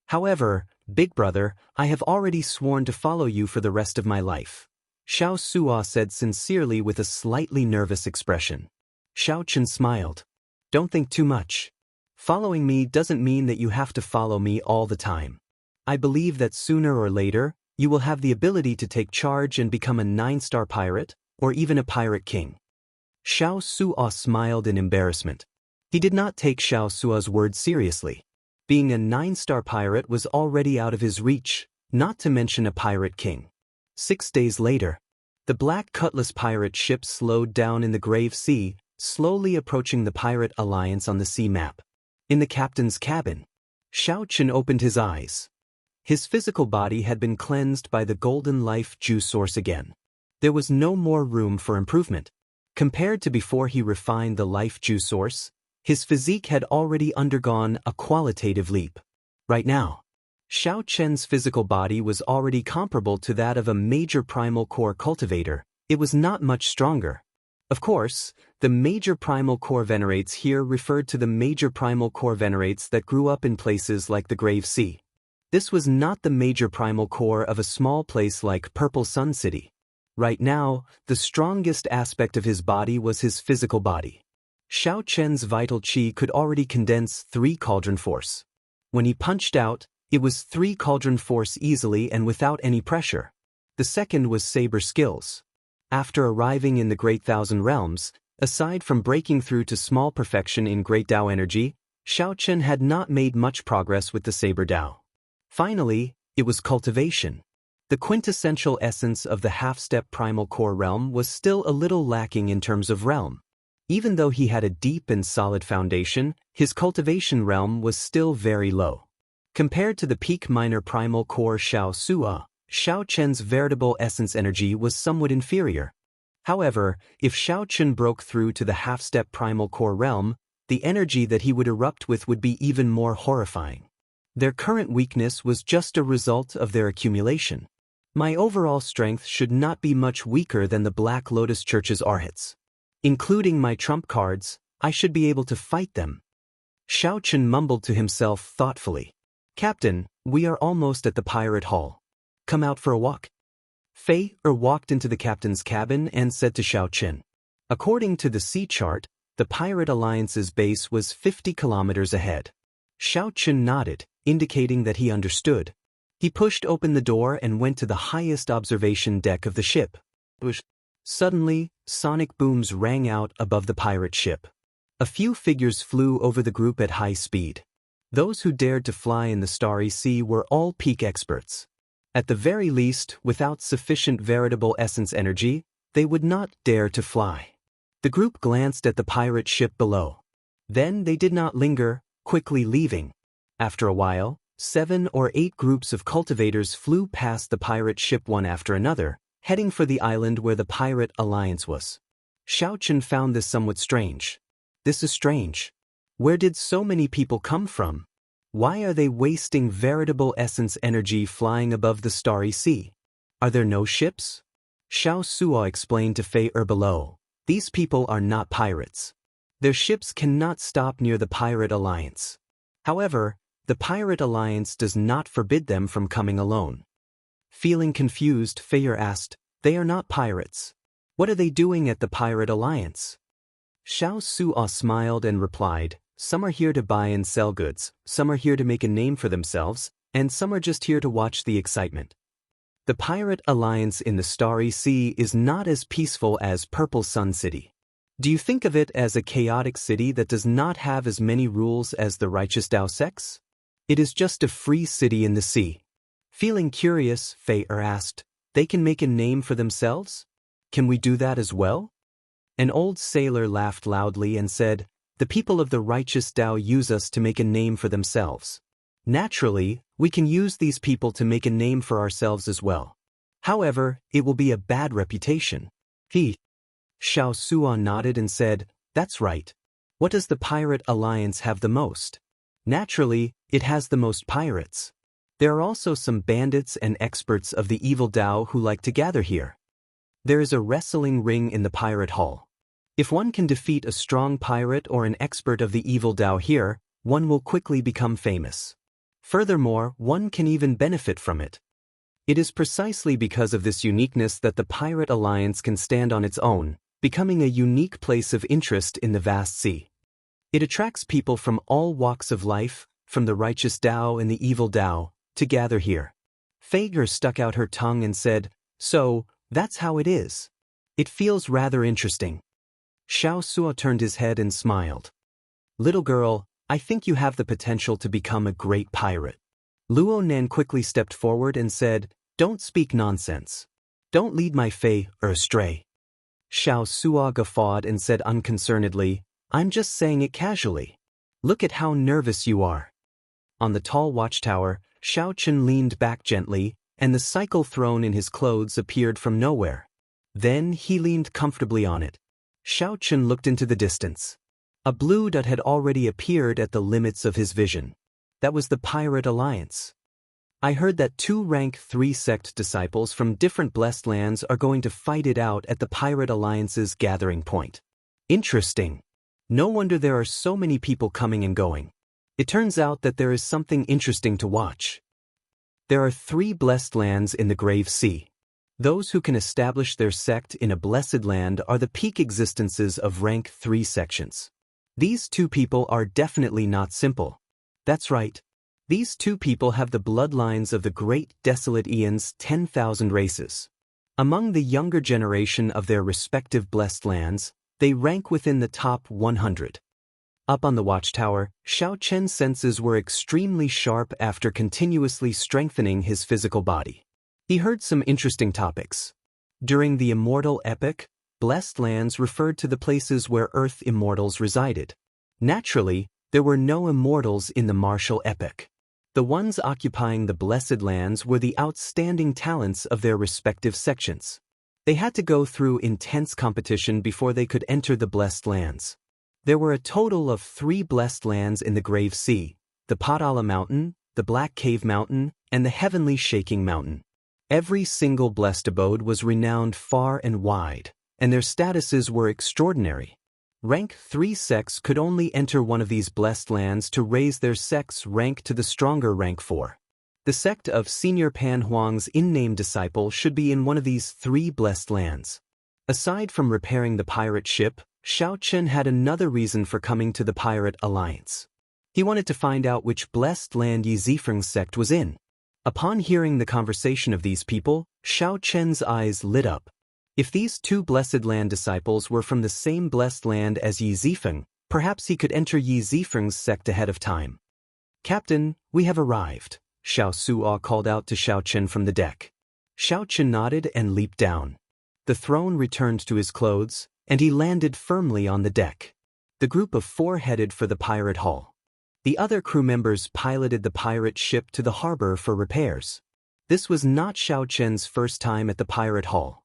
However, big brother, I have already sworn to follow you for the rest of my life," Xiao Sua said sincerely with a slightly nervous expression. Xiaochen smiled. "Don't think too much. Following me doesn't mean that you have to follow me all the time. I believe that sooner or later, you will have the ability to take charge and become a 9-star pirate, or even a pirate king." Xiao Sua smiled in embarrassment. He did not take Xiao Sua's words seriously. Being a 9-star pirate was already out of his reach, not to mention a pirate king. 6 days later, the Black Cutlass pirate ship slowed down in the Grave Sea, slowly approaching the Pirate Alliance on the sea map. In the captain's cabin, Xiaochen opened his eyes. His physical body had been cleansed by the golden life juice source again. There was no more room for improvement. Compared to before he refined the life juice source, his physique had already undergone a qualitative leap. Right now, Xiaochen's physical body was already comparable to that of a major primal core cultivator. It was not much stronger. Of course, the major primal core venerates here referred to the major primal core venerates that grew up in places like the Grave Sea. This was not the major primal core of a small place like Purple Sun City. Right now, the strongest aspect of his body was his physical body. Xiao Chen's vital qi could already condense 3 cauldron force. When he punched out, it was 3 cauldron force easily and without any pressure. The second was saber skills. After arriving in the Great Thousand Realms, aside from breaking through to small perfection in Great Dao energy, Xiao Chen had not made much progress with the saber Dao. Finally, it was cultivation. The quintessential essence of the half-step primal core realm was still a little lacking in terms of realm. Even though he had a deep and solid foundation, his cultivation realm was still very low. Compared to the peak minor primal core Xiao Sua, Xiao Chen's veritable essence energy was somewhat inferior. However, if Xiao Chen broke through to the half-step primal core realm, the energy that he would erupt with would be even more horrifying. Their current weakness was just a result of their accumulation. My overall strength should not be much weaker than the Black Lotus Church's Arhats. Including my trump cards, I should be able to fight them. Xiao Chen mumbled to himself thoughtfully. Captain, we are almost at the pirate hall. Come out for a walk. Fei walked into the captain's cabin and said to Xiao Chen. According to the sea chart, the Pirate Alliance's base was 50 kilometers ahead. Xiao Chen nodded, indicating that he understood. He pushed open the door and went to the highest observation deck of the ship. Suddenly, sonic booms rang out above the pirate ship. A few figures flew over the group at high speed. Those who dared to fly in the starry sea were all peak experts. At the very least, without sufficient veritable essence energy, they would not dare to fly. The group glanced at the pirate ship below. Then they did not linger, quickly leaving. After a while, 7 or 8 groups of cultivators flew past the pirate ship one after another, heading for the island where the Pirate Alliance was. Xiao Chen found this somewhat strange. This is strange. Where did so many people come from? Why are they wasting veritable essence energy flying above the starry sea? Are there no ships? Xiao Suo explained to Fei below. These people are not pirates. Their ships cannot stop near the Pirate Alliance. However, the Pirate Alliance does not forbid them from coming alone. Feeling confused, Fei asked, They are not pirates. What are they doing at the Pirate Alliance? Xiao Suo smiled and replied, Some are here to buy and sell goods, some are here to make a name for themselves, and some are just here to watch the excitement. The Pirate Alliance in the Starry Sea is not as peaceful as Purple Sun City. Do you think of it as a chaotic city that does not have as many rules as the Righteous Dao sects? It is just a free city in the sea. Feeling curious, Fei asked, They can make a name for themselves? Can we do that as well? An old sailor laughed loudly and said, The people of the Righteous Dao use us to make a name for themselves. Naturally, we can use these people to make a name for ourselves as well. However, it will be a bad reputation. Xiao Suo nodded and said, That's right. What does the Pirate Alliance have the most? Naturally, it has the most pirates. There are also some bandits and experts of the evil Dao who like to gather here. There is a wrestling ring in the pirate hall. If one can defeat a strong pirate or an expert of the evil Dao here, one will quickly become famous. Furthermore, one can even benefit from it. It is precisely because of this uniqueness that the Pirate Alliance can stand on its own, becoming a unique place of interest in the vast sea. It attracts people from all walks of life, from the Righteous Dao and the Evil Dao, to gather here. Fei stuck out her tongue and said, So, that's how it is. It feels rather interesting. Xiao Suo turned his head and smiled. Little girl, I think you have the potential to become a great pirate. Luo Nan quickly stepped forward and said, Don't speak nonsense. Don't lead my Fei astray. Xiao Suo guffawed and said unconcernedly, I'm just saying it casually. Look at how nervous you are. On the tall watchtower, Xiao Chen leaned back gently, and the cycle thrown in his clothes appeared from nowhere. Then he leaned comfortably on it. Xiao Chen looked into the distance. A blue dot had already appeared at the limits of his vision. That was the Pirate Alliance. I heard that 2 rank 3 sect disciples from different blessed lands are going to fight it out at the Pirate Alliance's gathering point. Interesting. No wonder there are so many people coming and going. It turns out that there is something interesting to watch. There are 3 blessed lands in the Grave Sea. Those who can establish their sect in a blessed land are the peak existences of rank 3 sections. These two people are definitely not simple. That's right. These two people have the bloodlines of the great desolate Aeon's 10,000 races. Among the younger generation of their respective blessed lands, they rank within the top 100. Up on the watchtower, Xiao Chen's senses were extremely sharp after continuously strengthening his physical body. He heard some interesting topics. During the Immortal Epoch, blessed lands referred to the places where Earth immortals resided. Naturally, there were no immortals in the Martial Epoch. The ones occupying the blessed lands were the outstanding talents of their respective sections. They had to go through intense competition before they could enter the blessed lands. There were a total of 3 blessed lands in the Grave Sea: the Padala Mountain, the Black Cave Mountain, and the Heavenly Shaking Mountain. Every single blessed abode was renowned far and wide, and their statuses were extraordinary. Rank 3 sects could only enter one of these blessed lands to raise their sect's rank to the stronger rank 4. The sect of Senior Pan Huang's in-name disciple should be in one of these 3 blessed lands. Aside from repairing the pirate ship, Xiao Chen had another reason for coming to the Pirate Alliance. He wanted to find out which blessed land Yi Zifeng's sect was in. Upon hearing the conversation of these people, Xiao Chen's eyes lit up. If these 2 blessed land disciples were from the same blessed land as Yi Zifeng, perhaps he could enter Yi Zifeng's sect ahead of time. "Captain, we have arrived," Xiao Suo called out to Xiao Chen from the deck. Xiao Chen nodded and leaped down. The throne returned to his clothes, and he landed firmly on the deck. The group of 4 headed for the pirate hall. The other crew members piloted the pirate ship to the harbor for repairs. This was not Xiao Chen's first time at the pirate hall.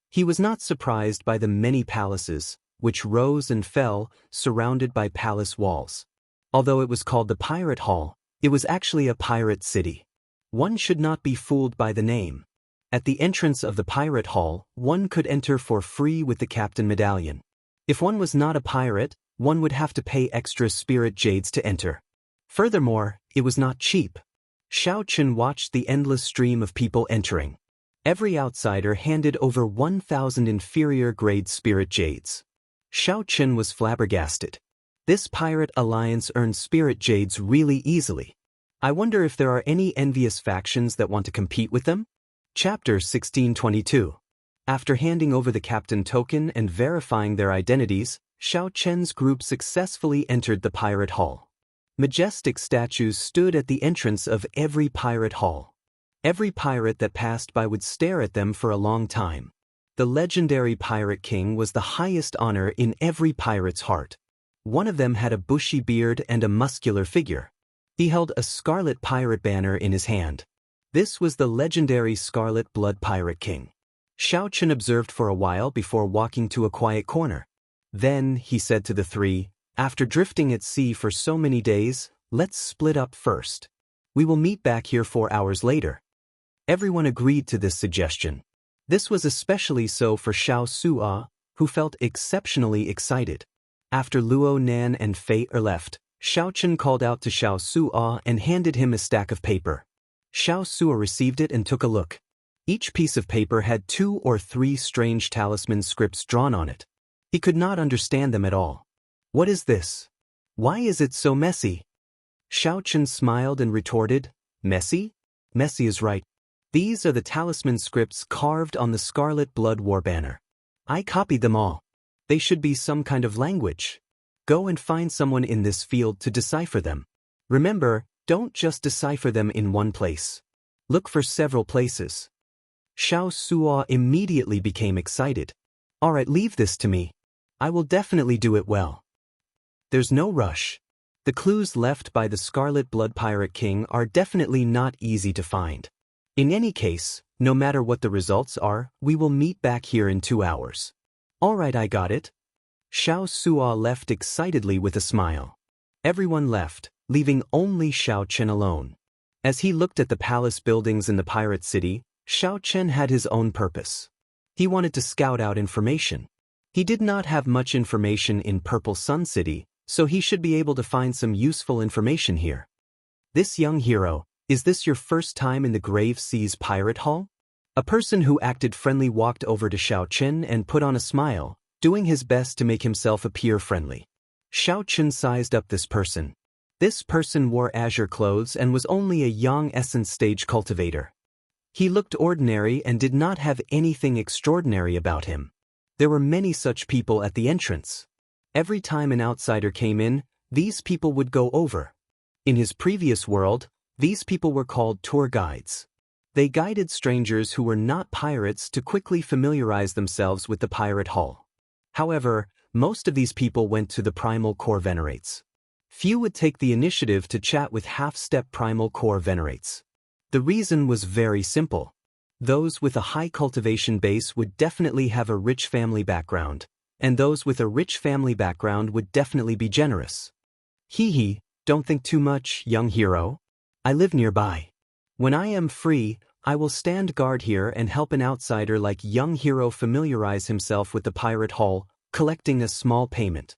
He was not surprised by the many palaces, which rose and fell, surrounded by palace walls. Although it was called the Pirate Hall, it was actually a pirate city. One should not be fooled by the name. At the entrance of the Pirate Hall, one could enter for free with the Captain Medallion. If one was not a pirate, one would have to pay extra spirit jades to enter. Furthermore, it was not cheap. Xiao Chen watched the endless stream of people entering. Every outsider handed over 1,000 inferior-grade spirit jades. Xiao Chen was flabbergasted. This pirate alliance earned spirit jades really easily. I wonder if there are any envious factions that want to compete with them? Chapter 1622. After handing over the captain token and verifying their identities, Xiao Chen's group successfully entered the pirate hall. Majestic statues stood at the entrance of every pirate hall. Every pirate that passed by would stare at them for a long time. The legendary Pirate King was the highest honor in every pirate's heart. One of them had a bushy beard and a muscular figure. He held a scarlet pirate banner in his hand. This was the legendary Scarlet Blood Pirate King. Xiao Chen observed for a while before walking to a quiet corner. Then, he said to the 3, "After drifting at sea for so many days, let's split up first. We will meet back here 4 hours later." Everyone agreed to this suggestion. This was especially so for Xiao Suo, who felt exceptionally excited. After Luo Nan and Fei Er left, Xiao Chen called out to Xiao Suo and handed him a stack of paper. Xiao Suo received it and took a look. Each piece of paper had 2 or 3 strange talisman scripts drawn on it. He could not understand them at all. "What is this? Why is it so messy?" Xiao Chen smiled and retorted, "Messy? Messy is right. These are the talisman scripts carved on the Scarlet Blood War banner. I copied them all. They should be some kind of language. Go and find someone in this field to decipher them. Remember, don't just decipher them in one place. Look for several places." Xiao Suo immediately became excited. "All right, leave this to me. I will definitely do it well." There's no rush. The clues left by the Scarlet Blood Pirate King are definitely not easy to find. In any case, no matter what the results are, we will meet back here in 2 hours. "All right, I got it." Xiao Suo left excitedly with a smile. Everyone left, leaving only Xiao Chen alone. As he looked at the palace buildings in the pirate city, Xiao Chen had his own purpose. He wanted to scout out information. He did not have much information in Purple Sun City, so he should be able to find some useful information here. "This young hero, is this your first time in the Grave Seas Pirate Hall?" A person who acted friendly walked over to Xiaochen and put on a smile, doing his best to make himself appear friendly. Xiaochen sized up this person. This person wore azure clothes and was only a young essence stage cultivator. He looked ordinary and did not have anything extraordinary about him. There were many such people at the entrance. Every time an outsider came in, these people would go over. In his previous world, these people were called tour guides. They guided strangers who were not pirates to quickly familiarize themselves with the pirate hall. However, most of these people went to the primal core venerates. Few would take the initiative to chat with half-step primal core venerates. The reason was very simple. Those with a high cultivation base would definitely have a rich family background, and those with a rich family background would definitely be generous. Hee, don't think too much, young hero. I live nearby. When I am free, I will stand guard here and help an outsider like young hero familiarize himself with the pirate hall, collecting a small payment.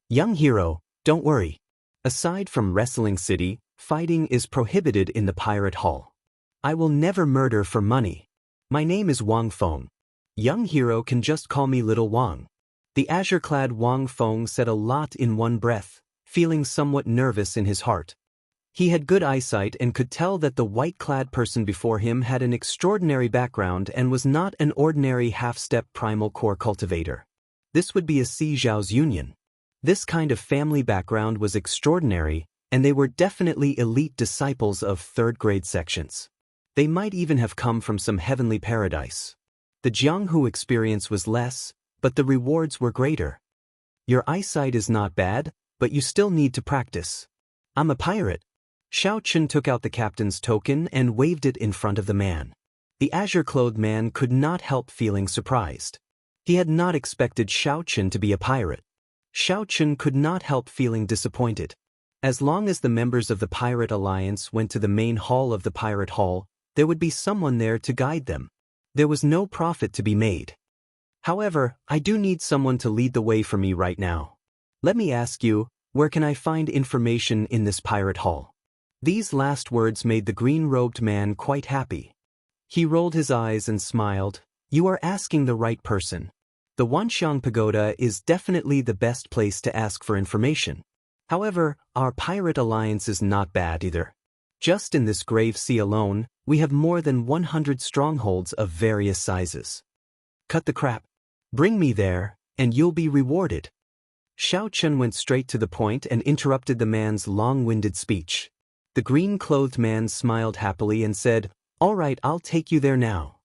Young hero, don't worry. Aside from Wrestling City, fighting is prohibited in the pirate hall. I will never murder for money. My name is Wang Feng. Young hero can just call me Little Wang. The azure-clad Wang Feng said a lot in one breath, feeling somewhat nervous in his heart. He had good eyesight and could tell that the white-clad person before him had an extraordinary background and was not an ordinary half-step primal core cultivator. This would be a Si Zhao's union. This kind of family background was extraordinary, and they were definitely elite disciples of third-grade sections. They might even have come from some heavenly paradise. The Jianghu experience was less, but the rewards were greater. Your eyesight is not bad, but you still need to practice. I'm a pirate. Xiaochen took out the captain's token and waved it in front of the man. The azure-clothed man could not help feeling surprised. He had not expected Xiaochen to be a pirate. Xiaochen could not help feeling disappointed. As long as the members of the Pirate Alliance went to the main hall of the Pirate Hall, there would be someone there to guide them. There was no profit to be made. However, I do need someone to lead the way for me right now. Let me ask you, where can I find information in this Pirate Hall? These last words made the green-robed man quite happy. He rolled his eyes and smiled. You are asking the right person. The Wanxiang Pagoda is definitely the best place to ask for information. However, our Pirate Alliance is not bad either. Just in this Grave Sea alone, we have more than 100 strongholds of various sizes. Cut the crap. Bring me there, and you'll be rewarded. Xiaochen went straight to the point and interrupted the man's long-winded speech. The green-clothed man smiled happily and said, All right, I'll take you there now.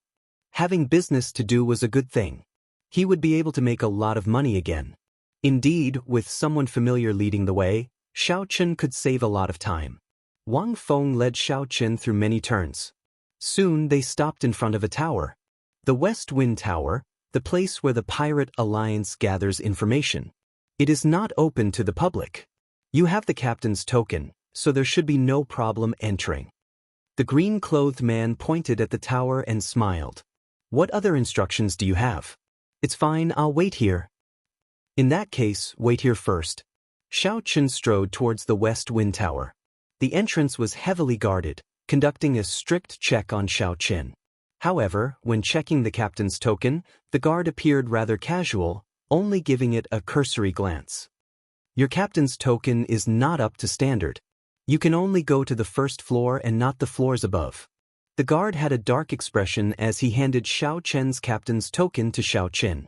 Having business to do was a good thing. He would be able to make a lot of money again. Indeed, with someone familiar leading the way, Xiaochen could save a lot of time. Wang Feng led Xiaochen through many turns. Soon they stopped in front of a tower. The West Wind Tower, the place where the Pirate Alliance gathers information. It is not open to the public. You have the captain's token, so there should be no problem entering. The green-clothed man pointed at the tower and smiled. What other instructions do you have? It's fine, I'll wait here. In that case, wait here first. Xiaochen strode towards the West Wind Tower. The entrance was heavily guarded, conducting a strict check on Xiaochen. However, when checking the captain's token, the guard appeared rather casual, only giving it a cursory glance. Your captain's token is not up to standard. You can only go to the first floor and not the floors above. The guard had a dark expression as he handed Xiaochen's captain's token to Xiaochen.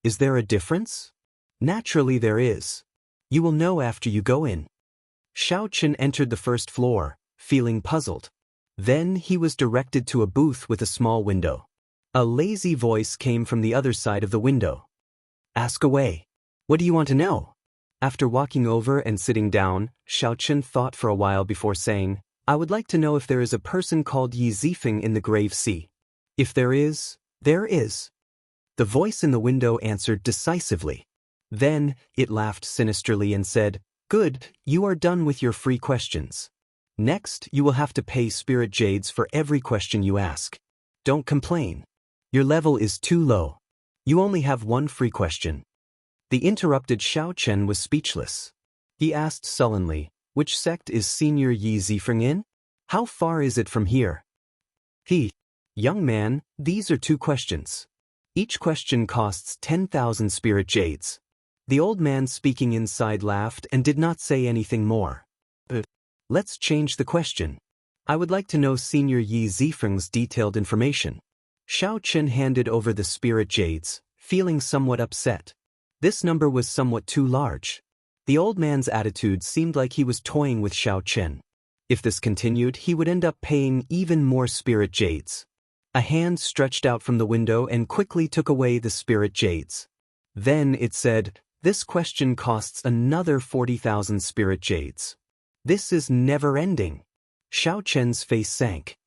Is there a difference? Naturally there is. You will know after you go in. Xiaochen entered the first floor, feeling puzzled. Then he was directed to a booth with a small window. A lazy voice came from the other side of the window. Ask away. What do you want to know? After walking over and sitting down, Xiaochen thought for a while before saying, I would like to know if there is a person called Yi Zifeng in the Grave Sea. If there is, there is. The voice in the window answered decisively. Then, it laughed sinisterly and said, Good, you are done with your free questions. Next, you will have to pay spirit jades for every question you ask. Don't complain. Your level is too low. You only have one free question. The interrupted Xiaochen was speechless. He asked sullenly, Which sect is Senior Yi Zifeng in? How far is it from here? Young man, these are 2 questions. Each question costs 10,000 spirit jades. The old man speaking inside laughed and did not say anything more. Let's change the question. I would like to know Senior Yi Zifeng's detailed information. Xiao Chen handed over the spirit jades, feeling somewhat upset. This number was somewhat too large. The old man's attitude seemed like he was toying with Xiao Chen. If this continued, he would end up paying even more spirit jades. A hand stretched out from the window and quickly took away the spirit jades. Then it said, "This question costs another 40,000 spirit jades. This is never-ending." Xiao Chen's face sank.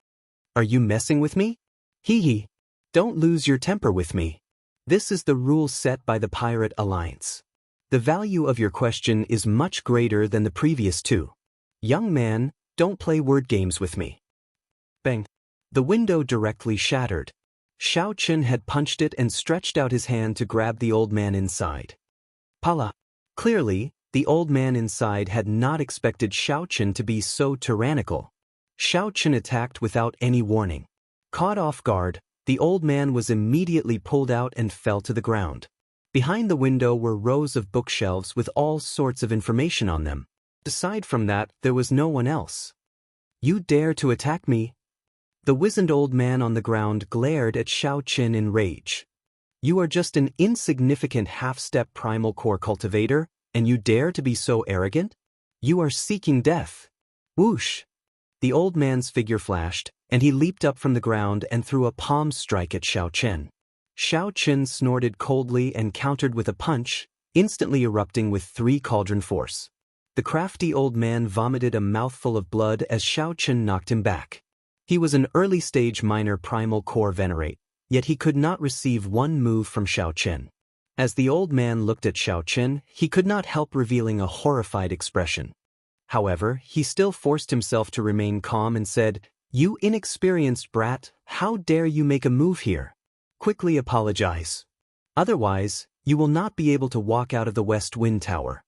"Are you messing with me? Hee hee. Don't lose your temper with me. This is the rule set by the Pirate Alliance. The value of your question is much greater than the previous 2. Young man, don't play word games with me." Bang. The window directly shattered. Xiao Chen had punched it and stretched out his hand to grab the old man inside. Pala. Clearly, the old man inside had not expected Xiao Chen to be so tyrannical. Xiao Chen attacked without any warning. Caught off guard, the old man was immediately pulled out and fell to the ground. Behind the window were rows of bookshelves with all sorts of information on them. Aside from that, there was no one else. "You dare to attack me?" The wizened old man on the ground glared at Xiao Chen in rage. "You are just an insignificant half-step primal core cultivator, and you dare to be so arrogant? You are seeking death." Whoosh! The old man's figure flashed, and he leaped up from the ground and threw a palm strike at Xiao Chen. Xiao Chen snorted coldly and countered with a punch, instantly erupting with 3 cauldron force. The crafty old man vomited a mouthful of blood as Xiao Chen knocked him back. He was an early-stage minor primal core venerate, yet he could not receive one move from Xiao Chen. As the old man looked at Xiao Chen, he could not help revealing a horrified expression. However, he still forced himself to remain calm and said, "You inexperienced brat, how dare you make a move here? Quickly apologize. Otherwise, you will not be able to walk out of the West Wind Tower."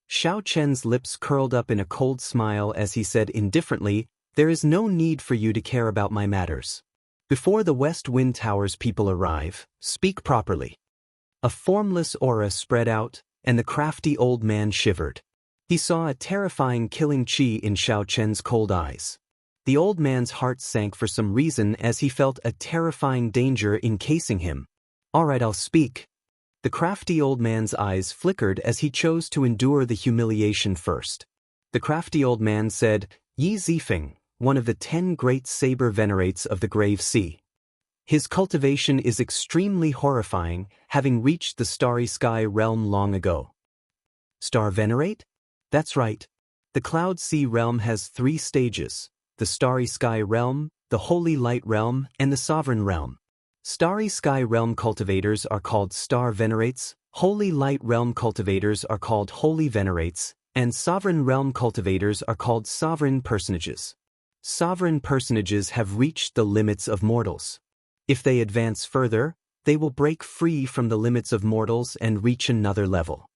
Xiao Chen's lips curled up in a cold smile as he said indifferently, "There is no need for you to care about my matters. Before the West Wind Tower's people arrive, speak properly." A formless aura spread out, and the crafty old man shivered. He saw a terrifying killing chi in Xiao Chen's cold eyes. The old man's heart sank for some reason as he felt a terrifying danger encasing him. "All right, I'll speak." The crafty old man's eyes flickered as he chose to endure the humiliation first. The crafty old man said, "Yi Zifeng, one of the 10 great saber venerates of the Grave Sea. His cultivation is extremely horrifying, having reached the Starry Sky realm long ago." Star Venerate? That's right. The Cloud Sea realm has 3 stages: the Starry Sky realm, the Holy Light realm, and the Sovereign realm. Starry Sky realm cultivators are called Star Venerates, Holy Light realm cultivators are called Holy Venerates, and Sovereign realm cultivators are called Sovereign Personages. Sovereign personages have reached the limits of mortals. If they advance further, they will break free from the limits of mortals and reach another level.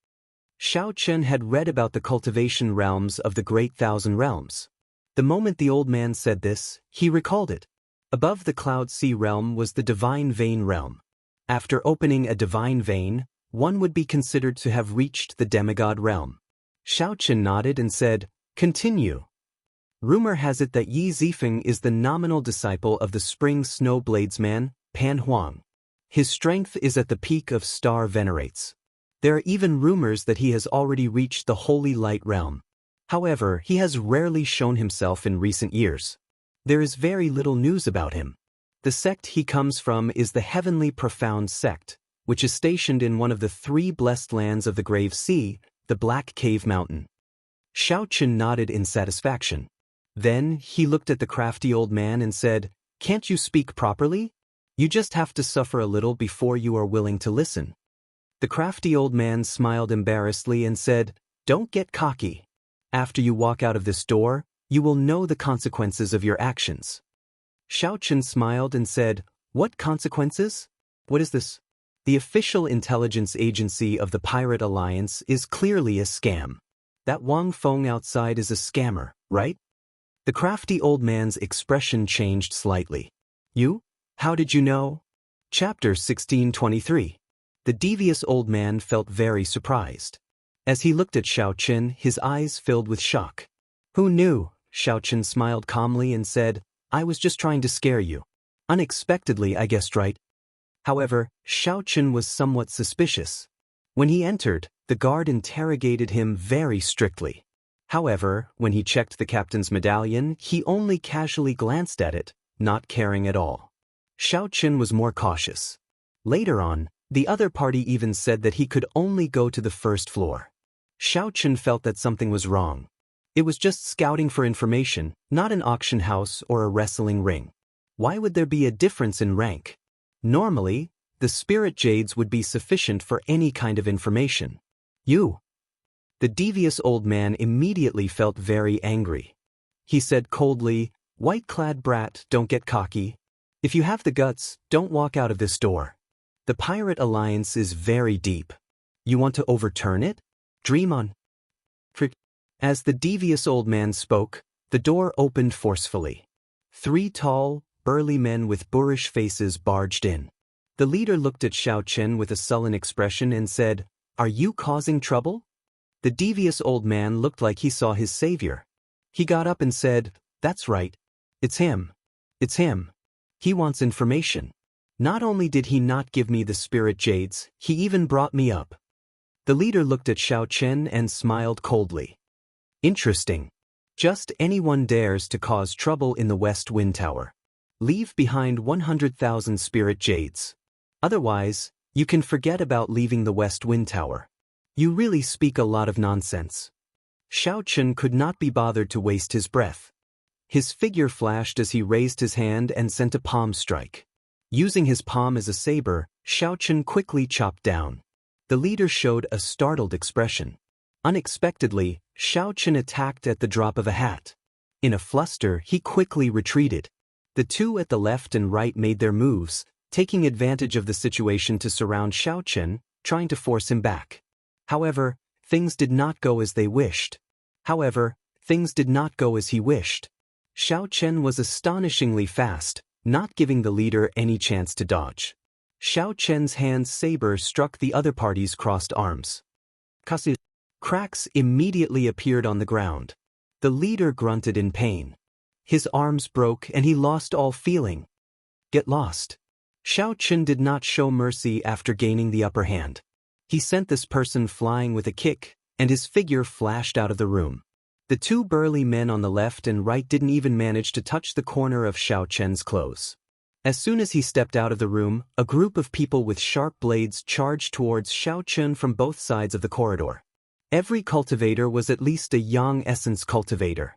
Xiao Chen had read about the cultivation realms of the Great Thousand Realms. The moment the old man said this, he recalled it. Above the Cloud Sea realm was the Divine Vein realm. After opening a divine vein, one would be considered to have reached the demigod realm. Xiao Chen nodded and said, "Continue." Rumor has it that Yi Zifeng is the nominal disciple of the Spring Snow Bladesman, Pan Huang. His strength is at the peak of Star Venerates. There are even rumors that he has already reached the Holy Light realm. However, he has rarely shown himself in recent years. There is very little news about him. The sect he comes from is the Heavenly Profound sect, which is stationed in one of the 3 blessed lands of the Grave Sea, the Black Cave Mountain. Xiao Chen nodded in satisfaction. Then, he looked at the crafty old man and said, "Can't you speak properly? You just have to suffer a little before you are willing to listen." The crafty old man smiled embarrassedly and said, "Don't get cocky. After you walk out of this door, you will know the consequences of your actions." Xiao Chen smiled and said, "What consequences? What is this?" The official intelligence agency of the Pirate Alliance is clearly a scam. That Wang Feng outside is a scammer, right? The crafty old man's expression changed slightly. "You? How did you know? Chapter 1623. The devious old man felt very surprised. As he looked at Xiaochen, his eyes filled with shock. Who knew? Xiaochen smiled calmly and said, I was just trying to scare you. Unexpectedly, I guessed right. However, Xiaochen was somewhat suspicious. When he entered, the guard interrogated him very strictly. However, when he checked the captain's medallion, he only casually glanced at it, not caring at all. Xiaochen was more cautious. Later on, the other party even said that he could only go to the first floor. Xiaochen felt that something was wrong. It was just scouting for information, not an auction house or a wrestling ring. Why would there be a difference in rank? Normally, the spirit jades would be sufficient for any kind of information. You. The devious old man immediately felt very angry. He said coldly, White-clad brat, don't get cocky. If you have the guts, don't walk out of this door. The pirate alliance is very deep. You want to overturn it? Dream on. As the devious old man spoke, the door opened forcefully. 3 tall, burly men with boorish faces barged in. The leader looked at Xiaochen with a sullen expression and said, Are you causing trouble? The devious old man looked like he saw his savior. He got up and said, That's right. It's him. It's him. He wants information. Not only did he not give me the spirit jades, he even brought me up. The leader looked at Xiaochen and smiled coldly. Interesting. Just anyone dares to cause trouble in the West Wind Tower. Leave behind 100,000 spirit jades. Otherwise, you can forget about leaving the West Wind Tower. You really speak a lot of nonsense. Xiaochen could not be bothered to waste his breath. His figure flashed as he raised his hand and sent a palm strike. Using his palm as a saber, Xiaochen quickly chopped down. The leader showed a startled expression. Unexpectedly, Xiaochen attacked at the drop of a hat. In a fluster, he quickly retreated. The two at the left and right made their moves, taking advantage of the situation to surround Xiaochen, trying to force him back. However, things did not go as he wished. Xiaochen was astonishingly fast, not giving the leader any chance to dodge. Xiaochen's hand's saber struck the other party's crossed arms. Cracks immediately appeared on the ground. The leader grunted in pain. His arms broke and he lost all feeling. Get lost. Xiaochen did not show mercy after gaining the upper hand. He sent this person flying with a kick, and his figure flashed out of the room. The 2 burly men on the left and right didn't even manage to touch the corner of Xiaochen's clothes. As soon as he stepped out of the room, a group of people with sharp blades charged towards Xiaochen from both sides of the corridor. Every cultivator was at least a yang essence cultivator.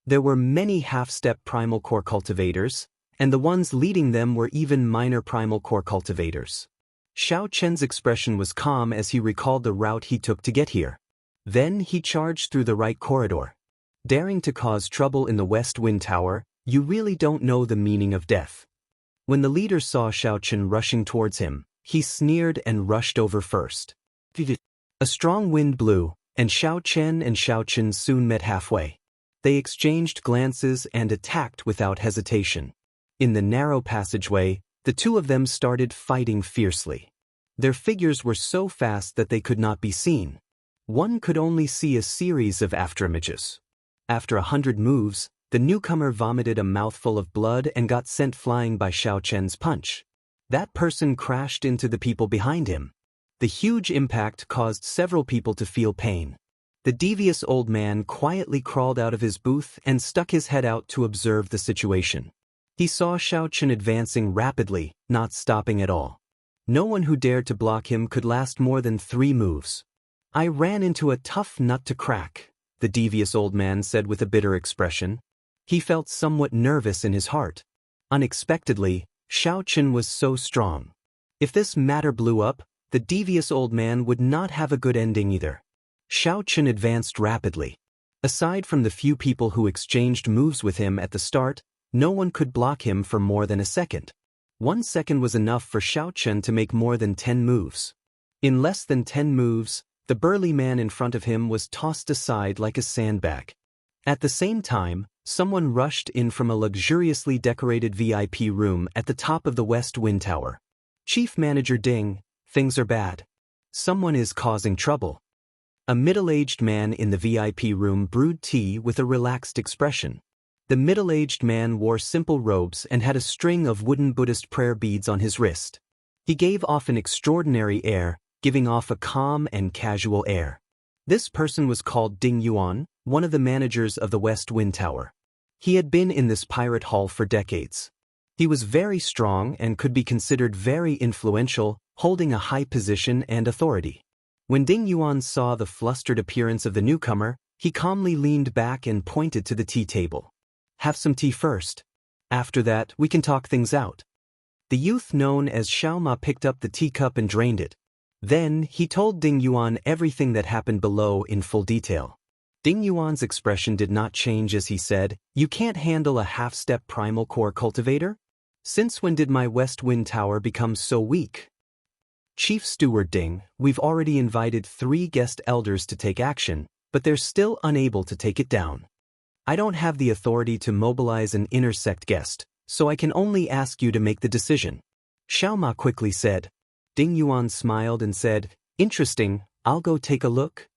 There were many half-step primal core cultivators, and the ones leading them were even minor primal core cultivators. Xiaochen's expression was calm as he recalled the route he took to get here. Then he charged through the right corridor. Daring to cause trouble in the West Wind Tower, you really don't know the meaning of death. When the leader saw Xiaochen rushing towards him, he sneered and rushed over first. A strong wind blew, and Xiaochen soon met halfway. They exchanged glances and attacked without hesitation. In the narrow passageway, the 2 of them started fighting fiercely. Their figures were so fast that they could not be seen. One could only see a series of afterimages. After 100 moves, the newcomer vomited a mouthful of blood and got sent flying by Xiaochen's punch. That person crashed into the people behind him. The huge impact caused several people to feel pain. The devious old man quietly crawled out of his booth and stuck his head out to observe the situation. He saw Xiaochen advancing rapidly, not stopping at all. No one who dared to block him could last more than 3 moves. I ran into a tough nut to crack, the devious old man said with a bitter expression. He felt somewhat nervous in his heart. Unexpectedly, Xiaochen was so strong. If this matter blew up, the devious old man would not have a good ending either. Xiaochen advanced rapidly. Aside from the few people who exchanged moves with him at the start, no one could block him for more than a second. 1 second was enough for Xiaochen to make more than 10 moves. In less than 10 moves, the burly man in front of him was tossed aside like a sandbag. At the same time, Someone rushed in from a luxuriously decorated VIP room at the top of the West Wind Tower. Chief Manager Ding, things are bad. Someone is causing trouble. A middle-aged man in the VIP room brewed tea with a relaxed expression. The middle-aged man wore simple robes and had a string of wooden Buddhist prayer beads on his wrist. He gave off an extraordinary air, giving off a calm and casual air. This person was called Ding Yuan, one of the managers of the West Wind Tower. He had been in this pirate hall for decades. He was very strong and could be considered very influential, holding a high position and authority. When Ding Yuan saw the flustered appearance of the newcomer, he calmly leaned back and pointed to the tea table. Have some tea first. After that, we can talk things out. The youth known as Xiaoma picked up the teacup and drained it. Then, he told Ding Yuan everything that happened below in full detail. Ding Yuan's expression did not change as he said, "You can't handle a half-step primal core cultivator? Since when did my West Wind Tower become so weak?" Chief Steward Ding, we've already invited 3 guest elders to take action, but they're still unable to take it down. I don't have the authority to mobilize an inner sect guest, so I can only ask you to make the decision. Xiaoma quickly said. Ding Yuan smiled and said, "Interesting, I'll go take a look."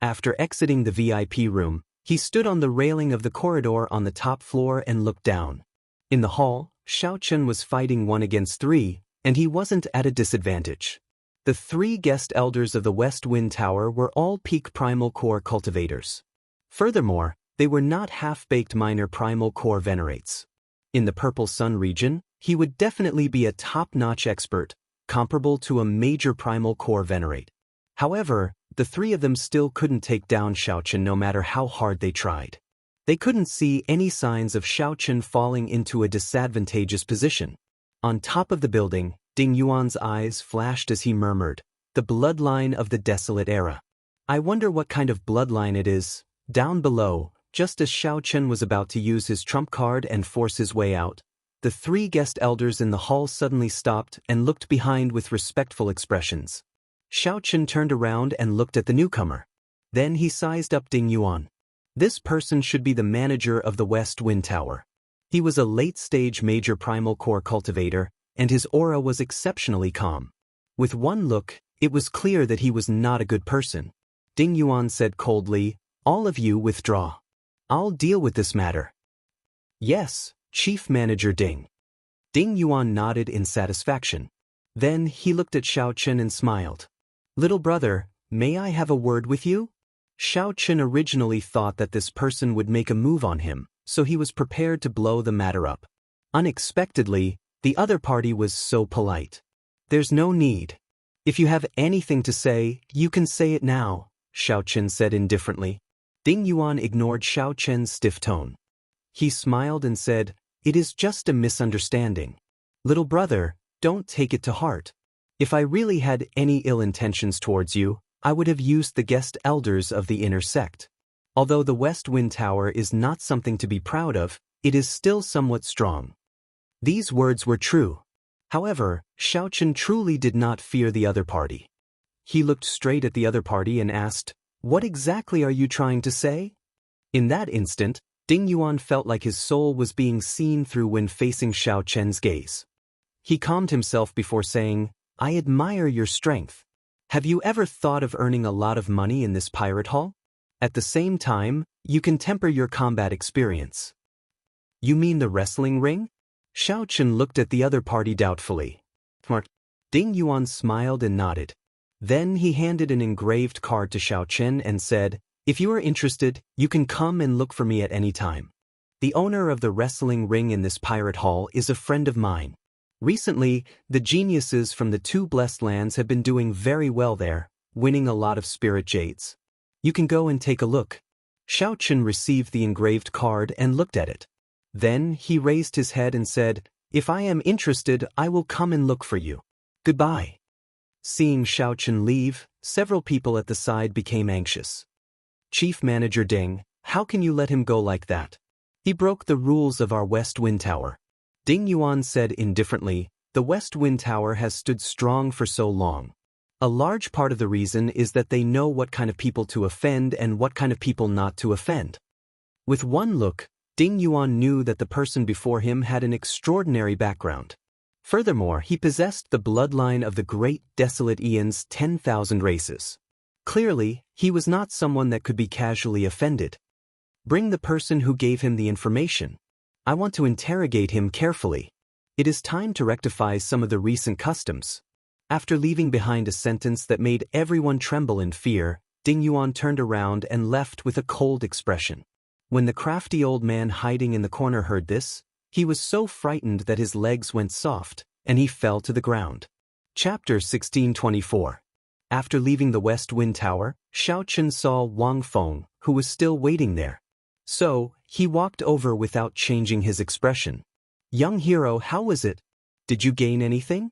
After exiting the VIP room, he stood on the railing of the corridor on the top floor and looked down. In the hall, Xiaochen was fighting 1 against 3, and he wasn't at a disadvantage. The 3 guest elders of the West Wind Tower were all peak primal core cultivators. Furthermore, they were not half-baked minor primal core venerates. In the Purple Sun region, he would definitely be a top-notch expert, comparable to a major primal core venerate. However, the 3 of them still couldn't take down Xiaochen no matter how hard they tried. They couldn't see any signs of Xiaochen falling into a disadvantageous position. On top of the building, Ding Yuan's eyes flashed as he murmured, "The bloodline of the desolate era. I wonder what kind of bloodline it is." Down below, just as Xiaochen was about to use his trump card and force his way out, the 3 guest elders in the hall suddenly stopped and looked behind with respectful expressions. Xiaochen turned around and looked at the newcomer. Then he sized up Ding Yuan. This person should be the manager of the West Wind Tower. He was a late-stage major primal core cultivator, and his aura was exceptionally calm. With one look, it was clear that he was not a good person. Ding Yuan said coldly, "All of you withdraw. I'll deal with this matter." "Yes, Chief Manager Ding." Ding Yuan nodded in satisfaction. Then he looked at Xiaochen and smiled. "Little brother, may I have a word with you?" Xiaochen originally thought that this person would make a move on him, so he was prepared to blow the matter up. Unexpectedly, the other party was so polite. "There's no need. If you have anything to say, you can say it now," Xiaochen said indifferently. Ding Yuan ignored Xiaochen's stiff tone. He smiled and said, "It is just a misunderstanding. Little brother, don't take it to heart. If I really had any ill intentions towards you, I would have used the guest elders of the inner sect. Although the West Wind Tower is not something to be proud of, it is still somewhat strong." These words were true. However, Xiaochen truly did not fear the other party. He looked straight at the other party and asked, "What exactly are you trying to say?" In that instant, Ding Yuan felt like his soul was being seen through when facing Xiaochen's gaze. He calmed himself before saying, "I admire your strength. Have you ever thought of earning a lot of money in this pirate hall? At the same time, you can temper your combat experience." "You mean the wrestling ring?" Xiaochen looked at the other party doubtfully. "Smart." Ding Yuan smiled and nodded. Then he handed an engraved card to Xiaochen and said, "If you are interested, you can come and look for me at any time. The owner of the wrestling ring in this pirate hall is a friend of mine. Recently, the geniuses from the 2 blessed lands have been doing very well there, winning a lot of spirit jades. You can go and take a look." Xiaochen received the engraved card and looked at it. Then he raised his head and said, "If I am interested, I will come and look for you. Goodbye." Seeing Xiaochen leave, several people at the side became anxious. "Chief Manager Ding, how can you let him go like that? He broke the rules of our West Wind Tower." Ding Yuan said indifferently, "The West Wind Tower has stood strong for so long. A large part of the reason is that they know what kind of people to offend and what kind of people not to offend." With one look, Ding Yuan knew that the person before him had an extraordinary background. Furthermore, he possessed the bloodline of the great desolate Aeon's 10,000 races. Clearly, he was not someone that could be casually offended. Bring the person who gave him the information. I want to interrogate him carefully. It is time to rectify some of the recent customs. After leaving behind a sentence that made everyone tremble in fear, Ding Yuan turned around and left with a cold expression. When the crafty old man hiding in the corner heard this, he was so frightened that his legs went soft, and he fell to the ground. Chapter 1624. After leaving the West Wind Tower, Xiaochen saw Wang Feng, who was still waiting there. So, he walked over without changing his expression. "Young hero, how was it? Did you gain anything?"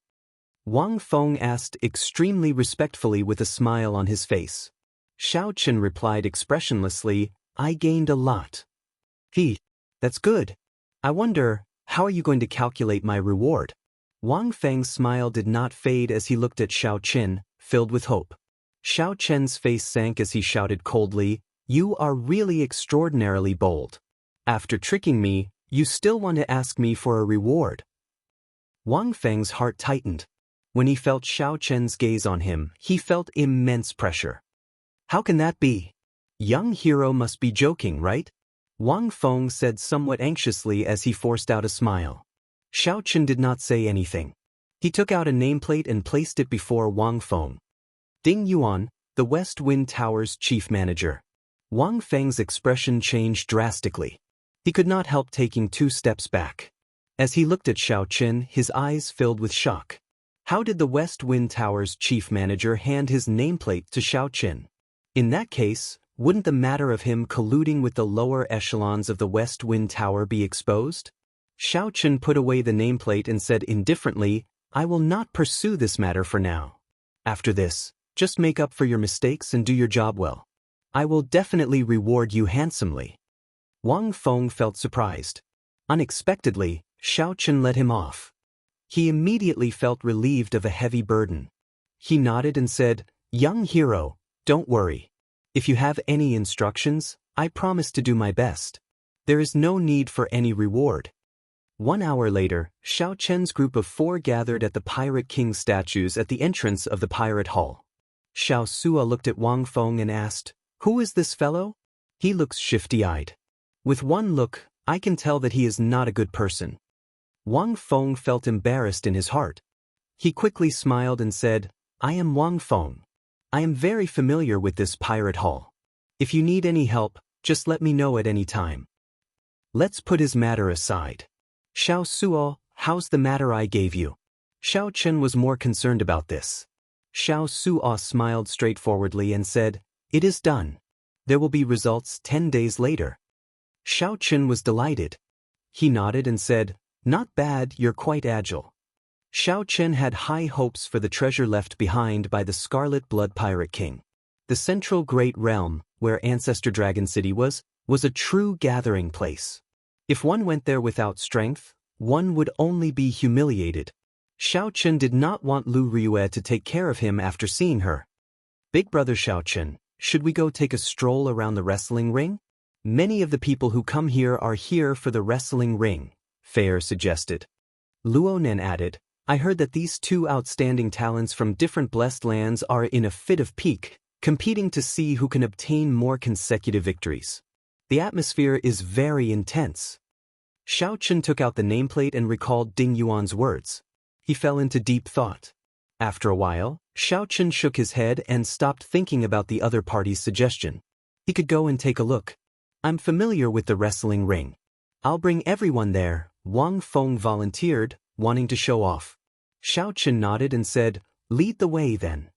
Wang Feng asked extremely respectfully with a smile on his face. Xiaochen replied expressionlessly, "I gained a lot." That's good. I wonder, how are you going to calculate my reward?" Wang Feng's smile did not fade as he looked at Xiaochen, filled with hope. Xiaochen's face sank as he shouted coldly, "You are really extraordinarily bold. After tricking me, you still want to ask me for a reward." Wang Feng's heart tightened. When he felt Xiaochen's gaze on him, he felt immense pressure. "How can that be? Young hero must be joking, right?" Wang Feng said somewhat anxiously as he forced out a smile. Xiaochen did not say anything. He took out a nameplate and placed it before Wang Feng. "Ding Yuan, the West Wind Tower's chief manager." Wang Feng's expression changed drastically. He could not help taking 2 steps back. As he looked at Xiaochen, his eyes filled with shock. How did the West Wind Tower's chief manager hand his nameplate to Xiaochen? In that case, wouldn't the matter of him colluding with the lower echelons of the West Wind Tower be exposed? Xiaochen put away the nameplate and said indifferently, "I will not pursue this matter for now. After this, just make up for your mistakes and do your job well. I will definitely reward you handsomely." Wang Feng felt surprised. Unexpectedly, Xiaochen let him off. He immediately felt relieved of a heavy burden. He nodded and said, "Young hero, don't worry. If you have any instructions, I promise to do my best. There is no need for any reward." 1 hour later, Xiaochen's group of 4 gathered at the Pirate King's statues at the entrance of the Pirate Hall. Xiao Sua looked at Wang Feng and asked, "Who is this fellow? He looks shifty-eyed. With one look, I can tell that he is not a good person." Wang Feng felt embarrassed in his heart. He quickly smiled and said, "I am Wang Feng. I am very familiar with this pirate hall. If you need any help, just let me know at any time. Let's put his matter aside. Xiao Suo, how's the matter I gave you?" Xiaochen was more concerned about this. Xiao Suo smiled straightforwardly and said, "It is done. There will be results 10 days later." Xiaochen was delighted. He nodded and said, "Not bad, you're quite agile." Xiaochen had high hopes for the treasure left behind by the Scarlet Blood Pirate King. The central Great Realm, where Ancestor Dragon City was a true gathering place. If one went there without strength, one would only be humiliated. Xiaochen did not want Lu Ryue to take care of him after seeing her. "Big brother Xiaochen, should we go take a stroll around the wrestling ring? Many of the people who come here are here for the wrestling ring," Fair suggested. Luonen added, "I heard that these 2 outstanding talents from different blessed lands are in a fit of pique, competing to see who can obtain more consecutive victories. The atmosphere is very intense." Xiaochen took out the nameplate and recalled Ding Yuan's words. He fell into deep thought. After a while, Xiaochen shook his head and stopped thinking about the other party's suggestion. He could go and take a look. "I'm familiar with the wrestling ring. I'll bring everyone there," Wang Feng volunteered, wanting to show off. Xiaochen nodded and said, "Lead the way then."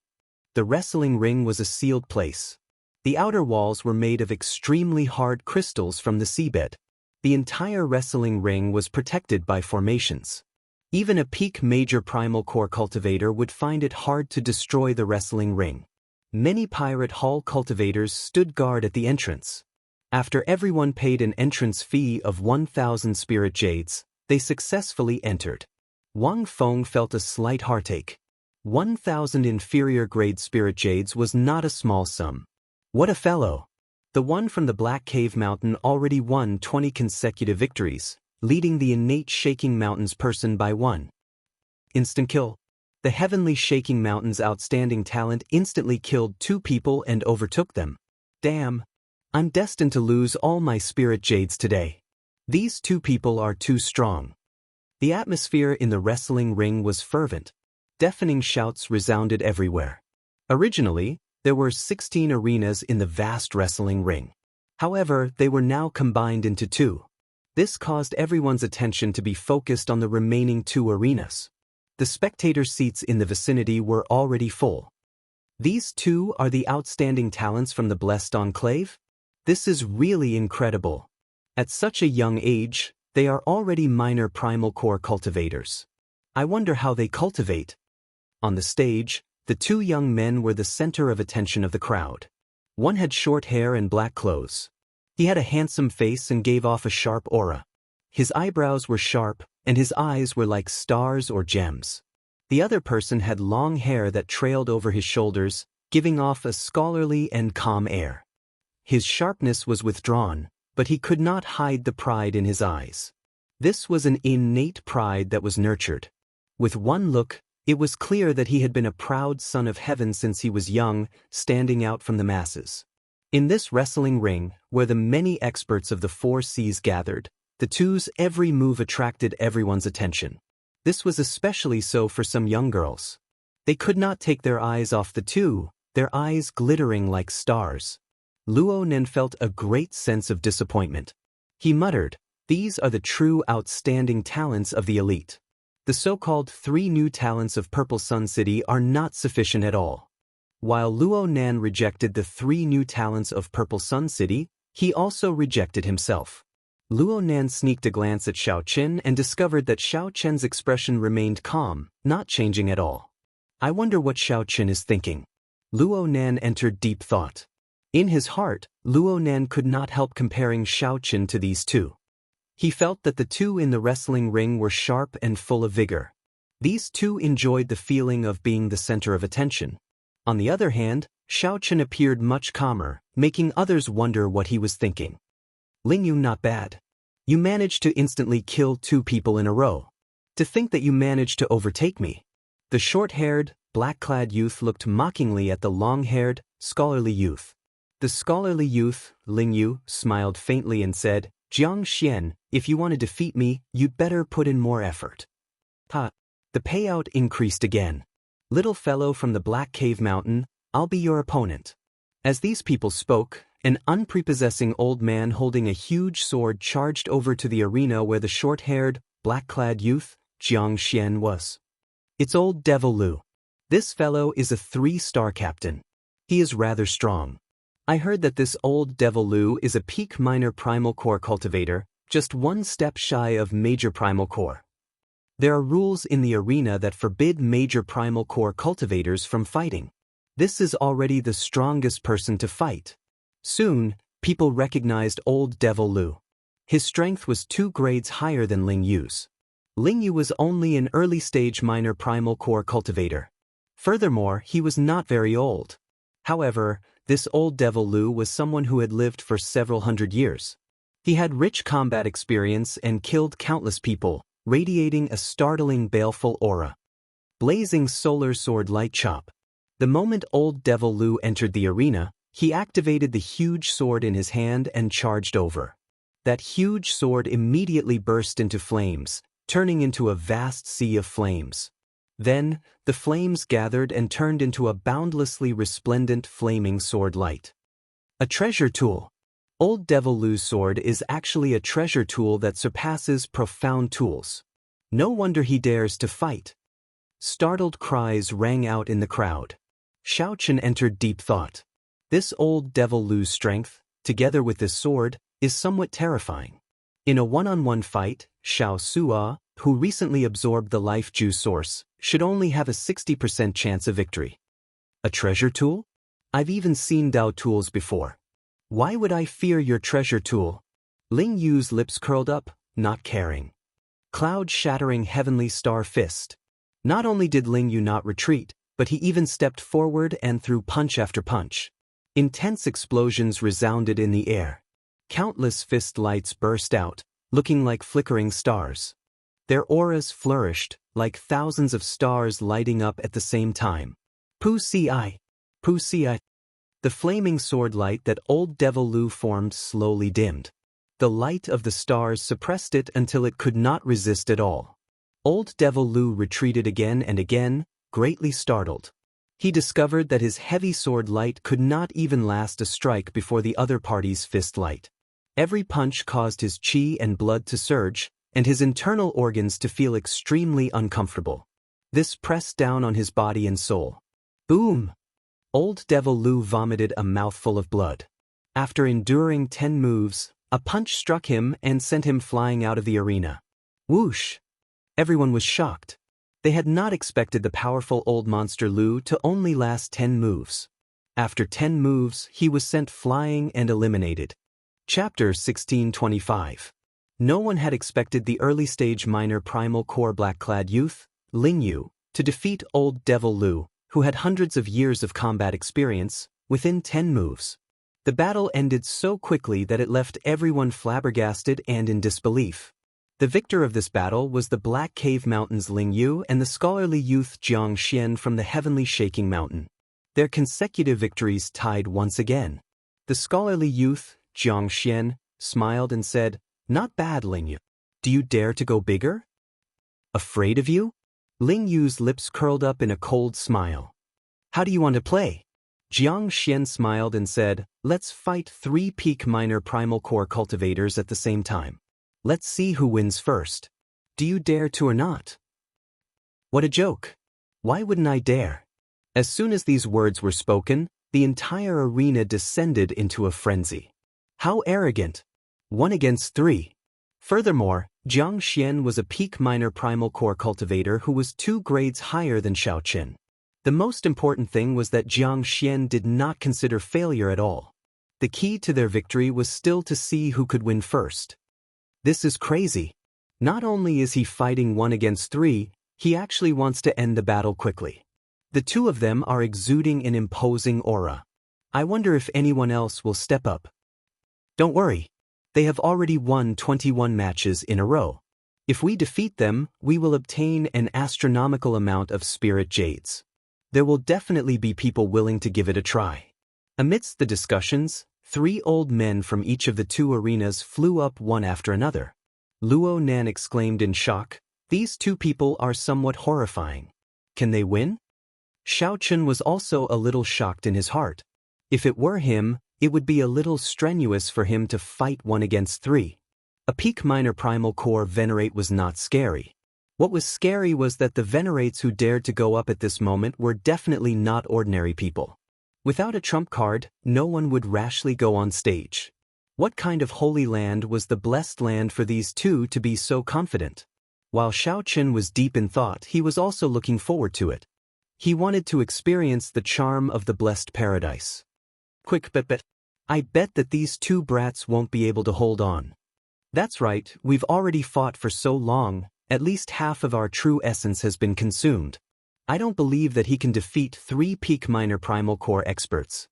The wrestling ring was a sealed place. The outer walls were made of extremely hard crystals from the seabed. The entire wrestling ring was protected by formations. Even a peak major primal core cultivator would find it hard to destroy the wrestling ring. Many pirate hall cultivators stood guard at the entrance. After everyone paid an entrance fee of 1,000 spirit jades, they successfully entered. Wang Feng felt a slight heartache. 1,000 inferior grade spirit jades was not a small sum. What a fellow! The one from the Black Cave Mountain already won 20 consecutive victories, leading the innate Shaking Mountains person by 1. Instant kill. The heavenly Shaking Mountains' outstanding talent instantly killed 2 people and overtook them. Damn. I'm destined to lose all my spirit jades today. These 2 people are too strong. The atmosphere in the wrestling ring was fervent. Deafening shouts resounded everywhere. Originally, there were 16 arenas in the vast wrestling ring. However, they were now combined into 2. This caused everyone's attention to be focused on the remaining 2 arenas. The spectator seats in the vicinity were already full. These 2 are the outstanding talents from the Blessed Enclave? This is really incredible. At such a young age, they are already minor primal core cultivators. I wonder how they cultivate. On the stage, the 2 young men were the center of attention of the crowd. One had short hair and black clothes. He had a handsome face and gave off a sharp aura. His eyebrows were sharp, and his eyes were like stars or gems. The other person had long hair that trailed over his shoulders, giving off a scholarly and calm air. His sharpness was withdrawn, but he could not hide the pride in his eyes. This was an innate pride that was nurtured. With one look, it was clear that he had been a proud son of heaven since he was young, standing out from the masses. In this wrestling ring, where the many experts of the 4 seas gathered, the 2's every move attracted everyone's attention. This was especially so for some young girls. They could not take their eyes off the 2, their eyes glittering like stars. Luo Nen felt a great sense of disappointment. He muttered, "These are the true outstanding talents of the elite. The so-called 3 new talents of Purple Sun City are not sufficient at all." While Luo Nan rejected the 3 new talents of Purple Sun City, he also rejected himself. Luo Nan sneaked a glance at Xiao Qin and discovered that Xiao Chen's expression remained calm, not changing at all. I wonder what Xiao Qin is thinking. Luo Nan entered deep thought. In his heart, Luo Nan could not help comparing Xiao Qin to these 2. He felt that the 2 in the wrestling ring were sharp and full of vigor. These 2 enjoyed the feeling of being the center of attention. On the other hand, Xiao Qin appeared much calmer, making others wonder what he was thinking. Ling Yu, not bad. You managed to instantly kill 2 people in a row. To think that you managed to overtake me. The short-haired, black-clad youth looked mockingly at the long-haired, scholarly youth. The scholarly youth, Ling Yu, smiled faintly and said, "Jiang Xian, if you want to defeat me, you'd better put in more effort." Ha! The payout increased again. "Little fellow from the Black Cave Mountain, I'll be your opponent." As these people spoke, an unprepossessing old man holding a huge sword charged over to the arena where the short-haired, black-clad youth, Jiang Xian, was. "It's old Devil Lu. This fellow is a 3-star captain. He is rather strong. I heard that this old Devil Lu is a peak minor primal core cultivator, just 1 step shy of major primal core. There are rules in the arena that forbid major primal core cultivators from fighting. This is already the strongest person to fight." Soon, people recognized old Devil Lu. His strength was 2 grades higher than Ling Yu's. Ling Yu was only an early-stage minor primal core cultivator. Furthermore, he was not very old. However, this old Devil Lu was someone who had lived for several hundred years. He had rich combat experience and killed countless people, radiating a startling baleful aura. Blazing solar sword light chop. The moment old Devil Lu entered the arena, he activated the huge sword in his hand and charged over. That huge sword immediately burst into flames, turning into a vast sea of flames. Then, the flames gathered and turned into a boundlessly resplendent flaming sword light. A treasure tool. Old Devil Lu's sword is actually a treasure tool that surpasses profound tools. No wonder he dares to fight. Startled cries rang out in the crowd. Xiao Qin entered deep thought. This old Devil Lu's strength, together with this sword, is somewhat terrifying. In a one-on-one fight, Xiao Sua, who recently absorbed the life juice source, should only have a 60% chance of victory. A treasure tool? I've even seen Dao tools before. Why would I fear your treasure tool? Ling Yu's lips curled up, not caring. Cloud-shattering heavenly star fist. Not only did Ling Yu not retreat, but he even stepped forward and threw punch after punch. Intense explosions resounded in the air. Countless fist lights burst out, looking like flickering stars. Their auras flourished, like thousands of stars lighting up at the same time. Wuxia. Wuxia. The flaming sword light that old Devil Lu formed slowly dimmed. The light of the stars suppressed it until it could not resist at all. Old Devil Lu retreated again and again, greatly startled. He discovered that his heavy sword light could not even last a strike before the other party's fist light. Every punch caused his chi and blood to surge, and his internal organs to feel extremely uncomfortable. This pressed down on his body and soul. Boom! Old Devil Lu vomited a mouthful of blood. After enduring 10 moves, a punch struck him and sent him flying out of the arena. Whoosh! Everyone was shocked. They had not expected the powerful old monster Lu to only last 10 moves. After 10 moves, he was sent flying and eliminated. Chapter 1625. No one had expected the early-stage minor primal core black-clad youth, Ling Yu, to defeat old Devil Lu, who had hundreds of years of combat experience, within 10 moves. The battle ended so quickly that it left everyone flabbergasted and in disbelief. The victor of this battle was the Black Cave Mountain's Ling Yu and the scholarly youth Xianxia from the Heavenly Shaking Mountain. Their consecutive victories tied once again. The scholarly youth, Xianxia, smiled and said, "Not bad, Ling Yu. Do you dare to go bigger?" "Afraid of you?" Ling Yu's lips curled up in a cold smile. "How do you want to play?" Xianxia smiled and said, "Let's fight 3 peak minor primal core cultivators at the same time. Let's see who wins first. Do you dare to or not?" What a joke. Why wouldn't I dare? As soon as these words were spoken, the entire arena descended into a frenzy. How arrogant! 1 against 3. Furthermore, Xianxia was a peak minor primal core cultivator who was 2 grades higher than Xiaoqin. The most important thing was that Xianxia did not consider failure at all. The key to their victory was still to see who could win first. This is crazy. Not only is he fighting 1 against 3, he actually wants to end the battle quickly. The 2 of them are exuding an imposing aura. I wonder if anyone else will step up. Don't worry. They have already won 21 matches in a row. If we defeat them, we will obtain an astronomical amount of spirit jades. There will definitely be people willing to give it a try. Amidst the discussions, 3 old men from each of the 2 arenas flew up one after another. Luo Nan exclaimed in shock, "These 2 people are somewhat horrifying. Can they win?" Xiaoqin was also a little shocked in his heart. If it were him, it would be a little strenuous for him to fight 1 against 3. A peak minor primal core venerate was not scary. What was scary was that the venerates who dared to go up at this moment were definitely not ordinary people. Without a trump card, no one would rashly go on stage. What kind of holy land was the blessed land for these 2 to be so confident? While Xiaoqin was deep in thought, he was also looking forward to it. He wanted to experience the charm of the blessed paradise. Quick bet. I bet that these 2 brats won't be able to hold on. That's right, we've already fought for so long, at least half of our true essence has been consumed. I don't believe that he can defeat 3 peak minor primal core experts.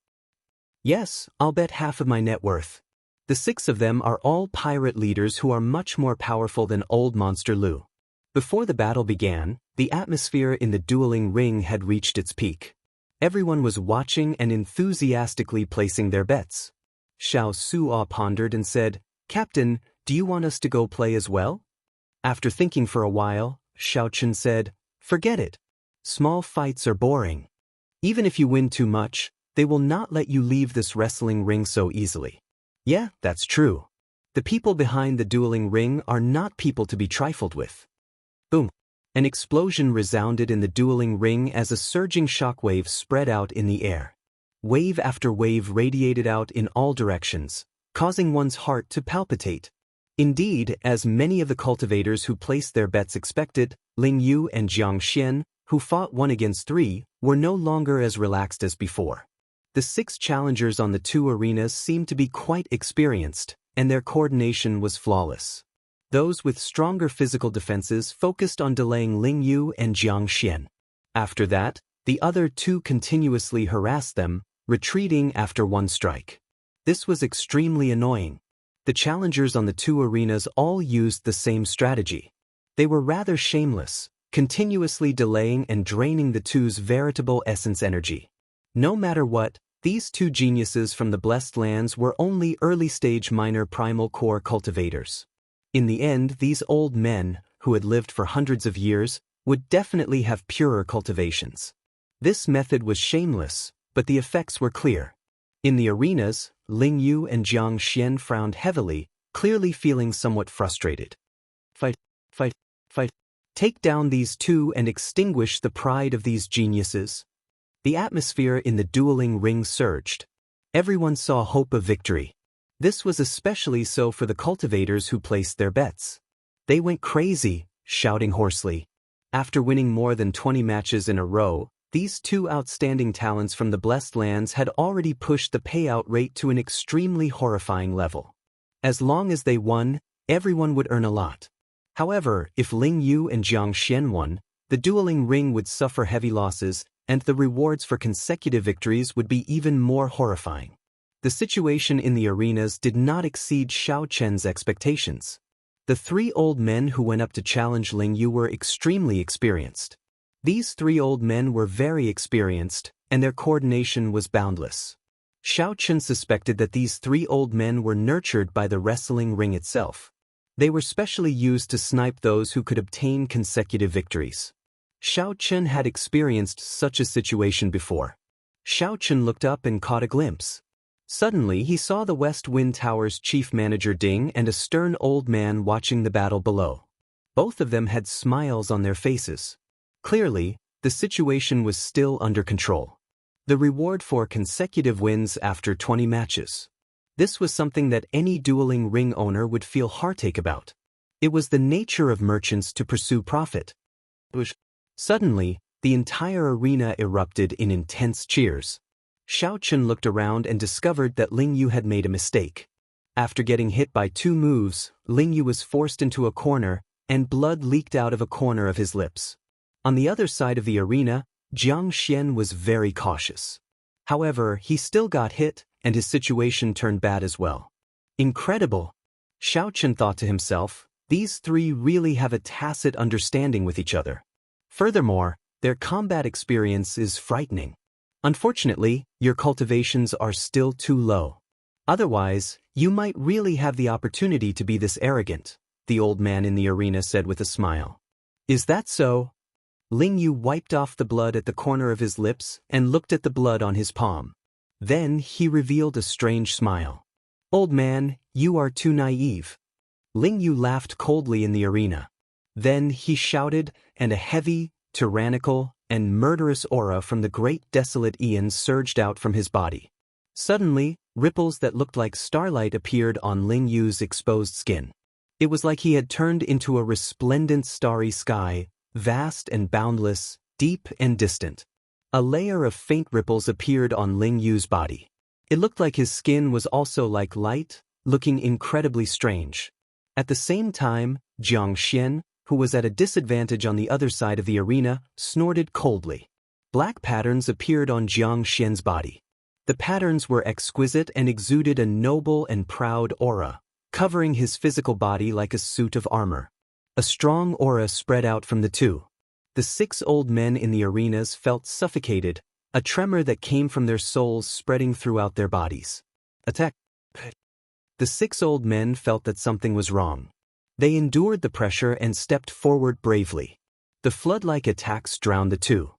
Yes, I'll bet half of my net worth. The 6 of them are all pirate leaders who are much more powerful than old Monster Lu. Before the battle began, the atmosphere in the dueling ring had reached its peak. Everyone was watching and enthusiastically placing their bets. Xiao Suo pondered and said, "Captain, do you want us to go play as well?" After thinking for a while, Xiaoqin said, "Forget it. Small fights are boring. Even if you win too much, they will not let you leave this wrestling ring so easily." Yeah, that's true. The people behind the dueling ring are not people to be trifled with. Boom. An explosion resounded in the dueling ring as a surging shockwave spread out in the air. Wave after wave radiated out in all directions, causing one's heart to palpitate. Indeed, as many of the cultivators who placed their bets expected, Ling Yu and Xianxia, who fought 1 against 3, were no longer as relaxed as before. The 6 challengers on the 2 arenas seemed to be quite experienced, and their coordination was flawless. Those with stronger physical defenses focused on delaying Ling Yu and Xianxia. After that, the other 2 continuously harassed them, retreating after one strike. This was extremely annoying. The challengers on the two arenas all used the same strategy. They were rather shameless, continuously delaying and draining the two's veritable essence energy. No matter what, these two geniuses from the Blessed Lands were only early-stage minor primal core cultivators. In the end, these old men, who had lived for hundreds of years, would definitely have purer cultivations. This method was shameless, but the effects were clear. In the arenas, Ling Yu and Xianxia frowned heavily, clearly feeling somewhat frustrated. Fight, fight, fight. Take down these two and extinguish the pride of these geniuses. The atmosphere in the dueling ring surged. Everyone saw hope of victory. This was especially so for the cultivators who placed their bets. They went crazy, shouting hoarsely. After winning more than 20 matches in a row, these two outstanding talents from the Blessed Lands had already pushed the payout rate to an extremely horrifying level. As long as they won, everyone would earn a lot. However, if Ling Yu and Xianxia won, the dueling ring would suffer heavy losses, and the rewards for consecutive victories would be even more horrifying. The situation in the arenas did not exceed Xiao Chen's expectations. The three old men who went up to challenge Ling Yu were extremely experienced. These three old men were very experienced, and their coordination was boundless. Xiao Chen suspected that these three old men were nurtured by the wrestling ring itself. They were specially used to snipe those who could obtain consecutive victories. Xiao Chen had experienced such a situation before. Xiao Chen looked up and caught a glimpse. Suddenly he saw the West Wind Tower's chief manager Ding and a stern old man watching the battle below. Both of them had smiles on their faces. Clearly, the situation was still under control. The reward for consecutive wins after 20 matches. This was something that any dueling ring owner would feel heartache about. It was the nature of merchants to pursue profit. Suddenly, the entire arena erupted in intense cheers. Xiao Chen looked around and discovered that Ling Yu had made a mistake. After getting hit by 2 moves, Ling Yu was forced into a corner, and blood leaked out of a corner of his lips. On the other side of the arena, Xianxia was very cautious. However, he still got hit, and his situation turned bad as well. Incredible! Xiao Chen thought to himself, these three really have a tacit understanding with each other. Furthermore, their combat experience is frightening. Unfortunately, your cultivations are still too low. Otherwise, you might really have the opportunity to be this arrogant, the old man in the arena said with a smile. Is that so? Ling Yu wiped off the blood at the corner of his lips and looked at the blood on his palm. Then he revealed a strange smile. Old man, you are too naive. Ling Yu laughed coldly in the arena. Then he shouted, and a heavy, tyrannical, and murderous aura from the great desolate Aeon surged out from his body. Suddenly, ripples that looked like starlight appeared on Ling Yu's exposed skin. It was like he had turned into a resplendent starry sky, vast and boundless, deep and distant. A layer of faint ripples appeared on Ling Yu's body. It looked like his skin was also like light, looking incredibly strange. At the same time, Xianxia, who was at a disadvantage on the other side of the arena, snorted coldly. Black patterns appeared on Xianxia's body. The patterns were exquisite and exuded a noble and proud aura, covering his physical body like a suit of armor. A strong aura spread out from the two. The 6 old men in the arenas felt suffocated, a tremor that came from their souls spreading throughout their bodies. Attack! The 6 old men felt that something was wrong. They endured the pressure and stepped forward bravely. The flood-like attacks drowned the two.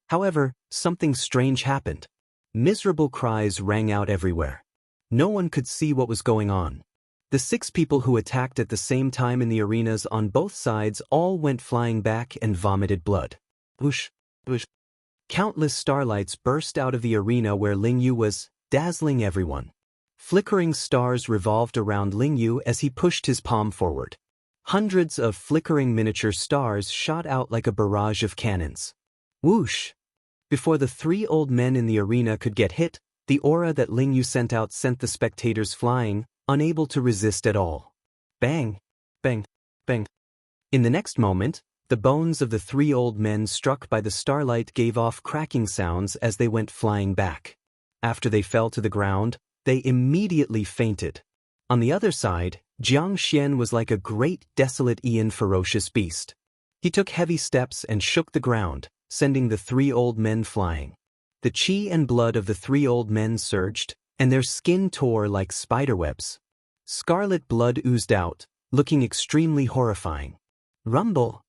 However, something strange happened. Miserable cries rang out everywhere. No one could see what was going on. The 6 people who attacked at the same time in the arenas on both sides all went flying back and vomited blood. Whoosh, whoosh. Countless starlights burst out of the arena where Ling Yu was, dazzling everyone. Flickering stars revolved around Ling Yu as he pushed his palm forward. Hundreds of flickering miniature stars shot out like a barrage of cannons. Whoosh! Before the 3 old men in the arena could get hit, the aura that Ling Yu sent out sent the spectators flying, unable to resist at all. Bang! Bang! Bang! In the next moment, the bones of the 3 old men struck by the starlight gave off cracking sounds as they went flying back. After they fell to the ground, they immediately fainted. On the other side, Xianxia was like a great desolate ferocious beast. He took heavy steps and shook the ground, sending the 3 old men flying. The chi and blood of the 3 old men surged, and their skin tore like spiderwebs. Scarlet blood oozed out, looking extremely horrifying. Rumble!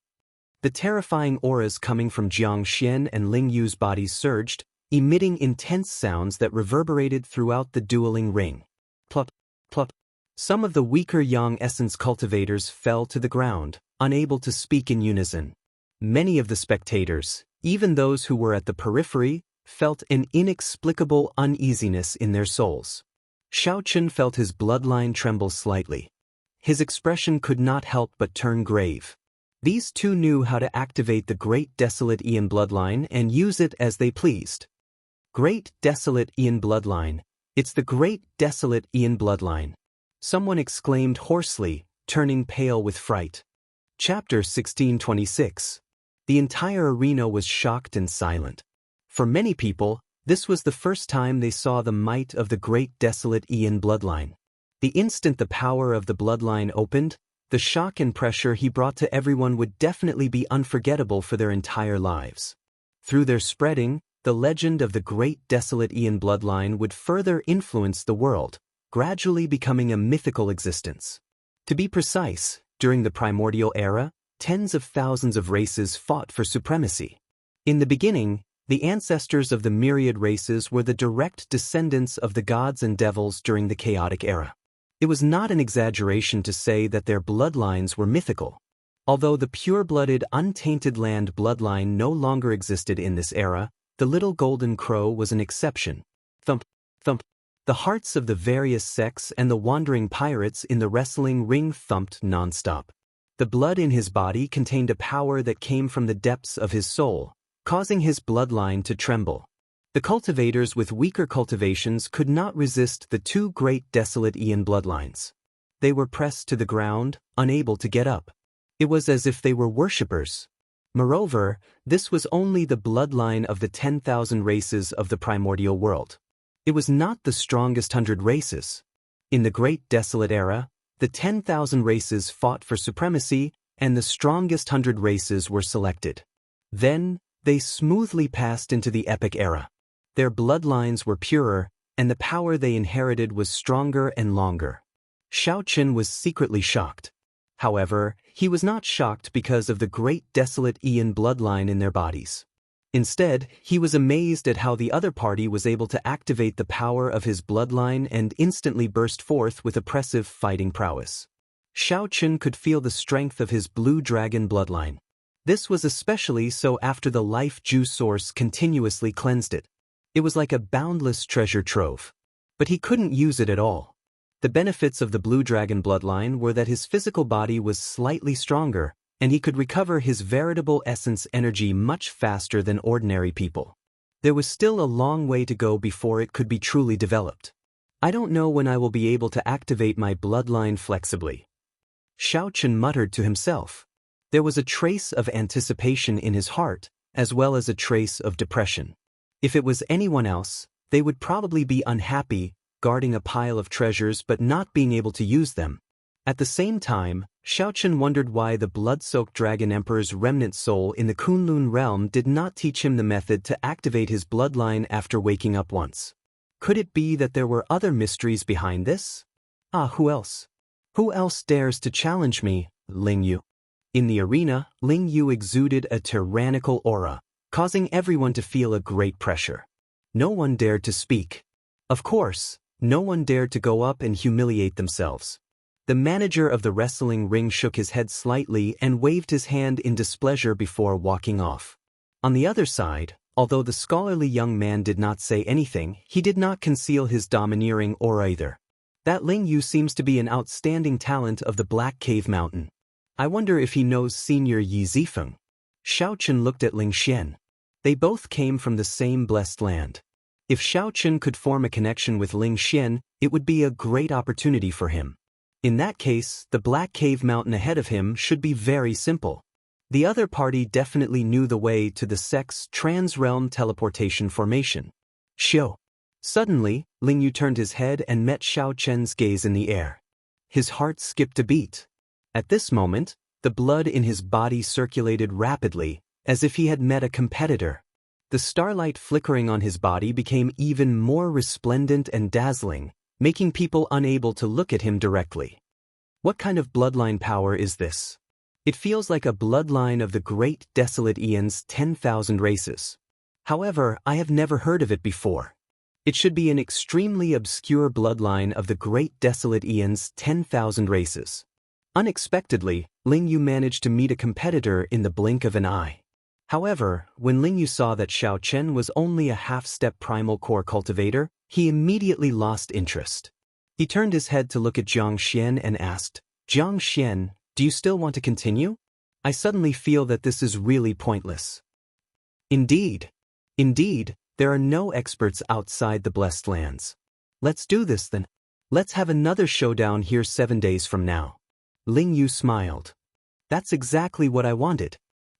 The terrifying auras coming from Xianxia and Ling Yu's bodies surged, emitting intense sounds that reverberated throughout the dueling ring. Plop, plop. Some of the weaker yang essence cultivators fell to the ground, unable to speak in unison. Many of the spectators, even those who were at the periphery, felt an inexplicable uneasiness in their souls. Xiaochen felt his bloodline tremble slightly. His expression could not help but turn grave. These two knew how to activate the Great Desolate Ian bloodline and use it as they pleased. Great Desolate Ian bloodline. It's the Great Desolate Ian bloodline. Someone exclaimed hoarsely, turning pale with fright. Chapter 1626. The entire arena was shocked and silent. For many people, this was the first time they saw the might of the Great Desolate Ian bloodline. The instant the power of the bloodline opened, the shock and pressure he brought to everyone would definitely be unforgettable for their entire lives. Through their spreading, the legend of the Great Desolate Ian bloodline would further influence the world, gradually becoming a mythical existence. To be precise, during the primordial era, tens of thousands of races fought for supremacy. In the beginning, the ancestors of the myriad races were the direct descendants of the gods and devils during the chaotic era. It was not an exaggeration to say that their bloodlines were mythical. Although the pure-blooded, untainted land bloodline no longer existed in this era, the little golden crow was an exception. Thump, thump. The hearts of the various sects and the wandering pirates in the wrestling ring thumped nonstop. The blood in his body contained a power that came from the depths of his soul, causing his bloodline to tremble. The cultivators with weaker cultivations could not resist the 2 great desolate Ian bloodlines. They were pressed to the ground, unable to get up. It was as if they were worshippers. Moreover, this was only the bloodline of the 10,000 races of the primordial world. It was not the strongest 100 races. In the Great Desolate Era, the 10,000 races fought for supremacy, and the strongest 100 races were selected. Then, they smoothly passed into the Epic Era. Their bloodlines were purer, and the power they inherited was stronger and longer. Xiaochen was secretly shocked. However, he was not shocked because of the Great Desolate Ian bloodline in their bodies. Instead, he was amazed at how the other party was able to activate the power of his bloodline and instantly burst forth with oppressive fighting prowess. Xiaochen could feel the strength of his blue dragon bloodline. This was especially so after the life juice source continuously cleansed it. It was like a boundless treasure trove. But he couldn't use it at all. The benefits of the blue dragon bloodline were that his physical body was slightly stronger, and he could recover his veritable essence energy much faster than ordinary people. There was still a long way to go before it could be truly developed. I don't know when I will be able to activate my bloodline flexibly. Xiaochen muttered to himself. There was a trace of anticipation in his heart, as well as a trace of depression. If it was anyone else, they would probably be unhappy, guarding a pile of treasures but not being able to use them. At the same time, Xiaochen wondered why the blood-soaked Dragon Emperor's remnant soul in the Kunlun realm did not teach him the method to activate his bloodline after waking up once. Could it be that there were other mysteries behind this? Who else? Who else dares to challenge me, Ling Yu? In the arena, Ling Yu exuded a tyrannical aura, causing everyone to feel a great pressure. No one dared to speak. Of course, no one dared to go up and humiliate themselves. The manager of the wrestling ring shook his head slightly and waved his hand in displeasure before walking off. On the other side, although the scholarly young man did not say anything, he did not conceal his domineering aura either. That Ling Yu seems to be an outstanding talent of the Black Cave Mountain. I wonder if he knows Senior Yi Zifeng. Xiaochen looked at Ling Xian. They both came from the same blessed land. If Xiaochen could form a connection with Ling Xian, it would be a great opportunity for him. In that case, the Black Cave Mountain ahead of him should be very simple. The other party definitely knew the way to the sect's trans-realm teleportation formation. Shio. Suddenly, Ling Yu turned his head and met Xiao Chen's gaze in the air. His heart skipped a beat. At this moment, the blood in his body circulated rapidly, as if he had met a competitor. The starlight flickering on his body became even more resplendent and dazzling, making people unable to look at him directly. What kind of bloodline power is this? It feels like a bloodline of the great desolate Aeon's 10,000 races. However, I have never heard of it before. It should be an extremely obscure bloodline of the great desolate Aeon's 10,000 races. Unexpectedly, Ling Yu managed to meet a competitor in the blink of an eye. However, when Ling Yu saw that Xiao Chen was only a half-step primal core cultivator, he immediately lost interest. He turned his head to look at Xianxia and asked, "Xianxia, do you still want to continue? I suddenly feel that this is really pointless." Indeed, there are no experts outside the Blessed Lands. Let's do this then. Let's have another showdown here 7 days from now. Ling Yu smiled. That's exactly what I wanted.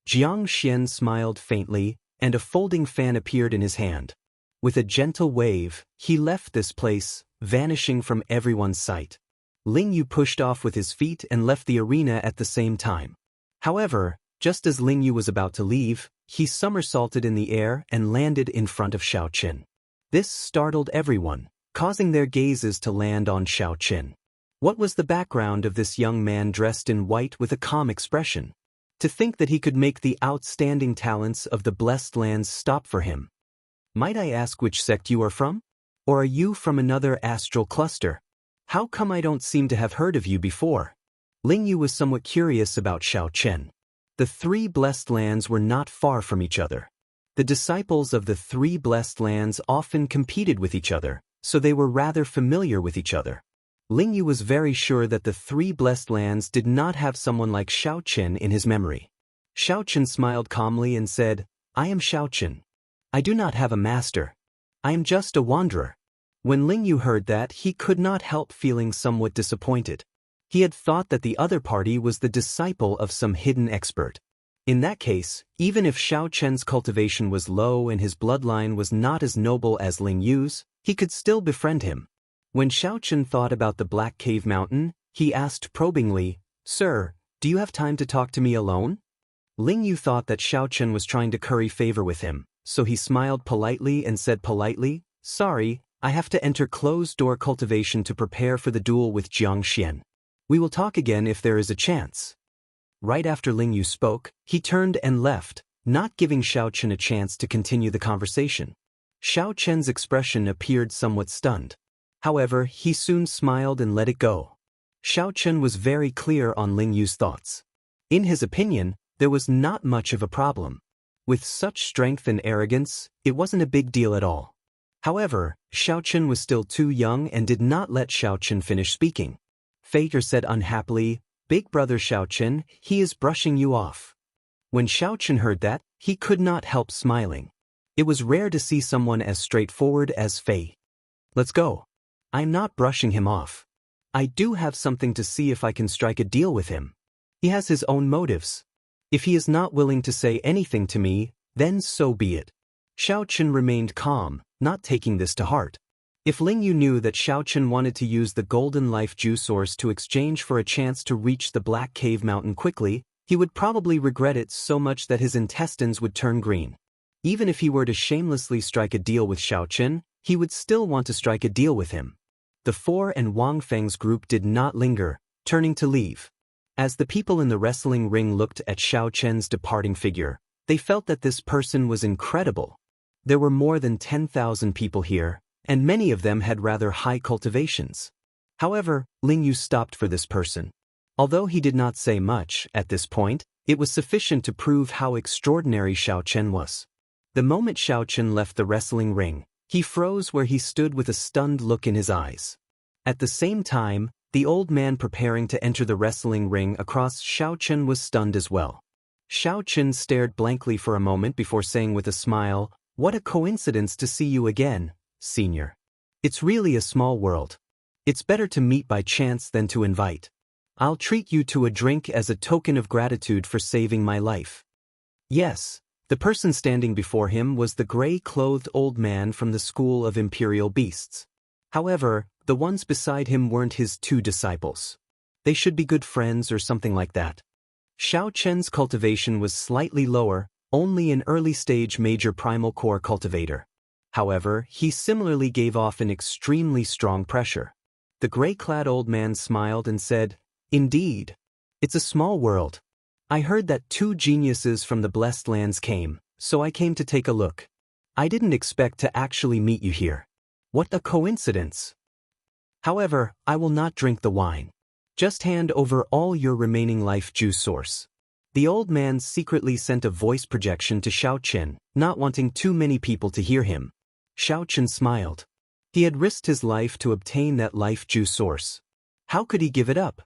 Xianxia smiled faintly, and a folding fan appeared in his hand. With a gentle wave, he left this place, vanishing from everyone's sight. Ling Yu pushed off with his feet and left the arena at the same time. However, just as Ling Yu was about to leave, he somersaulted in the air and landed in front of Xiao Chen. This startled everyone, causing their gazes to land on Xiao Chen. What was the background of this young man dressed in white with a calm expression? To think that he could make the outstanding talents of the Blessed Lands stop for him. Might I ask which sect you are from? Or are you from another astral cluster? How come I don't seem to have heard of you before? Ling Yu was somewhat curious about Xiao Chen. The 3 Blessed Lands were not far from each other. The disciples of the 3 Blessed Lands often competed with each other, so they were rather familiar with each other. Ling Yu was very sure that the 3 Blessed Lands did not have someone like Xiao Chen in his memory. Xiao Chen smiled calmly and said, "I am Xiao Chen. I do not have a master. I am just a wanderer." When Ling Yu heard that, he could not help feeling somewhat disappointed. He had thought that the other party was the disciple of some hidden expert. In that case, even if Xiao Chen's cultivation was low and his bloodline was not as noble as Ling Yu's, he could still befriend him. When Xiao Chen thought about the Black Cave Mountain, he asked probingly, "Sir, do you have time to talk to me alone?" Ling Yu thought that Xiao Chen was trying to curry favor with him, so he smiled politely and said politely, "Sorry, I have to enter closed-door cultivation to prepare for the duel with Xianxia. We will talk again if there is a chance." Right after Ling Yu spoke, he turned and left, not giving Xiao Chen a chance to continue the conversation. Xiao Chen's expression appeared somewhat stunned. However, he soon smiled and let it go. Xiao Chen was very clear on Ling Yu's thoughts. In his opinion, there was not much of a problem. With such strength and arrogance, it wasn't a big deal at all. However, Xiao Chen was still too young and did not let Xiao Chen finish speaking. Fater said unhappily, "Big brother Xiao Chen, he is brushing you off." When Xiao Chen heard that, he could not help smiling. It was rare to see someone as straightforward as Fei. "Let's go. I'm not brushing him off. I do have something to see if I can strike a deal with him. He has his own motives. If he is not willing to say anything to me, then so be it." Xiao Chen remained calm, not taking this to heart. If Ling Yu knew that Xiao Chen wanted to use the golden life juice source to exchange for a chance to reach the Black Cave Mountain quickly, he would probably regret it so much that his intestines would turn green. Even if he were to shamelessly strike a deal with Xiao Chen, he would still want to strike a deal with him. The Four and Wang Feng's group did not linger, turning to leave. As the people in the wrestling ring looked at Xiao Chen's departing figure, they felt that this person was incredible. There were more than 10,000 people here, and many of them had rather high cultivations. However, Ling Yu stopped for this person. Although he did not say much at this point, it was sufficient to prove how extraordinary Xiao Chen was. The moment Xiao Chen left the wrestling ring, he froze where he stood with a stunned look in his eyes. At the same time, the old man preparing to enter the wrestling ring across Xiao Chen was stunned as well. Xiao Chen stared blankly for a moment before saying with a smile, "What a coincidence to see you again, senior. It's really a small world. It's better to meet by chance than to invite. I'll treat you to a drink as a token of gratitude for saving my life." Yes, The person standing before him was the gray-clothed old man from the school of imperial beasts. However, the ones beside him weren't his two disciples. They should be good friends or something like that. Xianxia's cultivation was slightly lower, only an early-stage major primal core cultivator. However, he similarly gave off an extremely strong pressure. The gray-clad old man smiled and said, "Indeed. It's a small world. I heard that 2 geniuses from the Blessed Lands came, so I came to take a look. I didn't expect to actually meet you here. What a coincidence. However, I will not drink the wine. Just hand over all your remaining life juice source." The old man secretly sent a voice projection to Xianxia, not wanting too many people to hear him. Xianxia smiled. He had risked his life to obtain that life juice source. How could he give it up?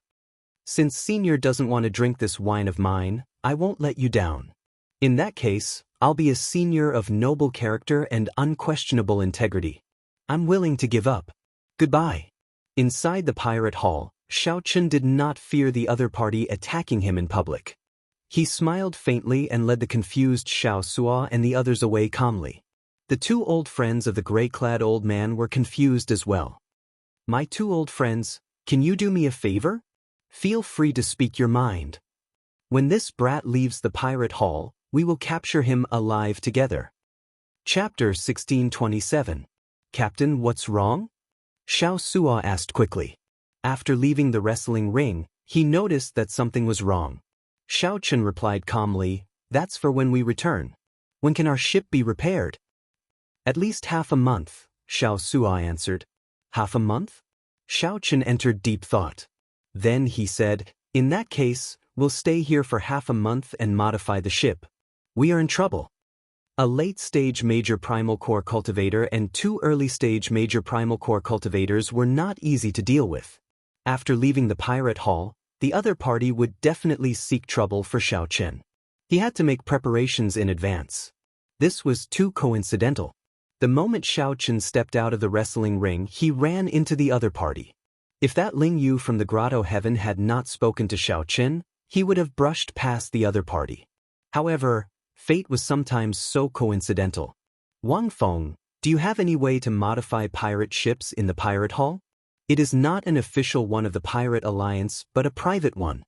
"Since Senior doesn't want to drink this wine of mine, I won't let you down. In that case, I'll be a senior of noble character and unquestionable integrity. I'm willing to give up. Goodbye." Inside the pirate hall, Xianxia did not fear the other party attacking him in public. He smiled faintly and led the confused Xiaoxua and the others away calmly. The 2 old friends of the gray-clad old man were confused as well. "My 2 old friends, can you do me a favor? Feel free to speak your mind. When this brat leaves the pirate hall, we will capture him alive together." Chapter 1627. "Captain, what's wrong?" Xiaoxua asked quickly. After leaving the wrestling ring, he noticed that something was wrong. Xianxia replied calmly, "That's for when we return. When can our ship be repaired?" "At least half a month," Xiaoxua answered. "Half a month?" Xianxia entered deep thought. Then he said, "In that case, we'll stay here for half a month and modify the ship. We are in trouble." A late-stage major primal core cultivator and 2 early-stage major primal core cultivators were not easy to deal with. After leaving the pirate hall, the other party would definitely seek trouble for Xianxia. He had to make preparations in advance. This was too coincidental. The moment Xianxia stepped out of the wrestling ring, he ran into the other party. If that Ling Yu from the Grotto Heaven had not spoken to Xianxia, he would have brushed past the other party. However, fate was sometimes so coincidental. "Wang Feng, do you have any way to modify pirate ships in the pirate hall? It is not an official one of the Pirate Alliance, but a private one."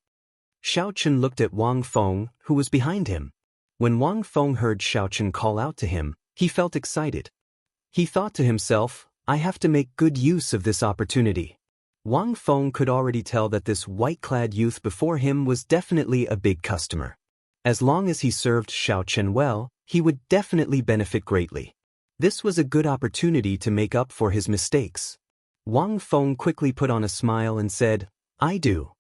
Xianxia looked at Wang Feng, who was behind him. When Wang Feng heard Xianxia call out to him, he felt excited. He thought to himself, "I have to make good use of this opportunity." Wang Feng could already tell that this white-clad youth before him was definitely a big customer. As long as he served Xianxia well, he would definitely benefit greatly. This was a good opportunity to make up for his mistakes. Wang Feng quickly put on a smile and said, "I do.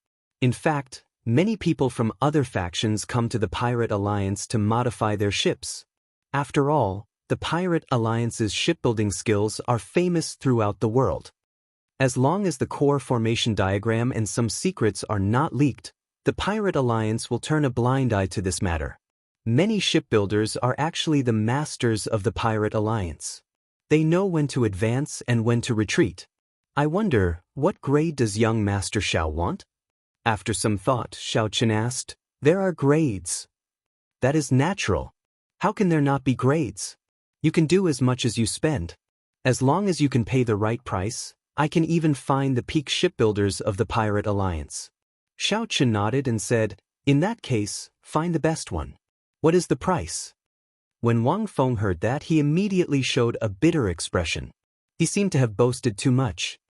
In fact, many people from other factions come to the Pirate Alliance to modify their ships. After all, the Pirate Alliance's shipbuilding skills are famous throughout the world. As long as the core formation diagram and some secrets are not leaked, the Pirate Alliance will turn a blind eye to this matter. Many shipbuilders are actually the masters of the Pirate Alliance. They know when to advance and when to retreat. I wonder, what grade does young Master Xiao want?" After some thought, Xianxia asked, "There are grades." "That is natural. How can there not be grades? You can do as much as you spend. As long as you can pay the right price, I can even find the peak shipbuilders of the Pirate Alliance." Xianxia nodded and said, "In that case, find the best one. What is the price?" When Wang Feng heard that, he immediately showed a bitter expression. He seemed to have boasted too much.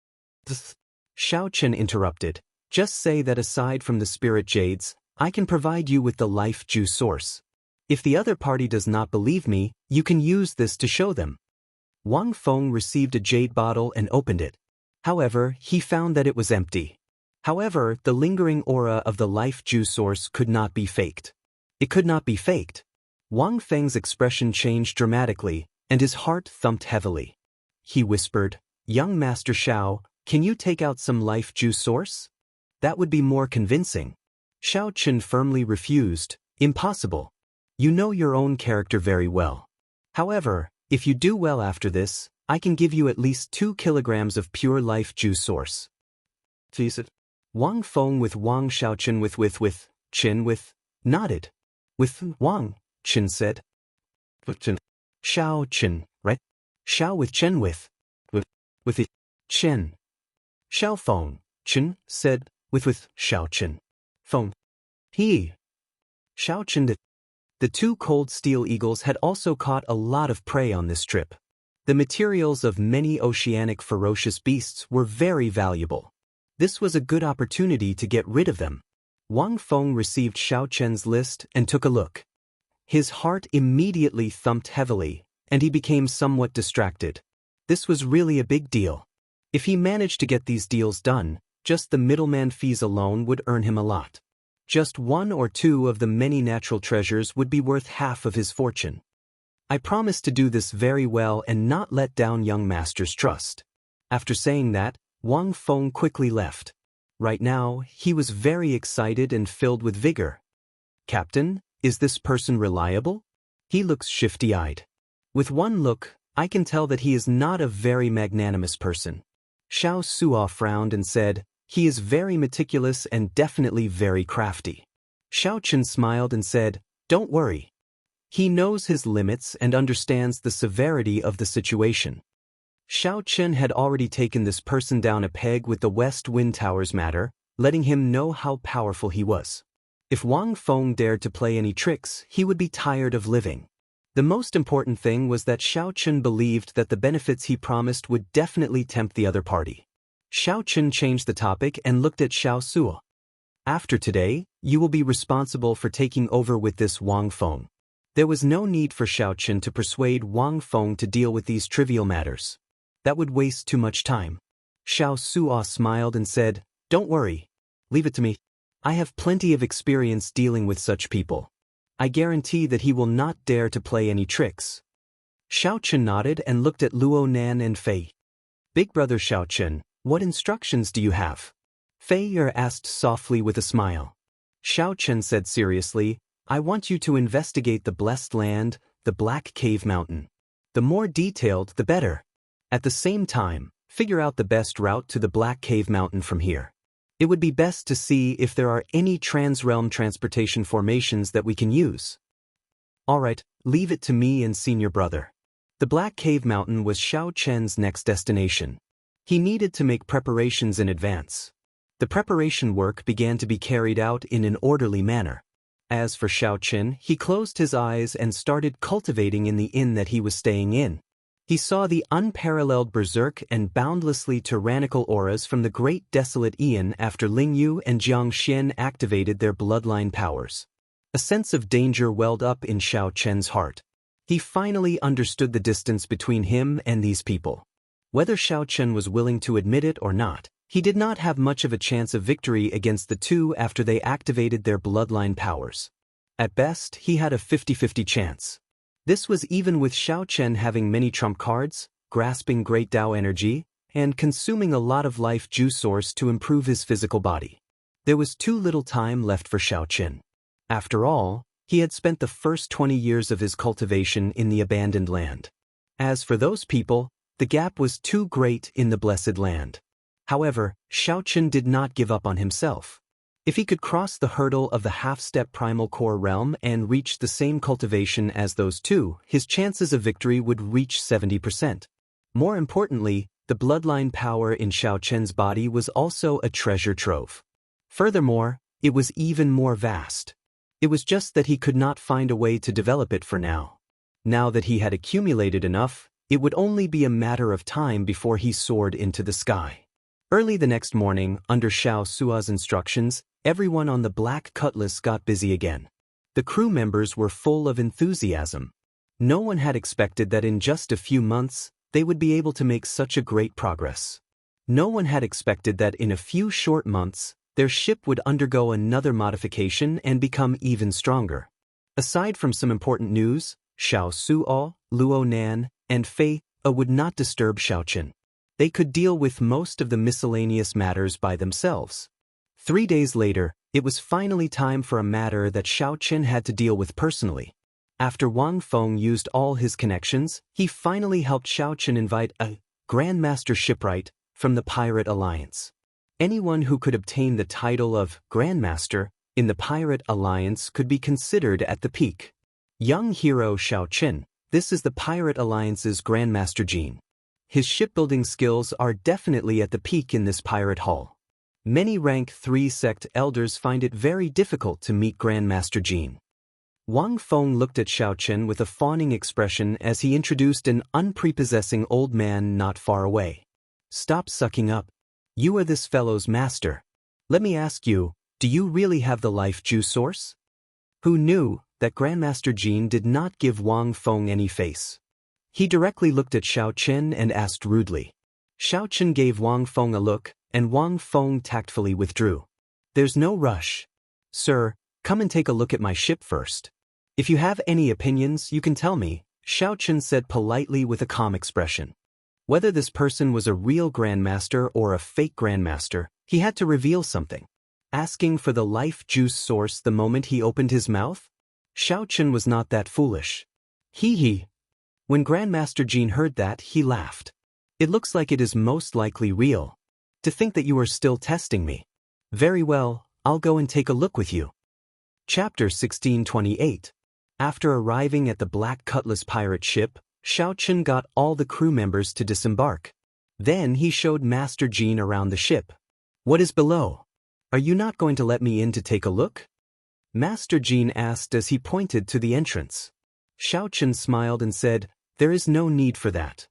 Xianxia interrupted, "Just say that aside from the spirit jades, I can provide you with the life juice source. If the other party does not believe me, you can use this to show them." Wang Feng received a jade bottle and opened it. However, he found that it was empty. However, the lingering aura of the life juice source could not be faked. It could not be faked. Wang Feng's expression changed dramatically, and his heart thumped heavily. He whispered, "Young Master Xiao, can you take out some life juice source? That would be more convincing." Xianxia firmly refused, "Impossible. You know your own character very well. However, if you do well after this, I can give you at least 2 kilograms of pure life juice source." Wang Feng with Wang Xiaoqin with Qin with nodded. With Wang, Qin said, Chen. Xiao Chen, right? Xiao with Chen with the Chen. Xiao Feng, Chen said with Xiao Chen. Feng. He. Xiao Chen did. The two cold steel eagles had also caught a lot of prey on this trip. The materials of many oceanic ferocious beasts were very valuable. This was a good opportunity to get rid of them. Wang Feng received Xiao Chen's list and took a look. His heart immediately thumped heavily, and he became somewhat distracted. This was really a big deal. If he managed to get these deals done, just the middleman fees alone would earn him a lot. Just one or two of the many natural treasures would be worth half of his fortune. I promised to do this very well and not let down young master's trust. After saying that, Wang Feng quickly left. Right now, he was very excited and filled with vigor. Captain, is this person reliable? He looks shifty-eyed. With one look, I can tell that he is not a very magnanimous person. Xiao Suo frowned and said, he is very meticulous and definitely very crafty. Xiao Chen smiled and said, don't worry. He knows his limits and understands the severity of the situation. Xiao Chen had already taken this person down a peg with the West Wind Towers matter, letting him know how powerful he was. If Wang Feng dared to play any tricks, he would be tired of living. The most important thing was that Xiao Chen believed that the benefits he promised would definitely tempt the other party. Xiao Chen changed the topic and looked at Xiao Suo. After today, you will be responsible for taking over with this Wang Feng. There was no need for Xiao Chen to persuade Wang Feng to deal with these trivial matters. That would waste too much time. Xiao Suo smiled and said, don't worry. Leave it to me. I have plenty of experience dealing with such people. I guarantee that he will not dare to play any tricks. Xiao Chen nodded and looked at Luo Nan and Fei. Big brother Xiao Chen, what instructions do you have? Fei asked softly with a smile. Xiao Chen said seriously, I want you to investigate the blessed land, the Black Cave Mountain. The more detailed, the better. At the same time, figure out the best route to the Black Cave Mountain from here. It would be best to see if there are any trans-realm transportation formations that we can use. Alright, leave it to me and senior brother. The Black Cave Mountain was Xiao Chen's next destination. He needed to make preparations in advance. The preparation work began to be carried out in an orderly manner. As for Xiao Chen, he closed his eyes and started cultivating in the inn that he was staying in. He saw the unparalleled berserk and boundlessly tyrannical auras from the great desolate Aeon after Ling Yu and Jiang Xian activated their bloodline powers. A sense of danger welled up in Xiao Chen's heart. He finally understood the distance between him and these people. Whether Xiao Chen was willing to admit it or not, he did not have much of a chance of victory against the two after they activated their bloodline powers. At best, he had a 50-50 chance. This was even with Xiao Chen having many trump cards, grasping great Dao energy, and consuming a lot of life juice source to improve his physical body. There was too little time left for Xiao Chen. After all, he had spent the first 20 years of his cultivation in the abandoned land. As for those people, the gap was too great in the blessed land. However, Xiao Chen did not give up on himself. If he could cross the hurdle of the half-step primal core realm and reach the same cultivation as those two, his chances of victory would reach 70%. More importantly, the bloodline power in Xiao Chen's body was also a treasure trove. Furthermore, it was even more vast. It was just that he could not find a way to develop it for now. Now that he had accumulated enough, it would only be a matter of time before he soared into the sky. Early the next morning, under Xiao Suo's instructions, everyone on the Black Cutlass got busy again. The crew members were full of enthusiasm. No one had expected that in just a few months, they would be able to make such a great progress. No one had expected that in a few short months, their ship would undergo another modification and become even stronger. Aside from some important news, Xiao Suo, Luo Nan, and Fei would not disturb Xiao Chen. They could deal with most of the miscellaneous matters by themselves. 3 days later, it was finally time for a matter that Xiao Chen had to deal with personally. After Wang Feng used all his connections, he finally helped Xiao Chen invite a Grandmaster Shipwright from the Pirate Alliance. Anyone who could obtain the title of Grandmaster in the Pirate Alliance could be considered at the peak. Young hero Xiao Chen, this is the Pirate Alliance's Grandmaster Jean. His shipbuilding skills are definitely at the peak in this pirate hall. Many rank 3 sect elders find it very difficult to meet Grandmaster Jean. Wang Feng looked at Xiao Chen with a fawning expression as he introduced an unprepossessing old man not far away. Stop sucking up. You are this fellow's master. Let me ask you, do you really have the life juice source? Who knew that Grandmaster Jean did not give Wang Feng any face? He directly looked at Xiao Chen and asked rudely. Xiao Chen gave Wang Feng a look, and Wang Feng tactfully withdrew. There's no rush. Sir, come and take a look at my ship first. If you have any opinions, you can tell me, Xiao Chen said politely with a calm expression. Whether this person was a real Grandmaster or a fake Grandmaster, he had to reveal something. Asking for the life juice source the moment he opened his mouth? Xiao Chen was not that foolish. Hee. When Grandmaster Jean heard that, he laughed. It looks like it is most likely real. To think that you are still testing me. Very well, I'll go and take a look with you. Chapter 1628. After arriving at the Black Cutlass pirate ship, Xiao Chen got all the crew members to disembark. Then he showed Master Jean around the ship. What is below? Are you not going to let me in to take a look? Master Jean asked as he pointed to the entrance. Xiao Chen smiled and said, there is no need for that.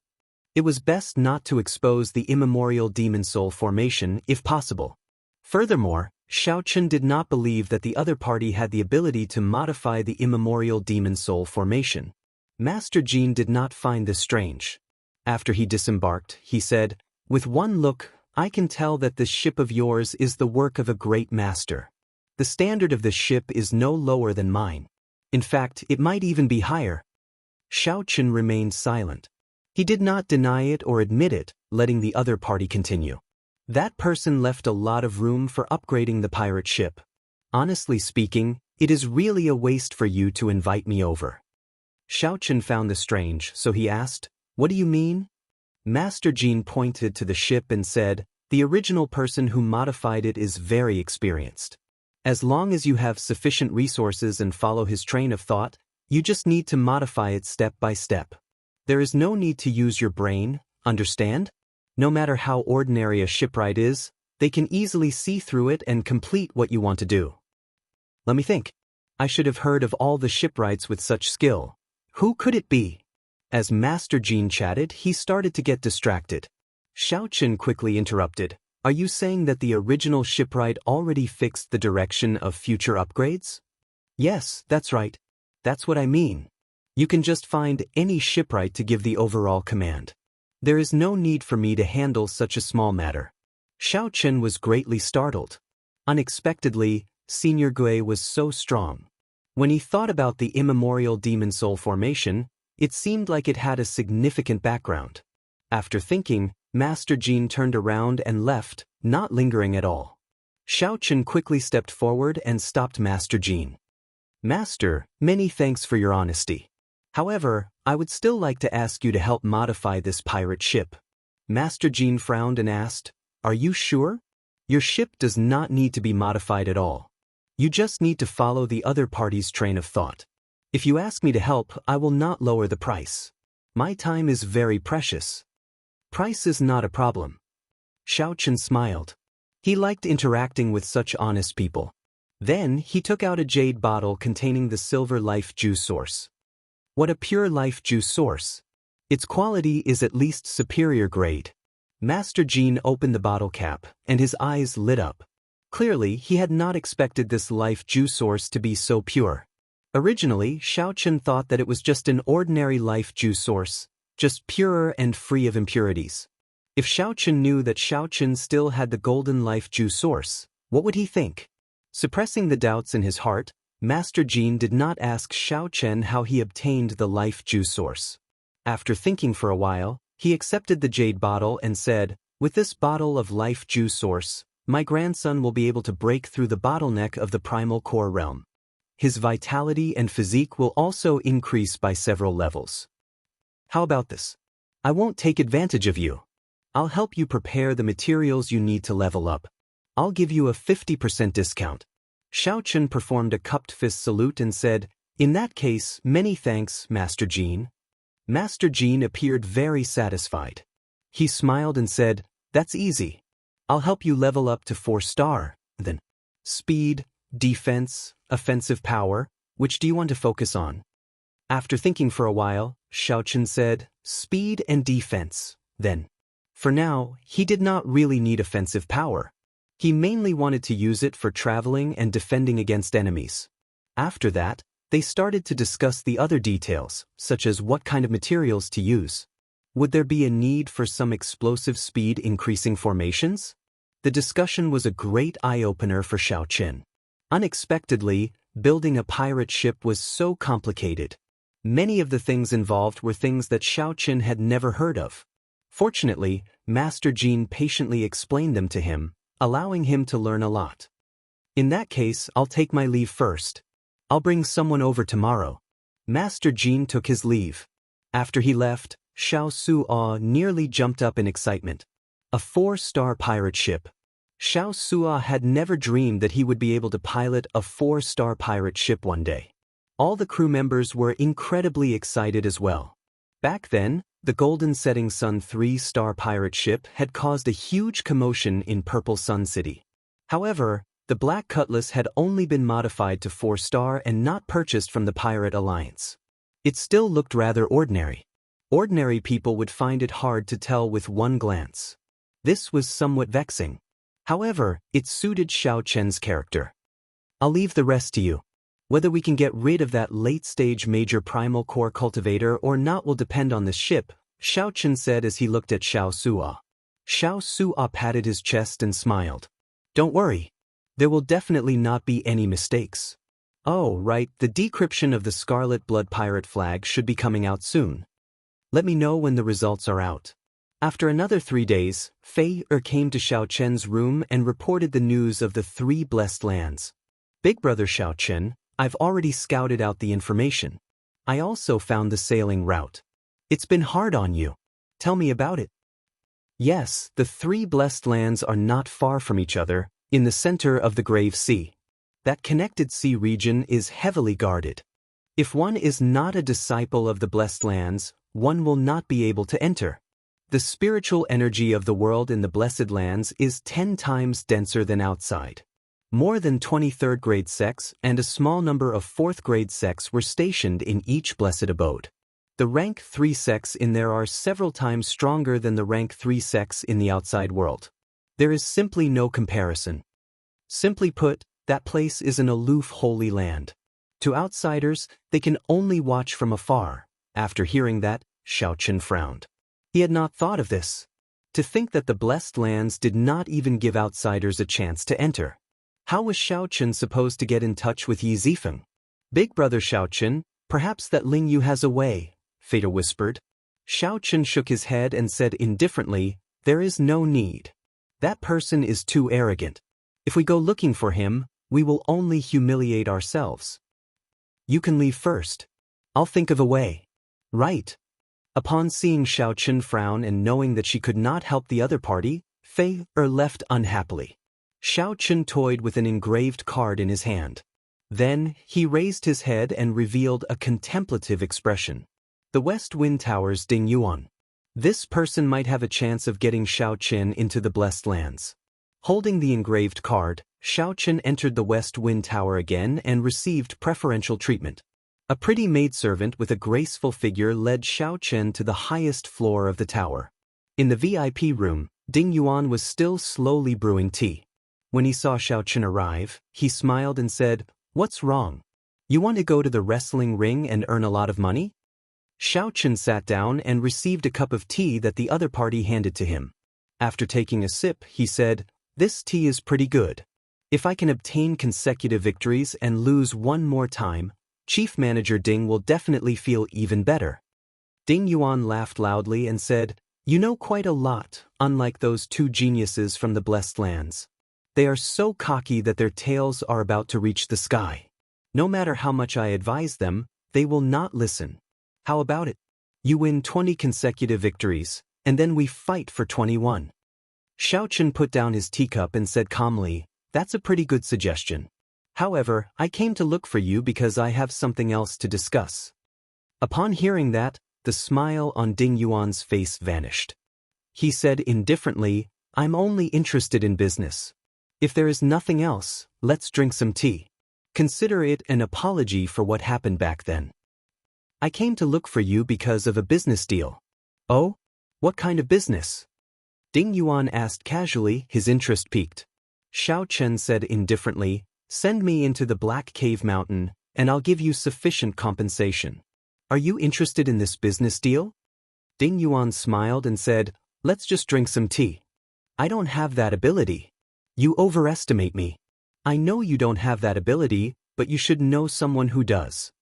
It was best not to expose the immemorial demon soul formation if possible. Furthermore, Xiao Chen did not believe that the other party had the ability to modify the immemorial demon soul formation. Master Jean did not find this strange. After he disembarked, he said, with one look, I can tell that this ship of yours is the work of a great master. The standard of this ship is no lower than mine. In fact, it might even be higher. Xiao Chen remained silent. He did not deny it or admit it, letting the other party continue. That person left a lot of room for upgrading the pirate ship. Honestly speaking, it is really a waste for you to invite me over. Xiao Chen found this strange, so he asked, what do you mean? Master Jean pointed to the ship and said, the original person who modified it is very experienced. As long as you have sufficient resources and follow his train of thought, you just need to modify it step by step. There is no need to use your brain, understand? No matter how ordinary a shipwright is, they can easily see through it and complete what you want to do. Let me think. I should have heard of all the shipwrights with such skill. Who could it be? As Master Jean chatted, he started to get distracted. Xiao Chen quickly interrupted. Are you saying that the original shipwright already fixed the direction of future upgrades? Yes, that's right. That's what I mean. You can just find any shipwright to give the overall command. There is no need for me to handle such a small matter. Xiao Chen was greatly startled. Unexpectedly, Senior Gui was so strong. When he thought about the immemorial demon soul formation, it seemed like it had a significant background. After thinking, Master Jean turned around and left, not lingering at all. Xiao Chen quickly stepped forward and stopped Master Jean. Master, many thanks for your honesty. However, I would still like to ask you to help modify this pirate ship. Master Jean frowned and asked, are you sure? Your ship does not need to be modified at all. You just need to follow the other party's train of thought. If you ask me to help, I will not lower the price. My time is very precious. Price is not a problem. Xiao Chen smiled. He liked interacting with such honest people. Then he took out a jade bottle containing the silver life juice source. What a pure life juice source. Its quality is at least superior grade. Master Jean opened the bottle cap, and his eyes lit up. Clearly, he had not expected this life juice source to be so pure. Originally, Xiao Chen thought that it was just an ordinary life juice source, just purer and free of impurities. If Xiao Chen knew that Xiao Chen still had the golden life juice source, what would he think? Suppressing the doubts in his heart, Master Jean did not ask Xiao Chen how he obtained the life juice source. After thinking for a while, he accepted the jade bottle and said, with this bottle of life juice source, my grandson will be able to break through the bottleneck of the primal core realm. His vitality and physique will also increase by several levels. How about this? I won't take advantage of you. I'll help you prepare the materials you need to level up. I'll give you a 50% discount. Xiao Chen performed a cupped fist salute and said, in that case, many thanks, Master Jean. Master Jean appeared very satisfied. He smiled and said, "That's easy. I'll help you level up to 4-star, then. Speed, defense, offensive power, which do you want to focus on?" After thinking for a while, Xiaochen said, "Speed and defense, then." For now, he did not really need offensive power. He mainly wanted to use it for traveling and defending against enemies. After that, they started to discuss the other details, such as what kind of materials to use. Would there be a need for some explosive speed increasing formations? The discussion was a great eye-opener for Xiaochen. Unexpectedly, building a pirate ship was so complicated. Many of the things involved were things that Xiaochen had never heard of. Fortunately, Master Jean patiently explained them to him, allowing him to learn a lot. "In that case, I'll take my leave first. I'll bring someone over tomorrow." Master Jean took his leave. After he left, Xiao Su'a nearly jumped up in excitement. A 4-star pirate ship. Xiao Su'a had never dreamed that he would be able to pilot a 4-star pirate ship one day. All the crew members were incredibly excited as well. Back then, the Golden Setting Sun 3-star pirate ship had caused a huge commotion in Purple Sun City. However, the Black Cutlass had only been modified to 4-star and not purchased from the Pirate Alliance. It still looked rather ordinary. Ordinary people would find it hard to tell with one glance. This was somewhat vexing. However, it suited Xiaochen's character. "I'll leave the rest to you. Whether we can get rid of that late-stage major primal core cultivator or not will depend on the ship," Xiaochen said as he looked at Xiao Su'a. Xiao Su'a patted his chest and smiled. "Don't worry. There will definitely not be any mistakes." "Oh, right, the decryption of the Scarlet Blood Pirate flag should be coming out soon. Let me know when the results are out." After another 3 days, Fei came to Xiaochen's room and reported the news of the 3 blessed lands. "Big brother Xiaochen, I've already scouted out the information. I also found the sailing route. It's been hard on you. Tell me about it." Yes, the 3 blessed lands are not far from each other, in the center of the Grave Sea. That connected sea region is heavily guarded. If one is not a disciple of the blessed lands, one will not be able to enter. The spiritual energy of the world in the blessed lands is 10 times denser than outside. More than 23rd grade sects and a small number of 4th grade sects were stationed in each blessed abode. The rank 3 sects in there are several times stronger than the rank 3 sects in the outside world. There is simply no comparison. Simply put, that place is an aloof holy land. To outsiders, they can only watch from afar. After hearing that, Xiaochen frowned. He had not thought of this. To think that the blessed lands did not even give outsiders a chance to enter. How was Xiaochen supposed to get in touch with Yi Zifeng? "Big brother Xiaochen, perhaps that Ling Yu has a way," Feta whispered. Xiaochen shook his head and said indifferently, "There is no need. That person is too arrogant. If we go looking for him, we will only humiliate ourselves. You can leave first. I'll think of a way." "Right." Upon seeing Xiaochen frown and knowing that she could not help the other party, Fei left unhappily. Xiaochen toyed with an engraved card in his hand. Then, he raised his head and revealed a contemplative expression. "The West Wind Tower's Ding Yuan. This person might have a chance of getting Xiaochen into the blessed lands." Holding the engraved card, Xiaochen entered the West Wind Tower again and received preferential treatment. A pretty maidservant with a graceful figure led Xiaochen to the highest floor of the tower. In the VIP room, Ding Yuan was still slowly brewing tea. When he saw Xiaochen arrive, he smiled and said, "What's wrong? You want to go to the wrestling ring and earn a lot of money?" Xiaochen sat down and received a cup of tea that the other party handed to him. After taking a sip, he said, "This tea is pretty good. If I can obtain consecutive victories and lose one more time, Chief Manager Ding will definitely feel even better." Ding Yuan laughed loudly and said, "You know quite a lot, unlike those 2 geniuses from the blessed lands. They are so cocky that their tails are about to reach the sky. No matter how much I advise them, they will not listen. How about it? You win 20 consecutive victories, and then we fight for 21. Xiaochen put down his teacup and said calmly, "That's a pretty good suggestion. However, I came to look for you because I have something else to discuss." Upon hearing that, the smile on Ding Yuan's face vanished. He said indifferently, "I'm only interested in business. If there is nothing else, let's drink some tea. Consider it an apology for what happened back then. I came to look for you because of a business deal." "Oh? What kind of business?" Ding Yuan asked casually, his interest piqued. Xiao Chen said indifferently, "Send me into the Black Cave Mountain, and I'll give you sufficient compensation. Are you interested in this business deal?" Ding Yuan smiled and said, "Let's just drink some tea. I don't have that ability. You overestimate me. I know you don't have that ability, but you should know someone who does."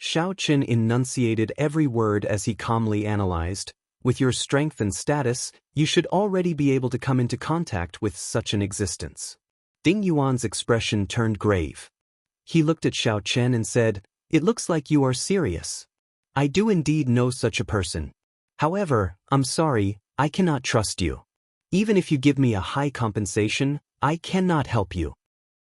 Xiao Chen enunciated every word as he calmly analyzed, "With your strength and status, you should already be able to come into contact with such an existence." Ding Yuan's expression turned grave. He looked at Xiao Chen and said, "It looks like you are serious. I do indeed know such a person. However, I'm sorry, I cannot trust you. Even if you give me a high compensation, I cannot help you."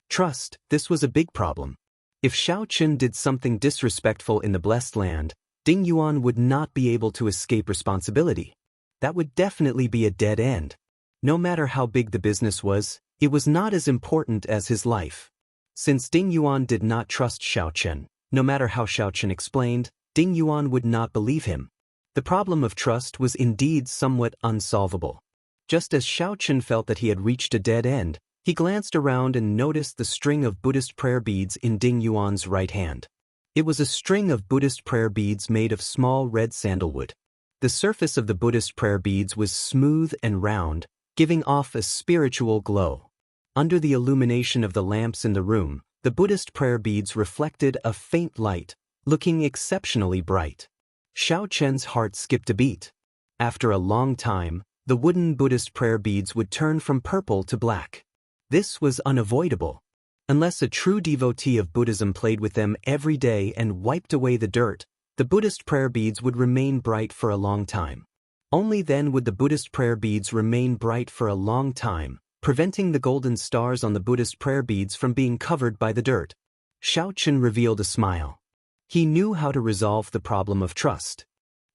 Trust, this was a big problem. If Xiao Chen did something disrespectful in the Blessed Land, Ding Yuan would not be able to escape responsibility. That would definitely be a dead end. No matter how big the business was, it was not as important as his life. Since Ding Yuan did not trust Xiao Chen, no matter how Xiao Chen explained, Ding Yuan would not believe him. The problem of trust was indeed somewhat unsolvable. Just as Xiao Chen felt that he had reached a dead end, he glanced around and noticed the string of Buddhist prayer beads in Ding Yuan's right hand. It was a string of Buddhist prayer beads made of small red sandalwood. The surface of the Buddhist prayer beads was smooth and round, giving off a spiritual glow. Under the illumination of the lamps in the room, the Buddhist prayer beads reflected a faint light, looking exceptionally bright. Xiao Chen's heart skipped a beat. After a long time, the wooden Buddhist prayer beads would turn from purple to black. This was unavoidable. Unless a true devotee of Buddhism played with them every day and wiped away the dirt, the Buddhist prayer beads would remain bright for a long time. Only then would the Buddhist prayer beads remain bright for a long time, preventing the golden stars on the Buddhist prayer beads from being covered by the dirt. Xiao Chen revealed a smile. He knew how to resolve the problem of trust.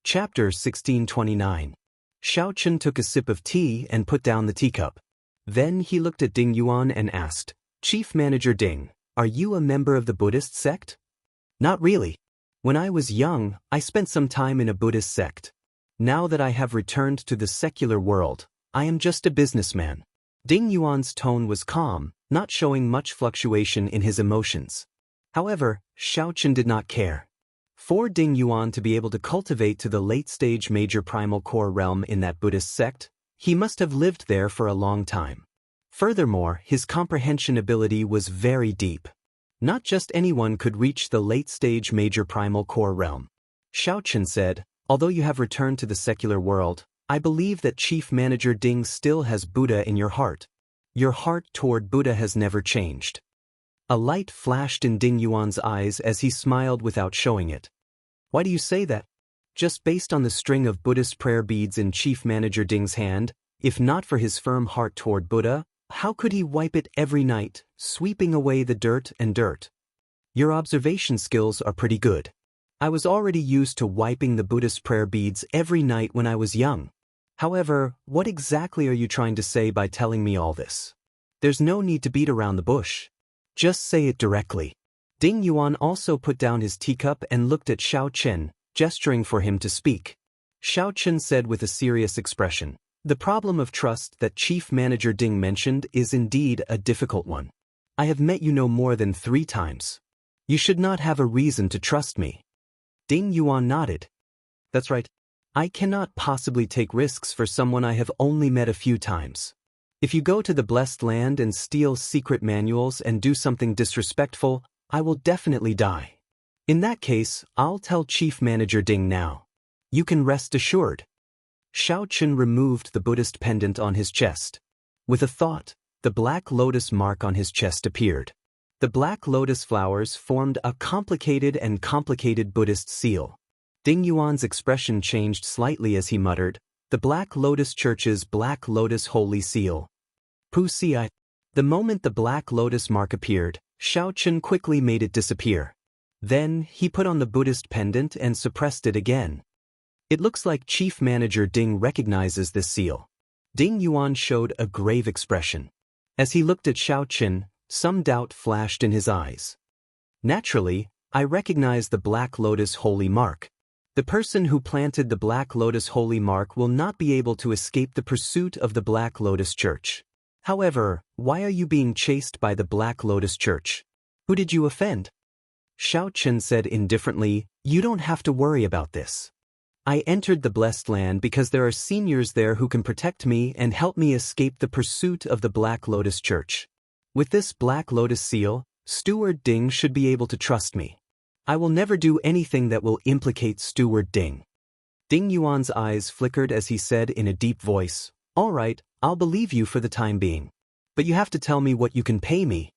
Chapter 1629. Xiao Chen took a sip of tea and put down the teacup. Then he looked at Ding Yuan and asked, "Chief Manager Ding, are you a member of the Buddhist sect?" "Not really. When I was young, I spent some time in a Buddhist sect. Now that I have returned to the secular world, I am just a businessman." Ding Yuan's tone was calm, not showing much fluctuation in his emotions. However, Xiao Chen did not care. For Ding Yuan to be able to cultivate to the late-stage major primal core realm in that Buddhist sect, he must have lived there for a long time. Furthermore, his comprehension ability was very deep. Not just anyone could reach the late-stage major primal core realm. Xiao Chen said, "Although you have returned to the secular world, I believe that Chief Manager Ding still has Buddha in your heart. Your heart toward Buddha has never changed." A light flashed in Ding Yuan's eyes as he smiled without showing it. "Why do you say that?" Just based on the string of Buddhist prayer beads in Chief Manager Ding's hand, if not for his firm heart toward Buddha, how could he wipe it every night, sweeping away the dirt and dirt? "Your observation skills are pretty good. I was already used to wiping the Buddhist prayer beads every night when I was young. However, what exactly are you trying to say by telling me all this? There's no need to beat around the bush. Just say it directly." Ding Yuan also put down his teacup and looked at Xiao Chen, gesturing for him to speak. Xiao Chen said with a serious expression, "The problem of trust that Chief Manager Ding mentioned is indeed a difficult one. I have met you no more than 3 times. You should not have a reason to trust me." Ding Yuan nodded. "That's right. I cannot possibly take risks for someone I have only met a few times. If you go to the Blessed Land and steal secret manuals and do something disrespectful, I will definitely die. In that case, I'll tell Chief Manager Ding now. You can rest assured." Xiao Chen removed the Buddhist pendant on his chest. With a thought, the black lotus mark on his chest appeared. The black lotus flowers formed a complicated Buddhist seal. Ding Yuan's expression changed slightly as he muttered, "The Black Lotus Church's Black Lotus Holy Seal. Puxia." The moment the black lotus mark appeared, Xiao Chen quickly made it disappear. Then, he put on the Buddhist pendant and suppressed it again. It looks like Chief Manager Ding recognizes this seal. Ding Yuan showed a grave expression. As he looked at Xiaoqin, some doubt flashed in his eyes. Naturally, I recognize the Black Lotus Holy Mark. The person who planted the Black Lotus Holy Mark will not be able to escape the pursuit of the Black Lotus Church. However, why are you being chased by the Black Lotus Church? Who did you offend? Xiaoqin said indifferently, you don't have to worry about this. I entered the Blessed Land because there are seniors there who can protect me and help me escape the pursuit of the Black Lotus Church. With this Black Lotus seal, Steward Ding should be able to trust me. I will never do anything that will implicate Steward Ding. Ding Yuan's eyes flickered as he said in a deep voice, all right, I'll believe you for the time being. But you have to tell me what you can pay me.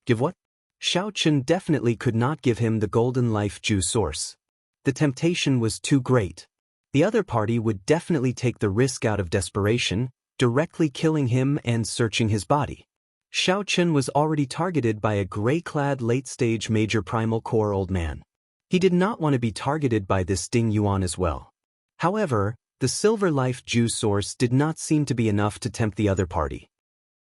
Give what? Xiaoqin definitely could not give him the golden life juice source. The temptation was too great. The other party would definitely take the risk out of desperation, directly killing him and searching his body. Xiaoqin was already targeted by a gray-clad late-stage major primal core old man. He did not want to be targeted by this Ding Yuan as well. However, the silver life juice source did not seem to be enough to tempt the other party.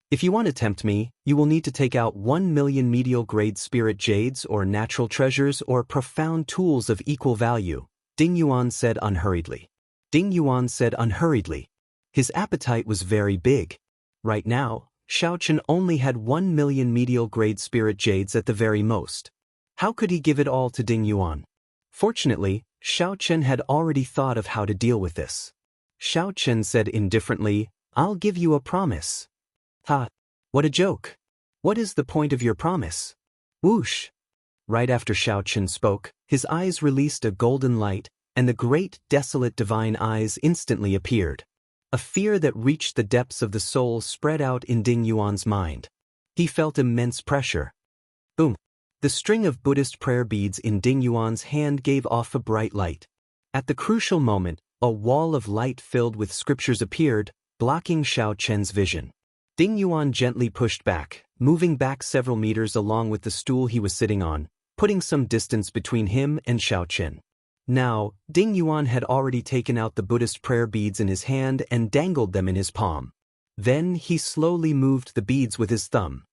If you want to tempt me, you will need to take out 1 million medial-grade spirit jades or natural treasures or profound tools of equal value, Ding Yuan said unhurriedly. Ding Yuan said unhurriedly. His appetite was very big. Right now, Xiaoqin only had 1 million medial-grade spirit jades at the very most. How could he give it all to Ding Yuan? Fortunately, Xiaoqin had already thought of how to deal with this. Xiaoqin said indifferently, I'll give you a promise. Ha! What a joke! What is the point of your promise? Whoosh! Right after Xiaoqin spoke, his eyes released a golden light, and the great, desolate divine eyes instantly appeared. A fear that reached the depths of the soul spread out in Ding Yuan's mind. He felt immense pressure. Boom! The string of Buddhist prayer beads in Ding Yuan's hand gave off a bright light. At the crucial moment, a wall of light filled with scriptures appeared, blocking Xiaoqin's vision. Ding Yuan gently pushed back, moving back several meters along with the stool he was sitting on, putting some distance between him and Xiaoqin. Now, Ding Yuan had already taken out the Buddhist prayer beads in his hand and dangled them in his palm. Then he slowly moved the beads with his thumb.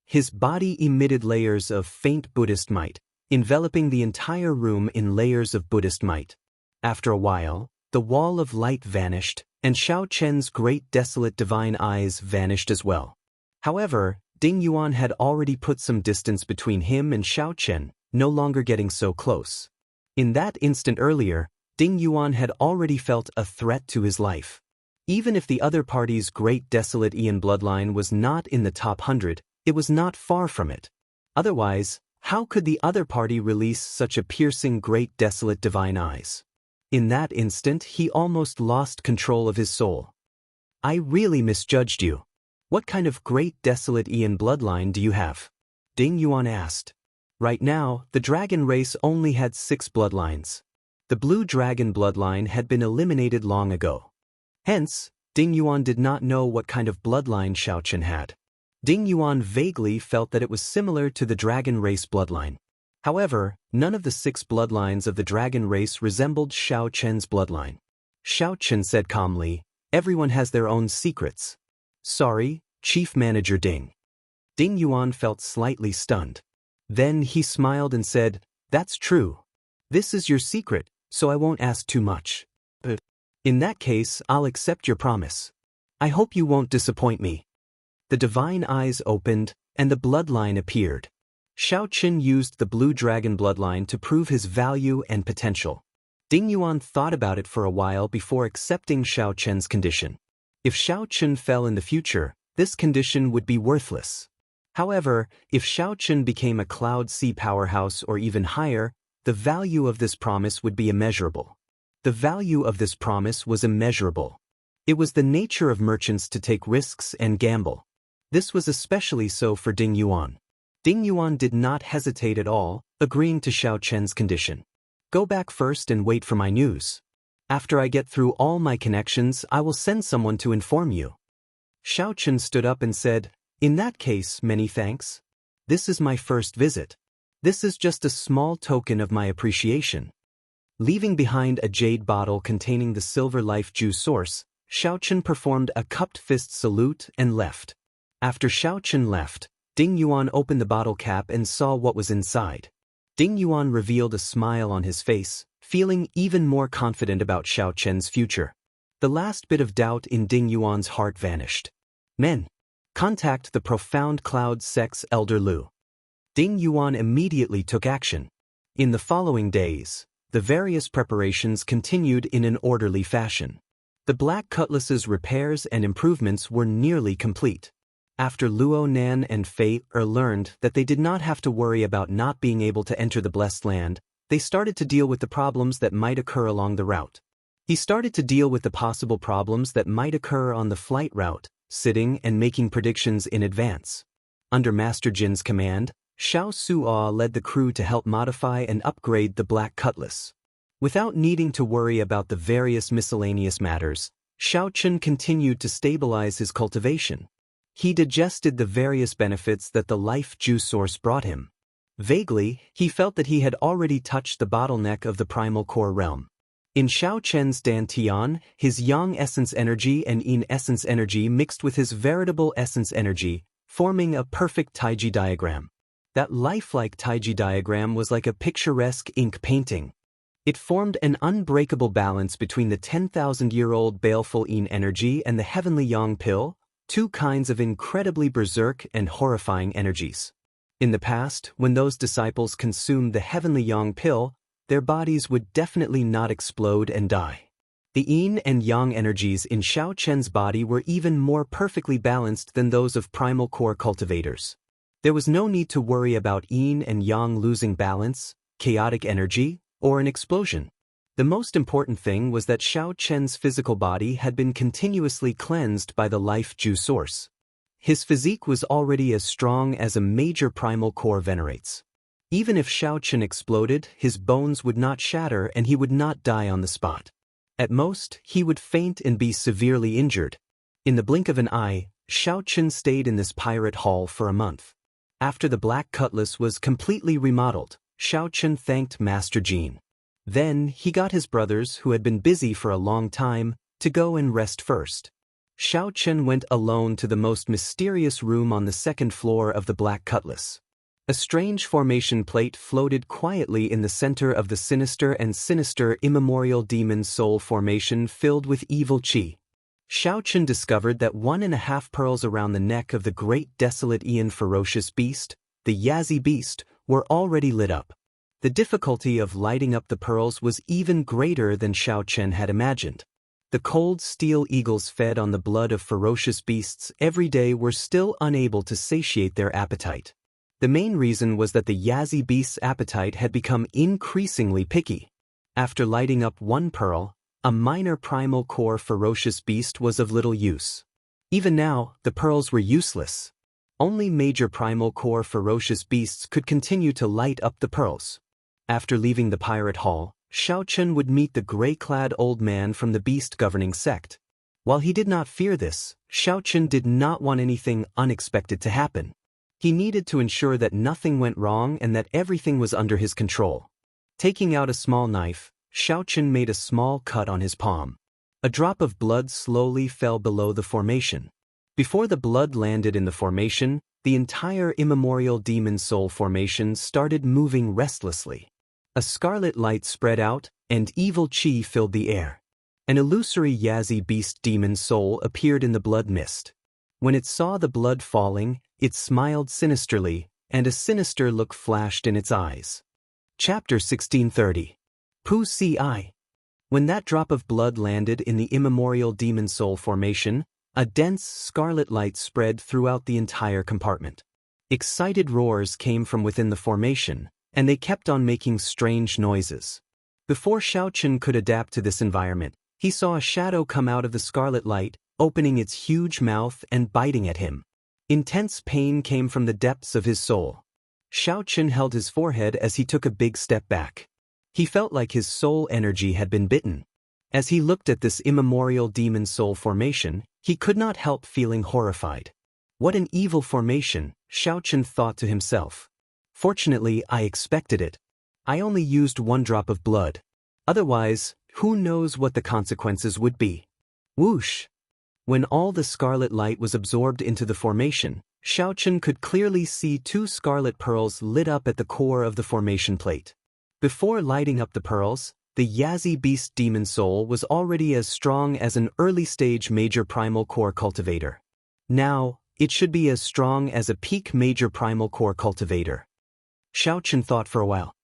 His body emitted layers of faint Buddhist might, enveloping the entire room in layers of Buddhist might. After a while, the wall of light vanished, and Xiaoqin's great desolate divine eyes vanished as well. However, Ding Yuan had already put some distance between him and Xiaoqin, no longer getting so close. In that instant earlier, Ding Yuan had already felt a threat to his life. Even if the other party's great desolate Ian bloodline was not in the top 100, it was not far from it. Otherwise, how could the other party release such a piercing great desolate divine eyes? In that instant he almost lost control of his soul. I really misjudged you. What kind of great desolate Ian bloodline do you have? Ding Yuan asked. Right now, the dragon race only had 6 bloodlines. The blue dragon bloodline had been eliminated long ago. Hence, Ding Yuan did not know what kind of bloodline Xiaoqin had. Ding Yuan vaguely felt that it was similar to the dragon race bloodline. However, none of the 6 bloodlines of the dragon race resembled Xiaoqin's bloodline. Xiaoqin said calmly, everyone has their own secrets. Sorry, Chief Manager Ding. Ding Yuan felt slightly stunned. Then he smiled and said, that's true. This is your secret, so I won't ask too much. But in that case, I'll accept your promise. I hope you won't disappoint me. The divine eyes opened, and the bloodline appeared. Xiaoqin used the blue dragon bloodline to prove his value and potential. Ding Yuan thought about it for a while before accepting Xiaoqin's condition. If Xiaoqin fell in the future, this condition would be worthless. However, if Xiaoqin became a Cloud Sea powerhouse or even higher, the value of this promise would be immeasurable. The value of this promise was immeasurable. It was the nature of merchants to take risks and gamble. This was especially so for Ding Yuan. Ding Yuan did not hesitate at all, agreeing to Xiaoqin's condition. Go back first and wait for my news. After I get through all my connections, I will send someone to inform you. Xiaoqin stood up and said, in that case, many thanks. This is my first visit. This is just a small token of my appreciation. Leaving behind a jade bottle containing the silver life juice source, Xiaochen performed a cupped fist salute and left. After Xiaochen left, Ding Yuan opened the bottle cap and saw what was inside. Ding Yuan revealed a smile on his face, feeling even more confident about Xiaochen's future. The last bit of doubt in Ding Yuan's heart vanished. Men, contact the Profound Cloud Sects Elder Lu. Ding Yuan immediately took action. In the following days, the various preparations continued in an orderly fashion. The Black Cutlass's repairs and improvements were nearly complete. After Luo Nan and Fei learned that they did not have to worry about not being able to enter the Blessed Land, they started to deal with the problems that might occur along the route. He started to deal with the possible problems that might occur on the flight route, sitting and making predictions in advance. Under Master Jin's command, Xiao Suo led the crew to help modify and upgrade the Black Cutlass. Without needing to worry about the various miscellaneous matters, Xiaochen continued to stabilize his cultivation. He digested the various benefits that the life juice source brought him. Vaguely, he felt that he had already touched the bottleneck of the primal core realm. In Xiaochen's Dantian, his yang essence energy and yin essence energy mixed with his veritable essence energy, forming a perfect Taiji diagram. That lifelike Taiji diagram was like a picturesque ink painting. It formed an unbreakable balance between the 10,000-year-old baleful yin energy and the heavenly yang pill, two kinds of incredibly berserk and horrifying energies. In the past, when those disciples consumed the heavenly yang pill, their bodies would definitely not explode and die. The yin and yang energies in Xiaochen's body were even more perfectly balanced than those of primal core cultivators. There was no need to worry about yin and yang losing balance, chaotic energy, or an explosion. The most important thing was that Xiaochen's physical body had been continuously cleansed by the life juice source. His physique was already as strong as a major primal core venerates. Even if Xiaochen exploded, his bones would not shatter and he would not die on the spot. At most, he would faint and be severely injured. In the blink of an eye, Xiaochen stayed in this pirate hall for a month. After the Black Cutlass was completely remodeled, Xiaochen thanked Master Jin. Then, he got his brothers, who had been busy for a long time, to go and rest first. Xiaochen went alone to the most mysterious room on the second floor of the Black Cutlass. A strange formation plate floated quietly in the center of the sinister and sinister immemorial demon soul formation filled with evil qi. Xiaochen discovered that 1.5 pearls around the neck of the great desolate Ian ferocious beast, the Yazi beast, were already lit up. The difficulty of lighting up the pearls was even greater than Xiaochen had imagined. The cold steel eagles fed on the blood of ferocious beasts every day were still unable to satiate their appetite. The main reason was that the Yazi beast's appetite had become increasingly picky. After lighting up one pearl, a minor primal core ferocious beast was of little use. Even now, the pearls were useless. Only major primal core ferocious beasts could continue to light up the pearls. After leaving the pirate hall, Xiaochen would meet the gray-clad old man from the beast-governing sect. While he did not fear this, Xiaochen did not want anything unexpected to happen. He needed to ensure that nothing went wrong and that everything was under his control. Taking out a small knife, Xiaochen made a small cut on his palm. A drop of blood slowly fell below the formation. Before the blood landed in the formation, the entire immemorial demon soul formation started moving restlessly. A scarlet light spread out, and evil qi filled the air. An illusory Yazi beast demon soul appeared in the blood mist. When it saw the blood falling, it smiled sinisterly, and a sinister look flashed in its eyes. Chapter 1630. Pu Ci. When that drop of blood landed in the immemorial demon soul formation, a dense scarlet light spread throughout the entire compartment. Excited roars came from within the formation, and they kept on making strange noises. Before Xiaochen could adapt to this environment, he saw a shadow come out of the scarlet light, opening its huge mouth and biting at him. Intense pain came from the depths of his soul. Xiaochen held his forehead as he took a big step back. He felt like his soul energy had been bitten. As he looked at this immemorial demon soul formation, he could not help feeling horrified. What an evil formation, Xiaochen thought to himself. Fortunately, I expected it. I only used one drop of blood. Otherwise, who knows what the consequences would be. Whoosh! When all the scarlet light was absorbed into the formation, Xiaochen could clearly see 2 scarlet pearls lit up at the core of the formation plate. Before lighting up the pearls, the Yazi Beast Demon Soul was already as strong as an early-stage major primal core cultivator. Now, it should be as strong as a peak major primal core cultivator. Xiaochen thought for a while.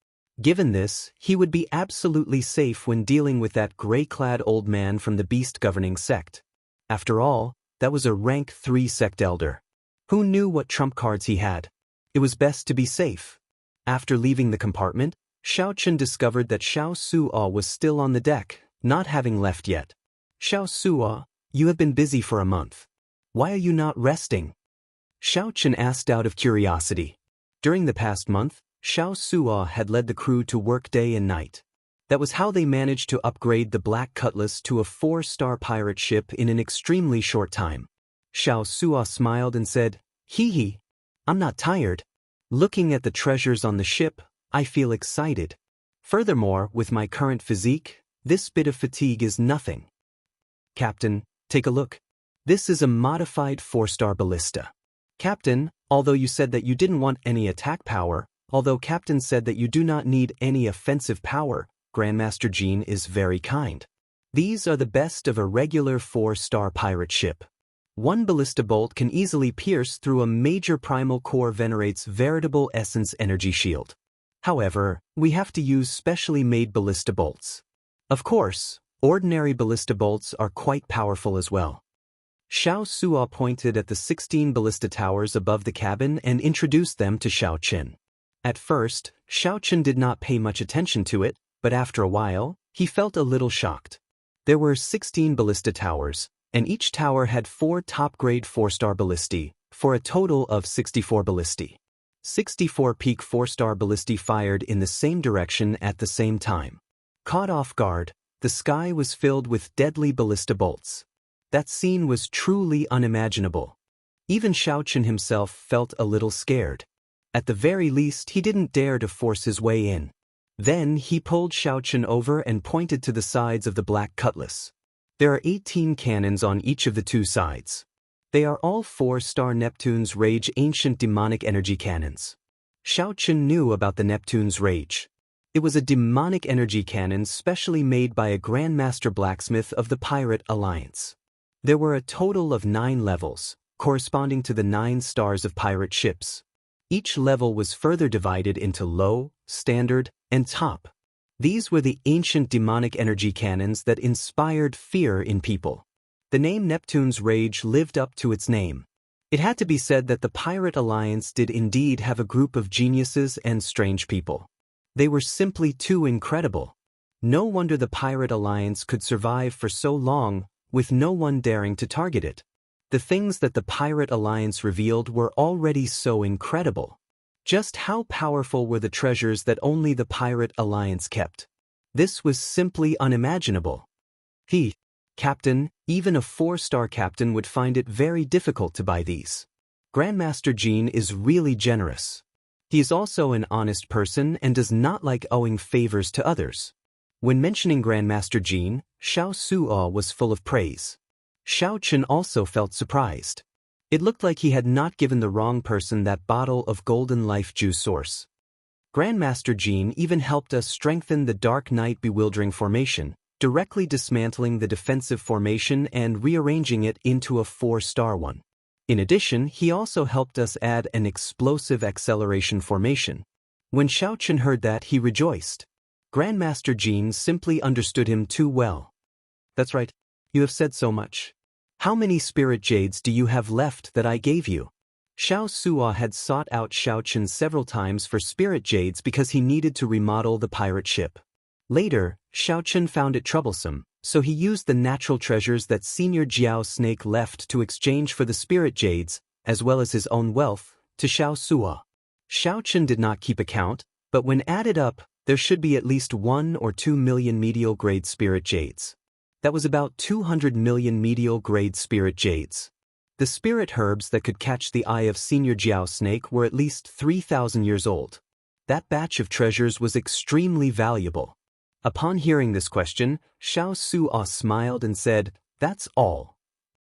Given this, he would be absolutely safe when dealing with that gray-clad old man from the beast governing sect. After all, that was a rank 3 sect elder. Who knew what trump cards he had? It was best to be safe. After leaving the compartment, Xiaochen discovered that Xiao Suo was still on the deck, not having left yet. Xiao Suo, you have been busy for a month. Why are you not resting? Xiaochen asked out of curiosity. During the past month, Xiao Suo had led the crew to work day and night. That was how they managed to upgrade the Black Cutlass to a 4-star pirate ship in an extremely short time. Xiao Suo smiled and said, "Hee hee, I'm not tired. Looking at the treasures on the ship, I feel excited. Furthermore, with my current physique, this bit of fatigue is nothing." "Captain, take a look. This is a modified 4-star ballista." "Captain, although you said that you didn't want any attack power, although Captain said that you do not need any offensive power, Grandmaster Jean is very kind. These are the best of a regular 4-star pirate ship. One ballista bolt can easily pierce through a major primal core venerate's veritable essence energy shield. However, we have to use specially made ballista bolts. Of course, ordinary ballista bolts are quite powerful as well." Xiao Suo pointed at the 16 ballista towers above the cabin and introduced them to Xiaochen. At first, Xiaochen did not pay much attention to it, but after a while, he felt a little shocked. There were 16 ballista towers, and each tower had 4 top-grade 4-star ballistae, for a total of 64 ballistae. 64 peak 4-star ballistae fired in the same direction at the same time. Caught off guard, the sky was filled with deadly ballista bolts. That scene was truly unimaginable. Even Xiaochen himself felt a little scared. At the very least, he didn't dare to force his way in. Then he pulled Xiaochen over and pointed to the sides of the Black Cutlass. There are 18 cannons on each of the 2 sides. They are all 4-star Neptune's Rage ancient demonic energy cannons. Xiaochen knew about the Neptune's Rage. It was a demonic energy cannon specially made by a Grandmaster blacksmith of the Pirate Alliance. There were a total of 9 levels, corresponding to the 9 stars of pirate ships. Each level was further divided into low, standard, and top. These were the ancient demonic energy cannons that inspired fear in people. The name Neptune's Rage lived up to its name. It had to be said that the Pirate Alliance did indeed have a group of geniuses and strange people. They were simply too incredible. No wonder the Pirate Alliance could survive for so long, with no one daring to target it. The things that the Pirate Alliance revealed were already so incredible. Just how powerful were the treasures that only the Pirate Alliance kept? This was simply unimaginable. Captain, even a 4-star captain would find it very difficult to buy these. Grandmaster Jean is really generous. He is also an honest person and does not like owing favors to others. When mentioning Grandmaster Jean, Xiao Suo was full of praise. Xiaochen also felt surprised. It looked like he had not given the wrong person that bottle of golden life juice source. Grandmaster Jean even helped us strengthen the Dark Knight Bewildering formation, directly dismantling the defensive formation and rearranging it into a 4-star one. In addition, he also helped us add an explosive acceleration formation. When Xiaochen heard that, he rejoiced. Grandmaster Jean simply understood him too well. "That's right. You have said so much. How many spirit jades do you have left that I gave you?" Xiao Suo had sought out Xiaochen several times for spirit jades because he needed to remodel the pirate ship. Later, Xiaochen found it troublesome, so he used the natural treasures that Senior Jiao Snake left to exchange for the spirit jades, as well as his own wealth, to Xiao Suo. Xiaochen did not keep account, but when added up, there should be at least 1 or 2 million medial-grade spirit jades. That was about 200 million medial-grade spirit jades. The spirit herbs that could catch the eye of Senior Jiao Snake were at least 3,000 years old. That batch of treasures was extremely valuable. Upon hearing this question, Xiao Su'a smiled and said, "That's all."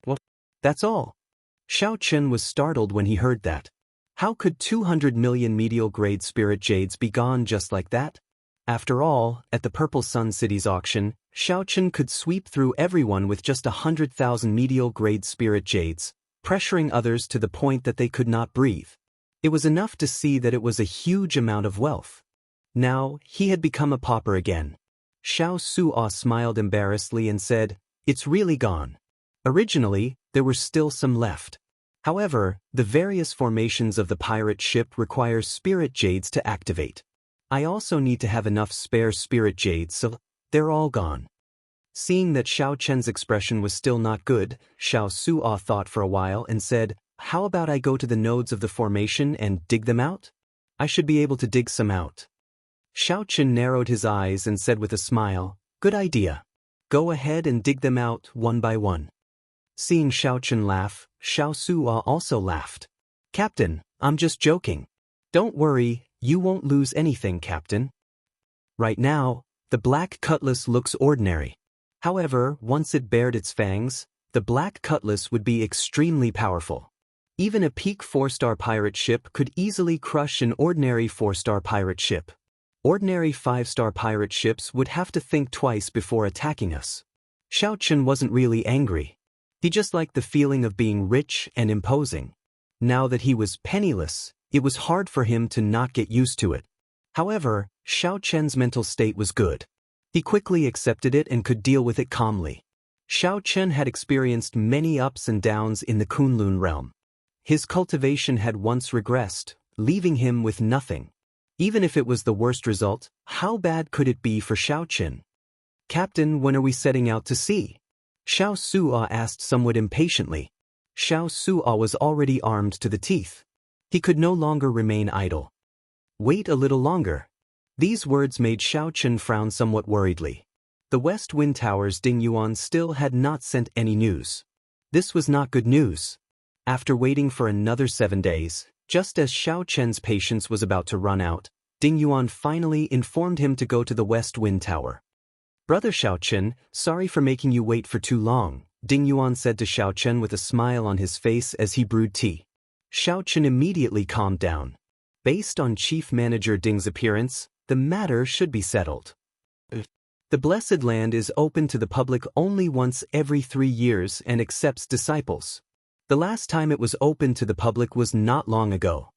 "What? That's all?" Xiao Chen was startled when he heard that. How could 200 million medial-grade spirit jades be gone just like that? After all, at the Purple Sun City's auction, Xiao Chen could sweep through everyone with just 100,000 medial-grade spirit jades, pressuring others to the point that they could not breathe. It was enough to see that it was a huge amount of wealth. Now, he had become a pauper again. Xiao Su'a smiled embarrassedly and said, "It's really gone. Originally, there were still some left. However, the various formations of the pirate ship require spirit jades to activate. I also need to have enough spare spirit jades, so they're all gone." Seeing that Xiao Chen's expression was still not good, Xiao Su'a thought for a while and said, "How about I go to the nodes of the formation and dig them out? I should be able to dig some out." Xiao Chen narrowed his eyes and said with a smile, "Good idea. Go ahead and dig them out one by one." Seeing Xiao Chen laugh, Xiao Su'a also laughed. "Captain, I'm just joking. Don't worry, you won't lose anything, Captain." Right now, the black cutlass looks ordinary. However, once it bared its fangs, the black cutlass would be extremely powerful. Even a peak 4-star pirate ship could easily crush an ordinary 4-star pirate ship. Ordinary 5-star pirate ships would have to think twice before attacking us. Xiao Chen wasn't really angry. He just liked the feeling of being rich and imposing. Now that he was penniless, it was hard for him to not get used to it. However, Xiao Chen's mental state was good. He quickly accepted it and could deal with it calmly. Xiao Chen had experienced many ups and downs in the Kunlun realm. His cultivation had once regressed, leaving him with nothing. Even if it was the worst result, how bad could it be for Xiao Chen? "Captain, when are we setting out to sea?" Xiao Su'a asked somewhat impatiently. Xiao Su'a was already armed to the teeth. He could no longer remain idle. "Wait a little longer." These words made Xiao Chen frown somewhat worriedly. The West Wind Tower's Ding Yuan still had not sent any news. This was not good news. After waiting for another 7 days, just as Xiao Chen's patience was about to run out, Ding Yuan finally informed him to go to the West Wind Tower. "Brother Xiao Chen, sorry for making you wait for too long," Ding Yuan said to Xiao Chen with a smile on his face as he brewed tea. Xiao Chen immediately calmed down. Based on Chief Manager Ding's appearance, the matter should be settled. The Blessed Land is open to the public only once every 3 years and accepts disciples. The last time it was open to the public was not long ago.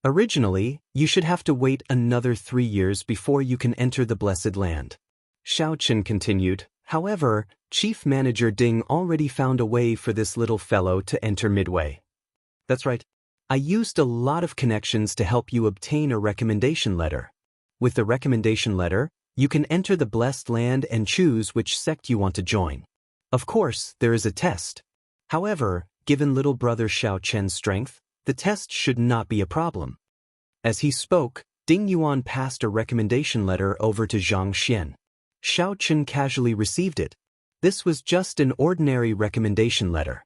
Originally, you should have to wait another 3 years before you can enter the Blessed Land. Xiao Chen continued, "However, Chief Manager Ding already found a way for this little fellow to enter midway. That's right. I used a lot of connections to help you obtain a recommendation letter. With the recommendation letter, you can enter the Blessed Land and choose which sect you want to join. Of course, there is a test. However, given little brother Xiao Chen's strength, the test should not be a problem." As he spoke, Ding Yuan passed a recommendation letter over to Xianxia. Xiao Chen casually received it. This was just an ordinary recommendation letter.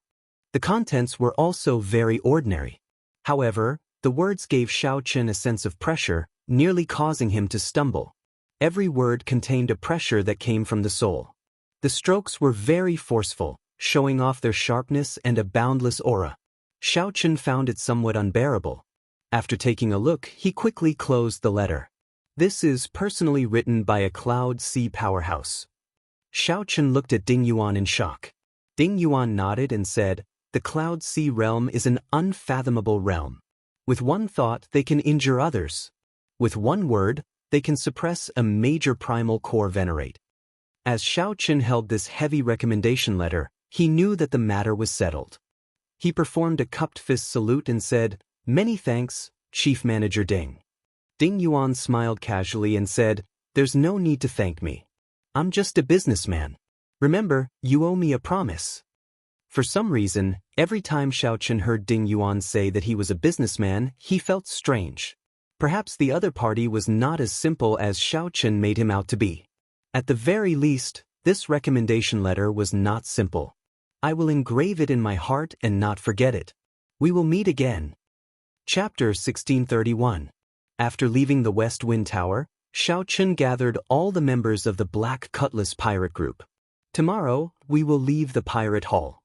The contents were also very ordinary. However, the words gave Xiao Chen a sense of pressure, nearly causing him to stumble. Every word contained a pressure that came from the soul. The strokes were very forceful, showing off their sharpness and a boundless aura. Xiao Chen found it somewhat unbearable. After taking a look, he quickly closed the letter. "This is personally written by a Cloud Sea powerhouse." Xiao Chen looked at Ding Yuan in shock. Ding Yuan nodded and said, "The Cloud Sea realm is an unfathomable realm. With one thought, they can injure others. With one word, they can suppress a major primal core venerate." As Xiao Chen held this heavy recommendation letter, he knew that the matter was settled. He performed a cupped fist salute and said, "Many thanks, Chief Manager Ding." Ding Yuan smiled casually and said, "There's no need to thank me. I'm just a businessman. Remember, you owe me a promise." For some reason, every time Xiao Chen heard Ding Yuan say that he was a businessman, he felt strange. Perhaps the other party was not as simple as Xiao Chen made him out to be. At the very least, this recommendation letter was not simple. I will engrave it in my heart and not forget it. We will meet again. Chapter 1631. After leaving the West Wind Tower, Xianxia gathered all the members of the Black Cutlass pirate group. Tomorrow, we will leave the pirate hall.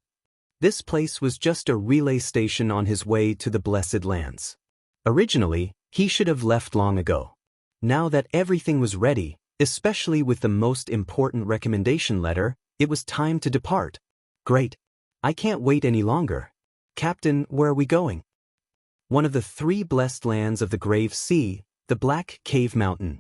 This place was just a relay station on his way to the Blessed Lands. Originally, he should have left long ago. Now that everything was ready, especially with the most important recommendation letter, it was time to depart. Great. I can't wait any longer. Captain, where are we going? One of the 3 blessed lands of the Grave Sea, the Black Cave Mountain.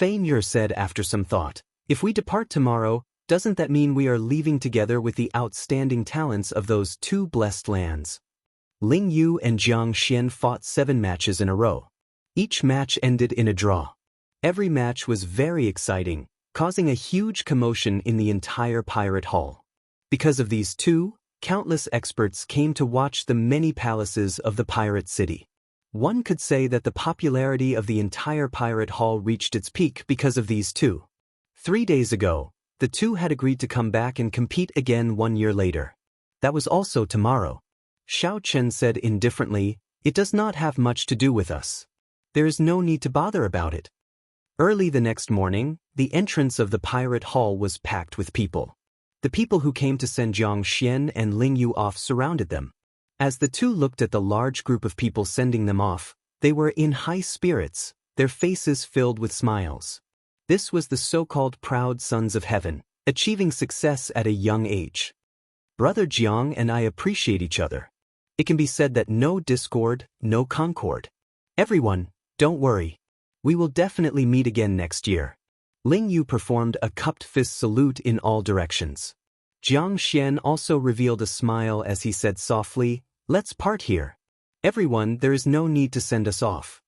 Xianxia said after some thought, if we depart tomorrow, doesn't that mean we are leaving together with the outstanding talents of those 2 blessed lands? Ling Yu and Xianxia fought 7 matches in a row. Each match ended in a draw. Every match was very exciting, causing a huge commotion in the entire pirate hall. Because of these 2, countless experts came to watch the many palaces of the pirate city. One could say that the popularity of the entire pirate hall reached its peak because of these 2. 3 days ago, the 2 had agreed to come back and compete again 1 year later. That was also tomorrow. Xianxia said indifferently, it does not have much to do with us. There is no need to bother about it. Early the next morning, the entrance of the pirate hall was packed with people. The people who came to send Xianxia and Ling Yu off surrounded them. As the 2 looked at the large group of people sending them off, they were in high spirits, their faces filled with smiles. This was the so-called proud sons of heaven, achieving success at a young age. Brother Jiang and I appreciate each other. It can be said that no discord, no concord. Everyone, don't worry. We will definitely meet again next year. Ling Yu performed a cupped fist salute in all directions. Xianxia also revealed a smile as he said softly, let's part here. Everyone, there is no need to send us off.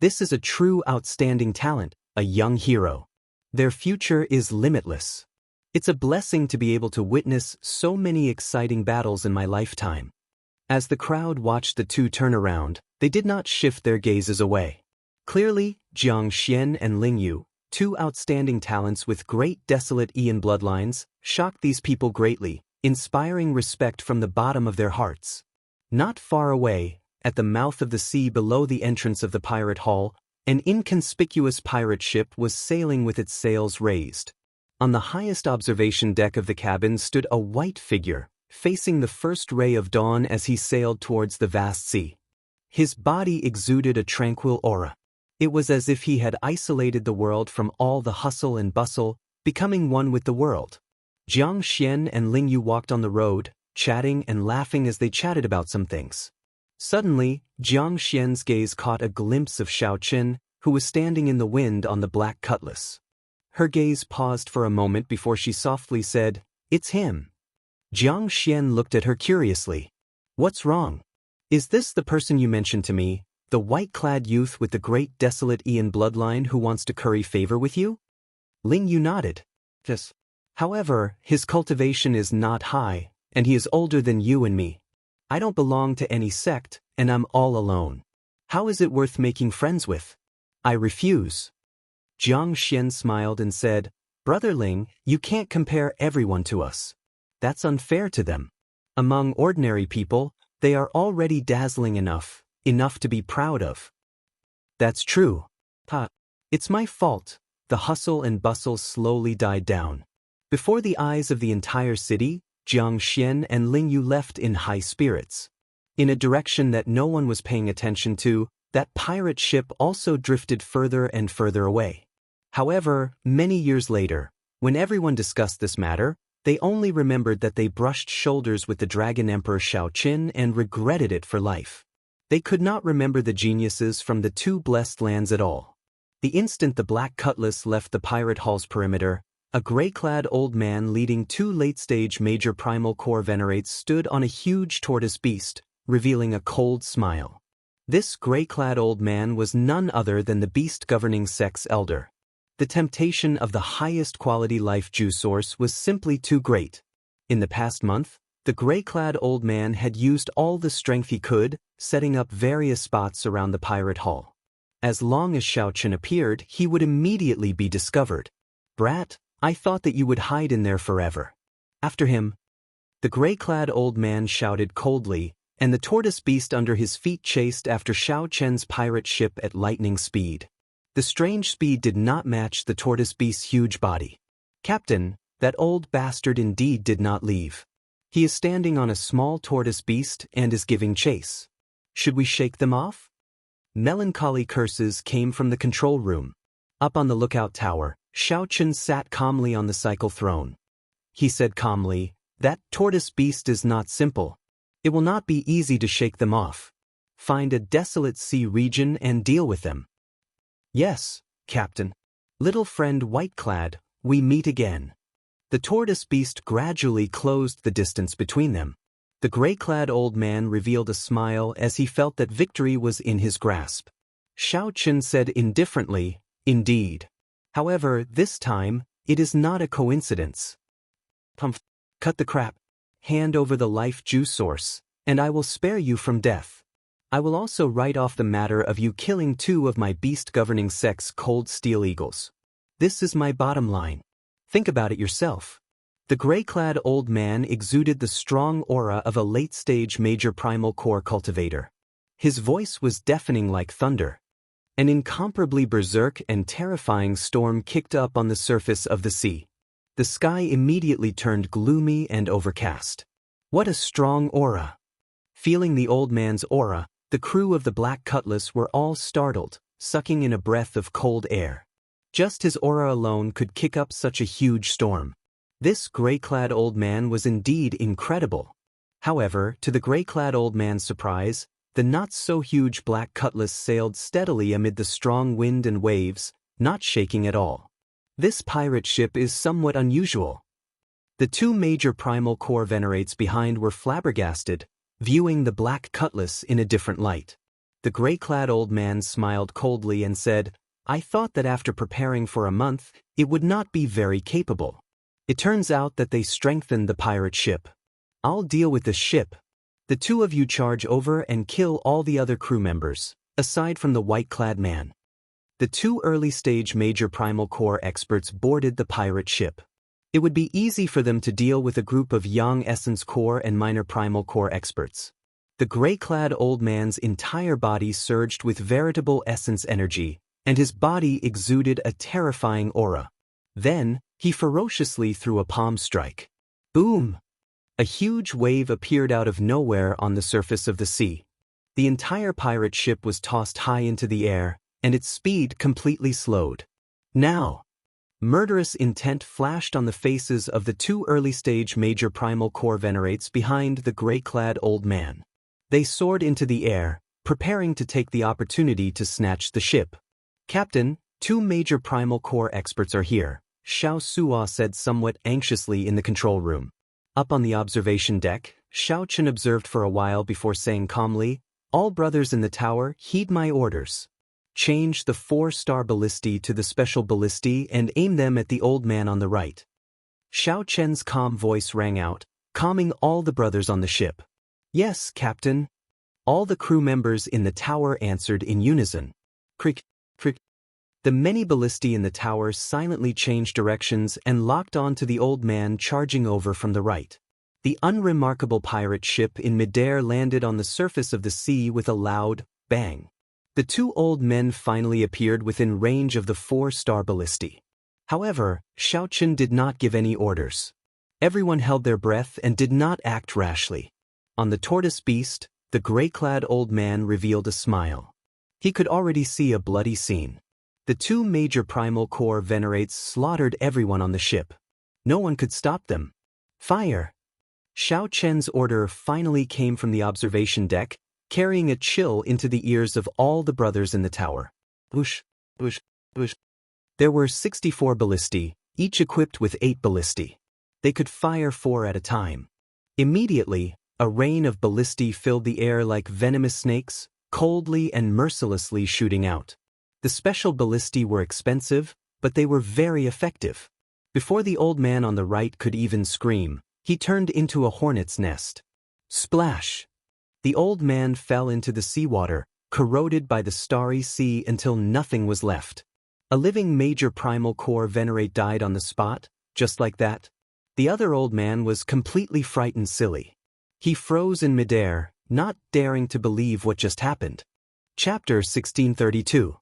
This is a true outstanding talent, a young hero. Their future is limitless. It's a blessing to be able to witness so many exciting battles in my lifetime. As the crowd watched the 2 turn around, they did not shift their gazes away. Clearly, Xianxia and Ling Yu, 2 outstanding talents with great desolate Ian bloodlines, shocked these people greatly, inspiring respect from the bottom of their hearts. Not far away, at the mouth of the sea below the entrance of the pirate hall, an inconspicuous pirate ship was sailing with its sails raised. On the highest observation deck of the cabin stood a white figure, facing the first ray of dawn as he sailed towards the vast sea. His body exuded a tranquil aura. It was as if he had isolated the world from all the hustle and bustle, becoming one with the world. Xianxia and Ling Yu walked on the road, chatting and laughing as they chatted about some things. Suddenly, Xianxia's gaze caught a glimpse of Xianxia, who was standing in the wind on the Black Cutlass. Her gaze paused for a moment before she softly said, "It's him." Xianxia looked at her curiously. "What's wrong? Is this the person you mentioned to me, the white-clad youth with the great desolate Ian bloodline who wants to curry favor with you?" Ling Yu nodded. "Yes. However, his cultivation is not high, and he is older than you and me. I don't belong to any sect, and I'm all alone. How is it worth making friends with? I refuse." Xianxia smiled and said, "Brother Ling, you can't compare everyone to us. That's unfair to them. Among ordinary people, they are already dazzling enough to be proud of." "That's true. It's my fault." The hustle and bustle slowly died down. Before the eyes of the entire city, Xianxia and Ling Yu left in high spirits. In a direction that no one was paying attention to, that pirate ship also drifted further and further away. However, many years later, when everyone discussed this matter, they only remembered that they brushed shoulders with the Dragon Emperor Xianxia and regretted it for life. They could not remember the geniuses from the 2 blessed lands at all. The instant the Black Cutlass left the pirate hall's perimeter, a gray-clad old man leading 2 late-stage major primal core venerates stood on a huge tortoise beast, revealing a cold smile. This gray-clad old man was none other than the beast governing sect's elder. The temptation of the highest quality life juice source was simply too great. In the past month, the gray-clad old man had used all the strength he could, setting up various spots around the pirate hall. As long as Xianxia appeared, he would immediately be discovered. "Brat, I thought that you would hide in there forever." "After him." The gray-clad old man shouted coldly, and the tortoise beast under his feet chased after Xianxia's pirate ship at lightning speed. The strange speed did not match the tortoise beast's huge body. Captain, that old bastard indeed did not leave. He is standing on a small tortoise beast and is giving chase. Should we shake them off? Melancholy curses came from the control room. Up on the lookout tower, Xianxia sat calmly on the cycle throne. He said calmly, "That tortoise beast is not simple. It will not be easy to shake them off. Find a desolate sea region and deal with them." "Yes, Captain. Little friend Whiteclad, we meet again." The tortoise beast gradually closed the distance between them. The gray-clad old man revealed a smile as he felt that victory was in his grasp. Xianxia said indifferently, "Indeed. However, this time, it is not a coincidence. Cut the crap. Hand over the life juice source, and I will spare you from death. I will also write off the matter of you killing 2 of my beast-governing sects cold steel eagles. This is my bottom line. Think about it yourself." The gray-clad old man exuded the strong aura of a late-stage major primal core cultivator. His voice was deafening like thunder. An incomparably berserk and terrifying storm kicked up on the surface of the sea. The sky immediately turned gloomy and overcast. What a strong aura! Feeling the old man's aura, the crew of the Black Cutlass were all startled, sucking in a breath of cold air. Just his aura alone could kick up such a huge storm. This gray-clad old man was indeed incredible. However, to the gray-clad old man's surprise, the not-so-huge Black Cutlass sailed steadily amid the strong wind and waves, not shaking at all. This pirate ship is somewhat unusual. The 2 major primal core venerates behind were flabbergasted, viewing the Black Cutlass in a different light. The gray-clad old man smiled coldly and said, "I thought that after preparing for a month, it would not be very capable. It turns out that they strengthened the pirate ship. I'll deal with the ship. The 2 of you charge over and kill all the other crew members, aside from the white-clad man." The 2 early-stage major primal core experts boarded the pirate ship. It would be easy for them to deal with a group of young essence core and minor primal core experts. The gray-clad old man's entire body surged with veritable essence energy, and his body exuded a terrifying aura. Then, he ferociously threw a palm strike. Boom! A huge wave appeared out of nowhere on the surface of the sea. The entire pirate ship was tossed high into the air, and its speed completely slowed. Now! Murderous intent flashed on the faces of the 2 early-stage major primal core venerates behind the gray-clad old man. They soared into the air, preparing to take the opportunity to snatch the ship. "Captain, 2 major primal core experts are here," Xianxia said somewhat anxiously in the control room. Up on the observation deck, Xianxia observed for a while before saying calmly, "All brothers in the tower, heed my orders. Change the 4-star ballistae to the special ballistae and aim them at the old man on the right." Xiaoqian's calm voice rang out, calming all the brothers on the ship. "Yes, Captain." All the crew members in the tower answered in unison. Crick, crick. The many ballistae in the tower silently changed directions and locked onto the old man charging over from the right. The unremarkable pirate ship in midair landed on the surface of the sea with a loud bang. The 2 old men finally appeared within range of the 4-star ballistae. However, Xiaoqian did not give any orders. Everyone held their breath and did not act rashly. On the tortoise beast, the gray-clad old man revealed a smile. He could already see a bloody scene. The 2 major primal core venerates slaughtered everyone on the ship. No one could stop them. "Fire!" Xiaoqian's order finally came from the observation deck, carrying a chill into the ears of all the brothers in the tower. Whoosh, whoosh, whoosh. There were 64 ballistae, each equipped with 8 ballistae. They could fire 4 at a time. Immediately, a rain of ballistae filled the air like venomous snakes, coldly and mercilessly shooting out. The special ballistae were expensive, but they were very effective. Before the old man on the right could even scream, he turned into a hornet's nest. Splash! The old man fell into the seawater, corroded by the starry sea until nothing was left. A living major primal core venerate died on the spot, just like that. The other old man was completely frightened silly. He froze in midair, not daring to believe what just happened. Chapter 1632.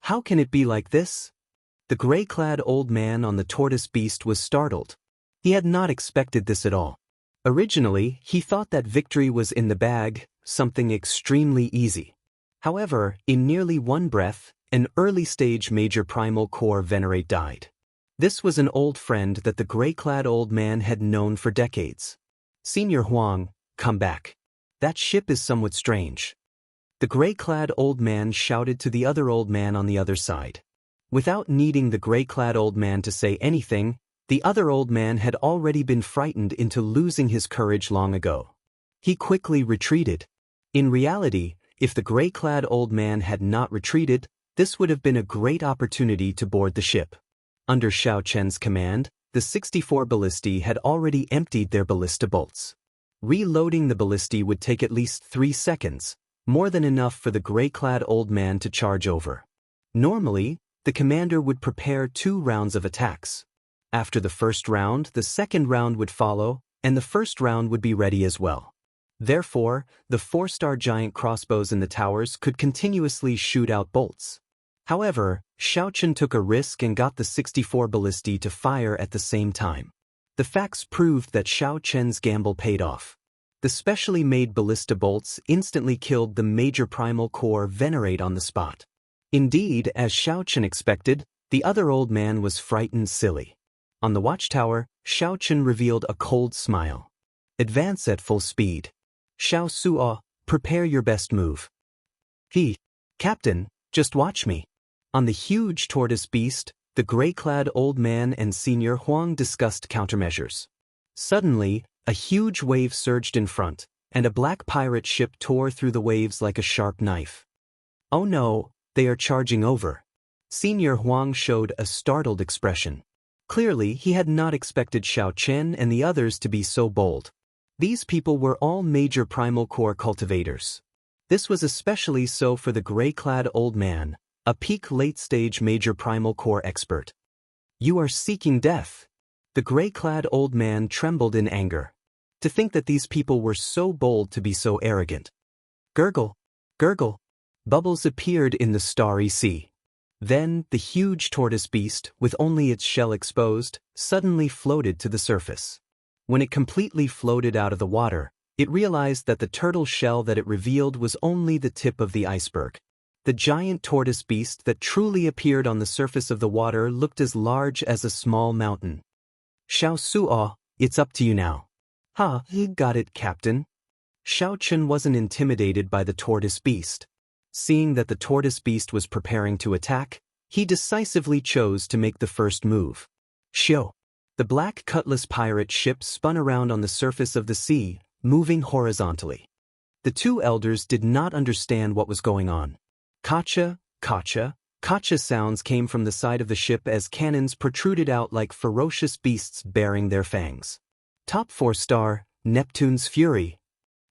How can it be like this? The gray-clad old man on the tortoise beast was startled. He had not expected this at all. Originally, he thought that victory was in the bag, something extremely easy. However, in nearly one breath, an early-stage major primal core venerate died. This was an old friend that the gray-clad old man had known for decades. Senior Huang, come back. That ship is somewhat strange. The gray-clad old man shouted to the other old man on the other side. Without needing the gray-clad old man to say anything, the other old man had already been frightened into losing his courage long ago. He quickly retreated. In reality, if the gray-clad old man had not retreated, this would have been a great opportunity to board the ship. Under Xianxia's command, the 64 ballistae had already emptied their ballista bolts. Reloading the ballistae would take at least 3 seconds, more than enough for the gray-clad old man to charge over. Normally, the commander would prepare 2 rounds of attacks. After the first round, the second round would follow, and the first round would be ready as well. Therefore, the 4-star giant crossbows in the towers could continuously shoot out bolts. However, Xianxia took a risk and got the 64 ballistae to fire at the same time. The facts proved that Xianxia's gamble paid off. The specially made ballista bolts instantly killed the major primal core venerate on the spot. Indeed, as Xianxia expected, the other old man was frightened silly. On the watchtower, Xianxia revealed a cold smile. Advance at full speed. Xiao Suo, prepare your best move. Captain, just watch me. On the huge tortoise beast, the gray-clad old man and Senior Huang discussed countermeasures. Suddenly, a huge wave surged in front, and a black pirate ship tore through the waves like a sharp knife. Oh no, they are charging over. Senior Huang showed a startled expression. Clearly, he had not expected Xianxia and the others to be so bold. These people were all major primal core cultivators. This was especially so for the gray-clad old man, a peak late-stage major primal core expert. You are seeking death. The gray-clad old man trembled in anger. To think that these people were so bold to be so arrogant. Gurgle, gurgle. Bubbles appeared in the starry sea. Then, the huge tortoise beast, with only its shell exposed, suddenly floated to the surface. When it completely floated out of the water, it realized that the turtle shell that it revealed was only the tip of the iceberg. The giant tortoise beast that truly appeared on the surface of the water looked as large as a small mountain. Xiao Suo, it's up to you now. Ha, you got it, Captain. Xianxia wasn't intimidated by the tortoise beast. Seeing that the tortoise beast was preparing to attack, he decisively chose to make the first move. Shio. The black cutlass pirate ship spun around on the surface of the sea, moving horizontally. The 2 elders did not understand what was going on. Kacha, kacha, kacha sounds came from the side of the ship as cannons protruded out like ferocious beasts baring their fangs. Top 4-star, Neptune's Fury.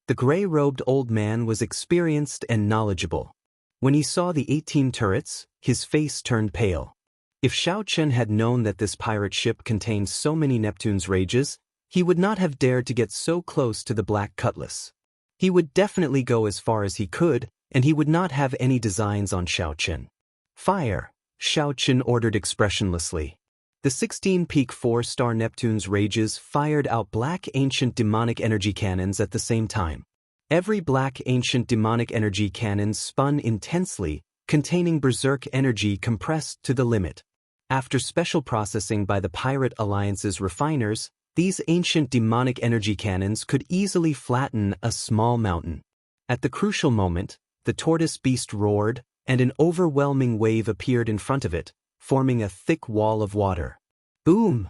The gray-robed old man was experienced and knowledgeable. When he saw the 18 turrets, his face turned pale. If Xianxia had known that this pirate ship contained so many Neptune's rages, he would not have dared to get so close to the black cutlass. He would definitely go as far as he could, and he would not have any designs on Xianxia. Fire, Xianxia ordered expressionlessly. The 16-peak 4-star Neptune's rages fired out black ancient demonic energy cannons at the same time. Every black ancient demonic energy cannon spun intensely, containing berserk energy compressed to the limit. After special processing by the Pirate Alliance's refiners, these ancient demonic energy cannons could easily flatten a small mountain. At the crucial moment, the tortoise beast roared, and an overwhelming wave appeared in front of it, forming a thick wall of water. Boom!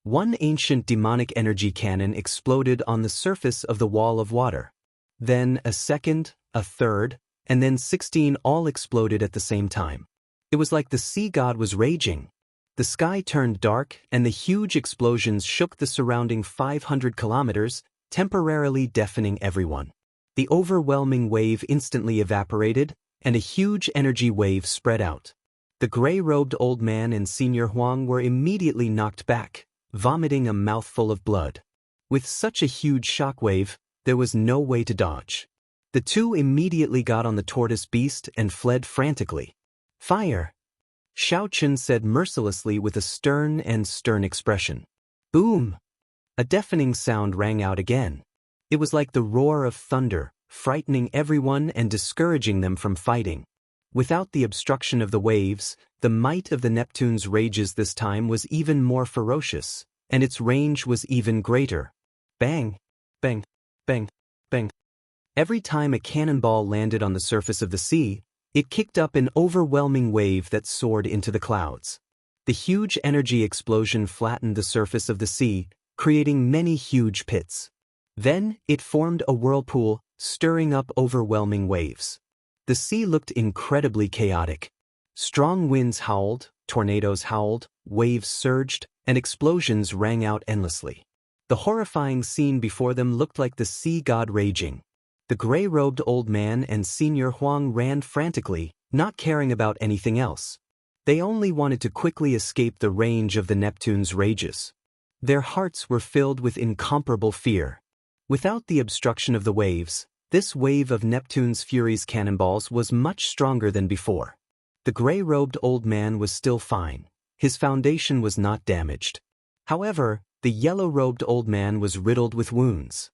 One ancient demonic energy cannon exploded on the surface of the wall of water. Then a second, a third, and then 16 all exploded at the same time. It was like the sea god was raging. The sky turned dark, and the huge explosions shook the surrounding 500 kilometers, temporarily deafening everyone. The overwhelming wave instantly evaporated, and a huge energy wave spread out. The gray-robed old man and Senior Huang were immediately knocked back, vomiting a mouthful of blood. With such a huge shockwave, there was no way to dodge. The 2 immediately got on the tortoise beast and fled frantically. Fire! Xianxia said mercilessly with a stern expression. Boom! A deafening sound rang out again. It was like the roar of thunder, frightening everyone and discouraging them from fighting. Without the obstruction of the waves, the might of the Neptune's rages this time was even more ferocious, and its range was even greater. Bang! Bang! Bang! Bang! Every time a cannonball landed on the surface of the sea, it kicked up an overwhelming wave that soared into the clouds. The huge energy explosion flattened the surface of the sea, creating many huge pits. Then, it formed a whirlpool, stirring up overwhelming waves. The sea looked incredibly chaotic. Strong winds howled, tornadoes howled, waves surged, and explosions rang out endlessly. The horrifying scene before them looked like the sea god raging. The gray-robed old man and Senior Huang ran frantically, not caring about anything else. They only wanted to quickly escape the range of the Neptune's rages. Their hearts were filled with incomparable fear. Without the obstruction of the waves, this wave of Neptune's Fury's cannonballs was much stronger than before. The gray-robed old man was still fine. His foundation was not damaged. However, the yellow-robed old man was riddled with wounds.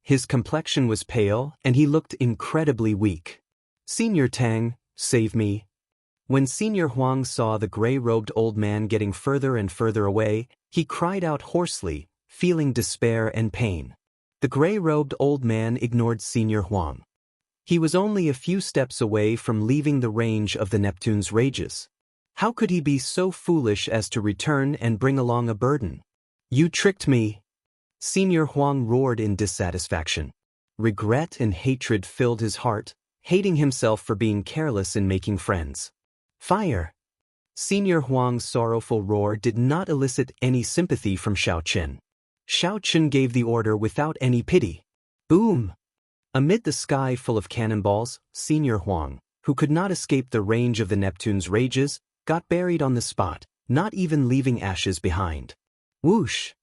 His complexion was pale, and he looked incredibly weak. Senior Tang, save me. When Senior Huang saw the gray-robed old man getting further and further away, he cried out hoarsely, feeling despair and pain. The gray-robed old man ignored Senior Huang. He was only a few steps away from leaving the range of the Neptune's rages. How could he be so foolish as to return and bring along a burden? You tricked me! Senior Huang roared in dissatisfaction. Regret and hatred filled his heart, hating himself for being careless in making friends. Fire! Senior Huang's sorrowful roar did not elicit any sympathy from Xianxia. Xianxia gave the order without any pity. Boom! Amid the sky full of cannonballs, Senior Huang, who could not escape the range of the Neptune's rages, got buried on the spot, not even leaving ashes behind. Whoosh!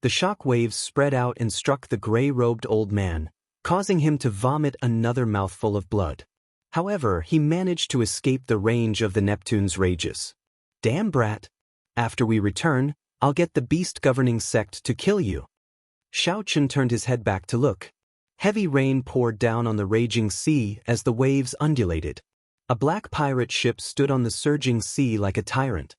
The shock waves spread out and struck the gray-robed old man, causing him to vomit another mouthful of blood. However, he managed to escape the range of the Neptune's rages. Damn brat! After we return, I'll get the beast-governing sect to kill you. Xianxia turned his head back to look. Heavy rain poured down on the raging sea as the waves undulated. A black pirate ship stood on the surging sea like a tyrant.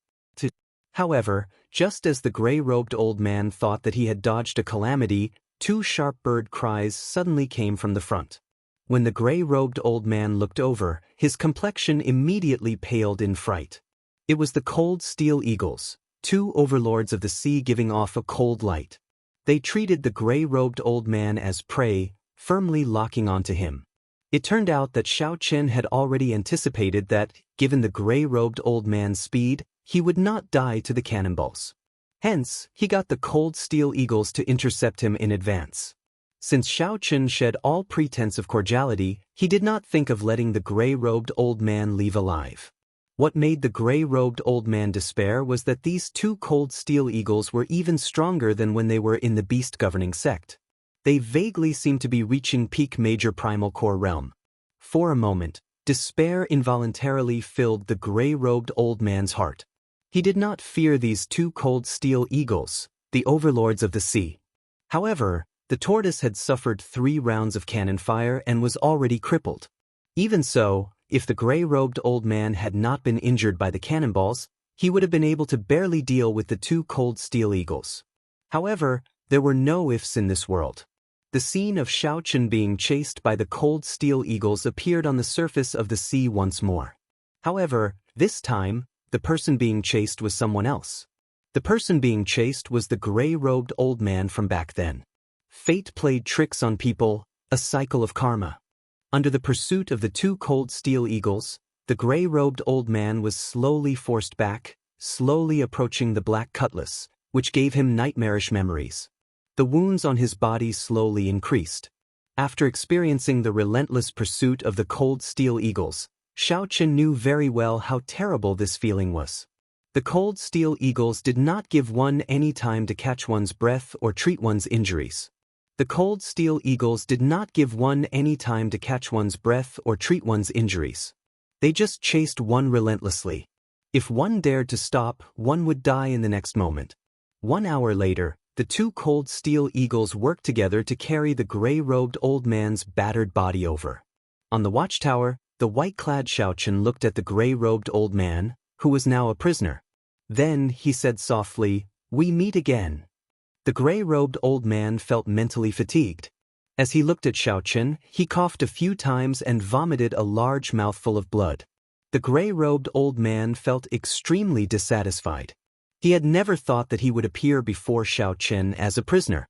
However, just as the gray-robed old man thought that he had dodged a calamity, two sharp bird cries suddenly came from the front. When the gray-robed old man looked over, his complexion immediately paled in fright. It was the cold steel eagles, two overlords of the sea giving off a cold light. They treated the gray-robed old man as prey, firmly locking onto him. It turned out that Xianxia had already anticipated that, given the gray-robed old man's speed, he would not die to the cannonballs. Hence, he got the cold steel eagles to intercept him in advance. Since Xianxia shed all pretense of cordiality, he did not think of letting the gray-robed old man leave alive. What made the gray-robed old man despair was that these two cold steel eagles were even stronger than when they were in the beast-governing sect. They vaguely seemed to be reaching peak major primal core realm. For a moment, despair involuntarily filled the gray-robed old man's heart. He did not fear these two cold steel eagles, the overlords of the sea. However, the tortoise had suffered 3 rounds of cannon fire and was already crippled. Even so, if the gray-robed old man had not been injured by the cannonballs, he would have been able to barely deal with the two cold steel eagles. However, there were no ifs in this world. The scene of Xianxia being chased by the cold steel eagles appeared on the surface of the sea once more. However, this time, the person being chased was someone else. The person being chased was the gray-robed old man from back then. Fate played tricks on people, a cycle of karma. Under the pursuit of the two cold steel eagles, the gray-robed old man was slowly forced back, slowly approaching the black cutlass, which gave him nightmarish memories. The wounds on his body slowly increased. After experiencing the relentless pursuit of the cold steel eagles, Xianxia knew very well how terrible this feeling was. The cold steel eagles did not give one any time to catch one's breath or treat one's injuries. The cold steel eagles did not give one any time to catch one's breath or treat one's injuries. They just chased one relentlessly. If one dared to stop, one would die in the next moment. 1 hour later, the two cold steel eagles worked together to carry the gray-robed old man's battered body over. On the watchtower, the white-clad Xiaochen looked at the gray-robed old man, who was now a prisoner. Then, he said softly, "We meet again." The gray-robed old man felt mentally fatigued. As he looked at Xiaochen, he coughed a few times and vomited a large mouthful of blood. The gray-robed old man felt extremely dissatisfied. He had never thought that he would appear before Xiaochen as a prisoner.